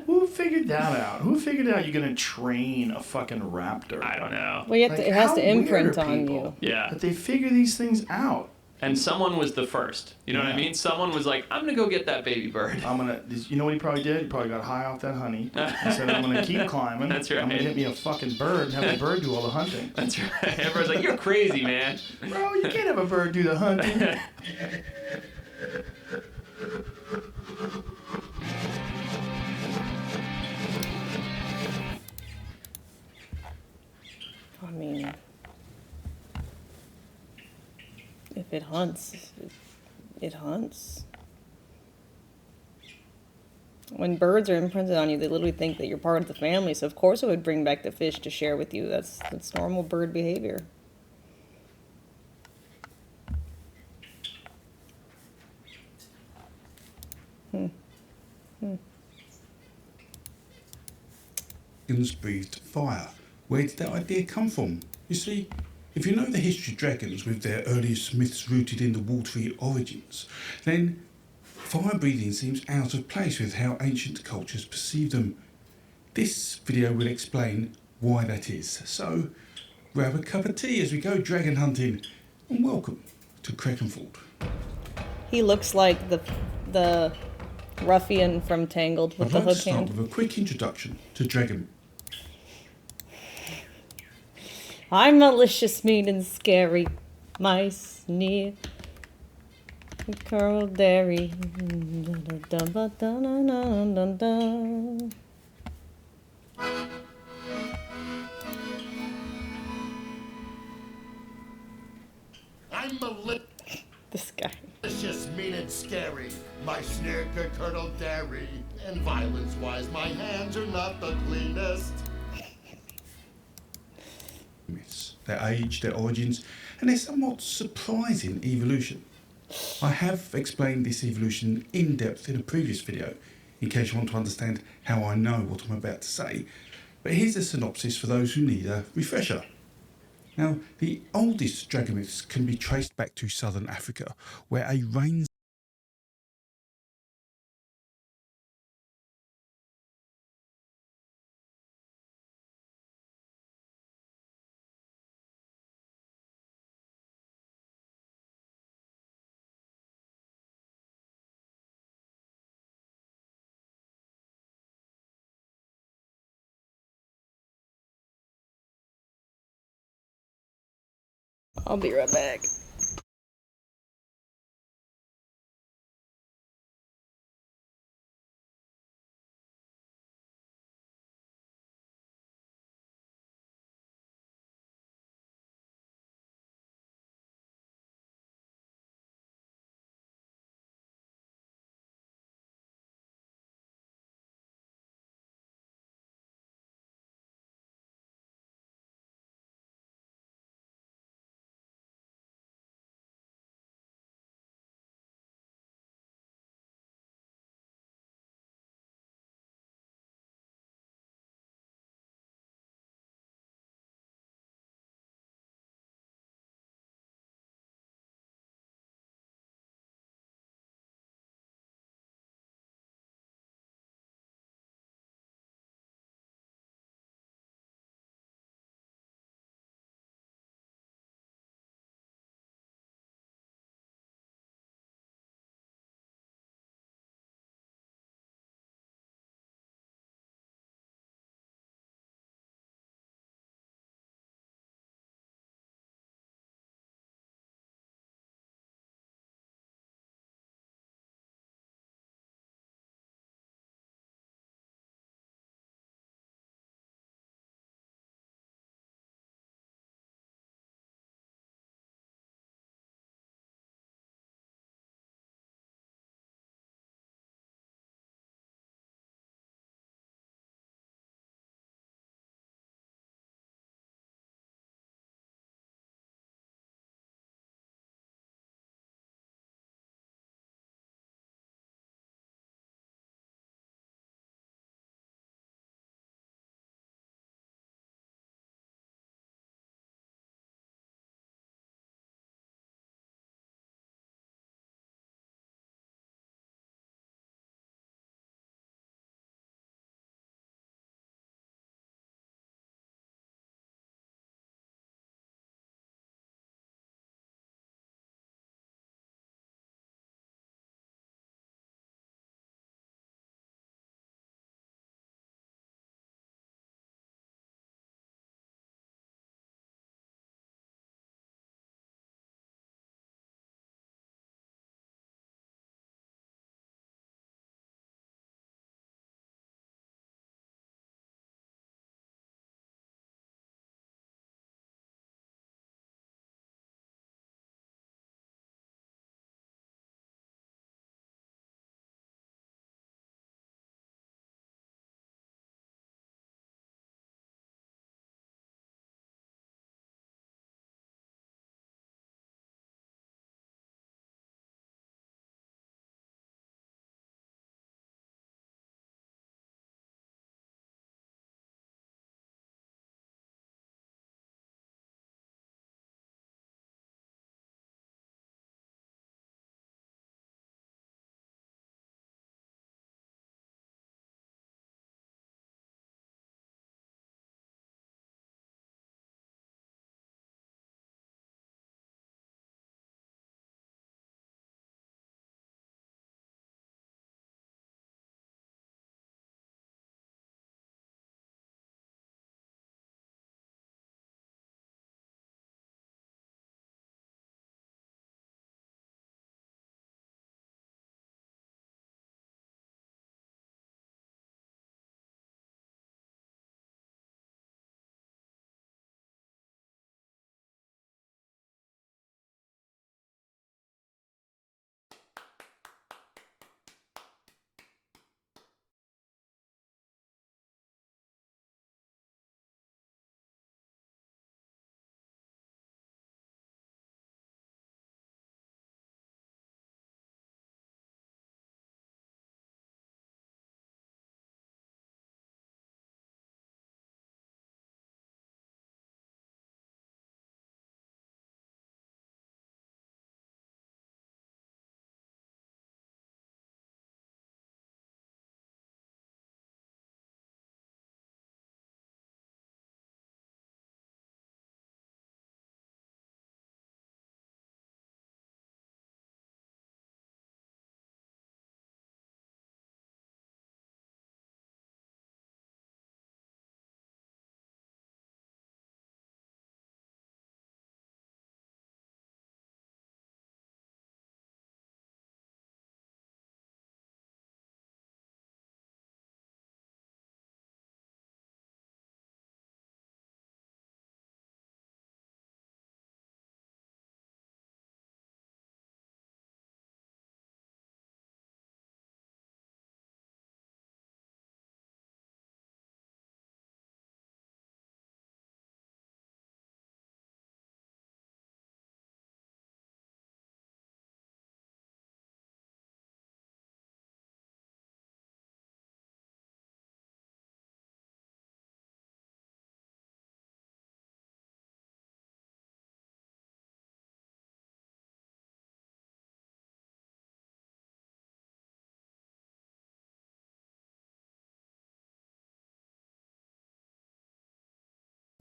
Who figured that out? Who figured out you're gonna train a fucking raptor? I don't know. Well, you have to, it has how to weird imprint are on people you. Yeah. That they figure these things out. And someone was the first. You know what I mean? Someone was like, I'm going to go get that baby bird. You know what he probably did? He probably got high off that honey. He said, I'm gonna keep climbing. That's right. I'm gonna get me a fucking bird and have the bird do all the hunting. That's right. Everyone's like, you're crazy, man. Bro, you can't have a bird do the hunting. I mean, if it hunts, it hunts. When birds are imprinted on you, they literally think that you're part of the family. So of course it would bring back the fish to share with you. That's normal bird behavior. Dragons breathed fire. Where did that idea come from? You see, if you know the history of dragons with their earliest myths rooted in the watery origins, then fire breathing seems out of place with how ancient cultures perceive them. This video will explain why that is. So, grab a cup of tea as we go dragon hunting, and welcome to Krakenford. He looks like the ruffian from Tangled with I'd the like to hook start hand. with a quick introduction to dragon. I'm malicious, mean, and scary. My sneer. Curl dairy. I'm This guy. malicious, mean, and scary. My snare could curdle dairy. And violence-wise, my hands are not the cleanest. Myths, their age, their origins, and their somewhat surprising evolution. I have explained this evolution in depth in a previous video, in case you want to understand how I know what I'm about to say, but here's a synopsis for those who need a refresher. Now, the oldest dragon myths can be traced back to southern Africa, where a rain I'll be right back.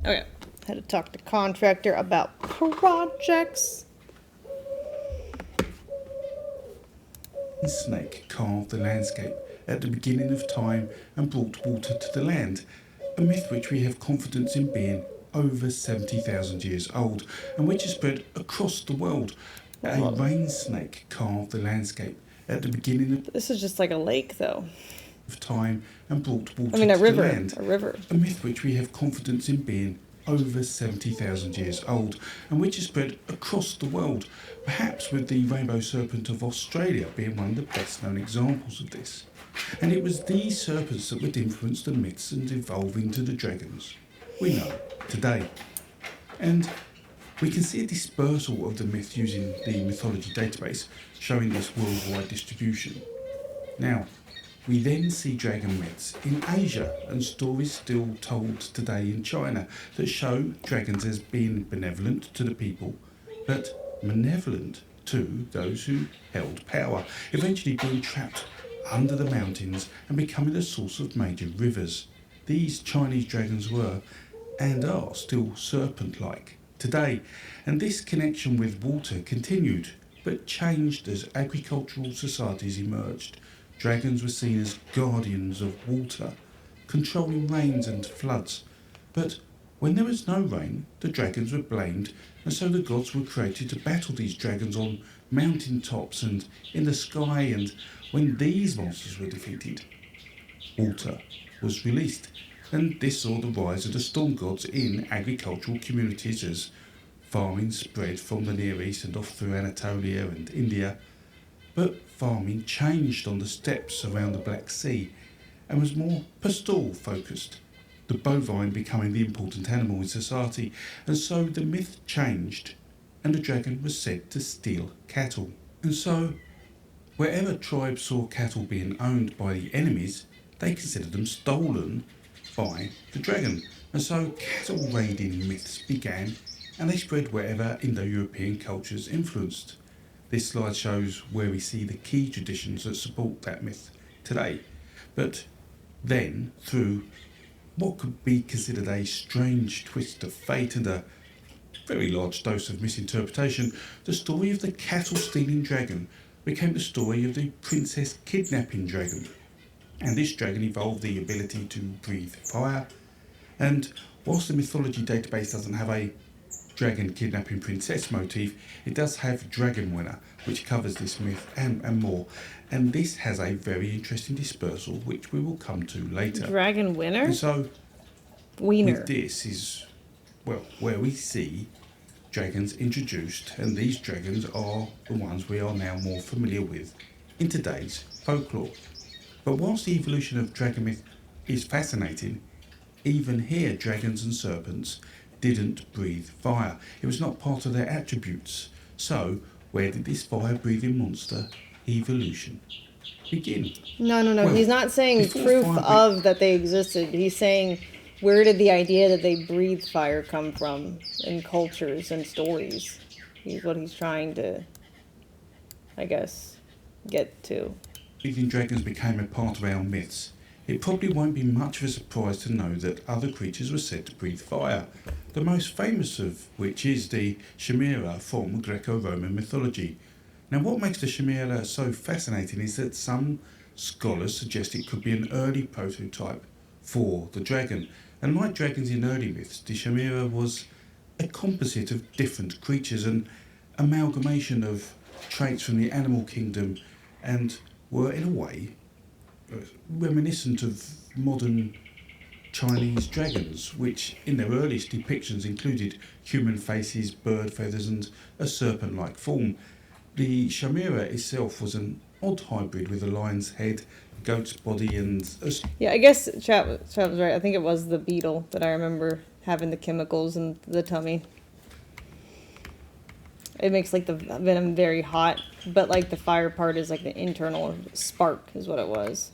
Okay. Had to talk to contractor about projects. Snake carved the landscape at the beginning of time and brought water to the land, a myth which we have confidence in being over 70,000 years old and which is spread across the world. A rain snake carved the landscape at the beginning of This is just like a lake, though. time and brought water I mean, a to river. the land. A river. A myth which we have confidence in being over 70,000 years old and which is spread across the world, perhaps with the rainbow serpent of Australia being one of the best known examples of this. And it was these serpents that would influence the myths and evolve into the dragons we know today. And we can see a dispersal of the myth using the mythology database showing this worldwide distribution. Now, we then see dragon myths in Asia and stories still told today in China that show dragons as being benevolent to the people, but malevolent to those who held power, eventually being trapped under the mountains and becoming a source of major rivers. These Chinese dragons were, and are still serpent-like today, and this connection with water continued, but changed as agricultural societies emerged. Dragons were seen as guardians of water, controlling rains and floods. But when there was no rain, the dragons were blamed, and so the gods were created to battle these dragons on mountain tops and in the sky, and when these monsters were defeated, water was released, and this saw the rise of the storm gods in agricultural communities as farming spread from the Near East and off through Anatolia and India. But farming changed on the steppes around the Black Sea and was more pastoral focused, the bovine becoming the important animal in society, and so the myth changed and the dragon was said to steal cattle. And so wherever tribes saw cattle being owned by the enemies, they considered them stolen by the dragon, and so cattle raiding myths began and they spread wherever Indo-European cultures influenced. This slide shows where we see the key traditions that support that myth today. But then, through what could be considered a strange twist of fate and a very large dose of misinterpretation, the story of the cattle-stealing dragon became the story of the princess kidnapping dragon. And this dragon evolved the ability to breathe fire. And whilst the mythology database doesn't have a dragon kidnapping princess motif, it does have Dragon Winner, which covers this myth and more. And this has a very interesting dispersal, which we will come to later. Dragon Winner? And so, Wiener. with this is, well, where we see dragons introduced, and these dragons are the ones we are now more familiar with in today's folklore. But whilst the evolution of dragon myth is fascinating, even here dragons and serpents didn't breathe fire. It was not part of their attributes. So, where did this fire-breathing monster evolution begin? No. Well, He's not saying before proof fire of that they existed. He's saying, where did the idea that they breathed fire come from in cultures and stories? He's what he's trying to, I guess, get to. breathing dragons became a part of our myths. It probably won't be much of a surprise to know that other creatures were said to breathe fire, the most famous of which is the Chimera from Greco-Roman mythology. Now, what makes the Chimera so fascinating is that some scholars suggest it could be an early prototype for the dragon, and like dragons in early myths, the Chimera was a composite of different creatures, an amalgamation of traits from the animal kingdom, and were in a way reminiscent of modern Chinese dragons, which in their earliest depictions included human faces, bird feathers and a serpent-like form. The Chimera itself was an odd hybrid with a lion's head, goat's body and Yeah, I guess Chat was right. I think it was the beetle that I remember having the chemicals in the tummy. It makes like the venom very hot, but like the fire part is like the internal spark is what it was.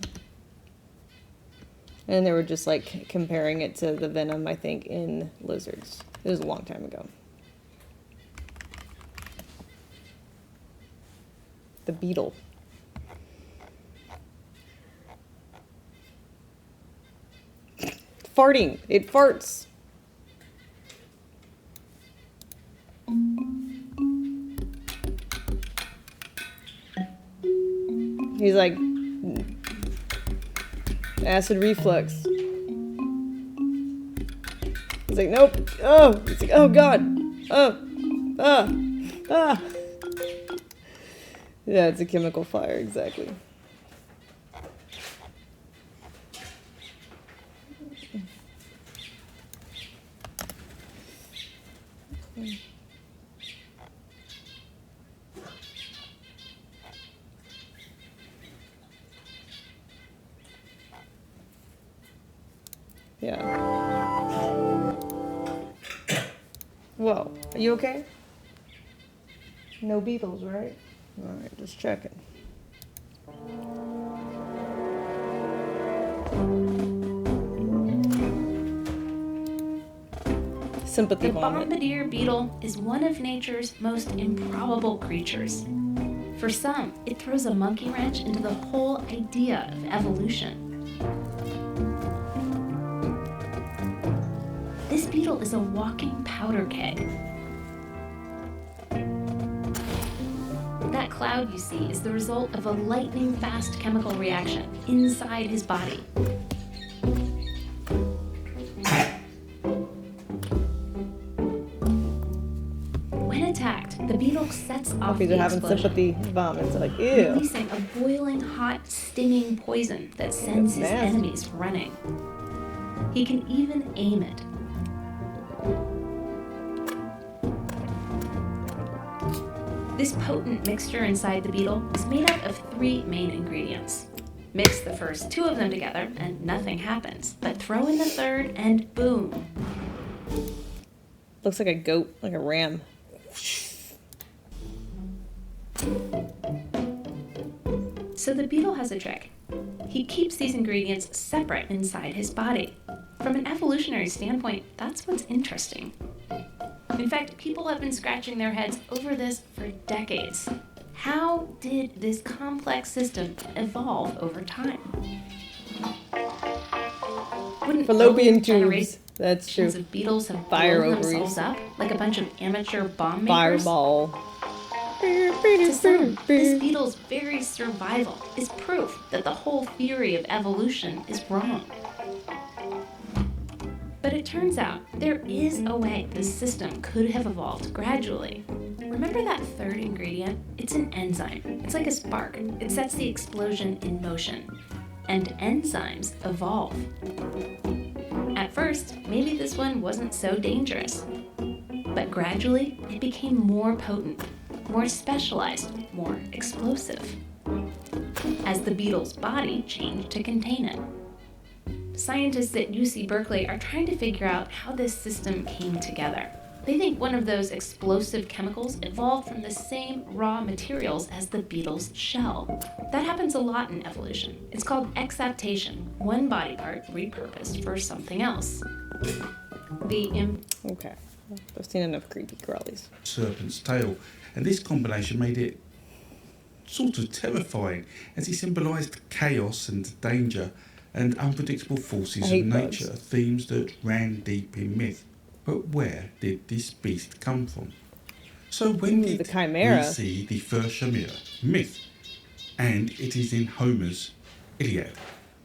And they were just like comparing it to the venom, I think, in lizards. It was a long time ago. The beetle. Farting. It farts. He's like acid reflux. He's like, nope. Oh, he's like, oh god. Oh, ah. Yeah, it's a chemical fire, exactly. Yeah. Whoa, are you okay? No beetles, right? Alright, just checking. Sympathy The vomit. bombardier beetle is one of nature's most improbable creatures. For some, it throws a monkey wrench into the whole idea of evolution. This beetle is a walking powder keg. That cloud you see is the result of a lightning-fast chemical reaction inside his body. When attacked, the beetle sets off Puppies the are having explosion, sympathy vomits. Like, ew. releasing a boiling hot, stinging poison that sends his Nasty. enemies running. He can even aim it. This potent mixture inside the beetle is made up of 3 main ingredients. Mix the first 2 of them together and nothing happens, but throw in the third and boom. Looks like a goat, like a ram. So the beetle has a trick. He keeps these ingredients separate inside his body. From an evolutionary standpoint, that's what's interesting. In fact, people have been scratching their heads over this for decades. How did this complex system evolve over time? Wouldn't Fallopian early tubes. generations That's true. of beetles have Fire blown ovaries. themselves up like a bunch of amateur bomb makers? Fireball. To some, this beetle's very survival is proof that the whole theory of evolution is wrong. But it turns out there is a way this system could have evolved gradually. Remember that third ingredient? It's an enzyme. It's like a spark. It sets the explosion in motion. And enzymes evolve. At first, maybe this one wasn't so dangerous. But gradually, it became more potent, more specialized, more explosive. As the beetle's body changed to contain it. Scientists at UC Berkeley are trying to figure out how this system came together. They think one of those explosive chemicals evolved from the same raw materials as the beetle's shell. That happens a lot in evolution. It's called exaptation, one body part repurposed for something else. Okay. I've seen enough creepy crawlies. Serpent's tail, and this combination made it sort of terrifying, as it symbolised chaos and danger and unpredictable forces I of hate nature, bugs. themes that ran deep in myth. But where did this beast come from? So when did the chimera. we see the first chimera? Myth. And it is in Homer's Iliad,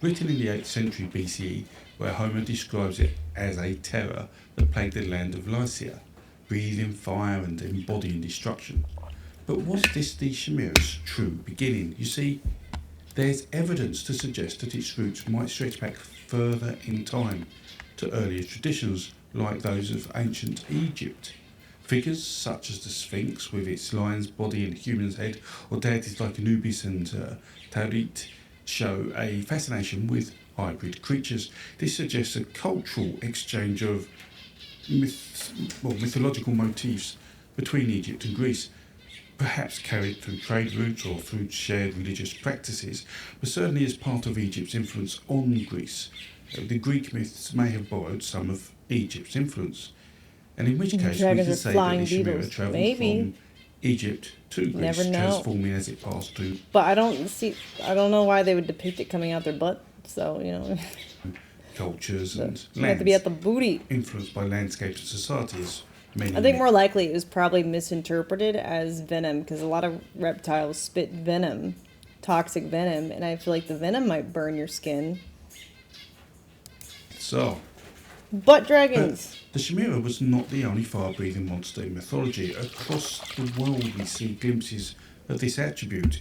written in the 8th century BCE, where Homer describes it as a terror that plagued the land of Lycia, breathing fire and embodying destruction. But was this the chimera's true beginning? You see, there's evidence to suggest that its roots might stretch back further in time, to earlier traditions like those of ancient Egypt. Figures such as the Sphinx with its lion's body and human's head, or deities like Anubis and Taurit, show a fascination with hybrid creatures. This suggests a cultural exchange of mythological motifs between Egypt and Greece, perhaps carried through trade routes or through shared religious practices, but certainly as part of Egypt's influence on Greece. The Greek myths may have borrowed some of Egypt's influence, and in which case we Dragons can are say that flying the chimera beetles. travelled Maybe. from Egypt to Greece, Never know. transforming as it passed through But I don't know why they would depict it coming out their butt. So, you know. cultures and You have to be at the booty. influenced by landscape and societies. Many I think more likely it was probably misinterpreted as venom because a lot of reptiles spit venom toxic venom, and I feel like the venom might burn your skin. So, But dragons. the Chimera was not the only fire-breathing monster in mythology. Across the world we see glimpses of this attribute.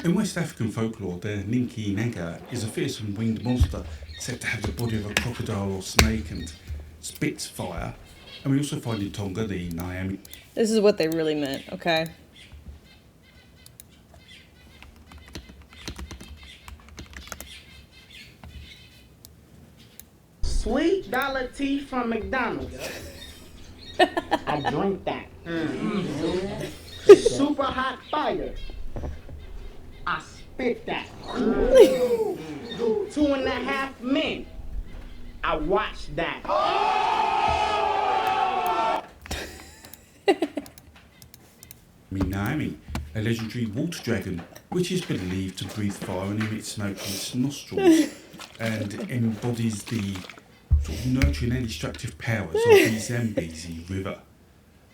In West African folklore, the Ninki Naga is a fearsome winged monster said to have the body of a crocodile or snake and spits fire. And we also find in Tonga the Naomi. This is what they really meant, okay? Sweet dollar tea from McDonald's. I drink that. Super hot fire. I spit that. 2.5 men. I watched that. Minami, a legendary water dragon, which is believed to breathe fire and emit smoke from its nostrils, and embodies the sort of nurturing and destructive powers of the Zambezi River.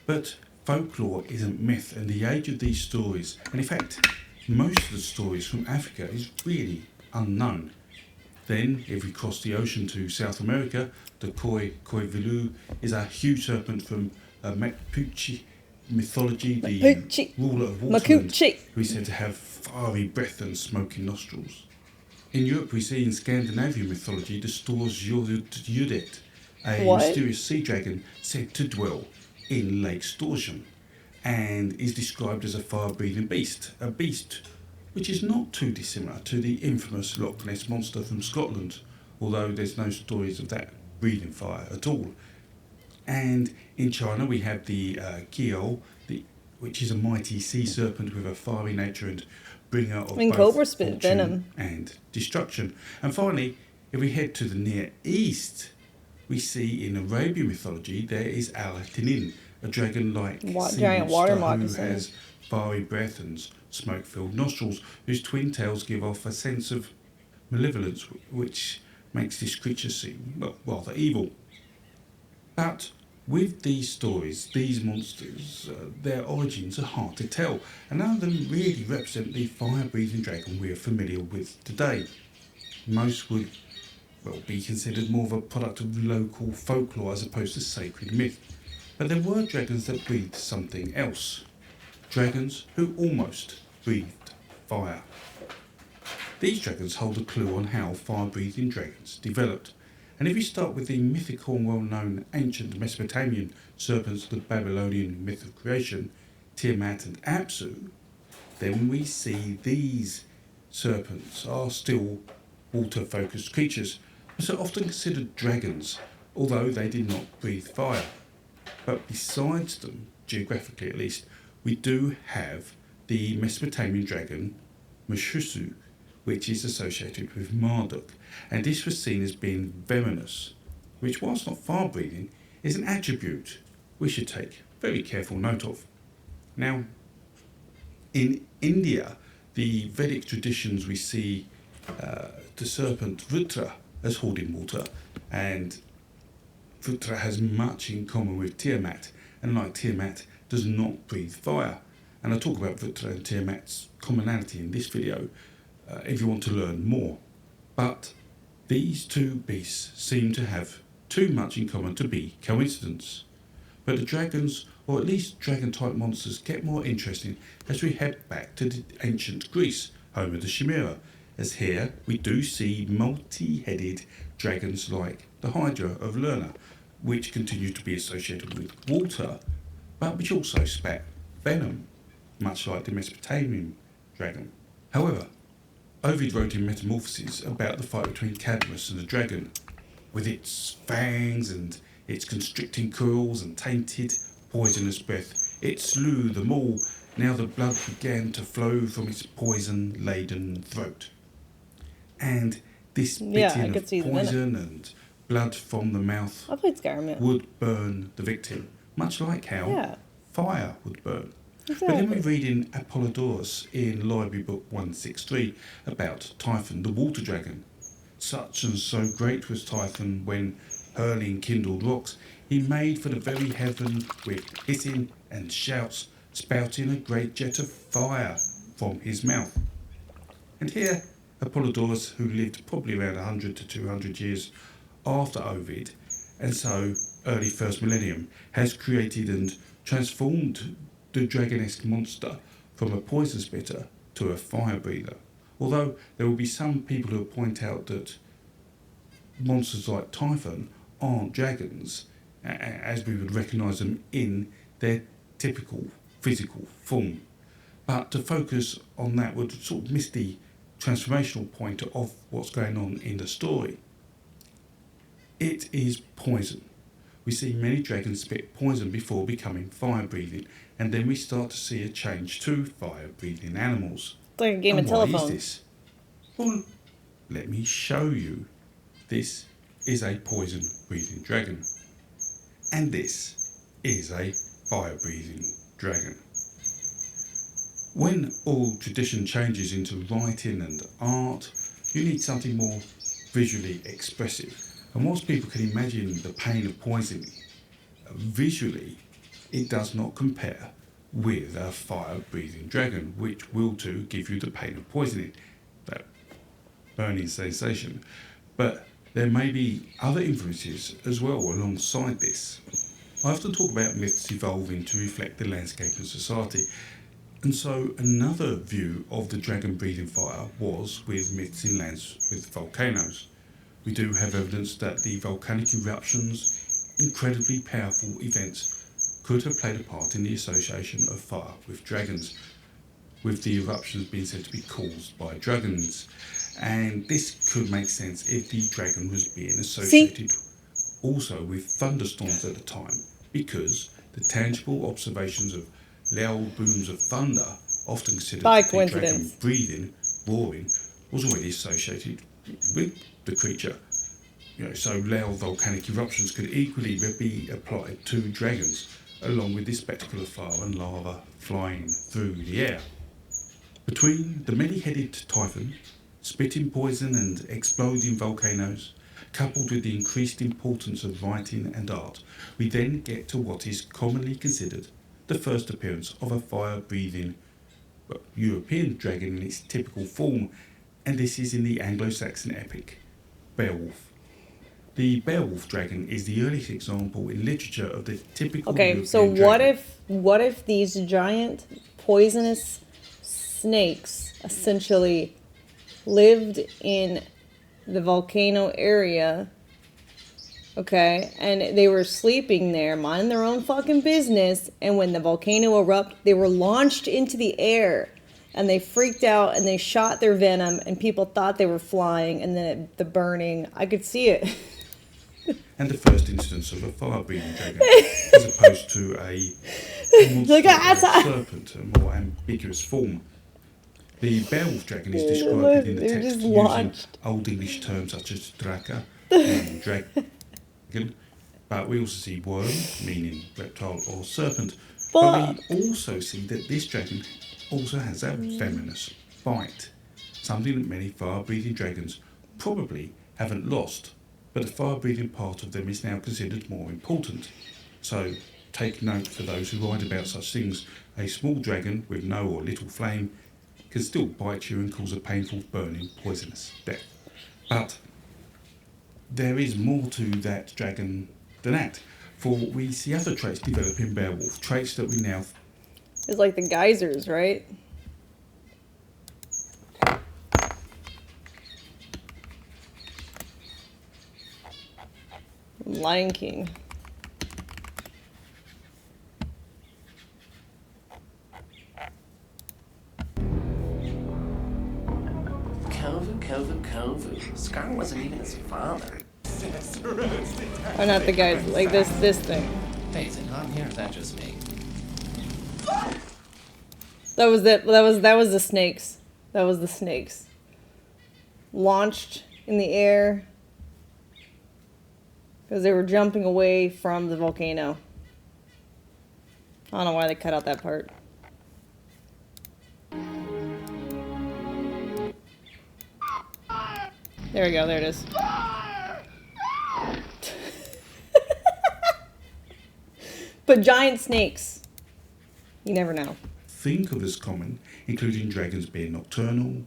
But folklore isn't myth, and the age of these stories, and in fact, most of the stories from Africa, is really unknown. Then, if we cross the ocean to South America, the Koivilu is a huge serpent from Mapuche mythology, the ruler of waterland, who is said to have fiery breath and smoky nostrils. In Europe, we see in Scandinavian mythology the Storjordet, a mysterious sea dragon said to dwell in Lake Storjen, and is described as a fire-breathing beast, a beast which is not too dissimilar to the infamous Loch Ness monster from Scotland, although there's no stories of that breathing fire at all. And in China we have the Kiao, which is a mighty sea serpent with a fiery nature and bringer of both cobra spit fortune venom and destruction. And finally, if we head to the Near East, we see in Arabian mythology there is Al-Tinin, a dragon-like giant water monster who moccasin. has fiery breath and smoke-filled nostrils, whose twin tails give off a sense of malevolence which makes this creature seem, well, rather evil. But with these stories, these monsters, their origins are hard to tell, and none of them really represent the fire-breathing dragon we're familiar with today. Most would, well, be considered more of a product of local folklore as opposed to sacred myth. But there were dragons that breathed something else. Dragons who almost breathed fire. These dragons hold a clue on how fire-breathing dragons developed. And if you start with the mythical and well-known ancient Mesopotamian serpents of the Babylonian myth of creation, Tiamat and Apsu, then we see these serpents are still water-focused creatures, but are often considered dragons, although they did not breathe fire. But besides them, geographically at least, we do have the Mesopotamian dragon Meshusu, which is associated with Marduk, and this was seen as being venomous, which, whilst not fire-breathing, is an attribute we should take very careful note of. Now, in India, the Vedic traditions, we see the serpent Vritra as holding water, and Vritra has much in common with Tiamat, and like Tiamat, does not breathe fire. And I'll talk about Vritra and Tiamat's commonality in this video if you want to learn more. But these two beasts seem to have too much in common to be coincidence. But the dragons, or at least dragon-type monsters, get more interesting as we head back to the ancient Greece, home of the Chimera, as here we do see multi-headed dragons like the Hydra of Lerna, which continue to be associated with water, but which also spat venom, much like the Mesopotamian dragon. However, Ovid wrote in Metamorphoses about the fight between Cadmus and the dragon. With its fangs and its constricting coils and tainted, poisonous breath, it slew them all. Now the blood began to flow from its poison-laden throat. And this spitting of poison and blood from the mouth would burn the victim, much like how fire would burn. Exactly. But then we read in Apollodorus in Library Book 163 about Typhon, the water dragon. Such and so great was Typhon when, hurling kindled rocks, he made for the very heaven with hissing and shouts, spouting a great jet of fire from his mouth. And here, Apollodorus, who lived probably around 100 to 200 years after Ovid, and so early first millennium, has created and transformed the dragonesque monster from a poison spitter to a fire breather. Although there will be some people who will point out that monsters like Typhon aren't dragons, as we would recognise them in their typical physical form. But to focus on that would sort of miss the transformational point of what's going on in the story. It is poison. We see many dragons spit poison before becoming fire-breathing, and then we start to see a change to fire-breathing animals. It's like a game of telephone. Why is this? Well, let me show you. This is a poison-breathing dragon. And this is a fire-breathing dragon. When oral tradition changes into writing and art, you need something more visually expressive. And whilst people can imagine the pain of poisoning, visually it does not compare with a fire-breathing dragon, which will too give you the pain of poisoning, that burning sensation. But there may be other influences as well alongside this. I often talk about myths evolving to reflect the landscape of society. And so another view of the dragon breathing fire was with myths in lands with volcanoes. We do have evidence that the volcanic eruptions, incredibly powerful events, could have played a part in the association of fire with dragons, with the eruptions being said to be caused by dragons. And this could make sense if the dragon was being associated also with thunderstorms at the time, because the tangible observations of loud booms of thunder, often considered by to be dragon coincidence, breathing, roaring, was already associated with the creature. So loud volcanic eruptions could equally be applied to dragons, along with the spectacle of fire and lava flying through the air. Between the many-headed Typhon, spitting poison and exploding volcanoes, coupled with the increased importance of writing and art, we then get to what is commonly considered the first appearance of a fire-breathing European dragon in its typical form, and this is in the Anglo-Saxon epic Beowulf. The Beowulf dragon is the earliest example in literature of the typical European so dragon. what if these giant poisonous snakes essentially lived in the volcano area, and they were sleeping there, minding their own fucking business, and when the volcano erupted, they were launched into the air, and they freaked out, and they shot their venom, and people thought they were flying, and then the burning, I could see it. And the first instance of a fire-breathing dragon, as opposed to a monster or a serpent, a more ambiguous form. The Beowulf dragon is described in the text using Old English terms such as draka, meaning dragon, but we also see worm, meaning reptile or serpent. But we also see that this dragon also has a venomous bite, something that many fire-breathing dragons probably haven't lost, but the fire-breathing part of them is now considered more important. So take note for those who write about such things. A small dragon with no or little flame can still bite you and cause a painful, burning, poisonous death. But there is more to that dragon than that, for we see other traits develop in Beowulf, traits that we now... It's like the geysers, right? Lion King. Kovu. Scar wasn't even his father. Or not the guys, like this thing. Hey, is it hot here or is that just me? That was the snakes. That was the snakes. Launched in the air because they were jumping away from the volcano. I don't know why they cut out that part. There we go, there it is. But giant snakes. You never know. Think of as common, including dragons being nocturnal,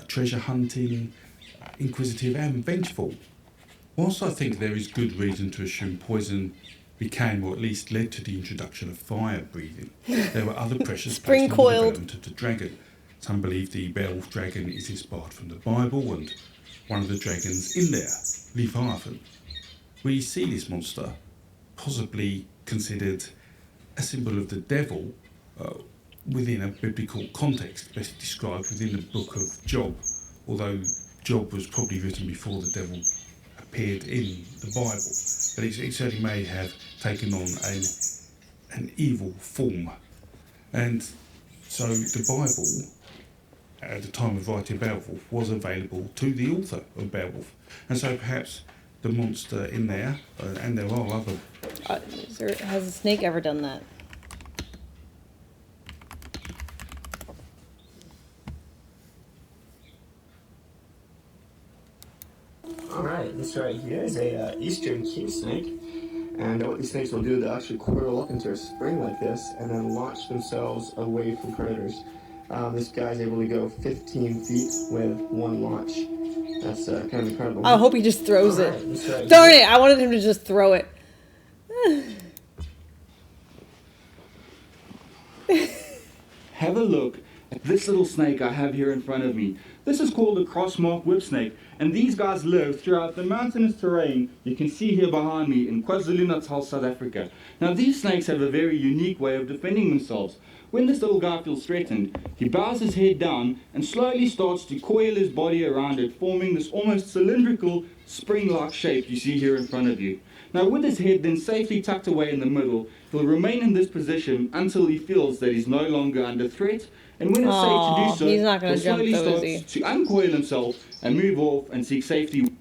treasure hunting, inquisitive and vengeful. Whilst I think there is good reason to assume poison became, or at least led to the introduction of fire breathing, there were other pressures placed on the development of the dragon. Some believe the Beowulf dragon is inspired from the Bible, and one of the dragons in there, Leviathan. We see this monster, possibly considered a symbol of the devil, within a biblical context, best described within the book of Job, although Job was probably written before the devil appeared in the Bible, but it certainly may have taken on an evil form. And so the Bible, at the time of writing Beowulf, was available to the author of Beowulf, and so perhaps the monster in there, and there are other... has a snake ever done that? Alright, this right here is a eastern king snake, and what these snakes will do, they'll actually coil up into a spring like this and then launch themselves away from predators. This guy's able to go 15 feet with one launch. That's kind of incredible. I hope he just throws it. Right, darn it, I wanted him to just throw it. Have a look at this little snake I have here in front of me. This is called a crossmark whip snake, and these guys live throughout the mountainous terrain you can see here behind me in KwaZulu-Natal, South Africa. Now these snakes have a very unique way of defending themselves. When this little guy feels threatened, he bows his head down and slowly starts to coil his body around it, forming this almost cylindrical, spring-like shape you see here in front of you. Now with his head then safely tucked away in the middle, he'll remain in this position until he feels that he's no longer under threat, and when it's safe to do so, he's not gonna he'll slowly jump, though, start to uncoil himself and move off and seek safety.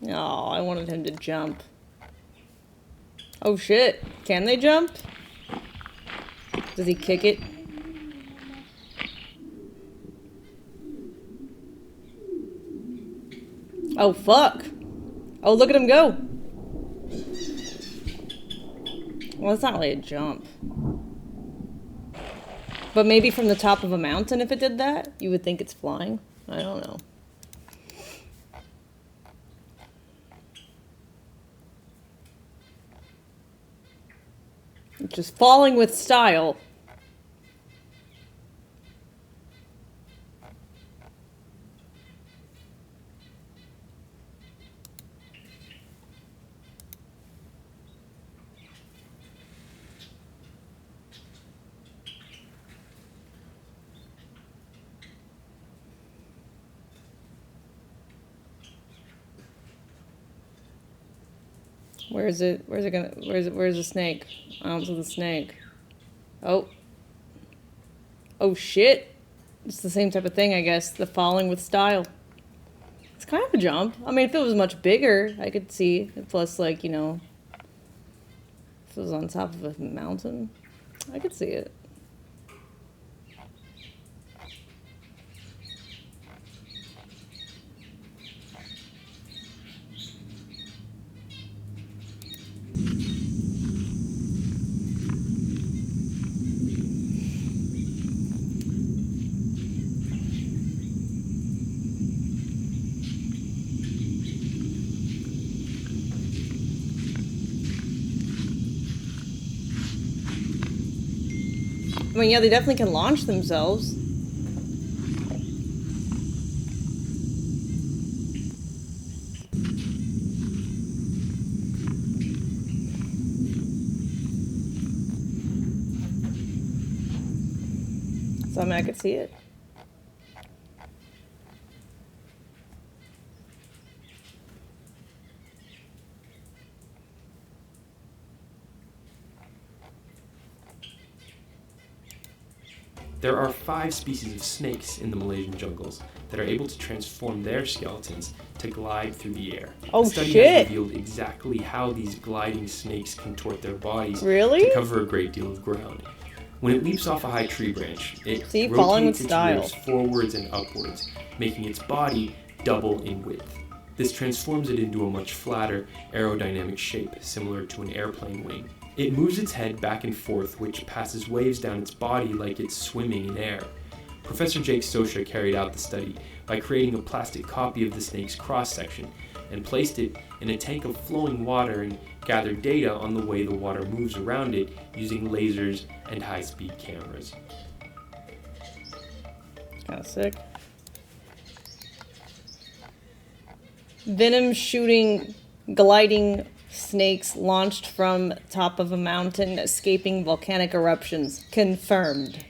Oh, I wanted him to jump. Oh shit, can they jump? Does he kick it? Oh fuck! Oh, look at him go! Well, it's not really a jump. But maybe from the top of a mountain, if it did that, you would think it's flying. I don't know. It's just falling with style. Where's the snake? I don't see the snake. Oh. Oh shit. It's the same type of thing, I guess. The falling with style. It's kind of a jump. I mean, if it was much bigger, I could see. Plus, like, you know, if it was on top of a mountain, I could see it. I mean, yeah, they definitely can launch themselves. So, I mean, I could see it. There are 5 species of snakes in the Malaysian jungles that are able to transform their skeletons to glide through the air. Oh, the study shit. has revealed exactly how these gliding snakes contort their bodies Really? to cover a great deal of ground. When it leaps off a high tree branch, it See, falling with rotates its style. ribs forwards and upwards, making its body double in width. This transforms it into a much flatter, aerodynamic shape, similar to an airplane wing. It moves its head back and forth, which passes waves down its body like it's swimming in air. Professor Jake Stosha carried out the study by creating a plastic copy of the snake's cross-section and placed it in a tank of flowing water and gathered data on the way the water moves around it using lasers and high-speed cameras. Kind of sick. Venom shooting, gliding snakes launched from top of a mountain, escaping volcanic eruptions. Confirmed.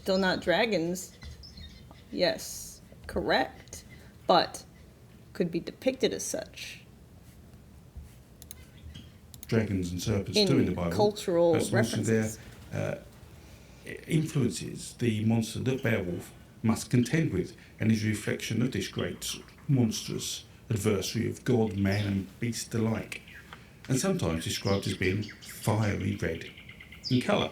Still not dragons. Yes, correct. But could be depicted as such. Dragons and serpents In too in the Bible. cultural That's references. Their influences the monster that Beowulf must contend with, and is a reflection of this great monstrous adversary of God, man and beast alike, and sometimes described as being fiery red in colour.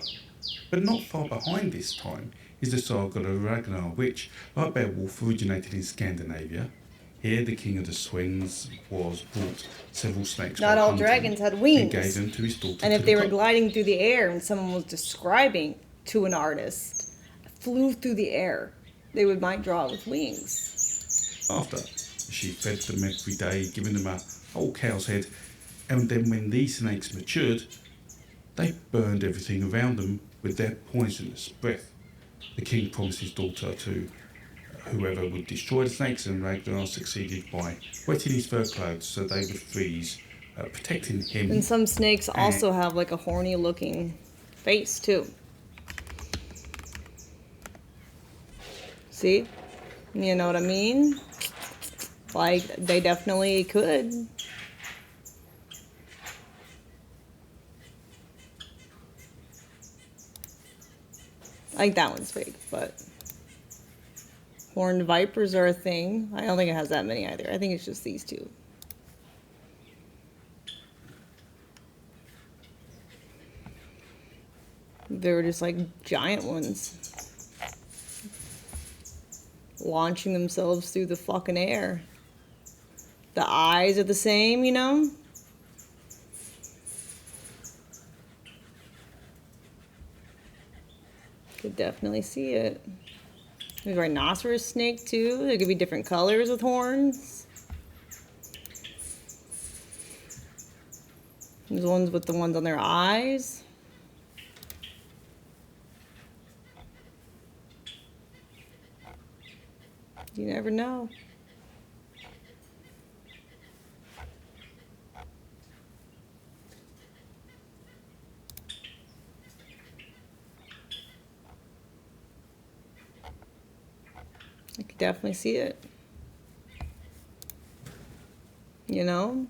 But not far behind this time is the saga of Ragnar, which, like Beowulf, originated in Scandinavia. Here, the king of the Swedes brought several snakes. Not while all hunting dragons had and wings. gave them to his daughter. And to if the they were cock. gliding through the air and someone was describing to an artist, flew through the air, they might draw it with wings. After, she fed them every day, giving them a whole cow's head, and then when these snakes matured, they burned everything around them with their poisonous breath. The king promised his daughter to whoever would destroy the snakes, and Ragnar succeeded by wetting his fur clothes so they would freeze, protecting him. And some snakes also have like a horny looking face too. See? You know what I mean? Like, they definitely could. I think that one's fake, but horned vipers are a thing. I don't think it has that many either. I think it's just these two. They were just like giant ones. Launching themselves through the fucking air. The eyes are the same, you know? Could definitely see it. There's a rhinoceros snake too. There could be different colors with horns. There's ones with the ones on their eyes. You never know. I could definitely see it. You know?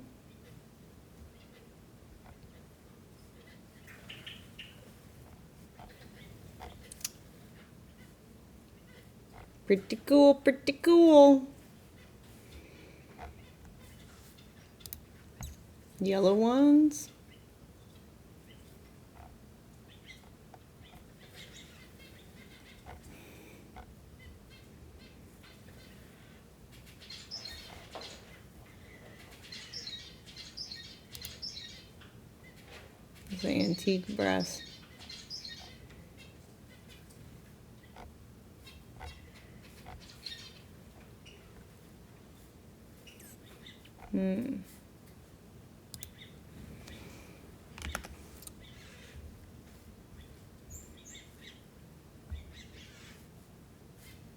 Pretty cool, pretty cool. Yellow ones. It's an antique brass.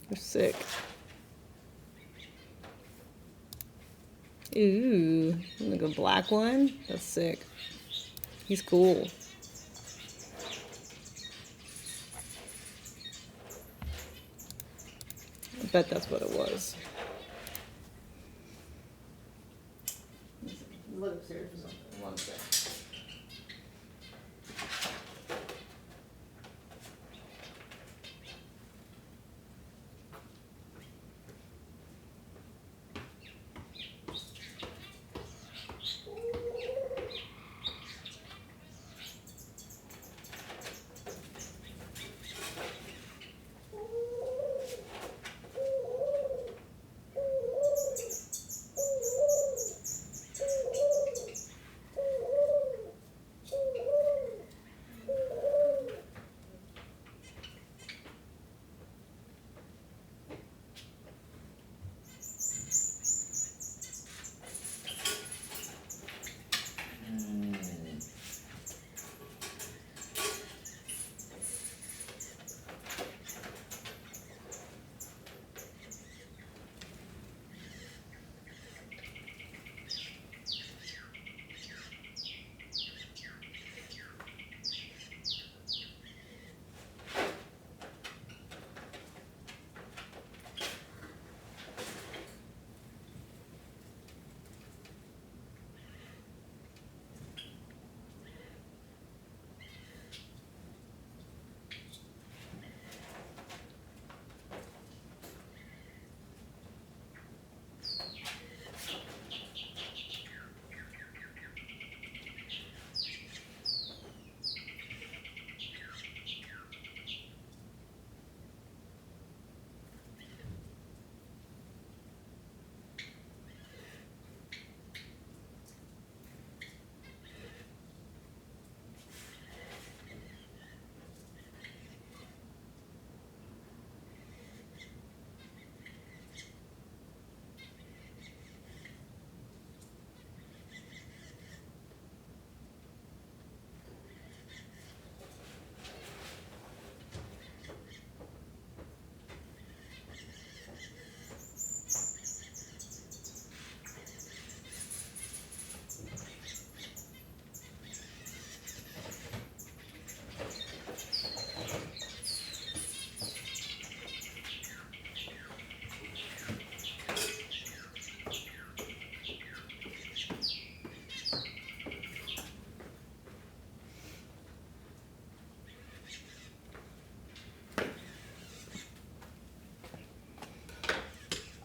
They're sick. Ooh, like a black one? That's sick. He's cool. bet that's what it was. Look upstairs for something. One sec.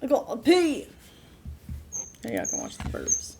I got a pee. There you go, I can watch the birds.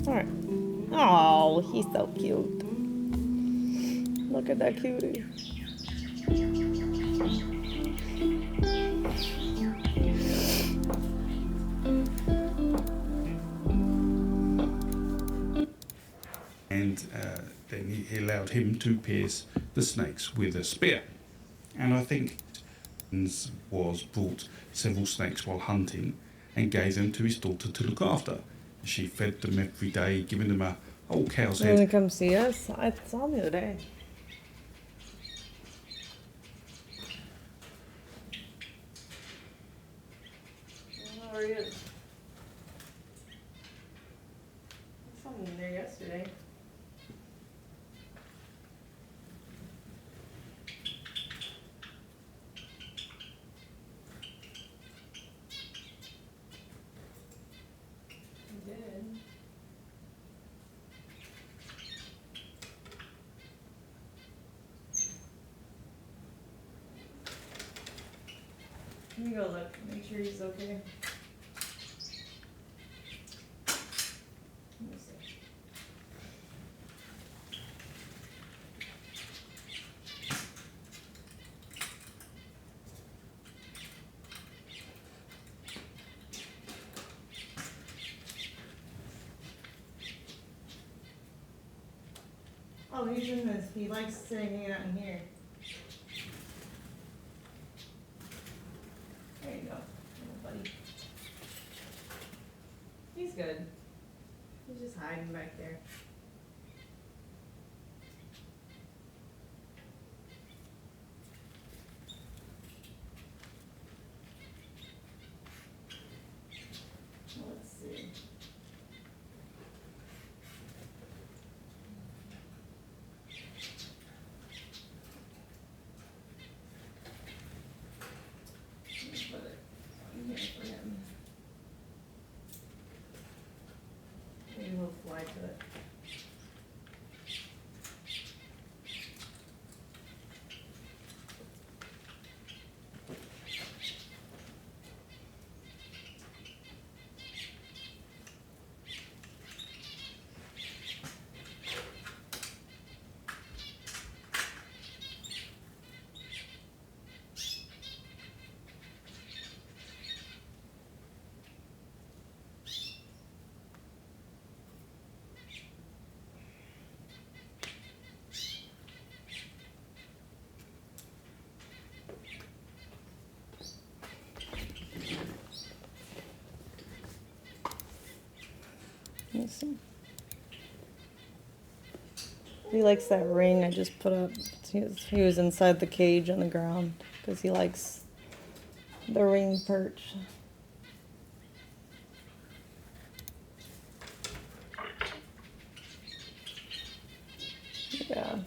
Alright. Oh, he's so cute. Look at that cutie. And then he allowed him to pierce the snakes with a spear. And I think was brought several snakes while hunting and gave them to his daughter to look after. She fed them every day, giving them a whole cow's You wanna head. come see us? I saw him the other day. I don't know where he is. I saw him in there yesterday. He did. Let me go look, make sure he's okay. Let me see. Oh, he's in this. He likes hanging out in here. There you go, little buddy. He's good. He's just hiding back there. Let's see. Let's put it on here for him. Maybe we'll fly to it. Let's see. He likes that ring I just put up. He was inside the cage on the ground because he likes the ring perch. Yeah.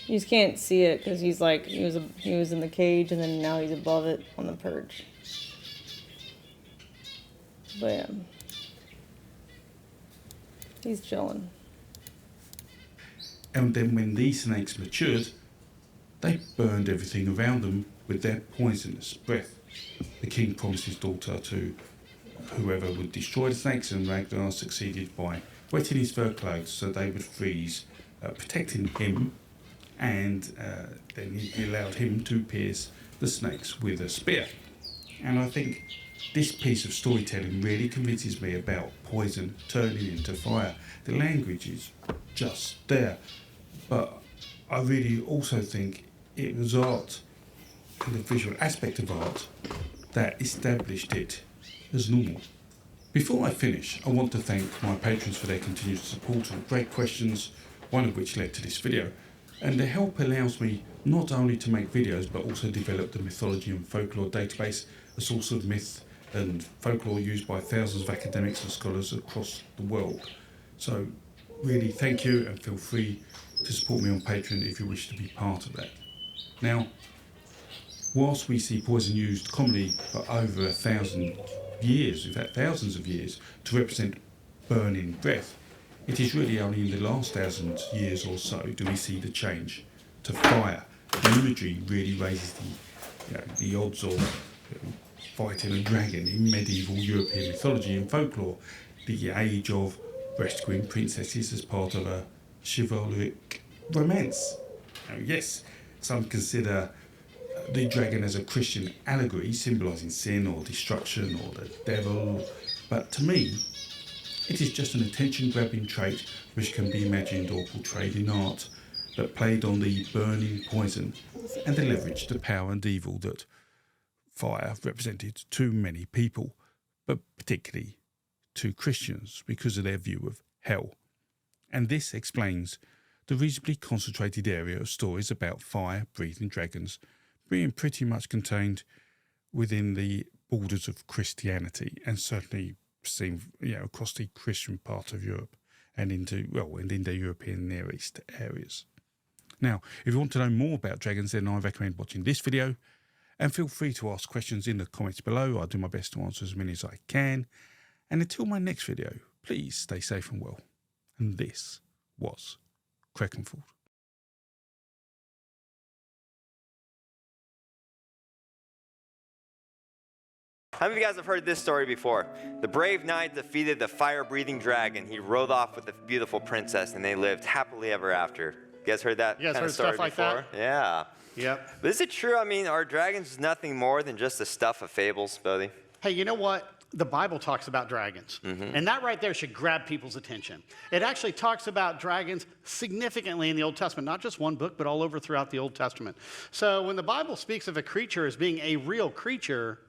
You just can't see it because he's like he was in the cage and then now he's above it on the perch. But yeah. He's chilling. And then when these snakes matured, they burned everything around them with their poisonous breath. The king promised his daughter to whoever would destroy the snakes, and Ragnar succeeded by wetting his fur clothes so they would freeze, protecting him, and then he allowed him to pierce the snakes with a spear. And I think this piece of storytelling really convinces me about poison turning into fire. The language is just there, but I really also think it was art and the visual aspect of art that established it as normal. Before I finish, I want to thank my patrons for their continued support and great questions, one of which led to this video. And their help allows me not only to make videos but also develop the mythology and folklore database, a source of myth and folklore used by thousands of academics and scholars across the world. So really thank you, and feel free to support me on Patreon if you wish to be part of that. Now, whilst we see poison used commonly for over 1,000 years, in fact thousands of years, to represent burning breath, it is really only in the last 1,000 years or so do we see the change to fire. The imagery really raises the odds of fighting a dragon in medieval European mythology and folklore. The age of rescuing princesses as part of a chivalric romance. Now, yes, some consider the dragon as a Christian allegory symbolising sin or destruction or the devil, but to me, it is just an attention-grabbing trait which can be imagined or portrayed in art that played on the burning poison and the leverage to power and evil that fire represented to many people, but particularly to Christians because of their view of hell. And this explains the reasonably concentrated area of stories about fire-breathing dragons being pretty much contained within the borders of Christianity, and certainly seen, across the Christian part of Europe and into Indo-European and Near East areas. Now, if you want to know more about dragons, then I recommend watching this video, and feel free to ask questions in the comments below. I'll do my best to answer as many as I can. And until my next video, please stay safe and well. And this was Crackenford. How many of you guys have heard this story before? The brave knight defeated the fire-breathing dragon. He rode off with the beautiful princess, and they lived happily ever after. You guys heard that? You guys kind heard of story stuff like before? that? Yeah. Yep. But is it true? I mean, are dragons nothing more than just the stuff of fables, Bodie? Hey, you know what? The Bible talks about dragons. And that right there should grab people's attention. It actually talks about dragons significantly in the Old Testament, not just one book, but all over throughout the Old Testament. So when the Bible speaks of a creature as being a real creature,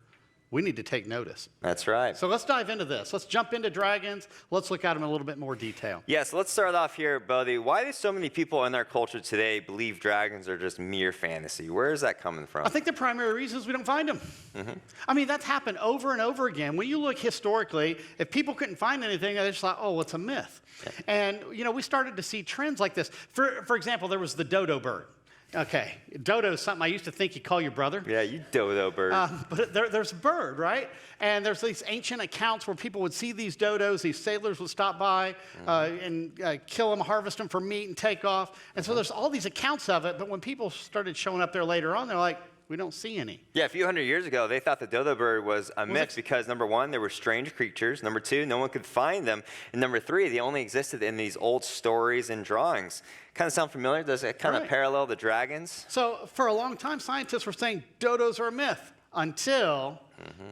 we need to take notice. That's right. So let's dive into this. Let's jump into dragons. Let's look at them in a little bit more detail. Yes, let's start off here, Bodie. Why do so many people in our culture today believe dragons are just mere fantasy? Where is that coming from? I think the primary reason is we don't find them. I mean, that's happened over and over again. When you look historically, if people couldn't find anything, they just thought, oh, it's a myth. And, we started to see trends like this. For example, there was the dodo bird. Okay, dodo is something I used to think you call your brother. Yeah, you dodo bird. But there's a bird, right? And there's these ancient accounts where people would see these dodos, these sailors would stop by and kill them, harvest them for meat and take off. And so there's all these accounts of it, but when people started showing up there later on, they're like, we don't see any. Yeah, a few hundred years ago, they thought the dodo bird was a myth because, number one, they were strange creatures. Number two, no one could find them. And number three, they only existed in these old stories and drawings. Kind of sound familiar? Does it kind of parallel the dragons? So for a long time, scientists were saying dodos are a myth until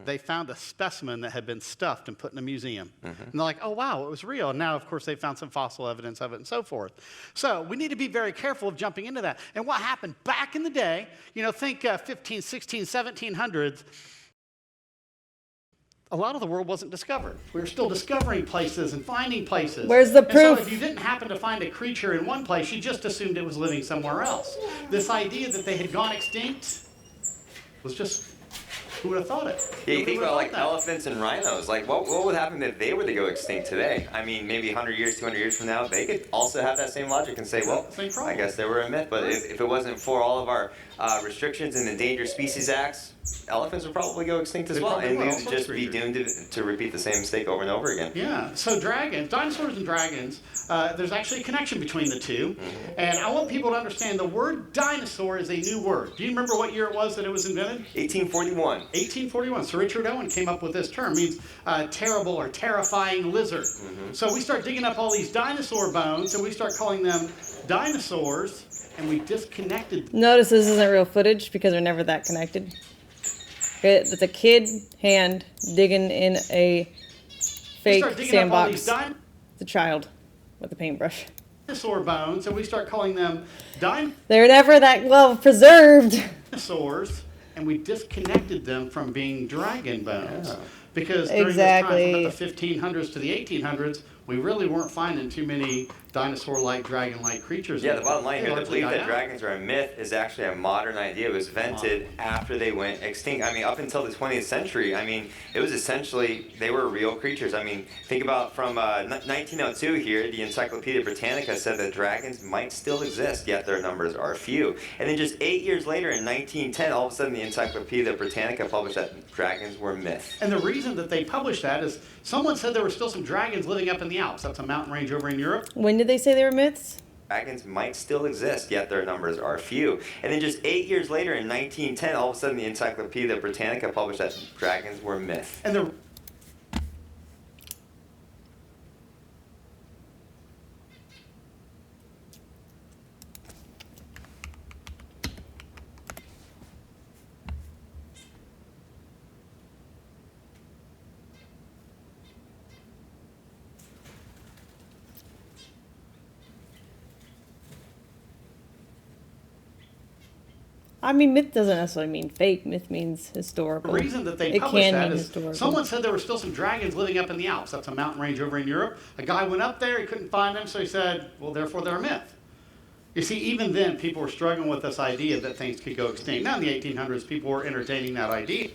they found a specimen that had been stuffed and put in a museum. And they're like, oh, wow, it was real. And now, of course, they found some fossil evidence of it and so forth. So we need to be very careful of jumping into that. And what happened back in the day, think 15, 16, 1700s, a lot of the world wasn't discovered. We were still discovering places and finding places. Where's the proof? So if you didn't happen to find a creature in one place, you just assumed it was living somewhere else. This idea that they had gone extinct was just, who would have thought it? Yeah, you think about elephants and rhinos. Like, what would happen if they were to go extinct today? I mean, maybe 100 years, 200 years from now, they could also have that same logic and say, well, I guess they were a myth. But if it wasn't for all of our restrictions and Endangered Species Acts, elephants would probably go extinct as well. And we would just be doomed to repeat the same mistake over and over again. Yeah, so dragons, dinosaurs and dragons, there's actually a connection between the two. And I want people to understand the word dinosaur is a new word. Do you remember what year it was that it was invented? 1841. 1841. Sir Richard Owen came up with this term. It means terrible or terrifying lizard. So we start digging up all these dinosaur bones and we start calling them dinosaurs, and we disconnected. Notice this isn't real footage because they're never that connected. It's a kid hand digging in a fake sandbox. The child with a paintbrush. Dinosaur bones, and we start calling them They're never that well preserved. Dinosaurs, and we disconnected them from being dragon bones. Because during this time, from about the 1500s to the 1800s, we really weren't finding too many dinosaur-like, dragon-like creatures. Yeah, the bottom line here, the belief that dragons are a myth is actually a modern idea. It was invented after they went extinct. I mean, up until the 20th century, I mean, it was essentially, they were real creatures. I mean, think about from 1902 here, the Encyclopedia Britannica said that dragons might still exist, yet their numbers are few. And then just 8 years later, in 1910, all of a sudden the Encyclopedia Britannica published that dragons were myths. And the reason that they published that is someone said there were still some dragons living up in the Alps. That's a mountain range over in Europe. When did they say they were myths? Dragons might still exist, yet their numbers are few. And then just 8 years later, in 1910, all of a sudden the Encyclopedia Britannica published that dragons were myths. And I mean, myth doesn't necessarily mean fake. Myth means historical. The reason that they it published can that mean is historical. someone said there were still some dragons living up in the Alps. That's a mountain range over in Europe. A guy went up there, he couldn't find them, so he said, well, therefore they're a myth. You see, even then, people were struggling with this idea that things could go extinct. Now in the 1800s, people were entertaining that idea.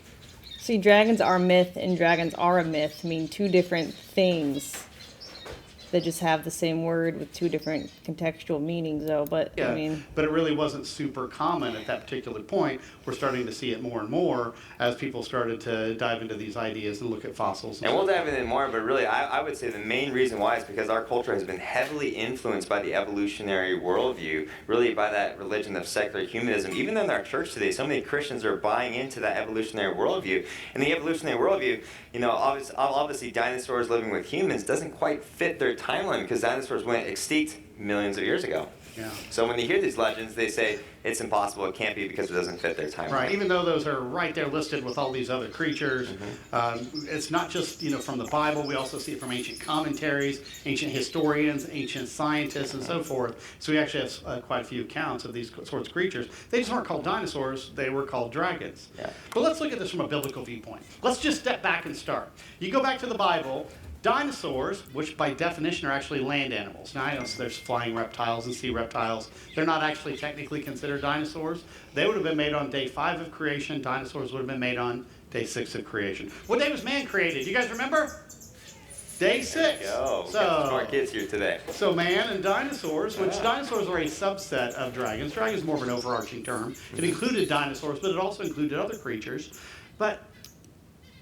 See, dragons are myth and dragons are a myth mean two different things. They just have the same word with two different contextual meanings, though. But Yeah, I mean, but it really wasn't super common at that particular point. We're starting to see it more and more as people started to dive into these ideas and look at fossils. And we'll dive in more, but really, I would say the main reason why is because our culture has been heavily influenced by the evolutionary worldview, really by that religion of secular humanism. Even in our church today, so many Christians are buying into that evolutionary worldview. And the evolutionary worldview, you know, obviously dinosaurs living with humans doesn't quite fit their timeline because dinosaurs went extinct millions of years ago. Yeah. So when you hear these legends, they say it's impossible, it can't be because it doesn't fit their timeline. Right, even though those are right there listed with all these other creatures, it's not just, you know, from the Bible. We also see it from ancient commentaries, ancient historians, ancient scientists, and so forth. So we actually have quite a few accounts of these sorts of creatures. They just weren't called dinosaurs, they were called dragons. Yeah. But let's look at this from a biblical viewpoint. Let's just step back and start. You go back to the Bible. Dinosaurs, which by definition are actually land animals. Now I know there's flying reptiles and sea reptiles. They're not actually technically considered dinosaurs. They would have been made on day 5 of creation. Dinosaurs would have been made on day 6 of creation. What day was man created? You guys remember? Day 6. Go. So, Got some smart kids here today. So man and dinosaurs, which dinosaurs are a subset of dragons. Dragon is more of an overarching term. It included dinosaurs, but it also included other creatures. But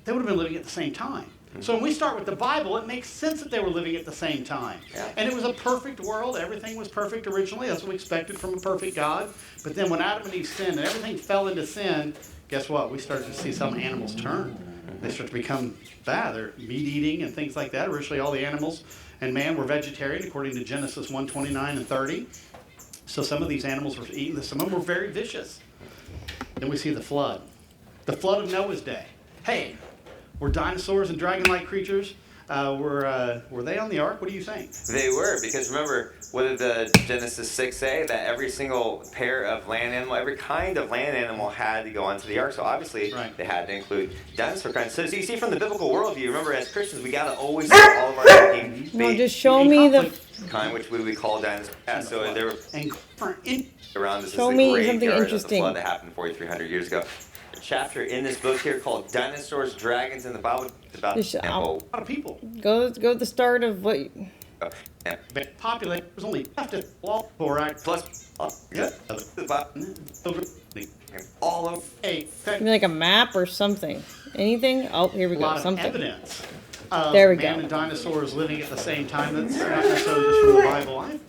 they would have been living at the same time. So when we start with the Bible, it makes sense that they were living at the same time. And it was a perfect world. Everything was perfect originally. That's what we expected from a perfect God. But then when Adam and Eve sinned and everything fell into sin, guess what? We started to see some animals turn. They start to become bad. They're meat-eating and things like that. Originally, all the animals and man were vegetarian, according to Genesis 1:29 and 30. So some of these animals were eating this. Some of them were very vicious. Then we see the flood. The flood of Noah's day. Hey, were dinosaurs and dragon-like creatures, were they on the ark? What do you think? They were, because remember, what did the Genesis 6 say? That every single pair of land animal, every kind of land animal had to go onto the ark. So obviously, they had to include dinosaur kinds. So you see from the biblical worldview, remember, as Christians, we got to always see all of our thinking no, just show me the kind, which we would call dinosaurs. Yeah, so there were around this show is the me graveyard something of the interesting. flood that happened 4,300 years ago. Chapter in this book here called Dinosaurs, Dragons, and the Bible. It's about A lot of people. Go to the start of what. Populate was only after all plus all of Give me like a map or something. Anything? Oh, here we a go. lot of Something. evidence of There we go. man and dinosaurs living at the same time. That's not necessarily just from the Bible.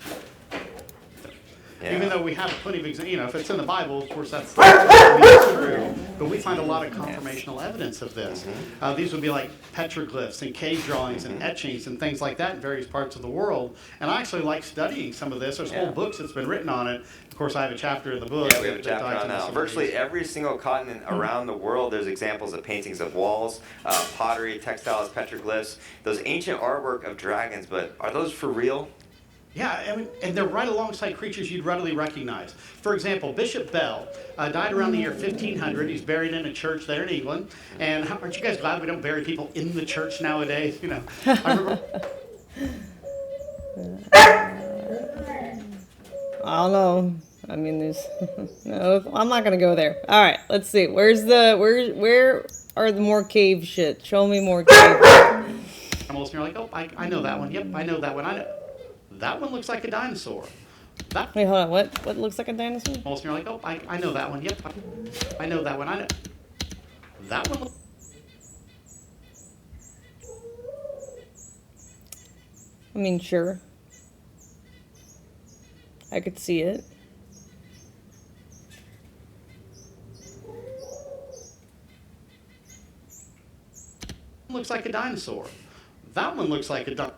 Even though we have plenty of examples, you know, if it's in the Bible, of course that's true. But we find a lot of confirmational evidence of this. These would be like petroglyphs and cave drawings and etchings and things like that in various parts of the world. And I actually like studying some of this. There's whole books that's been written on it. Of course, I have a chapter in the book. Yeah, we have a chapter on that. Virtually every single continent around the world, there's examples of paintings of walls, pottery, textiles, petroglyphs, those ancient artwork of dragons. But are those for real? Yeah, I mean, and they're right alongside creatures you'd readily recognize. For example, Bishop Bell died around the year 1500. He's buried in a church there in England. And aren't you guys glad we don't bury people in the church nowadays? You know, I remember. I don't know. I mean, there's. No, I'm not gonna go there. All right, let's see. Where are the more cave shit? Show me more cave. Animals, and you're like, oh, I know that one. Yep, I know that one. I know. That one looks like a dinosaur. Wait, hold on. What looks like a dinosaur? And you're like, oh, I know that one. Yep, I know that one. I know. That one. I mean, sure. I could see it. Looks like a dinosaur. That one looks like a dinosaur.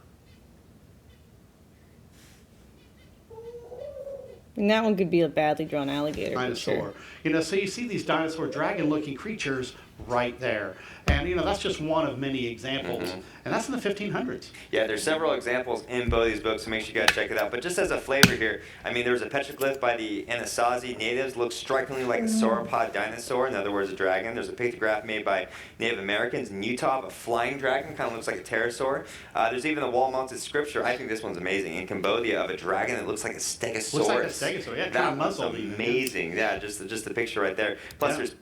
And that one could be a badly drawn alligator. Dinosaur. For sure. You know, so you see these dinosaur dragon-looking creatures right there. And, that's just one of many examples. And that's in the 1500s. Yeah, there's several examples in both these books, so make sure you guys check it out. But just as a flavor here, I mean, there was a petroglyph by the Anasazi natives, looks strikingly like a sauropod dinosaur, in other words, a dragon. There's a pictograph made by Native Americans in Utah of a flying dragon, kind of looks like a pterosaur. There's even a wall-mounted scripture, I think this one's amazing, in Cambodia of a dragon that looks like a stegosaurus. Looks like a stegosaur, yeah, kind that of looks muzzled. amazing. Yeah, just the picture right there. Plus, there's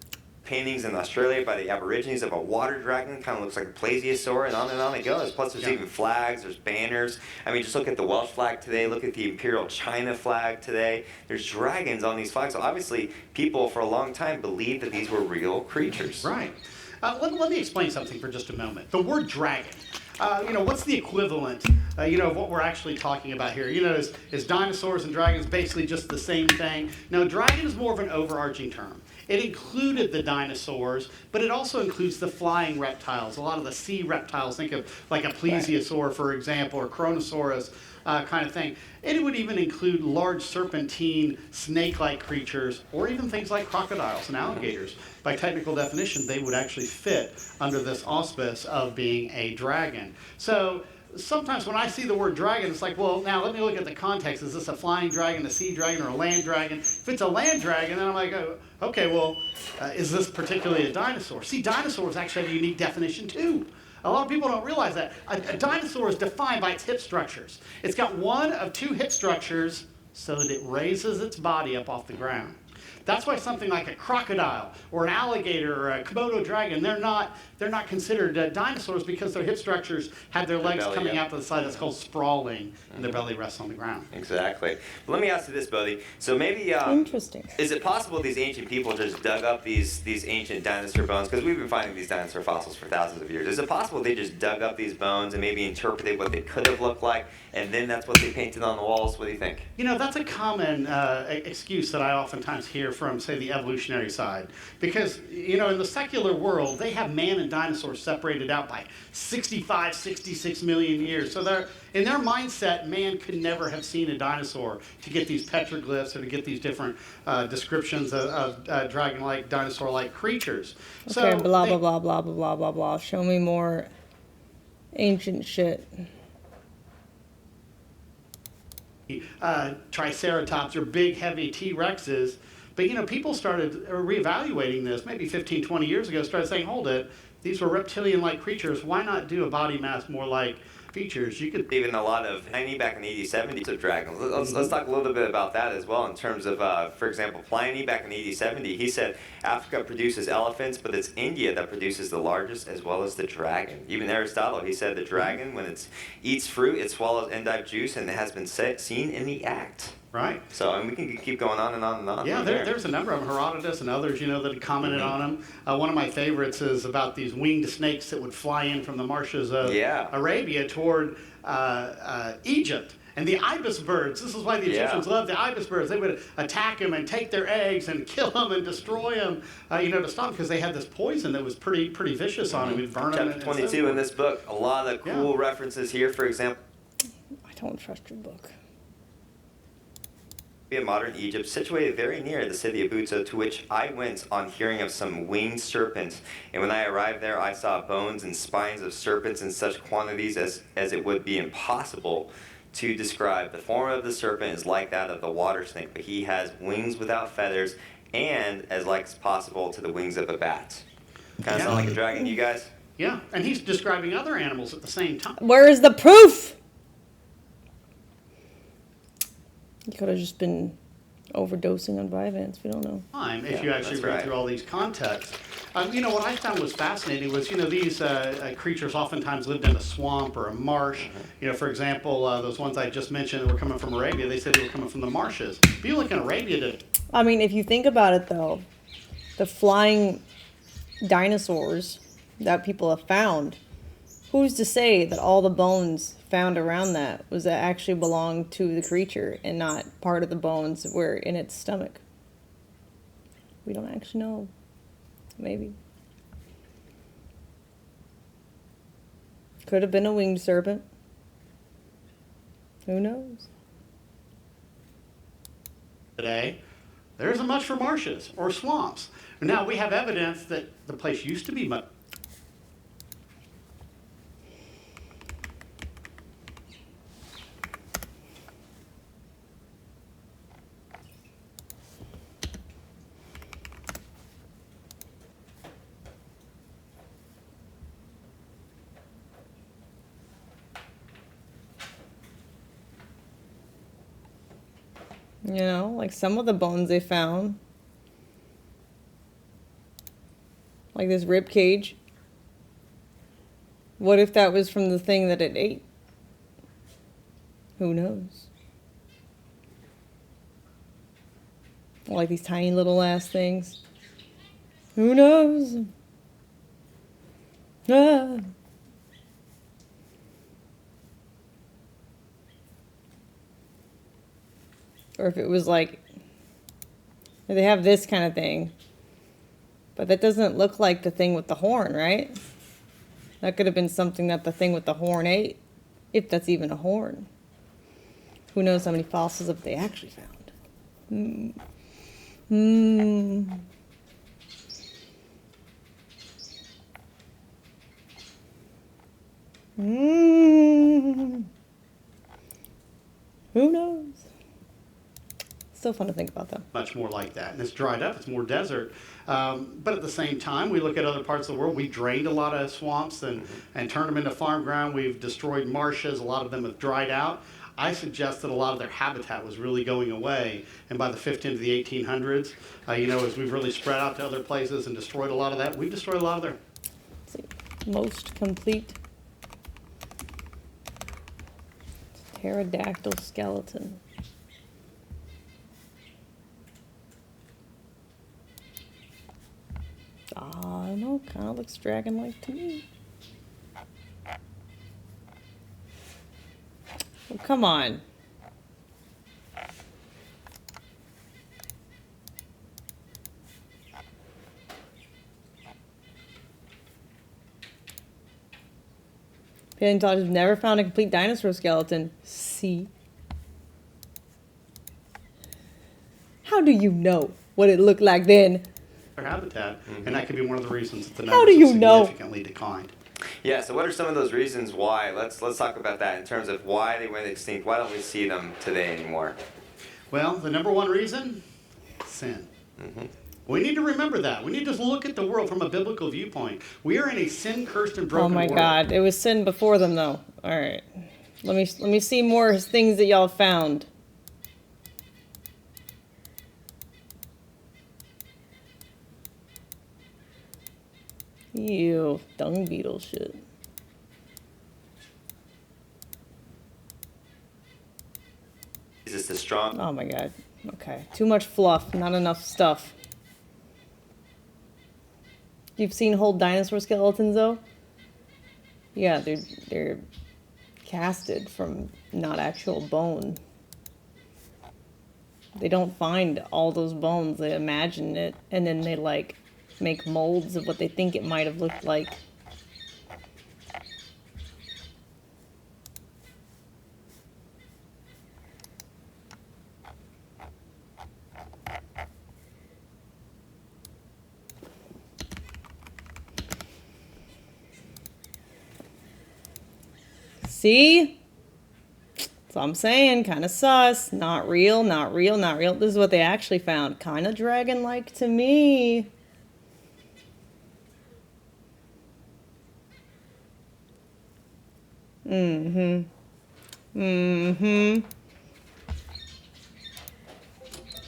paintings in Australia by the Aborigines of a water dragon, kind of looks like a plesiosaur, and on it goes. Plus, there's even flags, there's banners. I mean, just look at the Welsh flag today, look at the Imperial China flag today. There's dragons on these flags. So obviously, people for a long time believed that these were real creatures. Right. Let me explain something for just a moment. The word dragon. What's the equivalent, of what we're actually talking about here? Is dinosaurs and dragons basically just the same thing? No, dragon is more of an overarching term. It included the dinosaurs, but it also includes the flying reptiles, a lot of the sea reptiles. Think of like a plesiosaur, for example, or Chronosaurus kind of thing. And it would even include large serpentine, snake-like creatures, or even things like crocodiles and alligators. By technical definition, they would actually fit under this auspice of being a dragon. So sometimes when I see the word dragon, it's like, well, now let me look at the context. Is this a flying dragon, a sea dragon, or a land dragon? If it's a land dragon, then I'm like, oh, okay, well, is this particularly a dinosaur? See, dinosaurs actually have a unique definition too. A lot of people don't realize that. A dinosaur is defined by its hip structures. It's got one of two hip structures so that it raises its body up off the ground. That's why something like a crocodile or an alligator or a Komodo dragon, they're not considered dinosaurs because their hip structures have their legs belly, coming out to the side. That's called sprawling, and their Mhm. belly rests on the ground. Exactly. But let me ask you this, Bodie. So maybe Interesting. Is it possible these ancient people just dug up these ancient dinosaur bones? Because we've been finding these dinosaur fossils for thousands of years. Is it possible they just dug up these bones and maybe interpreted what they could have looked like, and then that's what they painted on the walls? What do you think? That's a common excuse that I oftentimes hear from, say, the evolutionary side. Because, in the secular world, they have man and dinosaurs separated out by 65, 66 million years. So in their mindset, man could never have seen a dinosaur to get these petroglyphs or to get these different descriptions of dragon-like, dinosaur-like creatures. Okay, blah, blah, blah, blah, blah, blah, blah, blah. Show me more ancient shit. Triceratops or big, heavy T-Rexes. But, people started reevaluating this maybe 15, 20 years ago, started saying, hold it, these were reptilian-like creatures. Why not do a body mass more like features? You could Even a lot of Pliny back in the 80s, 70s of dragons. Let's talk a little bit about that as well in terms of, for example, Pliny back in the 80s, 70s, he said Africa produces elephants, but it's India that produces the largest as well as the dragon. Even Aristotle, he said the dragon, when it eats fruit, it swallows endive juice, and it has been seen in the act. Right. So, and we can keep going on and on and on. Yeah, there's a number of them, Herodotus and others, that have commented on them. One of my favorites is about these winged snakes that would fly in from the marshes of Arabia toward Egypt. And the ibis birds, this is why the Egyptians loved the ibis birds. They would attack them and take their eggs and kill them and destroy them, to stop them, because they had this poison that was pretty vicious on them. It would burn them. Chapter 22 in this book, a lot of cool references here. For example, I don't trust your book. In modern Egypt, situated very near the city of Buza, to which I went on hearing of some winged serpents. And when I arrived there, I saw bones and spines of serpents in such quantities as it would be impossible to describe. The form of the serpent is like that of the water snake, but he has wings without feathers, and as like as possible to the wings of a bat. Kind of sound like a dragon, you guys? Yeah, and he's describing other animals at the same time. Where is the proof? You could have just been overdosing on Vyvanse. We don't know. If you actually read through all these contexts. What I found was fascinating was, these creatures oftentimes lived in a swamp or a marsh. For example, those ones I just mentioned that were coming from Arabia, they said they were coming from the marshes. But you look in Arabia I mean, if you think about it, though, the flying dinosaurs that people have found, who's to say that all the bones found around that actually belonged to the creature and not part of the bones that were in its stomach? We don't actually know. Maybe. Could have been a winged serpent. Who knows? today, There isn't much for marshes or swamps. Now we have evidence that the place used to be mud. You know, like some of the bones they found. Like this rib cage. What if that was from the thing that it ate? Who knows? Like these tiny little ass things. Who knows? Ah. Or if it was like, they have this kind of thing. But that doesn't look like the thing with the horn, right? That could have been something that the thing with the horn ate. If that's even a horn. Who knows how many fossils have they actually found? Who knows? Still fun to think about, though. Much more like that. And it's dried up. It's more desert. But at the same time, we look at other parts of the world. We drained a lot of swamps and turned them into farm ground. We've destroyed marshes. A lot of them have dried out. I suggest that a lot of their habitat was really going away. And by the 15 to the 1800s, you know, as we've really spread out to other places and destroyed a lot of that, we've destroyed a lot of their... Most complete pterodactyl skeleton. I don't know, kind of looks dragon-like to me. Oh, come on. Paleontologists have never found a complete dinosaur skeleton. See? How do you know what it looked like then? Their habitat, and that could be one of the reasons that the How numbers do you have know? significantly declined. Yeah, so what are some of those reasons why? Let's talk about that in terms of why they went extinct. Why don't we see them today anymore? Well, the number one reason? Sin. We need to remember that. We need to look at the world from a biblical viewpoint. We are in a sin-cursed and broken Oh my world. God, it was sin before them though. All right, let me see more things that y'all found. Ew, dung beetle shit. Is this the strong? Oh my God. Okay, too much fluff, not enough stuff. You've seen whole dinosaur skeletons though? Yeah, they're casted from not actual bone. They don't find all those bones. They imagine it, and then they like make molds of what they think it might have looked like. See? That's what I'm saying. Kind of sus. Not real, not real, not real. This is what they actually found. Kind of dragon-like to me. In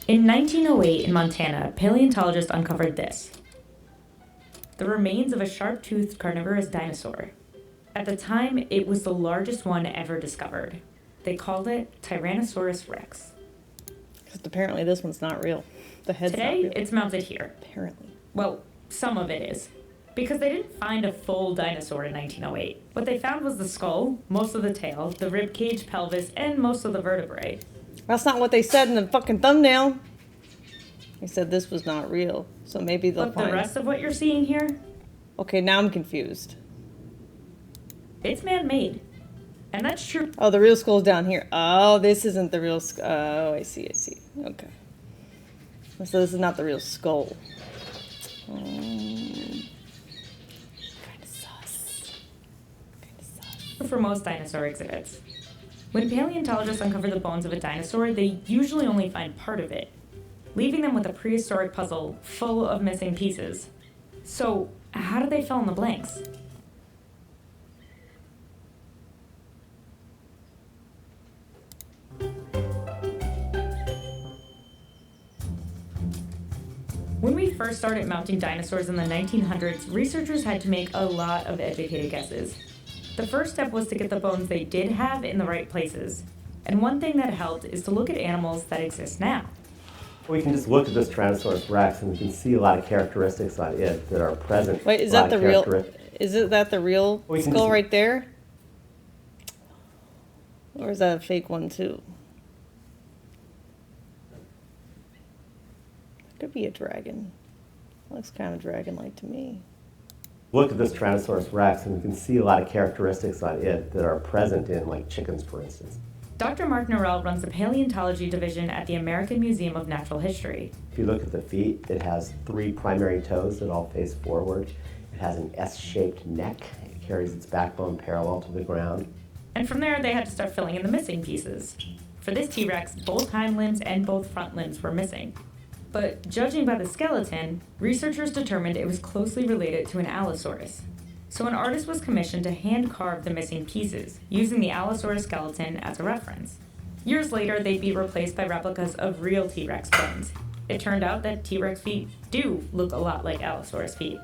1908 in Montana, paleontologists uncovered this. The remains of a sharp-toothed carnivorous dinosaur. At the time, it was the largest one ever discovered. They called it Tyrannosaurus rex. Because apparently this one's not real. The head's Today, not real. it's mounted here. Apparently. Well, some of it is. Because they didn't find a full dinosaur in 1908. What they found was the skull, most of the tail, the rib cage, pelvis, and most of the vertebrae. That's not what they said in the fucking thumbnail. They said this was not real. So maybe they'll But find... the rest of what you're seeing here, Okay, now I'm confused. it's man-made. And that's true. Oh, the real skull's down here. Oh, this isn't the real skull. Oh, I see, I see. Okay. So this is not the real skull. For most dinosaur exhibits. When paleontologists uncover the bones of a dinosaur, they usually only find part of it, leaving them with a prehistoric puzzle full of missing pieces. So, how did they fill in the blanks? When we first started mounting dinosaurs in the 1900s, researchers had to make a lot of educated guesses. The first step was to get the bones they did have in the right places. And one thing that helped is to look at animals that exist now. We can just look at this Tyrannosaurus rex and we can see a lot of characteristics on it that are present. Wait, is that the real? Is that the real skull right there? Or is that a fake one too? Could be a dragon. Looks kind of dragon-like to me. Look at this Tyrannosaurus rex and we can see a lot of characteristics on it that are present in, like, chickens, for instance. Dr. Mark Norrell runs the paleontology division at the American Museum of Natural History. If you look at the feet, it has 3 primary toes that all face forward. It has an S-shaped neck. It carries its backbone parallel to the ground. And from there, they had to start filling in the missing pieces. For this T-Rex, both hind limbs and both front limbs were missing. But judging by the skeleton, researchers determined it was closely related to an Allosaurus. So an artist was commissioned to hand-carve the missing pieces, using the Allosaurus skeleton as a reference. Years later, they'd be replaced by replicas of real T-Rex bones. It turned out that T-Rex feet do look a lot like Allosaurus feet.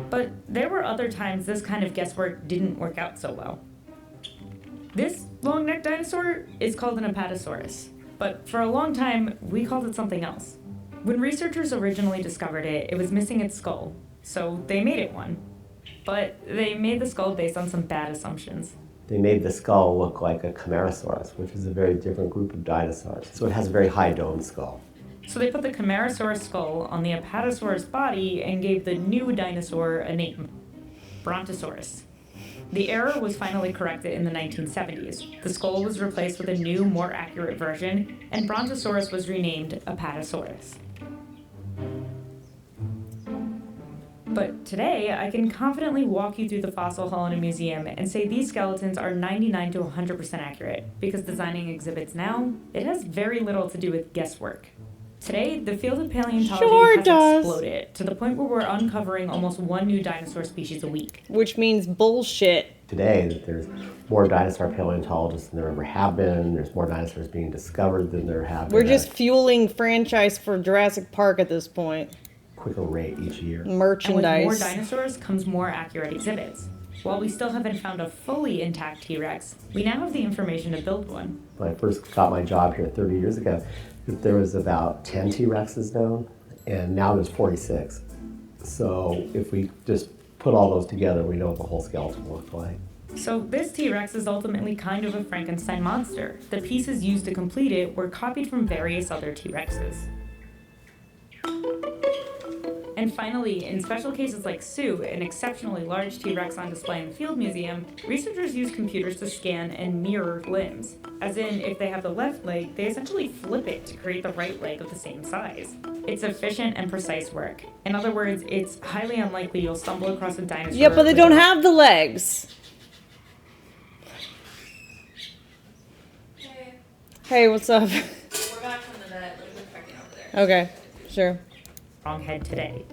But there were other times this kind of guesswork didn't work out so well. This long-necked dinosaur is called an Apatosaurus. But for a long time, we called it something else. When researchers originally discovered it, it was missing its skull, so they made it one. But they made the skull based on some bad assumptions. They made the skull look like a Camarasaurus, which is a very different group of dinosaurs. So it has a very high dome skull. So they put the Camarasaurus skull on the Apatosaurus body and gave the new dinosaur a name, Brontosaurus. The error was finally corrected in the 1970s. The skull was replaced with a new, more accurate version, and Brontosaurus was renamed Apatosaurus. But today, I can confidently walk you through the fossil hall in a museum and say these skeletons are 99 to 100% accurate, because designing exhibits now, it has very little to do with guesswork. Today, the field of paleontology has exploded to the point where we're uncovering almost one new dinosaur species a week. Which means bullshit. Today, there's more dinosaur paleontologists than there ever have been. There's more dinosaurs being discovered than there have been. We're just fueling franchise for Jurassic Park at this point. Quicker rate each year. Merchandise. And with more dinosaurs comes more accurate exhibits. While we still haven't found a fully intact T-Rex, we now have the information to build one. When I first got my job here 30 years ago, there was about 10 T-Rexes known, and now there's 46. So if we just put all those together, we know what the whole skeleton looks like. So this T-Rex is ultimately kind of a Frankenstein monster. The pieces used to complete it were copied from various other T-Rexes. And finally, in special cases like Sue, an exceptionally large T-Rex on display in the Field Museum, researchers use computers to scan and mirror limbs. As in, if they have the left leg, they essentially flip it to create the right leg of the same size. It's efficient and precise work. In other words, it's highly unlikely you'll stumble across a dinosaur. Yeah, but they don't have the legs. Hey, what's up? We're back from the vet. Let me go check in over there. Okay, sure. Wrong head today.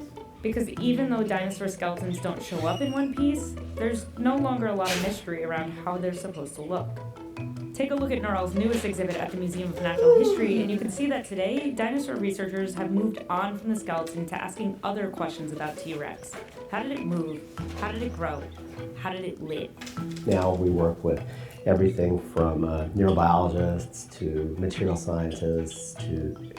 Because even though dinosaur skeletons don't show up in one piece, there's no longer a lot of mystery around how they're supposed to look. Take a look at Norrell's newest exhibit at the Museum of Natural History, and you can see that today, dinosaur researchers have moved on from the skeleton to asking other questions about T-Rex. How did it move? How did it grow? How did it live? Now we work with everything from neurobiologists to material scientists to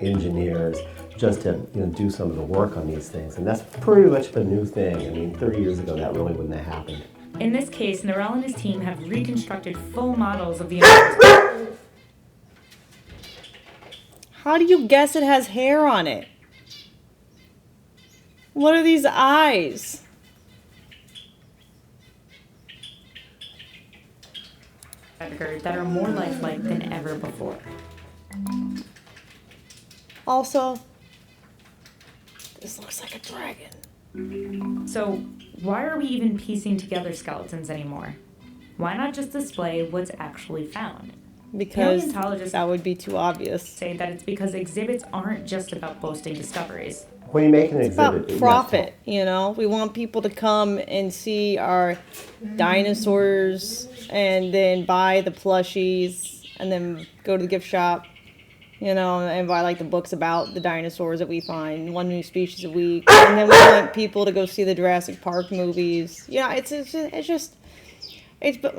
engineers, just to do some of the work on these things. And that's pretty much a new thing. I mean, 30 years ago, that really wouldn't have happened. In this case, Norrell and his team have reconstructed full models of the Amouranth. How do you guess it has hair on it? What are these eyes? That are more lifelike than ever before. Also, this looks like a dragon. So, why are we even piecing together skeletons anymore? Why not just display what's actually found? Because Paleontologists that would be too obvious. say that it's because exhibits aren't just about boasting discoveries. When you make an It's exhibit, about you have profit, you know? We want people to come and see our dinosaurs and then buy the plushies and then go to the gift shop, you know, and buy like the books about the dinosaurs that we find, one new species a week. And then we want people to go see the Jurassic Park movies. Yeah, it's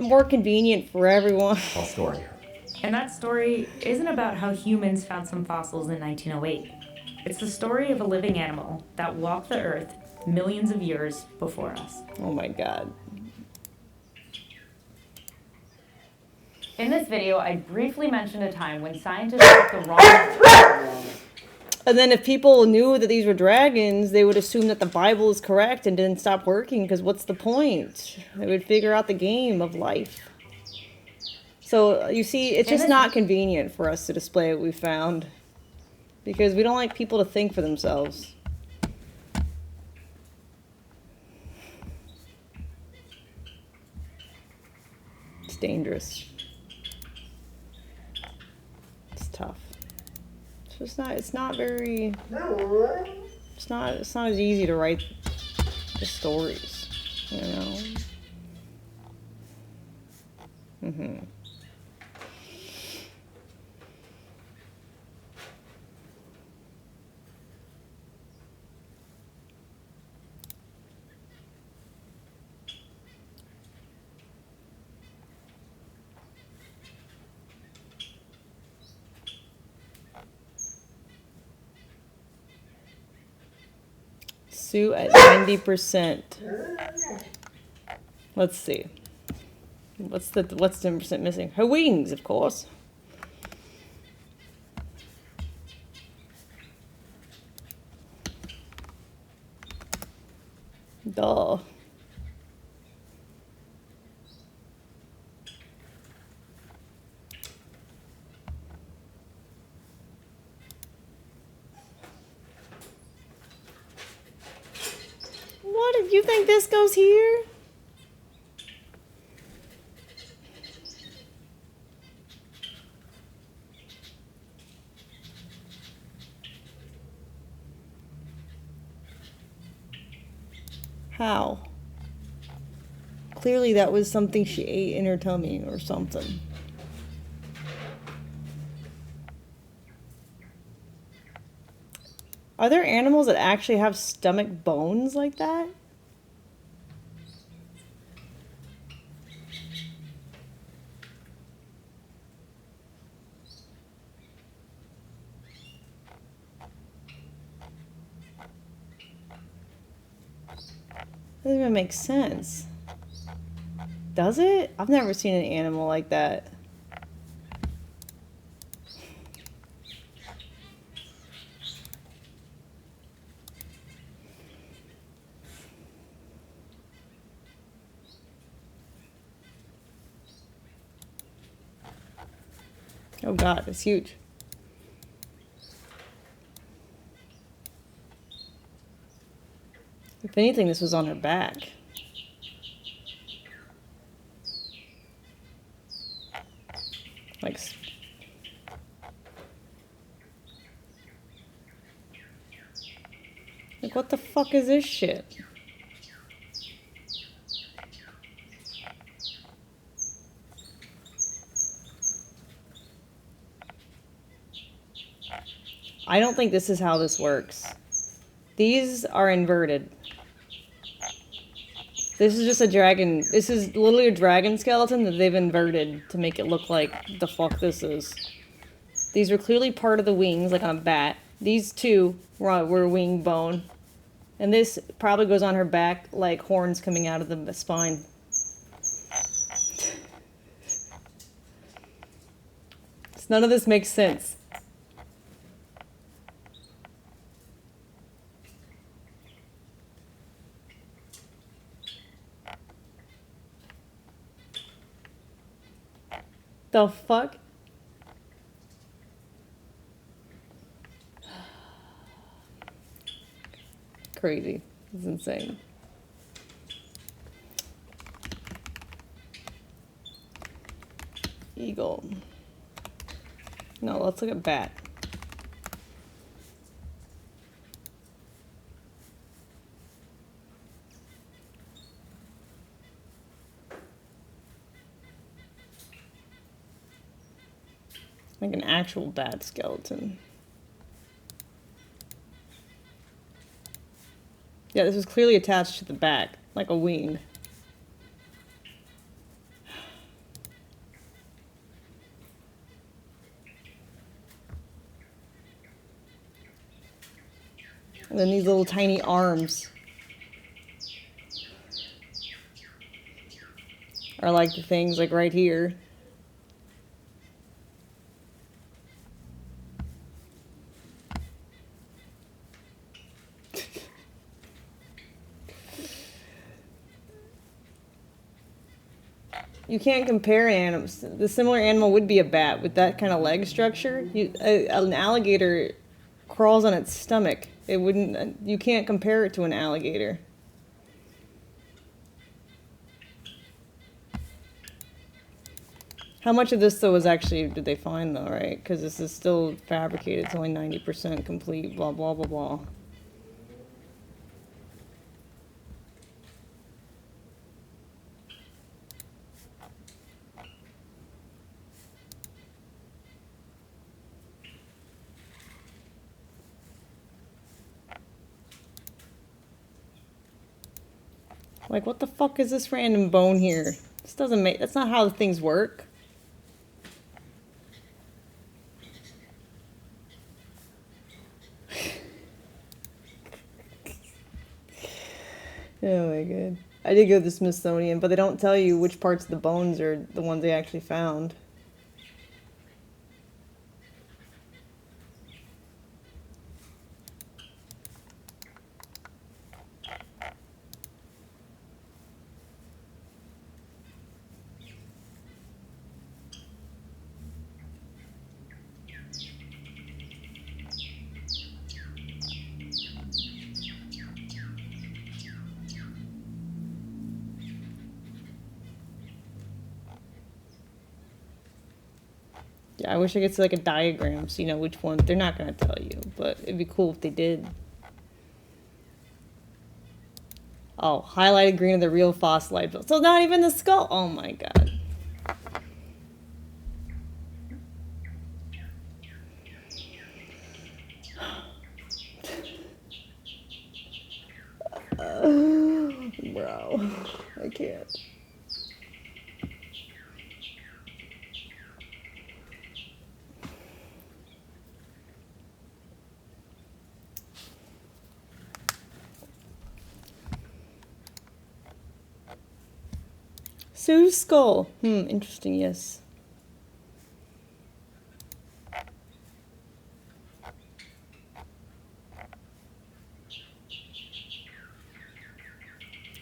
more convenient for everyone. Tell story. And that story isn't about how humans found some fossils in 1908. It's the story of a living animal that walked the earth millions of years before us. Oh my god. In this video, I briefly mentioned a time when scientists took the wrong... And then if people knew that these were dragons, they would assume that the Bible is correct and didn't stop working, because what's the point? They would figure out the game of life. So, you see, it's just not convenient for us to display what we found. Because we don't like people to think for themselves. It's dangerous. It's tough. It's not very, it's not as easy to write the stories, you know? Mm-hmm. Sue at 90%. Let's see. What's the 10% missing? Her wings, of course. Duh. What? If you think this goes here? How? Clearly that was something she ate in her tummy or something. Are there animals that actually have stomach bones like that? Doesn't even make sense. Does it? I've never seen an animal like that. Oh god, it's huge. If anything, this was on her back. Like, what the fuck is this shit? I don't think this is how this works. These are inverted. This is just a dragon. This is literally a dragon skeleton that they've inverted to make it look like the fuck this is. These were clearly part of the wings, like on a bat. These two were wing bone. And this probably goes on her back like horns coming out of the spine. None of this makes sense. The fuck? crazy. It's insane. Eagle. No, let's look at bat. Like an actual bat skeleton. Yeah, this was clearly attached to the back, like a wing. And then these little tiny arms are like the things like right here. You can't compare animals. The similar animal would be a bat with that kind of leg structure. An alligator crawls on its stomach. It wouldn't. You can't compare it to an alligator. How much of this though was actually did they find though? Right? Because this is still fabricated. It's only 90% complete. Blah blah blah blah. Like, what the fuck is this random bone here? This doesn't make, that's not how things work. Oh my god. I did go to the Smithsonian, but they don't tell you which parts of the bones are the ones they actually found. Yeah, I wish I could see like a diagram so you know which one. They're not going to tell you, but it'd be cool if they did. Oh, highlighted green are the real fossilized bones. So not even the skull. Oh my god. Bro, I can't. Sue's skull. Interesting, yes.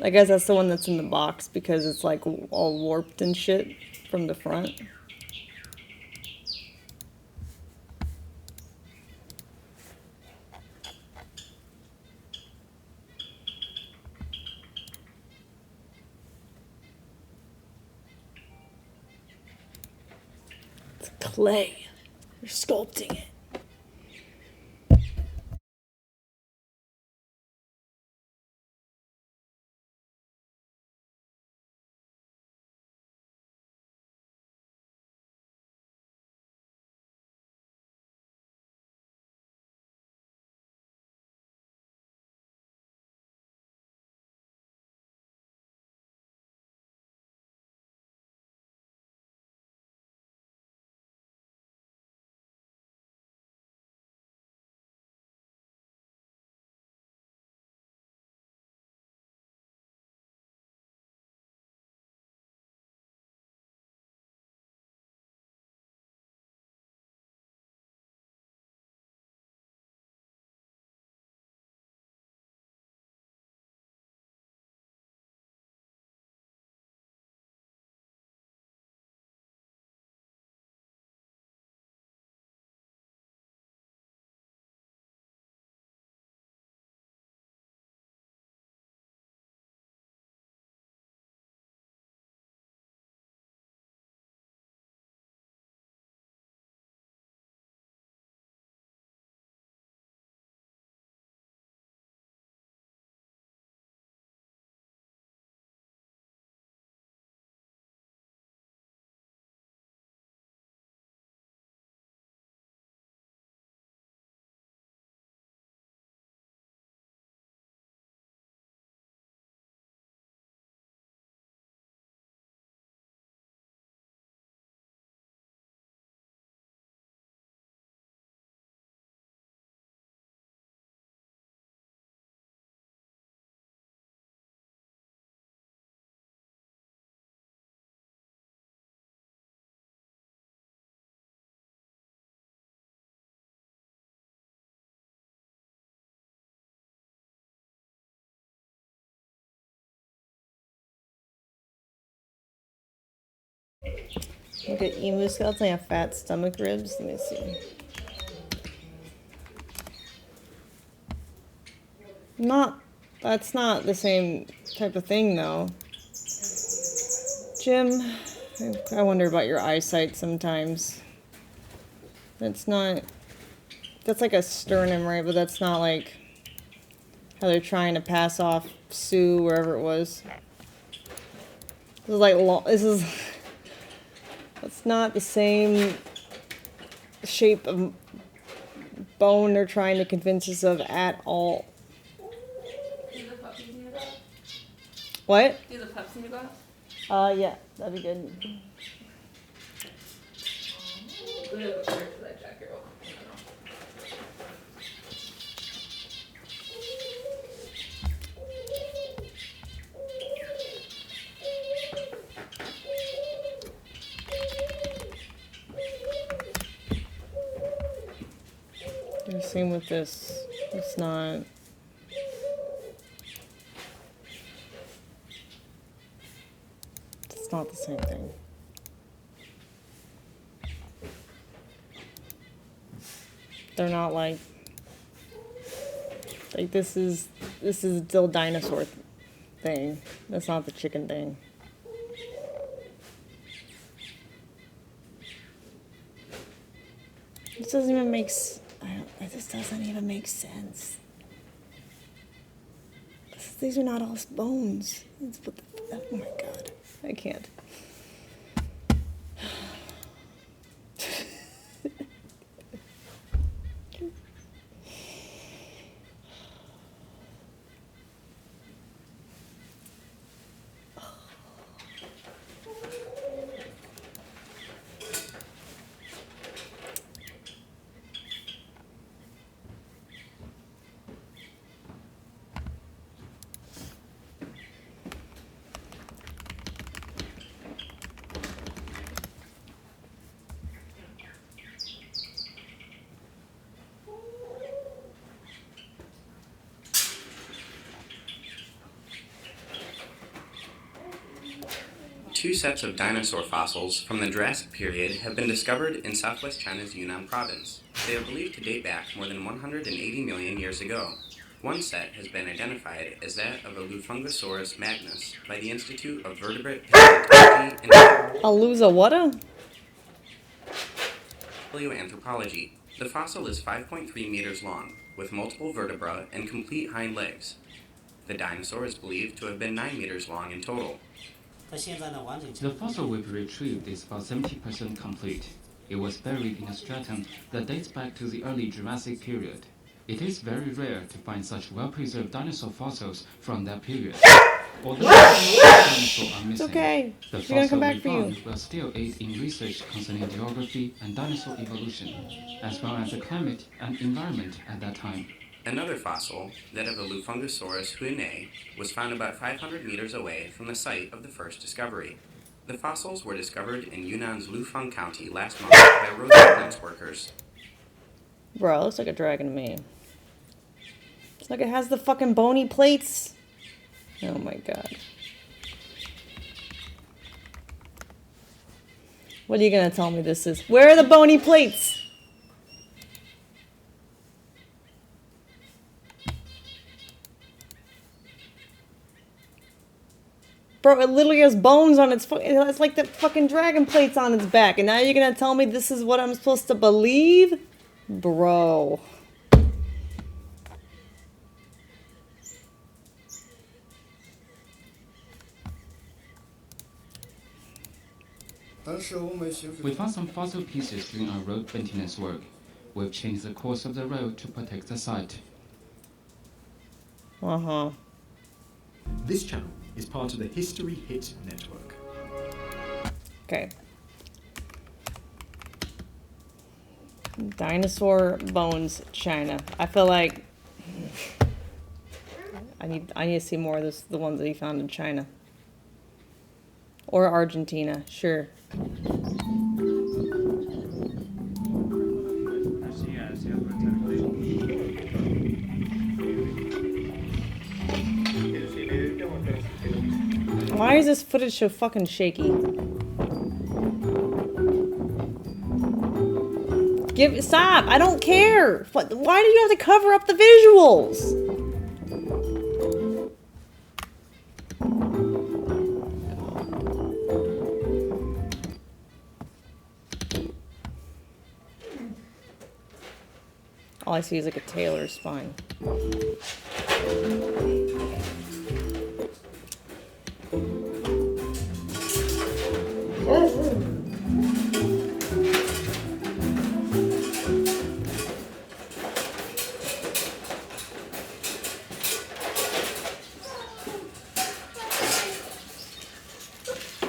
I guess that's the one that's in the box because it's like all warped and shit from the front. It's clay. You're sculpting it. Look at emu skeletons. They have fat stomach ribs. Let me see. That's not the same type of thing, though. Jim, I wonder about your eyesight sometimes. That's like a sternum, right? But that's not like how they're trying to pass off Sue, wherever it was. This is like, that's not the same shape of bone they're trying to convince us of at all. What? Do the pups need to go out? Yeah, that'd be good. I'm gonna go search for that jacket real quick. Same with this. It's not. It's not the same thing. They're not like this is still dinosaur thing. That's not the chicken thing. This doesn't even make this doesn't even make sense. These are not all bones. Oh my god. I can't. Two sets of dinosaur fossils from the Jurassic period have been discovered in southwest China's Yunnan province. They are believed to date back more than 180 million years ago. One set has been identified as that of a Lufungosaurus magnus by the Institute of Vertebrate Paleontology and Paleoanthropology. The fossil is 5.3 meters long, with multiple vertebrae and complete hind legs. The dinosaur is believed to have been 9 meters long in total. The fossil we've retrieved is about 70% complete. It was buried in a stratum that dates back to the early Jurassic period. It is very rare to find such well-preserved dinosaur fossils from that period. Although dinosaurs are missing, the fossil we found will still aid in research concerning geography and dinosaur evolution, as well as the climate and environment at that time. Another fossil, that of a Lufungosaurus huinei, was found about 500 meters away from the site of the first discovery. The fossils were discovered in Yunnan's Lufeng County last month by road maintenance workers. Bro, it looks like a dragon to me. It's like it has the fucking bony plates. Oh my god. What are you gonna tell me this is? Where are the bony plates? Bro, it literally has bones on its it's like the fucking dragon plates on its back. And now you're gonna tell me this is what I'm supposed to believe? Bro. We found some fossil pieces during our road maintenance work. We've changed the course of the road to protect the site. Uh-huh. This channel is part of the History Hit network. Okay. Dinosaur bones, China. I feel like I need to see more of this, the ones that he found in China. Or Argentina, sure. Why is this footage so fucking shaky? Stop! I don't care! Why do you have to cover up the visuals? All I see is like a tailor's spine.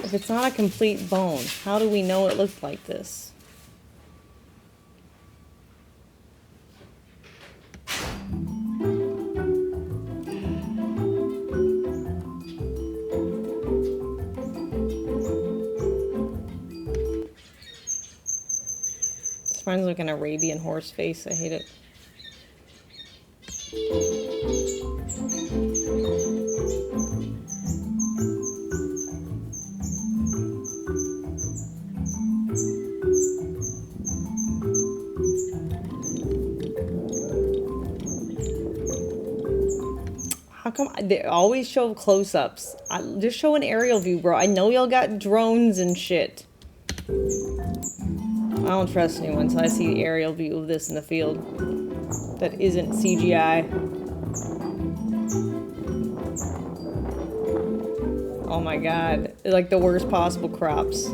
If it's not a complete bone, how do we know it looked like this? Spine's like an Arabian horse face. I hate it. How come they always show close-ups? Just show an aerial view, bro. I know y'all got drones and shit. I don't trust anyone until I see the aerial view of this in the field that isn't CGI. Oh my god. Like the worst possible crops.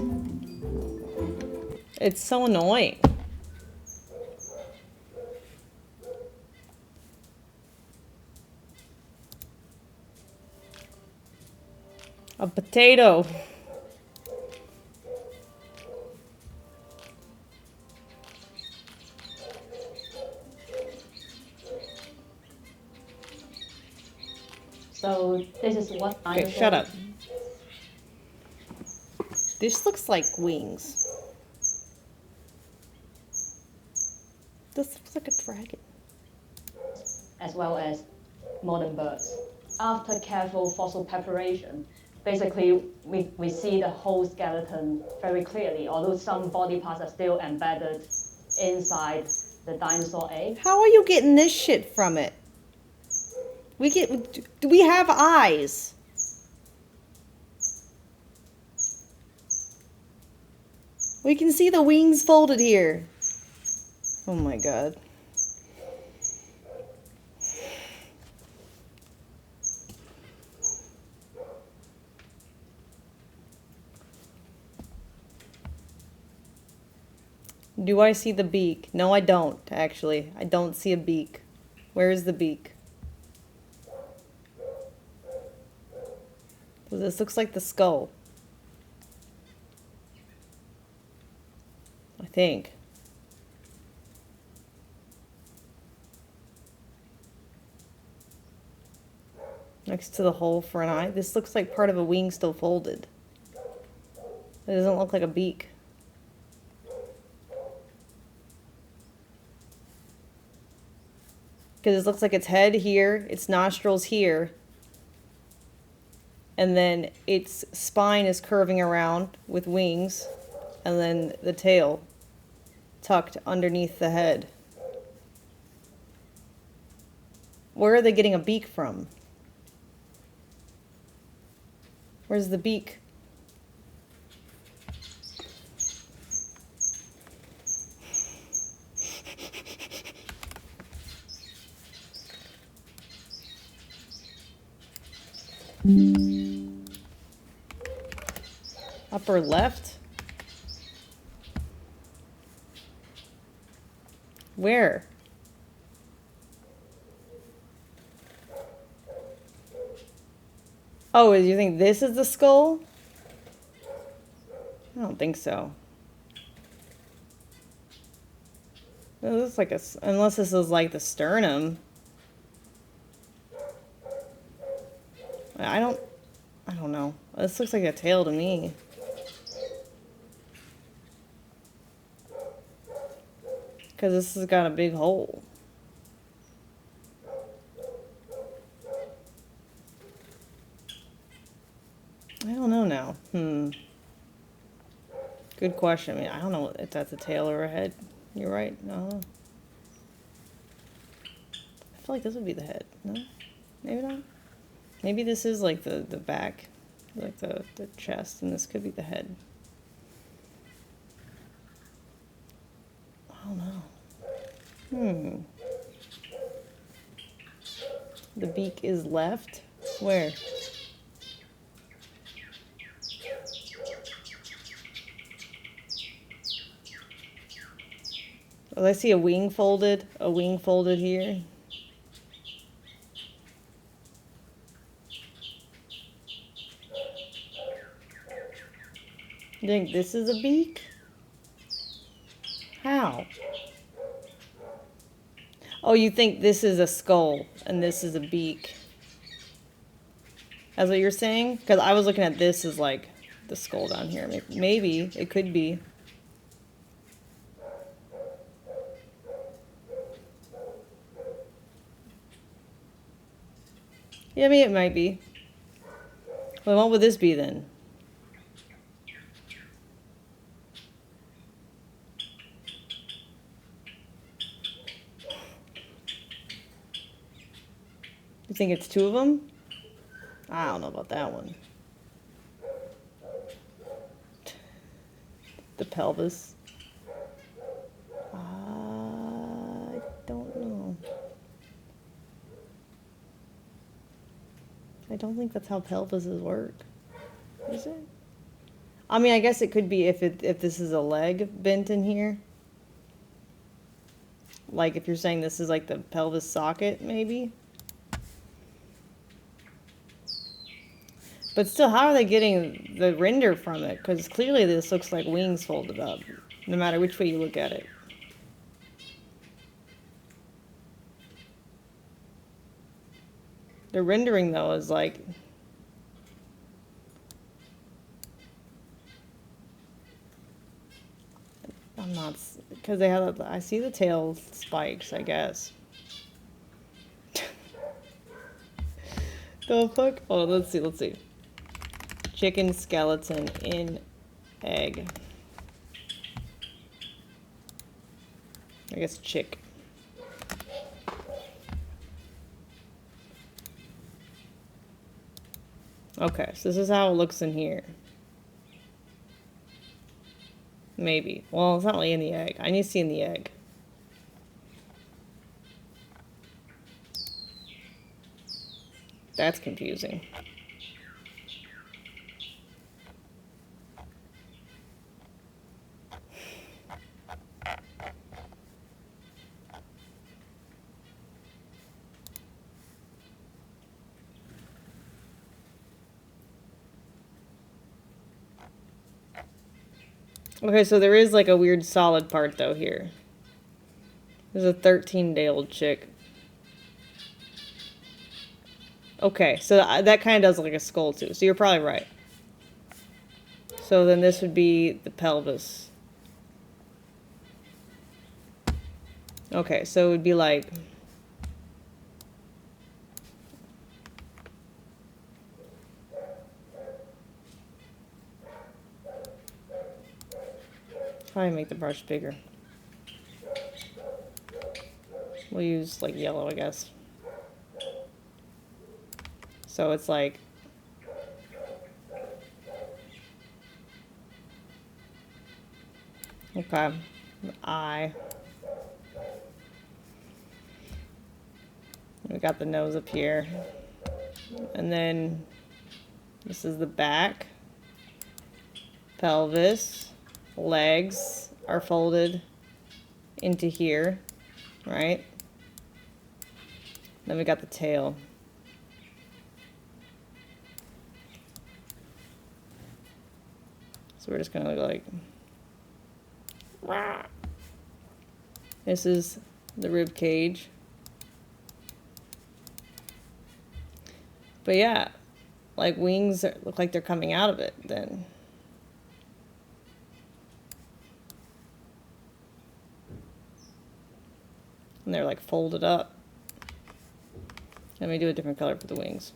It's so annoying. A potato. So this is what I Okay, shut up. This looks like wings. This looks like a dragon. as well as modern birds. After careful fossil preparation, basically we see the whole skeleton very clearly, although some body parts are still embedded inside the dinosaur egg. How are you getting this shit from it? Do we have eyes? We can see the wings folded here. Oh my god. Do I see the beak? No, I don't, actually. I don't see a beak. Where is the beak? So this looks like the skull. I think. Next to the hole for an eye. This looks like part of a wing still folded. It doesn't look like a beak. Because it looks like its head here, its nostrils here, and then its spine is curving around with wings, and then the tail tucked underneath the head. Where are they getting a beak from? Where's the beak? Upper left? Where? Oh, you think this is the skull? I don't think so. It looks like a, unless this is like the sternum. I don't know. This looks like a tail to me. Because this has got a big hole. I don't know now. Good question. I mean, I don't know if that's a tail or a head. You're right. No. I feel like this would be the head. No? Maybe not. Maybe this is like the back, like the chest, and this could be the head. I don't know. The beak is left. Where? Oh, I see a wing folded here. You think this is a beak? How? Oh, you think this is a skull and this is a beak? That's what you're saying? Because I was looking at this as like the skull down here. Maybe it could be. Yeah, I mean, it might be. Well, what would this be then? You think it's two of them? I don't know about that one. The pelvis. I don't know. I don't think that's how pelvises work. Is it? I mean, I guess it could be if this is a leg bent in here. Like if you're saying this is like the pelvis socket, maybe. But still, how are they getting the render from it? Because clearly this looks like wings folded up, no matter which way you look at it. The rendering, though, is like... I'm not... Because they have... I see the tail spikes, I guess. The fuck? Oh, let's see. Chicken skeleton in egg. I guess chick. Okay, so this is how it looks in here. Maybe. Well, it's not really in the egg. I need to see in the egg. That's confusing. Okay, so there is like a weird solid part though here. There's a 13-day-old chick. Okay, so that kind of does look like a skull too, so you're probably right. So then this would be the pelvis. Okay, so it would be like... Probably make the brush bigger. We'll use like yellow, I guess. So it's like... Okay. Eye. We got the nose up here. And then this is the back. Pelvis. Legs are folded into here, right? Then we got the tail. So we're just gonna go like... This is the rib cage. But yeah, like wings look like they're coming out of it then. And they're like folded up. Let me do a different color for the wings.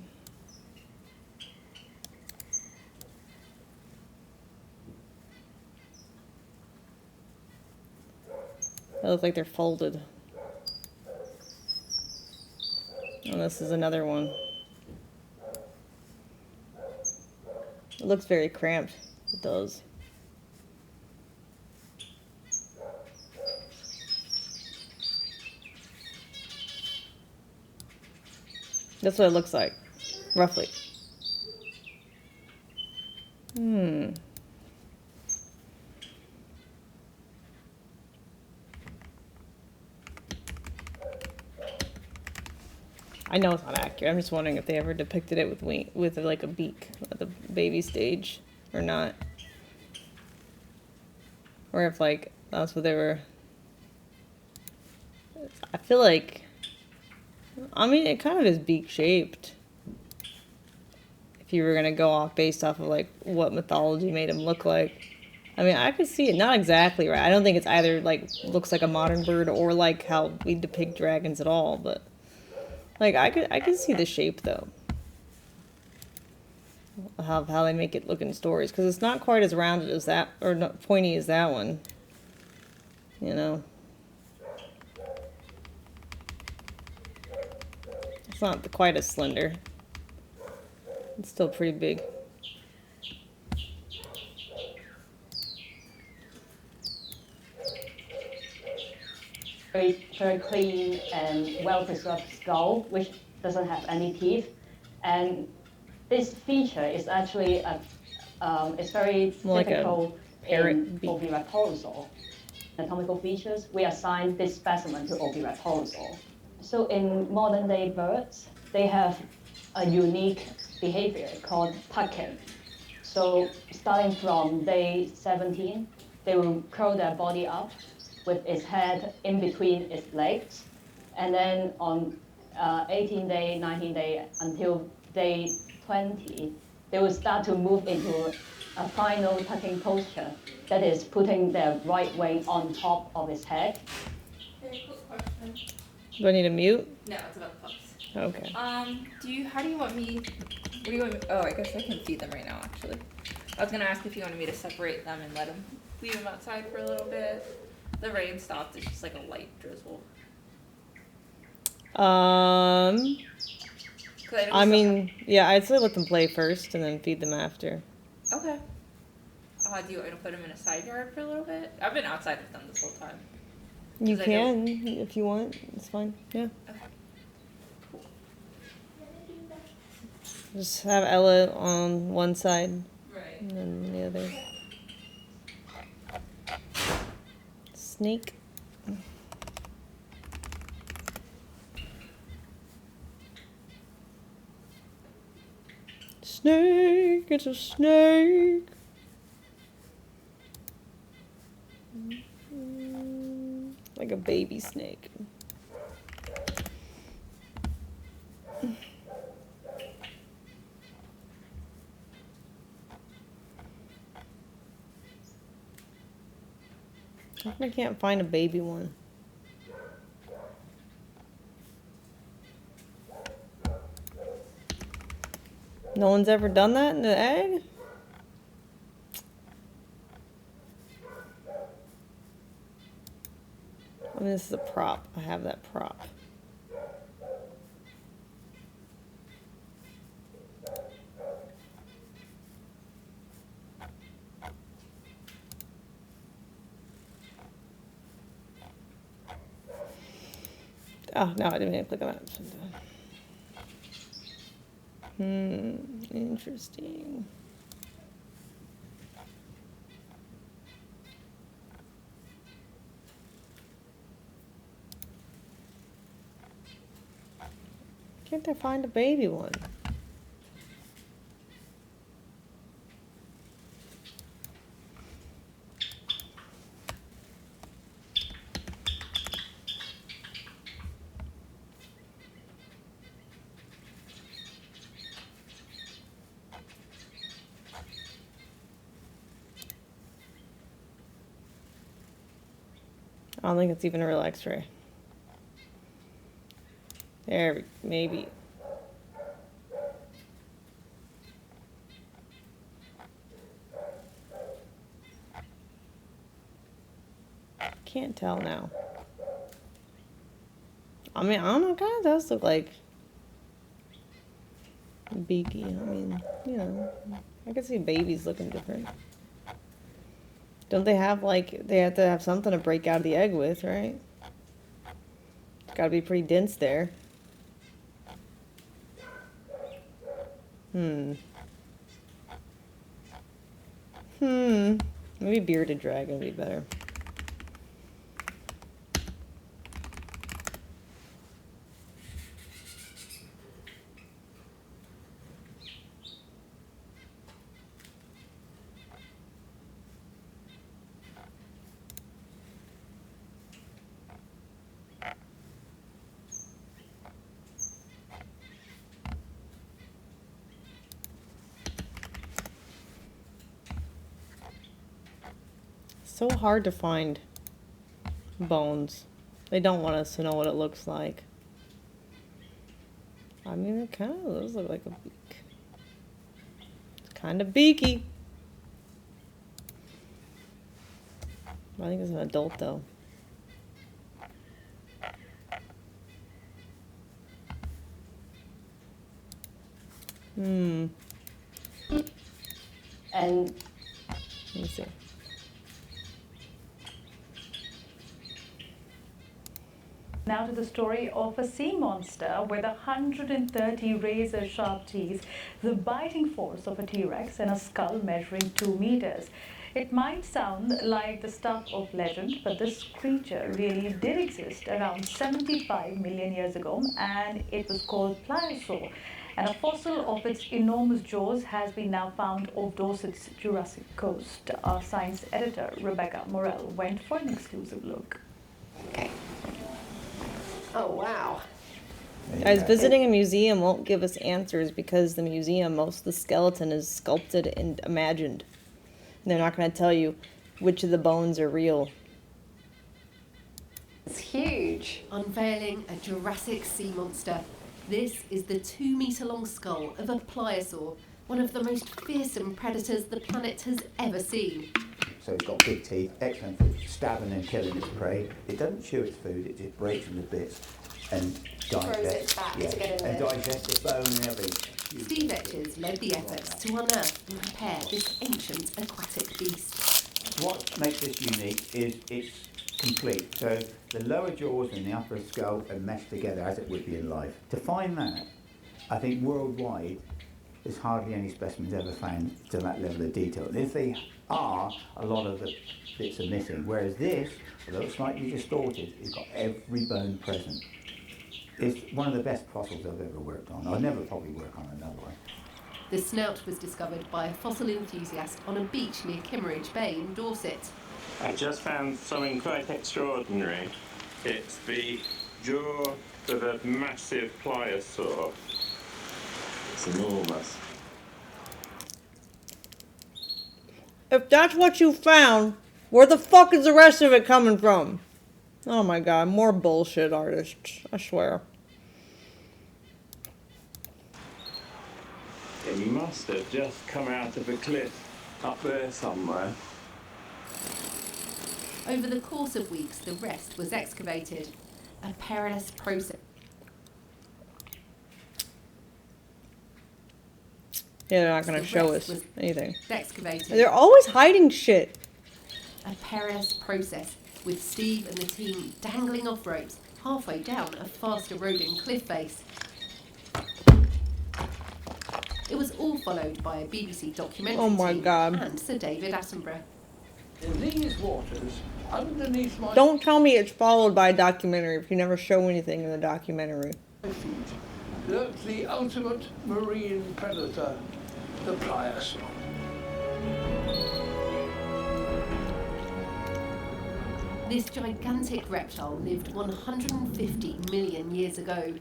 They look like they're folded. And this is another one. It looks very cramped. It does. That's what it looks like, roughly. I know it's not accurate. I'm just wondering if they ever depicted it with like a beak at the baby stage or not. Or if like that's what they were. I feel like, I mean, it kind of is beak shaped. If you were gonna go off based off of like what mythology made him look like. I mean, I could see it. Not exactly right. I don't think it's either like looks like a modern bird or like how we depict dragons at all, but like I could see the shape though. How they make it look in stories, because it's not quite as rounded as that, or not pointy as that one. You know. It's not quite as slender. It's still pretty big. Very, very clean and well-preserved skull, which doesn't have any teeth. And this feature is actually it's very like typical in Oviraptorosaur. Anatomical features, we assigned this specimen to Oviraptorosaur. So in modern day birds, they have a unique behavior called tucking. So starting from day 17, they will curl their body up with its head in between its legs. And then on 18 day, 19 day, until day 20, they will start to move into a final tucking posture, that is putting their right wing on top of its head. Hey, quick question. Do I need to mute? No, it's about the pups. Okay. How do you want me, what do you want me, oh, I guess I can feed them right now, actually. I was gonna ask if you wanted me to separate them and leave them outside for a little bit. The rain stopped, it's just like a light drizzle. I mean, yeah, I'd say let them play first and then feed them after. Okay. Do you want me to put them in a side yard for a little bit? I've been outside with them this whole time. You can, if you want. It's fine. Yeah. Okay. Just have Ella on one side. Right. And then the other. Snake. Snake, it's a snake. Like a baby snake. How come I can't find a baby one? No one's ever done that in the egg? I mean, this is a prop. I have that prop. Oh, no, I didn't mean to click on that. Interesting. Can't I find a baby one? I don't think it's even a real X-ray. There, maybe. Can't tell now. I mean, I don't know, kind of does look like beaky. I mean, you know, I can see babies looking different. Don't they have, like, they have to have something to break out of the egg with, right? It's gotta be pretty dense there. Maybe bearded dragon would be better. So hard to find bones. They don't want us to know what it looks like. I mean, it kind of does look like a beak. It's kind of beaky. I think it's an adult, though. And let me see. Now to the story of a sea monster with 130 razor-sharp teeth, the biting force of a T-Rex, and a skull measuring 2 meters. It might sound like the stuff of legend, but this creature really did exist around 75 million years ago, and it was called pliosaur. And a fossil of its enormous jaws has been now found off Dorset's Jurassic Coast. Our science editor, Rebecca Morell, went for an exclusive look. Oh, wow. Guys, visiting a museum won't give us answers because the museum, most of the skeleton is sculpted and imagined. And they're not going to tell you which of the bones are real. It's huge. Unveiling a Jurassic sea monster. This is the 2-meter-long skull of a pliosaur, one of the most fearsome predators the planet has ever seen. So it's got big teeth, excellent for stabbing and killing its prey. It doesn't chew its food, it just breaks into bits and digests, and digests the bone and everything. Steve Etchers led the efforts to unearth and prepare this ancient aquatic beast. What makes this unique is it's complete. So the lower jaws and the upper skull are meshed together as it would be in life. To find that, I think worldwide, there's hardly any specimens ever found to that level of detail. And if they are, a lot of the bits are missing. Whereas this, although it's slightly distorted, it's got every bone present. It's one of the best fossils I've ever worked on. I'll never probably work on another one. The snout was discovered by a fossil enthusiast on a beach near Kimmeridge Bay in Dorset. I just found something quite extraordinary. It's the jaw of a massive pliosaur. It's enormous. If that's what you found, where the fuck is the rest of it coming from? Oh my god, more bullshit artists, I swear. It must have just come out of a cliff up there somewhere. Over the course of weeks, the rest was excavated. A perilous process. Yeah, they're not gonna show us anything. Excavated. They're always hiding shit. A perilous process, with Steve and the team dangling off ropes halfway down a fast-eroding cliff face. It was all followed by a BBC documentary team and Sir David Attenborough. In these waters, underneath my Don't tell me it's followed by a documentary if you never show anything in the documentary. feet lurked the ultimate marine predator, the pliosaur. This gigantic reptile lived 150 million years ago.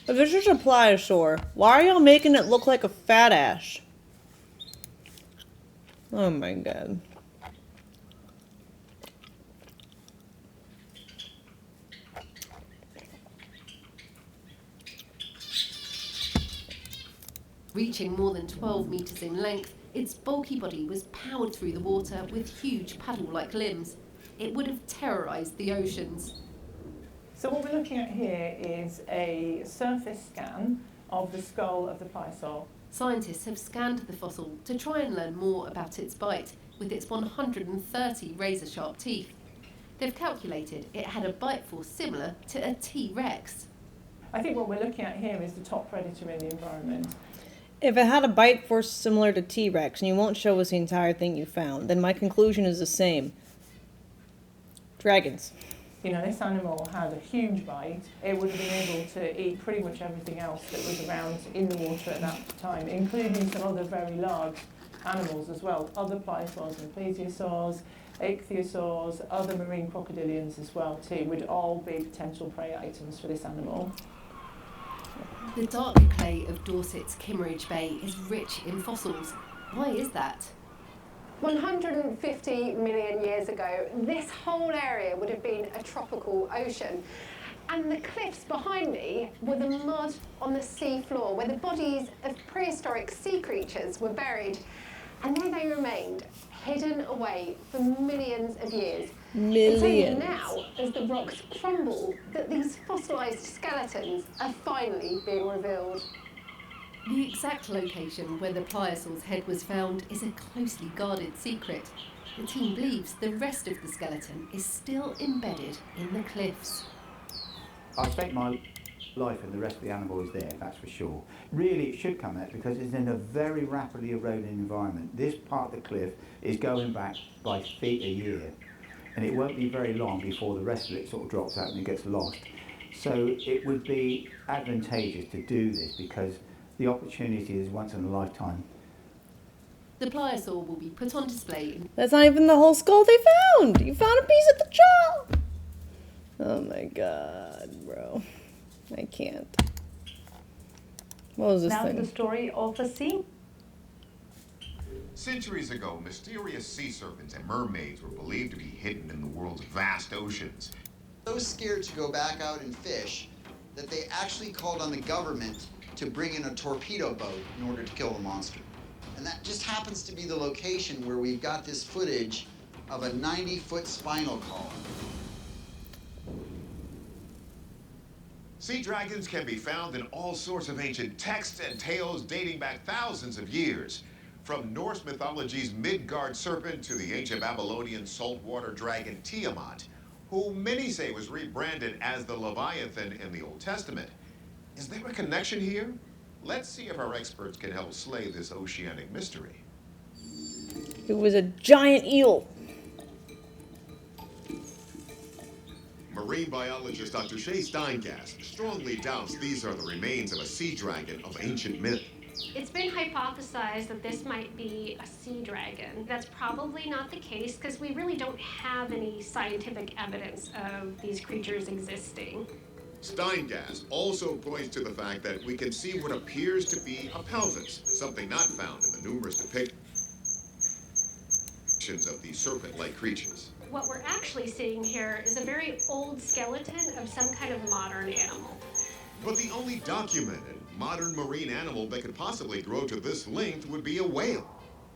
If it's just a pliosaur, why are y'all making it look like a fat ash? Oh my god. Reaching more than 12 metres in length, its bulky body was powered through the water with huge paddle-like limbs. It would have terrorised the oceans. So what we're looking at here is a surface scan of the skull of the pliosaur. Scientists have scanned the fossil to try and learn more about its bite, with its 130 razor-sharp teeth. They've calculated it had a bite force similar to a T-Rex. I think what we're looking at here is the top predator in the environment. If it had a bite force similar to T-Rex, and you won't show us the entire thing you found, then my conclusion is the same. Dragons. You know, this animal had a huge bite. It would have been able to eat pretty much everything else that was around in the water at that time, including some other very large animals as well. Other pliosaurs and plesiosaurs, ichthyosaurs, other marine crocodilians as well too, would all be potential prey items for this animal. The dark clay of Dorset's Kimmeridge Bay is rich in fossils. Why is that? 150 million years ago, this whole area would have been a tropical ocean. And the cliffs behind me were the mud on the sea floor, where the bodies of prehistoric sea creatures were buried. And there they remained, hidden away for millions of years. It's only now, as the rocks crumble, that these fossilised skeletons are finally being revealed. The exact location where the pliosaur's head was found is a closely guarded secret. The team believes the rest of the skeleton is still embedded in the cliffs. I stake my life and the rest of the animal is there, that's for sure. Really, it should come out because it's in a very rapidly eroding environment. This part of the cliff is going back by feet a year, and it won't be very long before the rest of it sort of drops out and it gets lost. So it would be advantageous to do this because the opportunity is once in a lifetime. The pliosaur will be put on display. That's not even the whole skull they found! You found a piece of the jaw! Oh my god, bro. I can't. What was this now thing? Now the story of a sea. Centuries ago, mysterious sea serpents and mermaids were believed to be hidden in the world's vast oceans. So scared to go back out and fish that they actually called on the government to bring in a torpedo boat in order to kill the monster. And that just happens to be the location where we've got this footage of a 90-foot spinal column. Sea dragons can be found in all sorts of ancient texts and tales dating back thousands of years. From Norse mythology's Midgard serpent to the ancient Babylonian saltwater dragon Tiamat, who many say was rebranded as the Leviathan in the Old Testament. Is there a connection here? Let's see if our experts can help slay this oceanic mystery. It was a giant eel. Marine biologist Dr. Shay Steingast strongly doubts these are the remains of a sea dragon of ancient myth. It's been hypothesized that this might be a sea dragon. That's probably not the case because we really don't have any scientific evidence of these creatures existing. Steingast also points to the fact that we can see what appears to be a pelvis, something not found in the numerous depictions of these serpent-like creatures. What we're actually seeing here is a very old skeleton of some kind of modern animal. But the only documented modern marine animal that could possibly grow to this length would be a whale.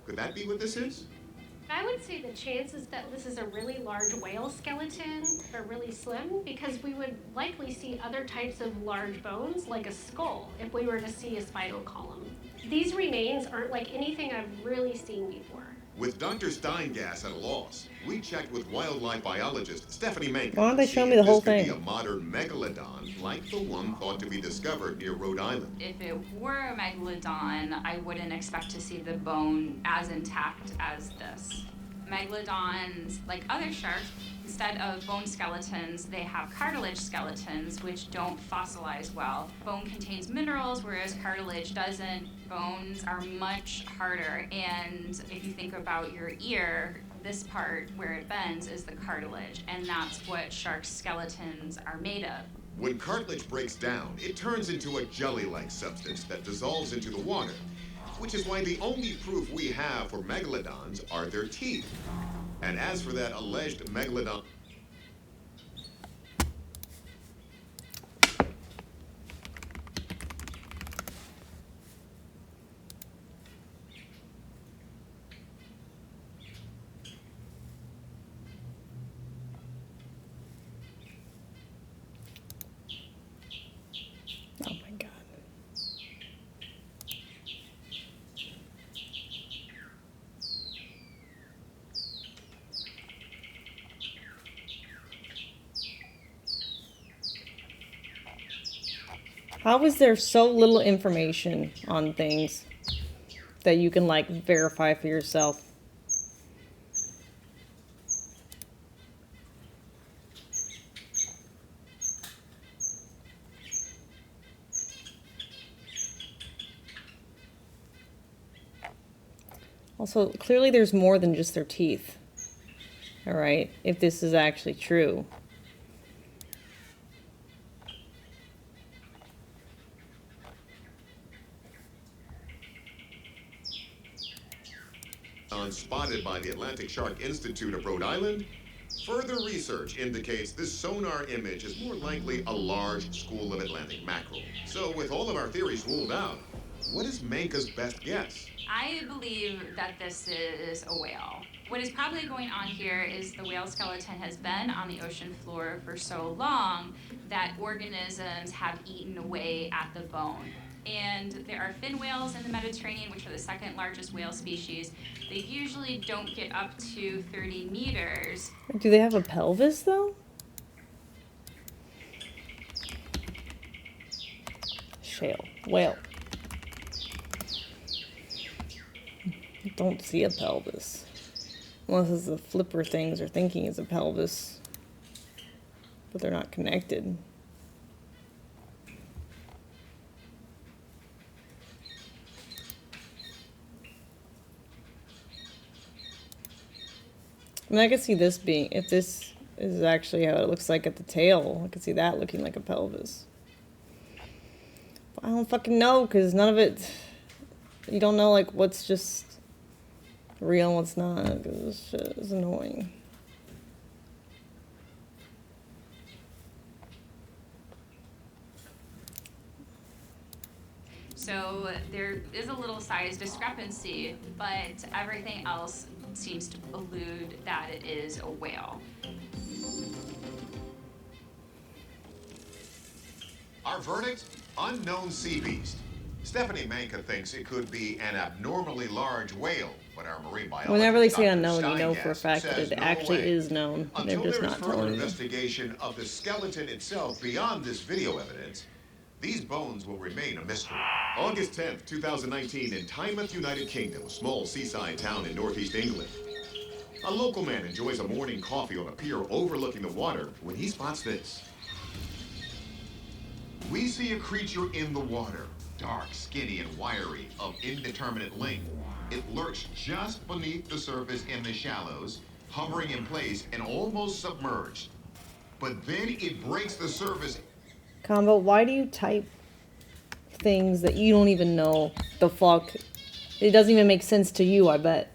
Could that be what this is? I would say the chances that this is a really large whale skeleton are really slim because we would likely see other types of large bones, like a skull, if we were to see a spinal column. These remains aren't like anything I've really seen before. With Dr. Steingast at a loss, we checked with wildlife biologist Stephanie Mankin. Why don't they show me the whole This thing? could be a modern megalodon like the one thought to be discovered near Rhode Island. If it were a megalodon, I wouldn't expect to see the bone as intact as this. Megalodons, like other sharks, instead of bone skeletons, they have cartilage skeletons, which don't fossilize well. Bone contains minerals, whereas cartilage doesn't. Bones are much harder, and if you think about your ear, this part where it bends is the cartilage, and that's what shark skeletons are made of. When cartilage breaks down, it turns into a jelly-like substance that dissolves into the water, which is why the only proof we have for megalodons are their teeth. And as for that alleged megalodon... Oh my God. How is there so little information on things that you can like verify for yourself? Also, clearly there's more than just their teeth. All right, if this is actually true. Spotted by the Atlantic Shark Institute of Rhode Island, further research indicates this sonar image is more likely a large school of Atlantic mackerel. So with all of our theories ruled out, what is Manka's best guess? I believe that this is a whale. What is probably going on here is the whale skeleton has been on the ocean floor for so long that organisms have eaten away at the bone. And there are fin whales in the Mediterranean, which are the second largest whale species. They usually don't get up to 30 meters. Do they have a pelvis though? Shale. Whale. Don't see a pelvis. Unless it's the flipper things are thinking is a pelvis. But they're not connected. I mean, I could see this being, if this is actually how it looks like at the tail, I could see that looking like a pelvis. But I don't fucking know, because none of it, you don't know, like, what's just real and what's not, because this shit is annoying. So there is a little size discrepancy, but everything else seems to allude that it is a whale. Our verdict? Unknown sea beast. Stephanie Manka thinks it could be an abnormally large whale, but our marine biologist Whenever they say Dr. unknown, you know for a Steingast fact that says it no actually way. is known. They're Until just there is not further telling you. investigation of the skeleton itself beyond this video evidence, these bones will remain a mystery. August 10th, 2019, in Tynemouth, United Kingdom, a small seaside town in northeast England. A local man enjoys a morning coffee on a pier overlooking the water when he spots this. We see a creature in the water, dark, skinny, and wiry, of indeterminate length. It lurks just beneath the surface in the shallows, hovering in place and almost submerged. But then it breaks the surface. Combo, why do you type things that you don't even know the fuck? It doesn't even make sense to you, I bet.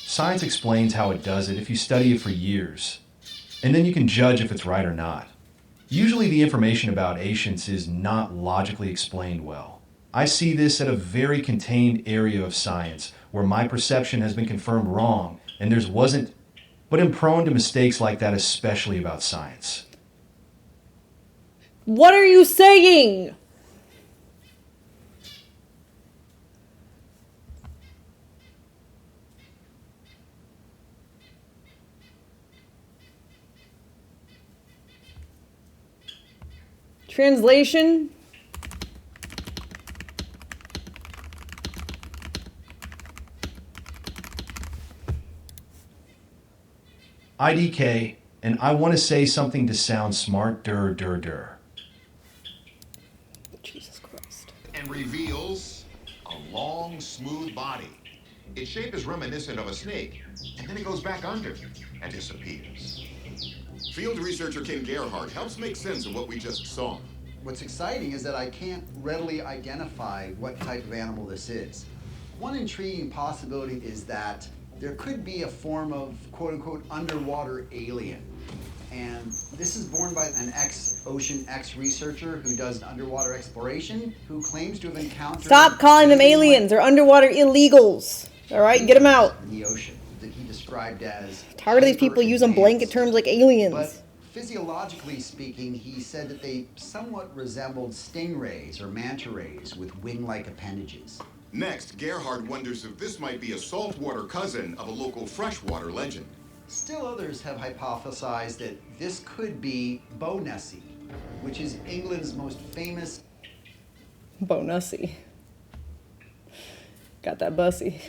Science explains how it does it if you study it for years, and then you can judge if it's right or not. Usually the information about ancients is not logically explained well. I see this at a very contained area of science where my perception has been confirmed wrong and theirs wasn't, but am prone to mistakes like that, especially about science. What are you saying? Translation? IDK And I want to say something to sound smart, Jesus Christ. And reveals a long, smooth body. Its shape is reminiscent of a snake, and then it goes back under and disappears. Field researcher Ken Gerhardt helps make sense of what we just saw. What's exciting is that I can't readily identify what type of animal this is. One intriguing possibility is that there could be a form of quote-unquote underwater alien. And this is borne by an ex-Ocean X researcher who does underwater exploration, who claims to have encountered... Stop calling them aliens. They're underwater illegals. All right, get them out. ...in the ocean that he described as... Tired of these people using blanket terms like aliens. But physiologically speaking, he said that they somewhat resembled stingrays or manta rays with wing-like appendages. Next, Gerhardt wonders if this might be a saltwater cousin of a local freshwater legend. Still others have hypothesized that this could be Bow Nessie, which is England's most famous... Bow Nessie. Got that bussy.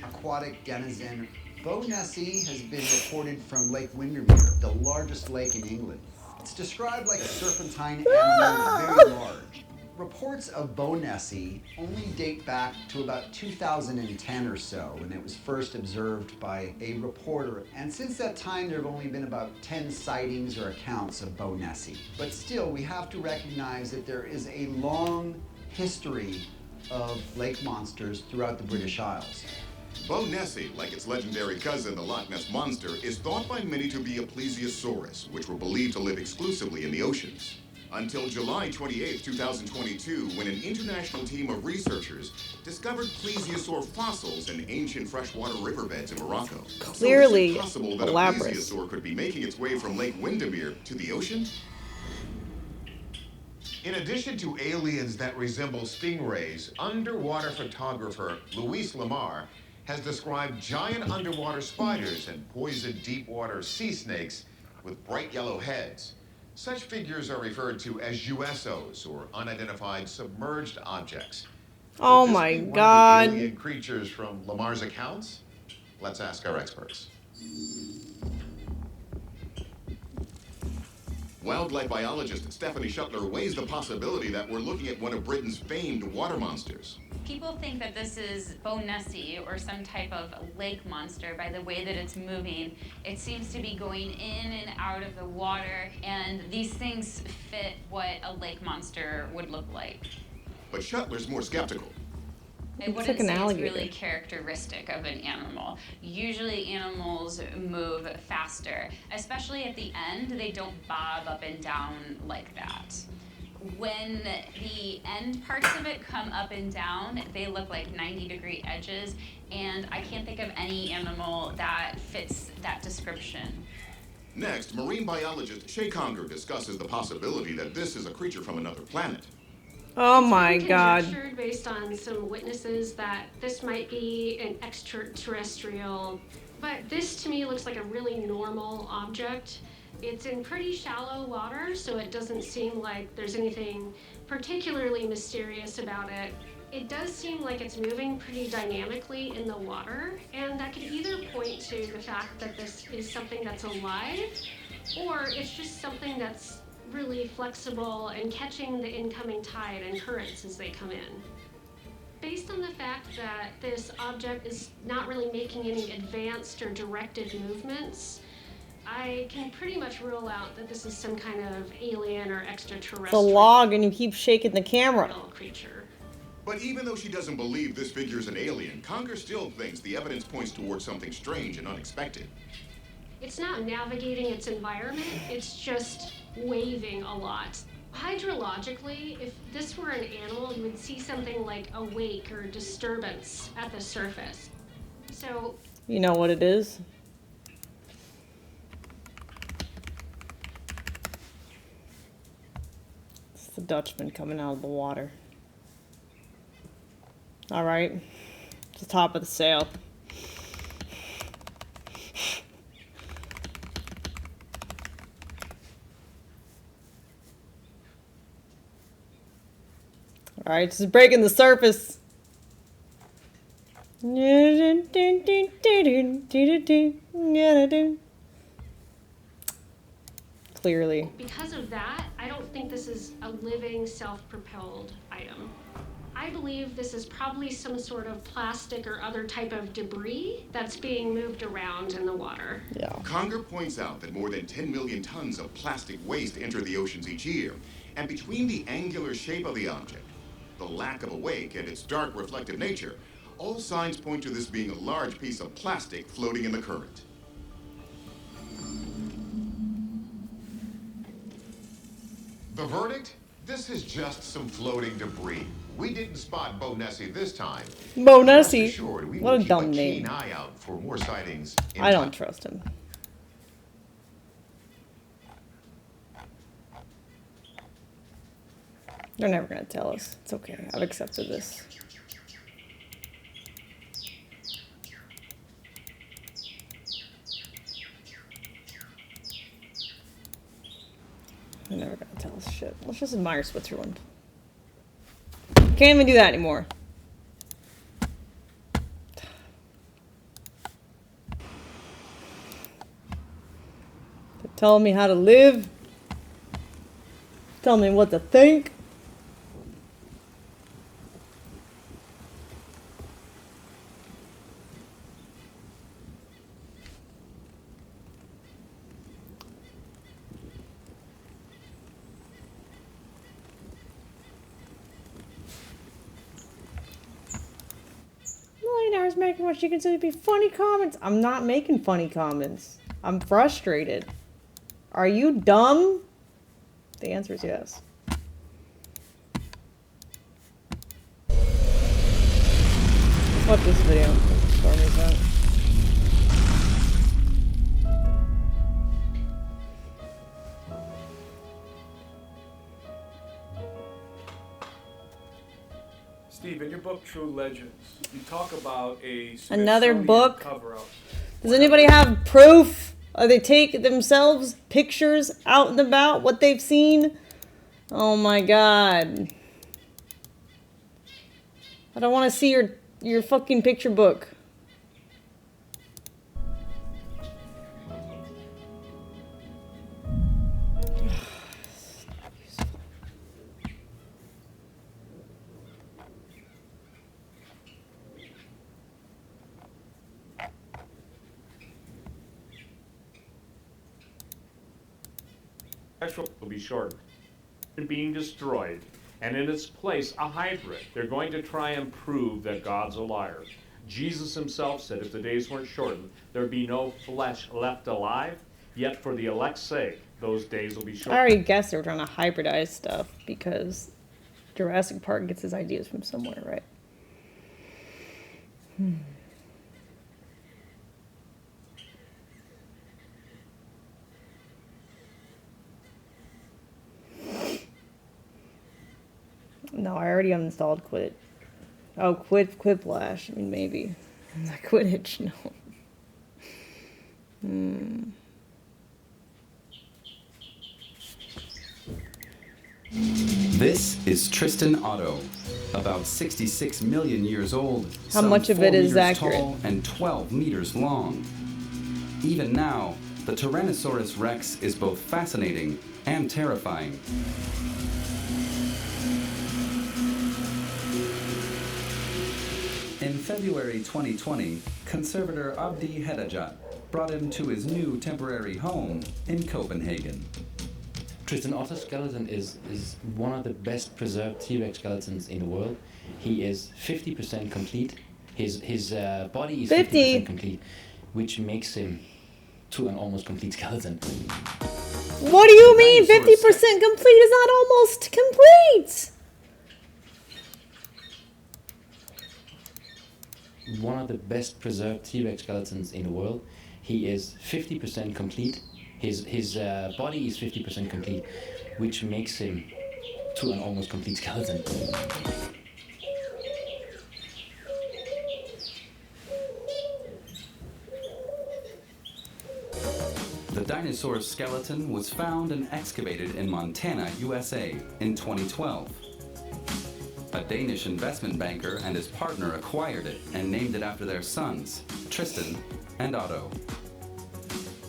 ...aquatic denizen. Bow Nessie has been reported from Lake Windermere, the largest lake in England. It's described like a serpentine animal, very large. Reports of Bow Nessie only date back to about 2010 or so, when it was first observed by a reporter. And since that time, there have only been about 10 sightings or accounts of Bow Nessie. But still, we have to recognize that there is a long history of lake monsters throughout the British Isles. Bow Nessie, like its legendary cousin, the Loch Ness Monster, is thought by many to be a plesiosaurus, which were believed to live exclusively in the oceans. Until July 28, 2022, when an international team of researchers discovered plesiosaur fossils in ancient freshwater riverbeds in Morocco. Clearly so is it possible that elaborate. a plesiosaur could be making its way from Lake Windermere to the ocean? In addition to aliens that resemble stingrays, underwater photographer Luis Lamar has described giant underwater spiders and poisoned deep-water sea snakes with bright yellow heads. Such figures are referred to as USOs, or unidentified submerged objects. Oh Could this my be one of the God. alien creatures from Lamar's accounts? Let's ask our experts. Wildlife biologist Stephanie Shuttler weighs the possibility that we're looking at one of Britain's famed water monsters. People think that this is Bow Nessie or some type of lake monster by the way that it's moving. It seems to be going in and out of the water, and these things fit what a lake monster would look like. But Shuttler's more skeptical. I wouldn't say it's really characteristic of an animal. Usually animals move faster, especially at the end. They don't bob up and down like that. When the end parts of it come up and down, they look like 90-degree edges, and I can't think of any animal that fits that description. Next, marine biologist Shay Conger discusses the possibility that this is a creature from another planet. Oh my God. Conjectured based on some witnesses that this might be an extraterrestrial, but this to me looks like a really normal object. It's in pretty shallow water, so it doesn't seem like there's anything particularly mysterious about it. It does seem like it's moving pretty dynamically in the water, and that could either point to the fact that this is something that's alive, or it's just something that's really flexible and catching the incoming tide and currents as they come in. Based on the fact that this object is not really making any advanced or directed movements, I can pretty much rule out that this is some kind of alien or It's a extraterrestrial log and you keep shaking the camera. creature. But even though she doesn't believe this figure's an alien, Conger still thinks the evidence points towards something strange and unexpected. It's not navigating its environment, it's just waving a lot. Hydrologically, if this were an animal, you would see something like a wake or disturbance at the surface. So, You know what it is? It's the Dutchman coming out of the water. All right. It's the top of the sail. All right, just breaking the surface. Dun, Clearly. Because of that, I don't think this is a living, self-propelled item. I believe this is probably some sort of plastic or other type of debris that's being moved around in the water. Yeah. Conger points out that more than 10 million tons of plastic waste enter the oceans each year. And between the angular shape of the object, the lack of a wake, and its dark reflective nature, all signs point to this being a large piece of plastic floating in the current. The verdict? This is just some floating debris. We didn't spot Bo Nessie this time. Bo Nessie? Rest assured, we What will a keep dumb a name. keen eye out for more sightings in I don't time. trust him. They're never gonna tell us. It's okay. I've accepted this. They're never gonna tell us shit. Let's just admire Switzerland. Can't even do that anymore. They're telling me how to live. Telling me what to think. Millionaires making what you consider to be funny comments. I'm not making funny comments. I'm frustrated. Are you dumb? The answer is yes. Watch this video. Stormy's out. Steve, in your book True Legends, you talk about a Another Smithsonian book? cover-up. Does anybody have proof? Or they take themselves pictures out and about, what they've seen? Oh my god. I don't want to see your fucking picture book. Will be shortened and being destroyed, and in its place a hybrid. They're going to try and prove that God's a liar. Jesus himself said if the days weren't shortened, there'd be no flesh left alive, yet for the elect's sake, those days will be I shortened. already guessed they were trying to hybridize stuff because Jurassic Park gets his ideas from somewhere, right? No, I already uninstalled Quit. Oh, Quiplash. I mean, maybe. Not Quidditch, no. This is Tristan Otto, about 66 million years old. How some much of 4 it is meters accurate? tall and 12 meters long. Even now, the Tyrannosaurus Rex is both fascinating and terrifying. In February 2020, conservator Abdi Hedajat brought him to his new temporary home in Copenhagen. Tristan Otto's skeleton is one of the best preserved T-Rex skeletons in the world. He is 50% complete. His body is 50% complete, which makes him to an almost complete skeleton. What do you mean 50% complete is not almost complete? One of the best preserved T-Rex skeletons in the world. He is 50% complete. His body is 50% complete, which makes him to an almost complete skeleton. The dinosaur's skeleton was found and excavated in Montana, USA in 2012. A Danish investment banker and his partner acquired it and named it after their sons, Tristan and Otto.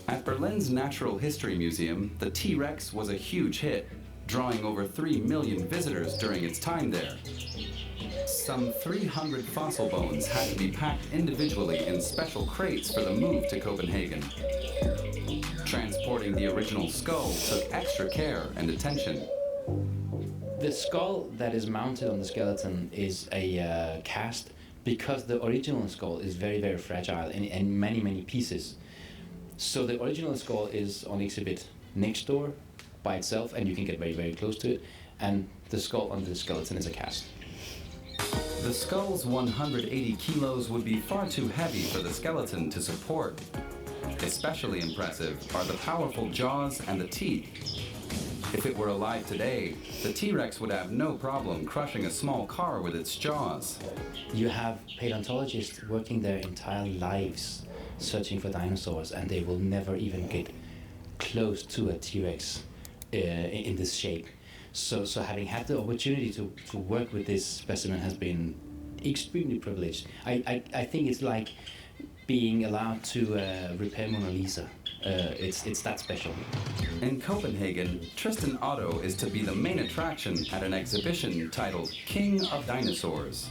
At Berlin's Natural History Museum, the T-Rex was a huge hit, drawing over 3 million visitors during its time there. Some 300 fossil bones had to be packed individually in special crates for the move to Copenhagen. Transporting the original skull took extra care and attention. The skull that is mounted on the skeleton is a cast because the original skull is very, very fragile in many, many pieces. So the original skull is on exhibit next door by itself, and you can get very, very close to it. And the skull under the skeleton is a cast. The skull's 180 kilos would be far too heavy for the skeleton to support. Especially impressive are the powerful jaws and the teeth. If it were alive today, the T-Rex would have no problem crushing a small car with its jaws. You have paleontologists working their entire lives searching for dinosaurs, and they will never even get close to a T-Rex in this shape. So having had the opportunity to work with this specimen has been extremely privileged. I think it's like being allowed to repair Mona Lisa. It's that special. In Copenhagen, Tristan Otto is to be the main attraction at an exhibition titled King of Dinosaurs.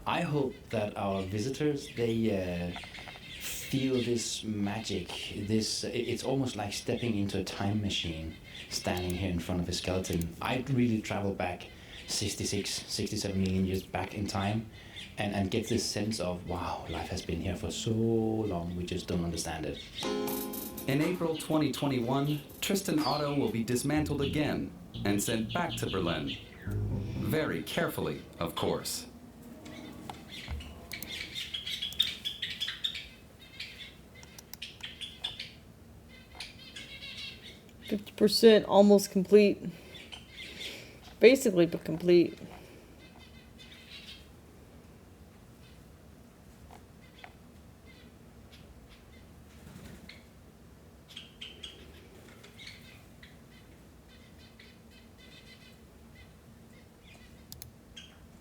I hope that our visitors, they feel this magic, it's almost like stepping into a time machine, standing here in front of a skeleton. I'd really travel back 66, 67 million years back in time and get this sense of, wow, life has been here for so long, we just don't understand it. In April 2021, Tristan Otto will be dismantled again and sent back to Berlin. Very carefully, of course. 50% almost complete. Basically, but complete.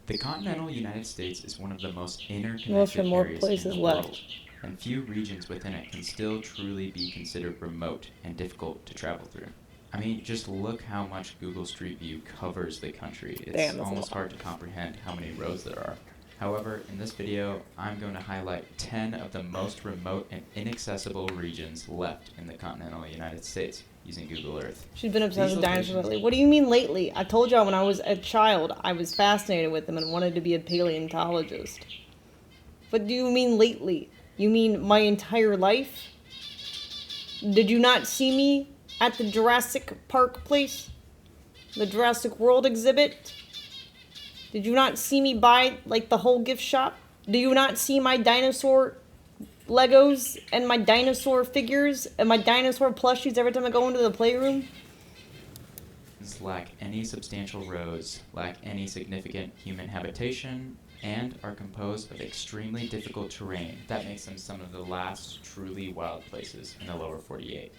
The continental United States is one of the most Well, interconnected more areas places in the left. world, and few regions within it can still truly be considered remote and difficult to travel through. I mean, just look how much Google Street View covers the country. It's Damn, that's a almost lot. hard to comprehend how many roads there are. However, in this video, I'm going to highlight 10 of the most remote and inaccessible regions left in the continental United States using Google Earth. She's been obsessed These with dinosaurs locations- lately. What do you mean lately? I told y'all when I was a child, I was fascinated with them and wanted to be a paleontologist. What do you mean lately? You mean my entire life? Did you not see me at the Jurassic Park place? The Jurassic World exhibit? Did you not see me buy, like, the whole gift shop? Do you not see my dinosaur Legos and my dinosaur figures and my dinosaur plushies every time I go into the playroom? Lack any substantial roads, lack any significant human habitation, and are composed of extremely difficult terrain that makes them some of the last truly wild places in the lower 48.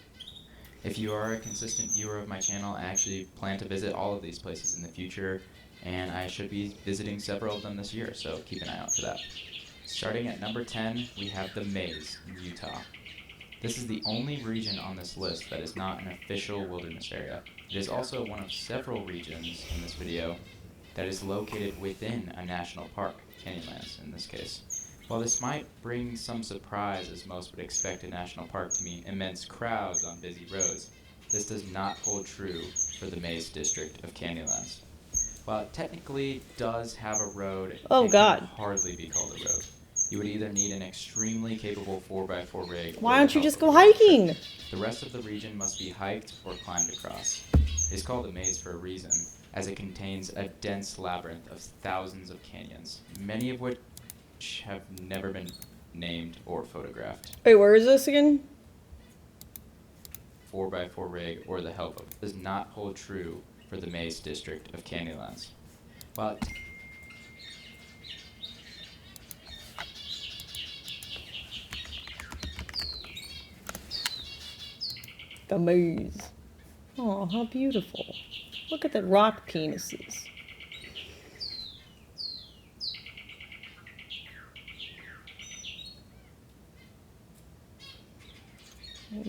If you are a consistent viewer of my channel, I actually plan to visit all of these places in the future, and I should be visiting several of them this year, so keep an eye out for that. Starting at number 10, we have the Maze in Utah. This is the only region on this list that is not an official wilderness area. It is also one of several regions in this video that is located within a national park, Canyonlands in this case. While this might bring some surprise, as most would expect a national park to mean immense crowds on busy roads, this does not hold true for the Maze district of Canyonlands. While it technically does have a road, Oh, it God. can hardly be called a road. You would either need an extremely capable 4x4 rig. Why or don't the you help just of go a road. hiking? The rest of the region must be hiked or climbed across. It's called a maze for a reason, as it contains a dense labyrinth of thousands of canyons, many of which have never been named or photographed. Wait, where is this again? 4x4 rig or the help of does not hold true for the Maze district of Canyonlands. While it The maze. Oh, how beautiful. Look at the rock penises.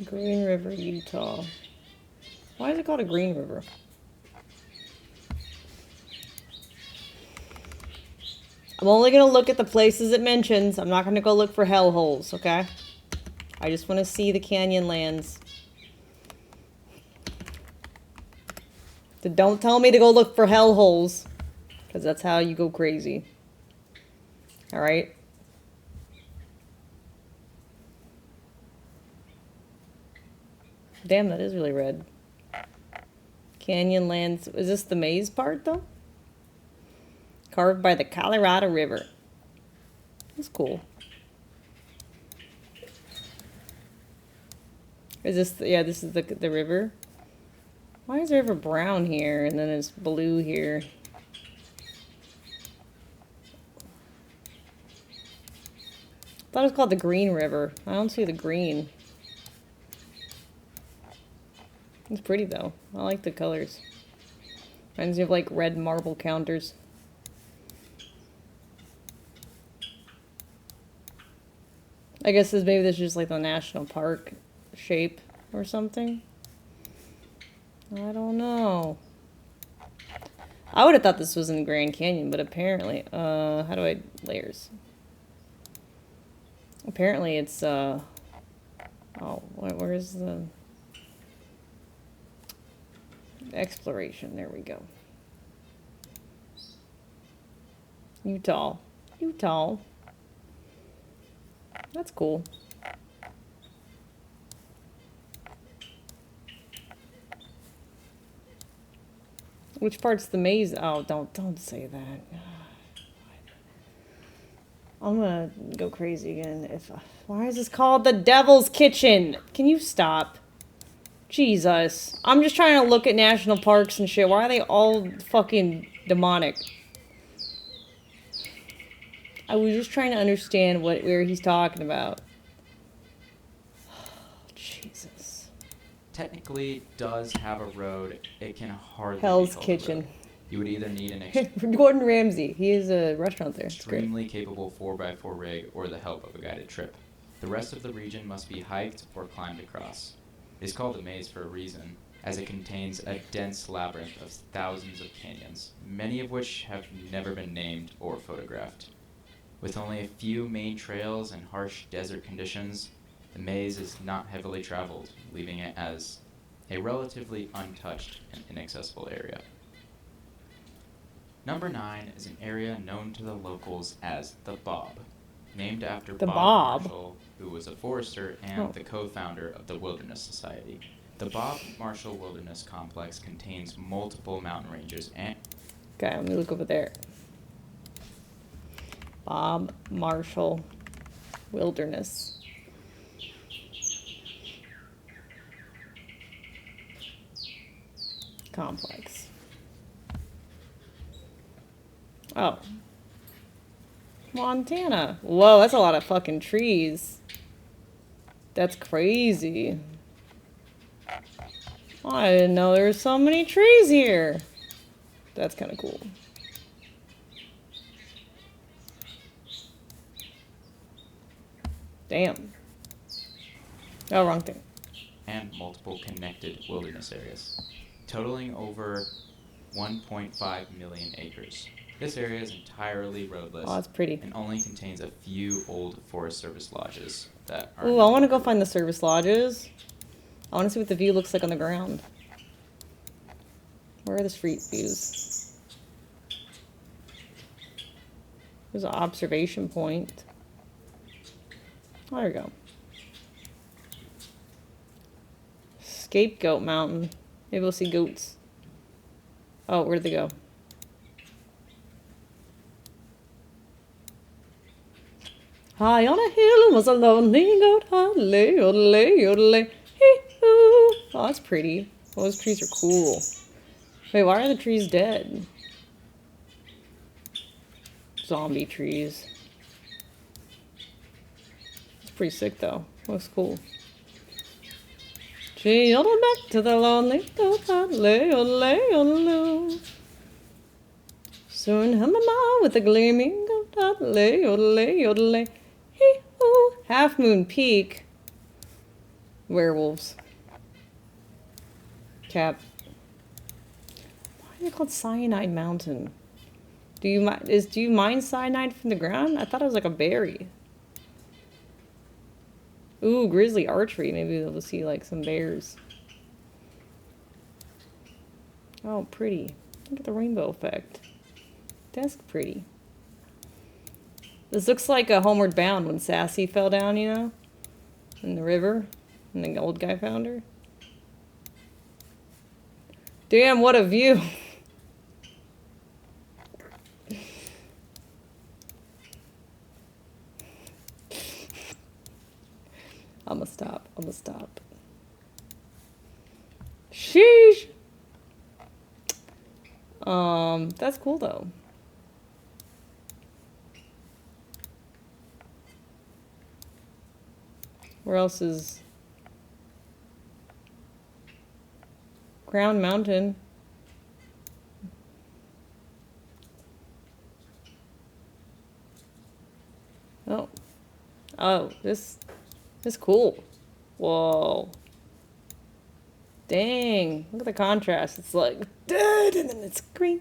Green River, Utah. Why is it called a Green River? I'm only going to look at the places it mentions. I'm not going to go look for hellholes, okay? I just want to see the canyon lands. So don't tell me to go look for hellholes, because that's how you go crazy. Alright? Damn, that is really red. Canyon lands. Is this the maze part, though? Carved by the Colorado River. That's cool. Is this... Yeah, this is the river. Why is the river brown here and then it's blue here? I thought it was called the Green River. I don't see the green. It's pretty though. I like the colors. Reminds me of like red marble counters. I guess maybe this is just like the national park shape or something. I don't know. I would have thought this was in the Grand Canyon, but apparently, how do I layers? Apparently it's, oh, where is the exploration? There we go. Utah. Utah. That's cool. Which part's the maze? Oh, don't say that. I'm gonna go crazy again. Why is this called the Devil's Kitchen? Can you stop? Jesus. I'm just trying to look at national parks and shit. Why are they all fucking demonic? I was just trying to understand where he's talking about. Jesus. Technically does have a road. It can hardly Hell's be called Kitchen. a road. You would either need an Gordon Ramsay. He has a restaurant there. It's great. extremely capable 4x4 rig or the help of a guided trip. The rest of the region must be hiked or climbed across. It's called a maze for a reason, as it contains a dense labyrinth of thousands of canyons, many of which have never been named or photographed. With only a few main trails and harsh desert conditions, the maze is not heavily traveled, leaving it as a relatively untouched and inaccessible area. Number 9 is an area known to the locals as the Bob, named after The Bob Bob? Marshall, who was a forester and the co-founder of the Wilderness Society. The Bob Marshall Wilderness Complex contains multiple mountain ranges and... Okay, let me look over there. Bob Marshall Wilderness. Complex. Oh. Montana. Whoa, that's a lot of fucking trees. That's crazy. I didn't know there were so many trees here. That's kind of cool. Damn. Oh, wrong thing. and multiple connected wilderness areas, totaling over 1.5 million acres. This area is entirely roadless. Oh, that's pretty. And only contains a few old Forest Service lodges that are... Ooh, I want to go find the service lodges. I want to see what the view looks like on the ground. Where are the street views? There's an observation point. Oh, there we go. Scapegoat Mountain. Maybe we'll see goats. Oh, where'd they go? High on a hill was a lonely goat, hallelujah, hallelujah, hee-hoo. Oh, that's pretty. Oh, those trees are cool. Wait, why are the trees dead? Zombie trees. It's pretty sick, though. Looks cool. She yodeled back to the lonely goat, hallelujah, hallelujah. Soon hum-a-ma with a gleaming goat, hallelujah, hallelujah. Hee-hoo. Half Moon Peak. Werewolves. Cap. Why are they called Cyanide Mountain? Do you mine cyanide from the ground? I thought it was like a berry. Ooh, grizzly archery. Maybe we'll see like some bears. Oh, pretty. Look at the rainbow effect. That's pretty. This looks like a Homeward Bound when Sassy fell down, you know? In the river. And the old guy found her. Damn, what a view. I'ma stop. Sheesh. That's cool though. Where else is Crown Mountain? Oh. Oh, this is cool. Whoa. Dang. Look at the contrast. It's like dead and then it's green.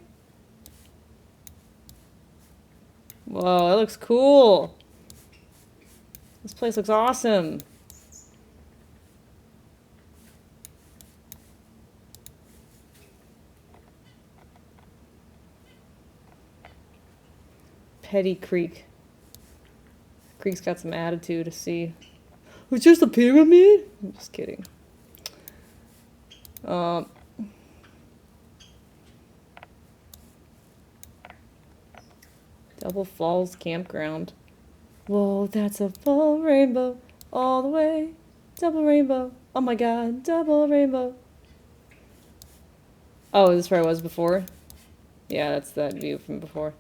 Whoa, that looks cool. This place looks awesome. Petty Creek. Creek's got some attitude to see. It's just a pyramid? I'm just kidding. Double Falls Campground. Whoa, that's a full rainbow all the way. Double rainbow. Oh my god, double rainbow. Oh, is this where I was before? Yeah, that's that view from before.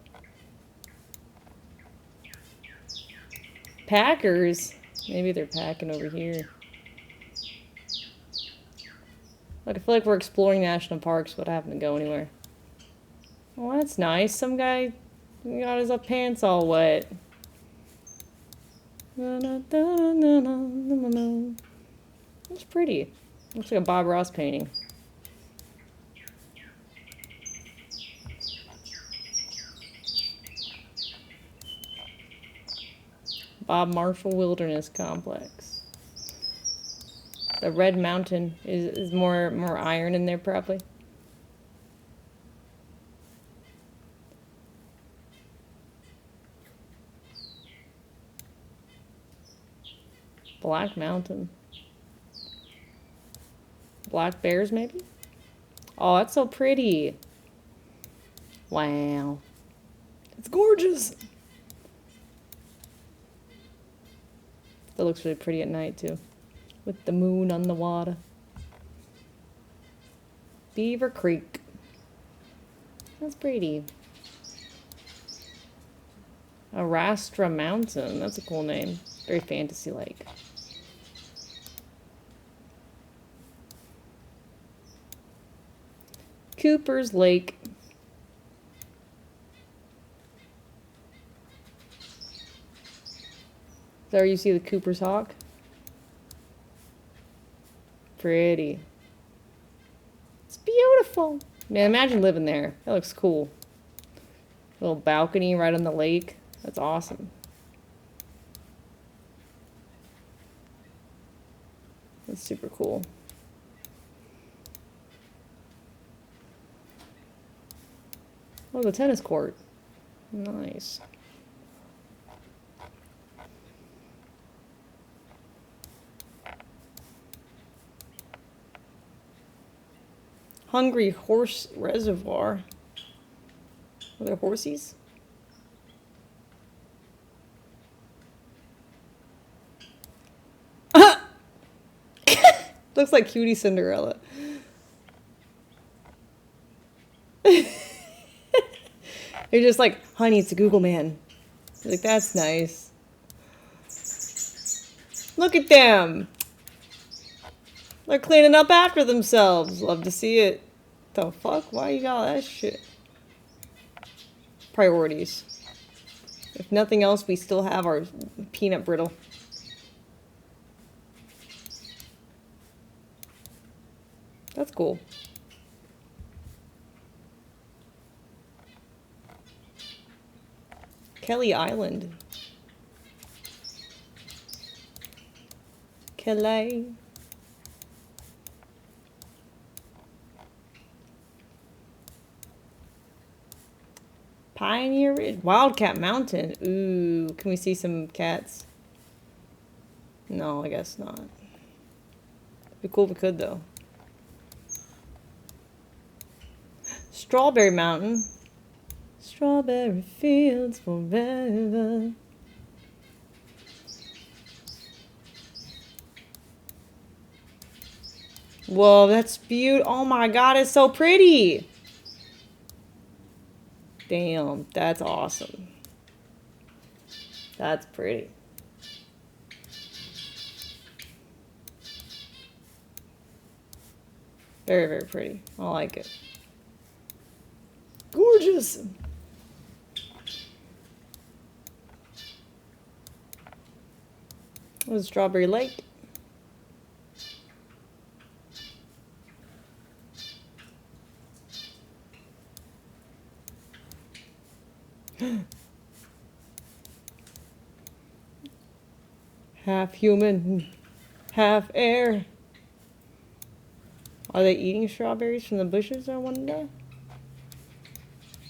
Packers? Maybe they're packing over here. Look, I feel like we're exploring national parks, but I haven't to go anywhere. Oh, that's nice. Some guy got his pants all wet. That's pretty. Looks like a Bob Ross painting. Bob Marshall Wilderness Complex. The Red Mountain is more iron in there probably. Black Mountain. Black bears maybe? Oh, that's so pretty. Wow. It's gorgeous. That looks really pretty at night too. With the moon on the water. Beaver Creek. That's pretty. Arastra Mountain. That's a cool name. Very fantasy-like. Cooper's Lake. There you see the Cooper's Hawk. Pretty. It's beautiful. Man, imagine living there. That looks cool. Little balcony right on the lake. That's awesome. That's super cool. Oh, the tennis court. Nice. Hungry Horse Reservoir. Are there horsies? Looks like Cutie Cinderella. You're just like, honey, it's a Google man. You're like, that's nice. Look at them. They're cleaning up after themselves. Love to see it. The fuck? Why you got all that shit? Priorities. If nothing else, we still have our peanut brittle. cool. Kelly Island. Kelly. Pioneer Ridge. Wildcat Mountain. Ooh, can we see some cats? No, I guess not. Be cool if we could, though. Strawberry Mountain. Strawberry fields forever. Whoa, that's beautiful. Oh my god, it's so pretty. Damn, that's awesome. That's pretty. Very, very pretty. I like it. Gorgeous. It was Strawberry Lake. Half human, half air. Are they eating strawberries from the bushes, I wonder?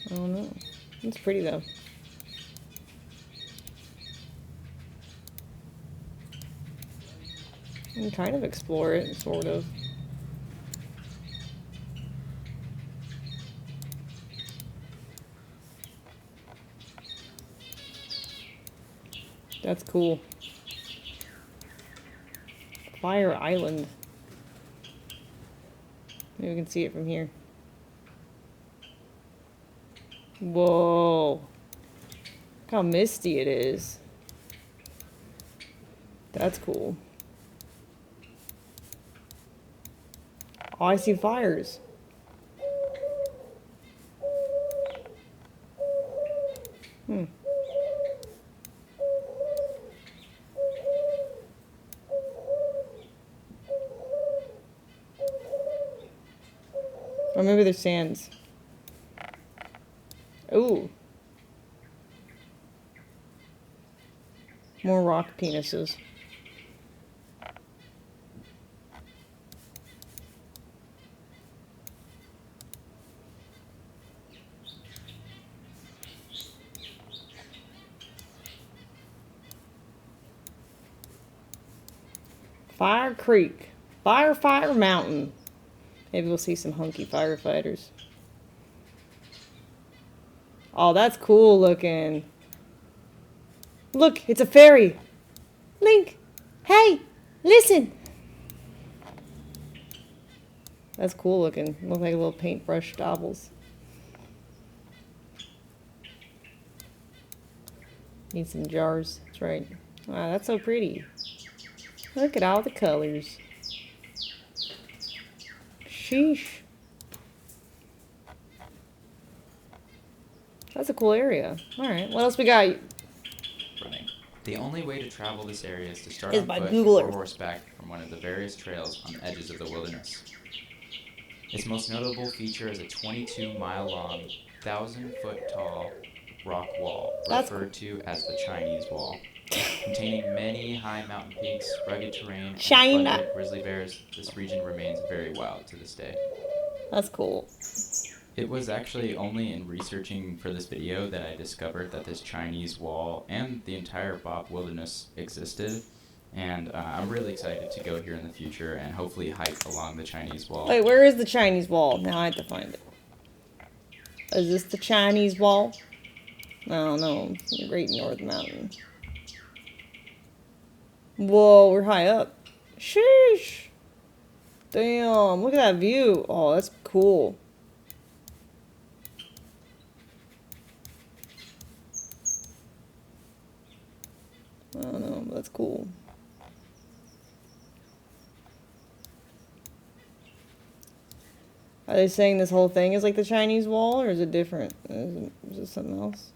I don't know. It's pretty though. You can kind of explore it, sort of. That's cool. Fire Island. Maybe we can see it from here. Whoa. Look how misty it is. That's cool. Oh, I see fires. Hmm. Or maybe they're sands. Ooh. More rock penises. Fire Creek. Fire Mountain. Maybe we'll see some hunky firefighters. Oh, that's cool looking. Look, it's a ferry. Link, hey, listen. That's cool looking. Look like little paintbrush dabbles. Need some jars. That's right. Wow, that's so pretty. Look at all the colors. Sheesh. That's a cool area. Alright, what else we got? Running. The only way to travel this area is to start Is on by foot Google or Earth. horseback from one of the various trails on the edges of the wilderness. Its most notable feature is a 22-mile-long, 1,000-foot-tall rock wall, That's referred to as the Chinese Wall. Containing many high mountain peaks, rugged terrain, and China. abundant grizzly bears, this region remains very wild to this day. That's cool. It was actually only in researching for this video that I discovered that this Chinese Wall and the entire Bob Wilderness existed. And I'm really excited to go here in the future and hopefully hike along the Chinese Wall. Wait, where is the Chinese Wall? Now I have to find it. Is this the Chinese Wall? I don't know. Great North Mountain. Whoa, we're high up. Sheesh. Damn, look at that view. Oh, that's cool. I don't know, but that's cool. Are they saying this whole thing is like the Chinese Wall, or is it different? Is it something else?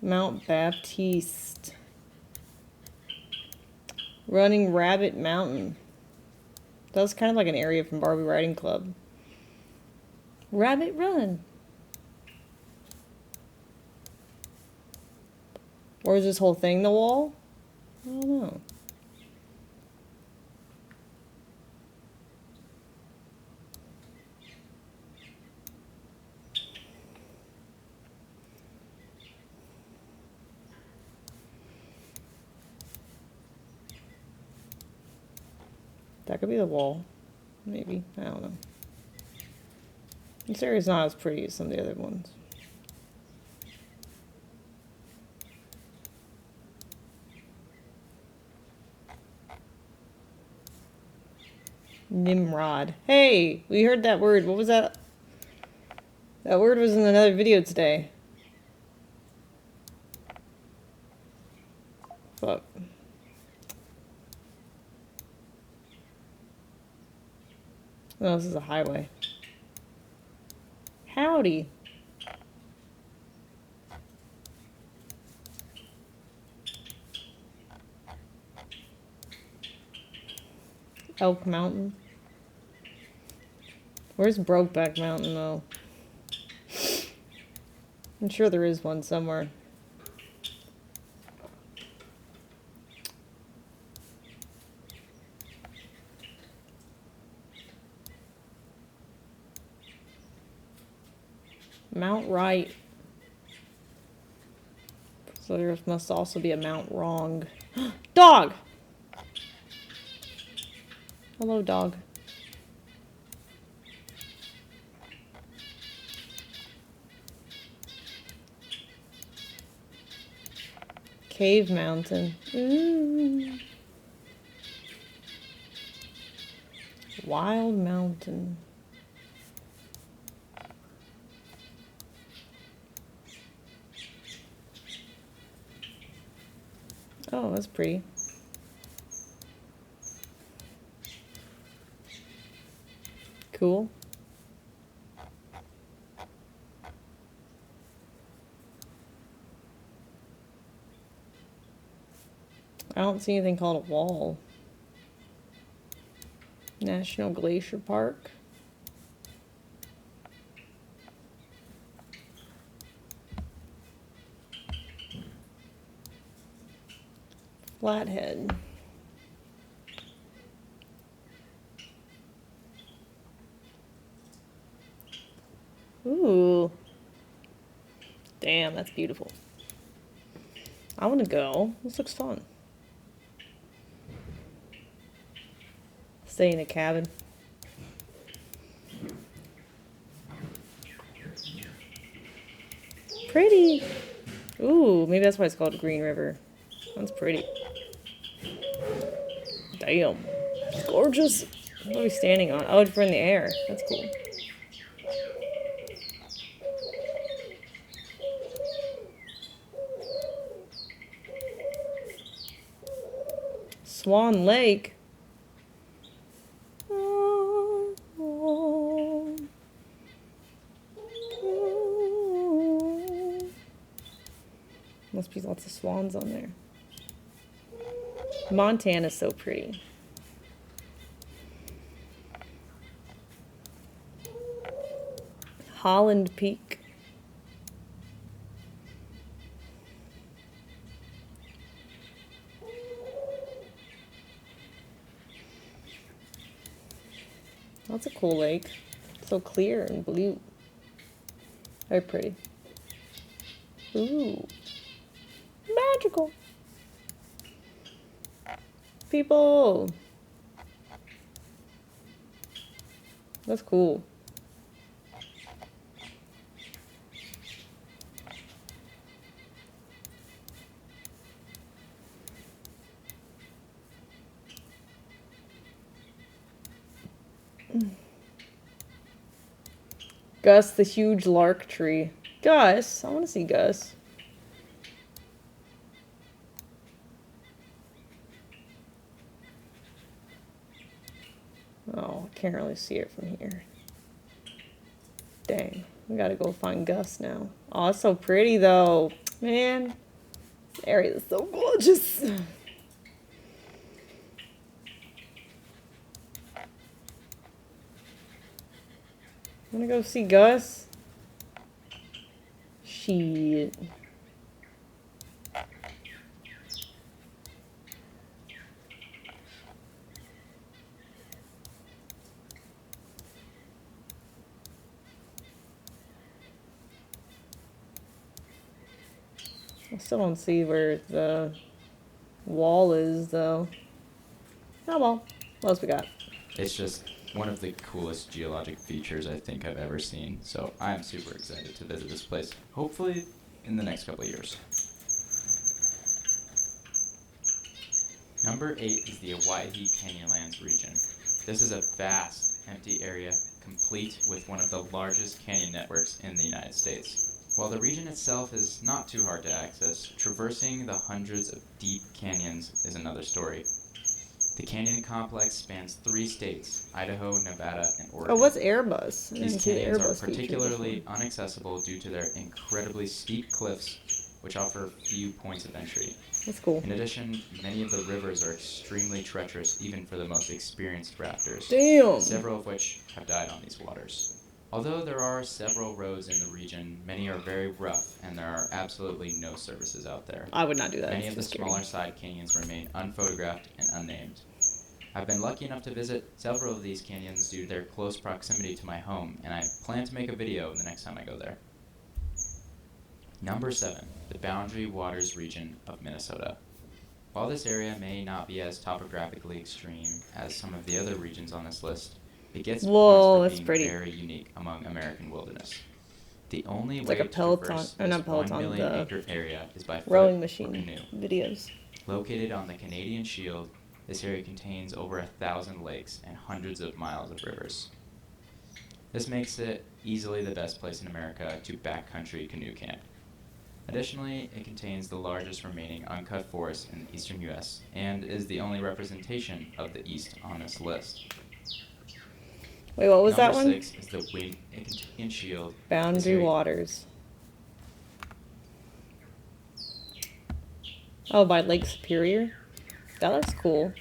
Mount Baptiste. Running Rabbit Mountain. That was kind of like an area from Barbie Riding Club. Rabbit Run. Or is this whole thing the wall? I don't know. That could be the wall. Maybe. I don't know. This area's not as pretty as some of the other ones. Nimrod. Hey! We heard that word. What was that? That word was in another video today. Fuck. No, this is a highway. Howdy. Elk Mountain. Where's Brokeback Mountain, though? I'm sure there is one somewhere. Mount Right. So there must also be a Mount Wrong. Dog! Hello, dog. Cave Mountain. Ooh. Wild Mountain. Oh, that's pretty. Cool. I don't see anything called a wall. National Glacier Park. Flathead. Ooh. Damn, that's beautiful. I want to go. This looks fun. Stay in a cabin. Pretty. Ooh, maybe that's why it's called Green River. That's pretty. Damn. It's gorgeous. What are we standing on? Oh, we're in the air. That's cool. Swan Lake. Must be lots of swans on there. Montana's so pretty. Holland Peak. That's a cool lake. So clear and blue. Very pretty. Ooh. Magical. People. That's cool. Gus, the huge lark tree. Gus, I want to see Gus. Oh, I can't really see it from here. Dang, we gotta go find Gus now. Oh, it's so pretty though. Man, this area is so gorgeous. I'm gonna go see Gus. Shit. I still don't see where the wall is, though. Oh well. What else we got? It's just one of the coolest geologic features I think I've ever seen, so I'm super excited to visit this place, hopefully in the next couple of years. Number 8 is the Owyhee Canyonlands region. This is a vast, empty area complete with one of the largest canyon networks in the United States. While the region itself is not too hard to access, traversing the hundreds of deep canyons is another story. The canyon complex spans 3 states, Idaho, Nevada, and Oregon. Oh, what's Airbus? These canyons are particularly inaccessible due to their incredibly steep cliffs, which offer few points of entry. That's cool. In addition, many of the rivers are extremely treacherous, even for the most experienced rafters. Damn! Several of which have died on these waters. Although there are several roads in the region, many are very rough, and there are absolutely no services out there. I would not do that. Many of the It's scary. smaller side canyons remain unphotographed and unnamed. I've been lucky enough to visit several of these canyons due to their close proximity to my home, and I plan to make a video the next time I go there. Number 7, the Boundary Waters region of Minnesota. While this area may not be as topographically extreme as some of the other regions on this list, it gets points for being very unique among American wilderness. The only way like a to Peloton, traverse or not this Peloton, 1 million the acre area is by foot rowing or machine canoe. videos. Located on the Canadian Shield, this area contains over 1,000 lakes and hundreds of miles of rivers. This makes it easily the best place in America to backcountry canoe camp. Additionally, it contains the largest remaining uncut forest in the eastern U.S. and is the only representation of the East on this list. Wait, what was that Number one? 6 is the Canadian Shield. Boundary Waters. Oh, by Lake Superior? That looks cool.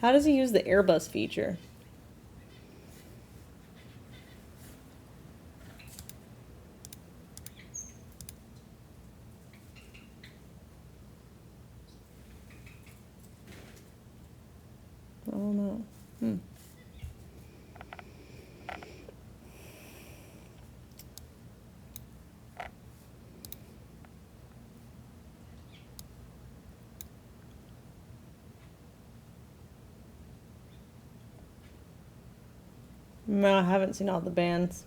How does he use the Airbus feature? I don't know. No, I haven't seen all the bands.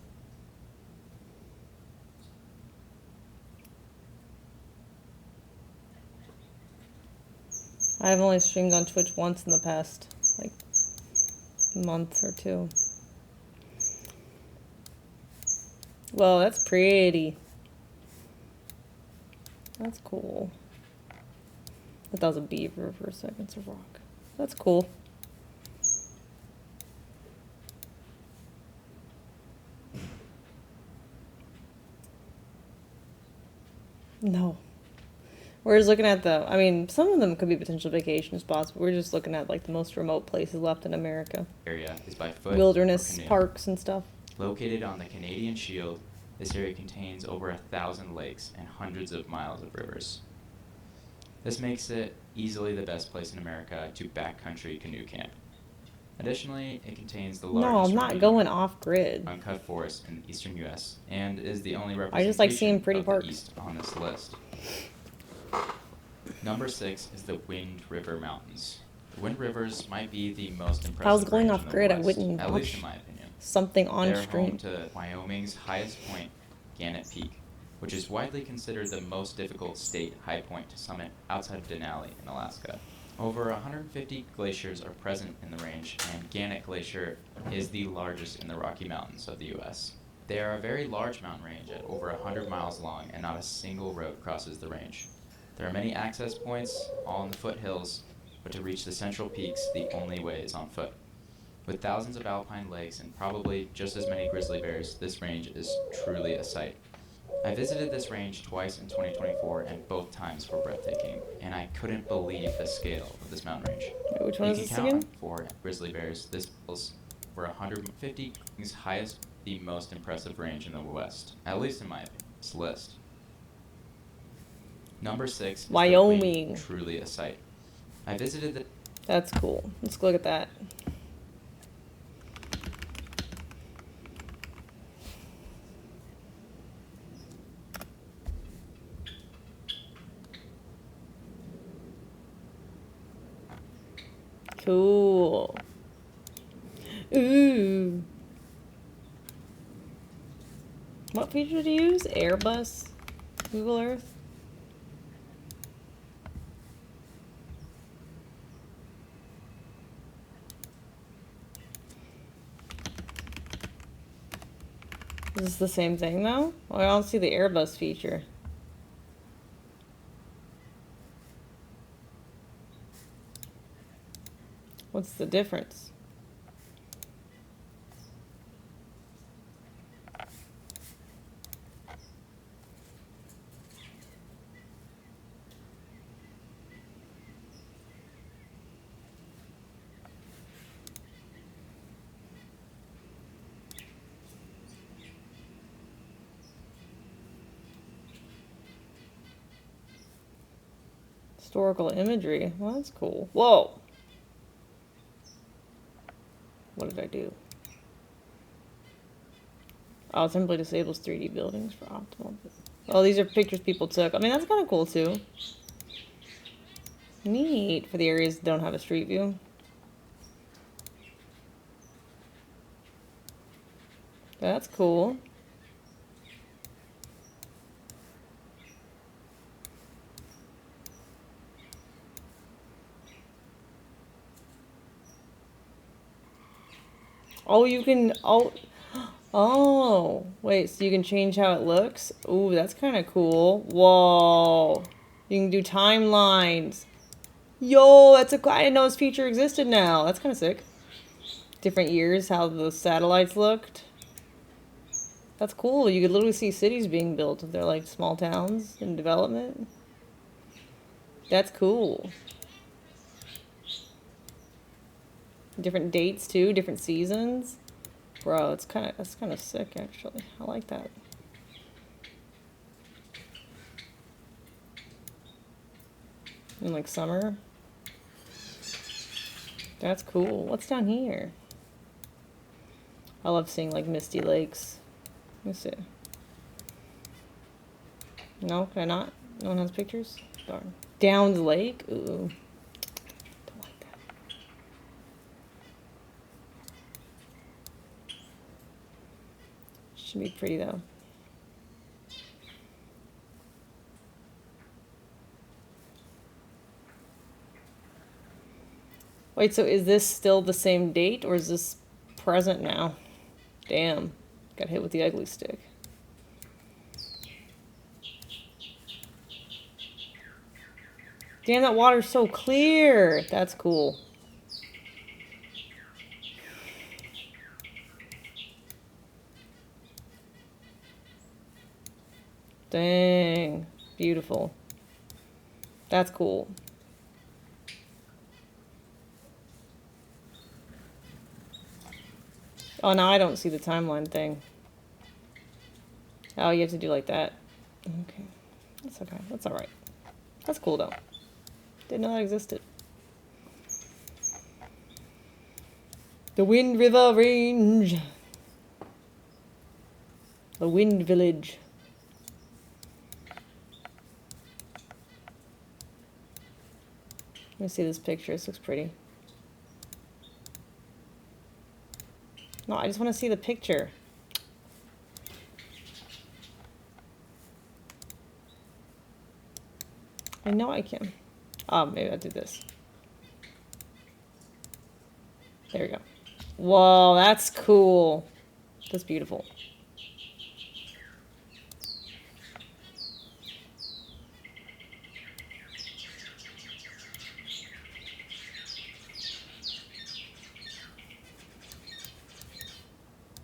I've only streamed on Twitch once in the past, like, month or 2. Whoa, that's pretty. That's cool. I thought that was a beaver for a second. It's a rock. That's cool. No. We're just looking at I mean, some of them could be potential vacation spots, but we're just looking at, like, the most remote places left in America. Area is by foot Wilderness or canoe. parks and stuff. Located on the Canadian Shield, this area contains over 1,000 lakes and hundreds of miles of rivers. This makes it easily the best place in America to backcountry canoe camp. Additionally, it contains the largest No, I'm not remaining going off-grid. uncut forest in the eastern U.S. and is the only I representation just like seeing pretty of parks. the East on this list. Number 6 is the Wind River Mountains. The Wind Rivers might be the most impressive If I was going range in the off-grid, I West, wouldn't at least watch in my opinion. something on They're stream. home to Wyoming's highest point, Gannett Peak, which is widely considered the most difficult state high point to summit outside of Denali in Alaska. Over 150 glaciers are present in the range, and Gannett Glacier is the largest in the Rocky Mountains of the U.S. They are a very large mountain range at over 100 miles long, and not a single road crosses the range. There are many access points, all in the foothills, but to reach the central peaks, the only way is on foot. With thousands of alpine lakes and probably just as many grizzly bears, this range is truly a sight. I visited this range twice in 2024, and both times were breathtaking, and I couldn't believe the scale of this mountain range. Which one You is can this count again? on 4 grizzly bears. This was were 150 highest, the most impressive range in the West, at least in my opinion. This list. Number 6 is Wyoming. truly a sight. I visited the. That's cool. Let's look at that. Cool. Ooh. What feature did you use? Airbus? Google Earth? Is this the same thing though? Well, I don't see the Airbus feature. What's the difference? Historical imagery. Well, that's cool. Whoa! What did I do? Oh, simply disables 3D buildings for optimal. Oh, these are pictures people took. I mean, that's kind of cool too. Neat for the areas that don't have a street view. That's cool. Oh, you can, oh, wait, so you can change how it looks? Ooh, that's kind of cool. Whoa. You can do timelines. Yo, I didn't know this feature existed now. That's kind of sick. Different years, how the satellites looked. That's cool. You could literally see cities being built if they're like small towns in development. That's cool. Different dates too, different seasons. Bro, that's kind of sick actually. I like that. In like summer. That's cool. What's down here? I love seeing like misty lakes. Let me see. No, can I not? No one has pictures? Darn. Downs Lake? Ooh. Should be pretty though. Wait, so is this still the same date or is this present now? Damn. Got hit with the ugly stick. Damn, that water's so clear. That's cool. Dang. Beautiful. That's cool. Oh, now I don't see the timeline thing. Oh, you have to do like that. Okay. That's okay. That's alright. That's cool, though. Didn't know that existed. The Wind River Range. The Wind Village. Let me see this picture. This looks pretty. No, I just want to see the picture. I know I can. Oh, maybe I'll do this. There we go. Whoa, that's cool. That's beautiful.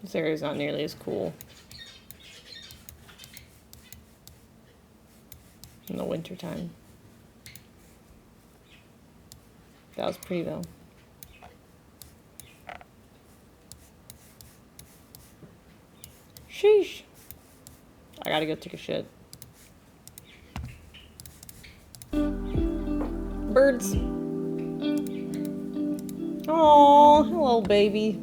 This area is not nearly as cool. wintertime. That was pretty though. Sheesh. I gotta go take a shit. Birds. Oh, hello, baby.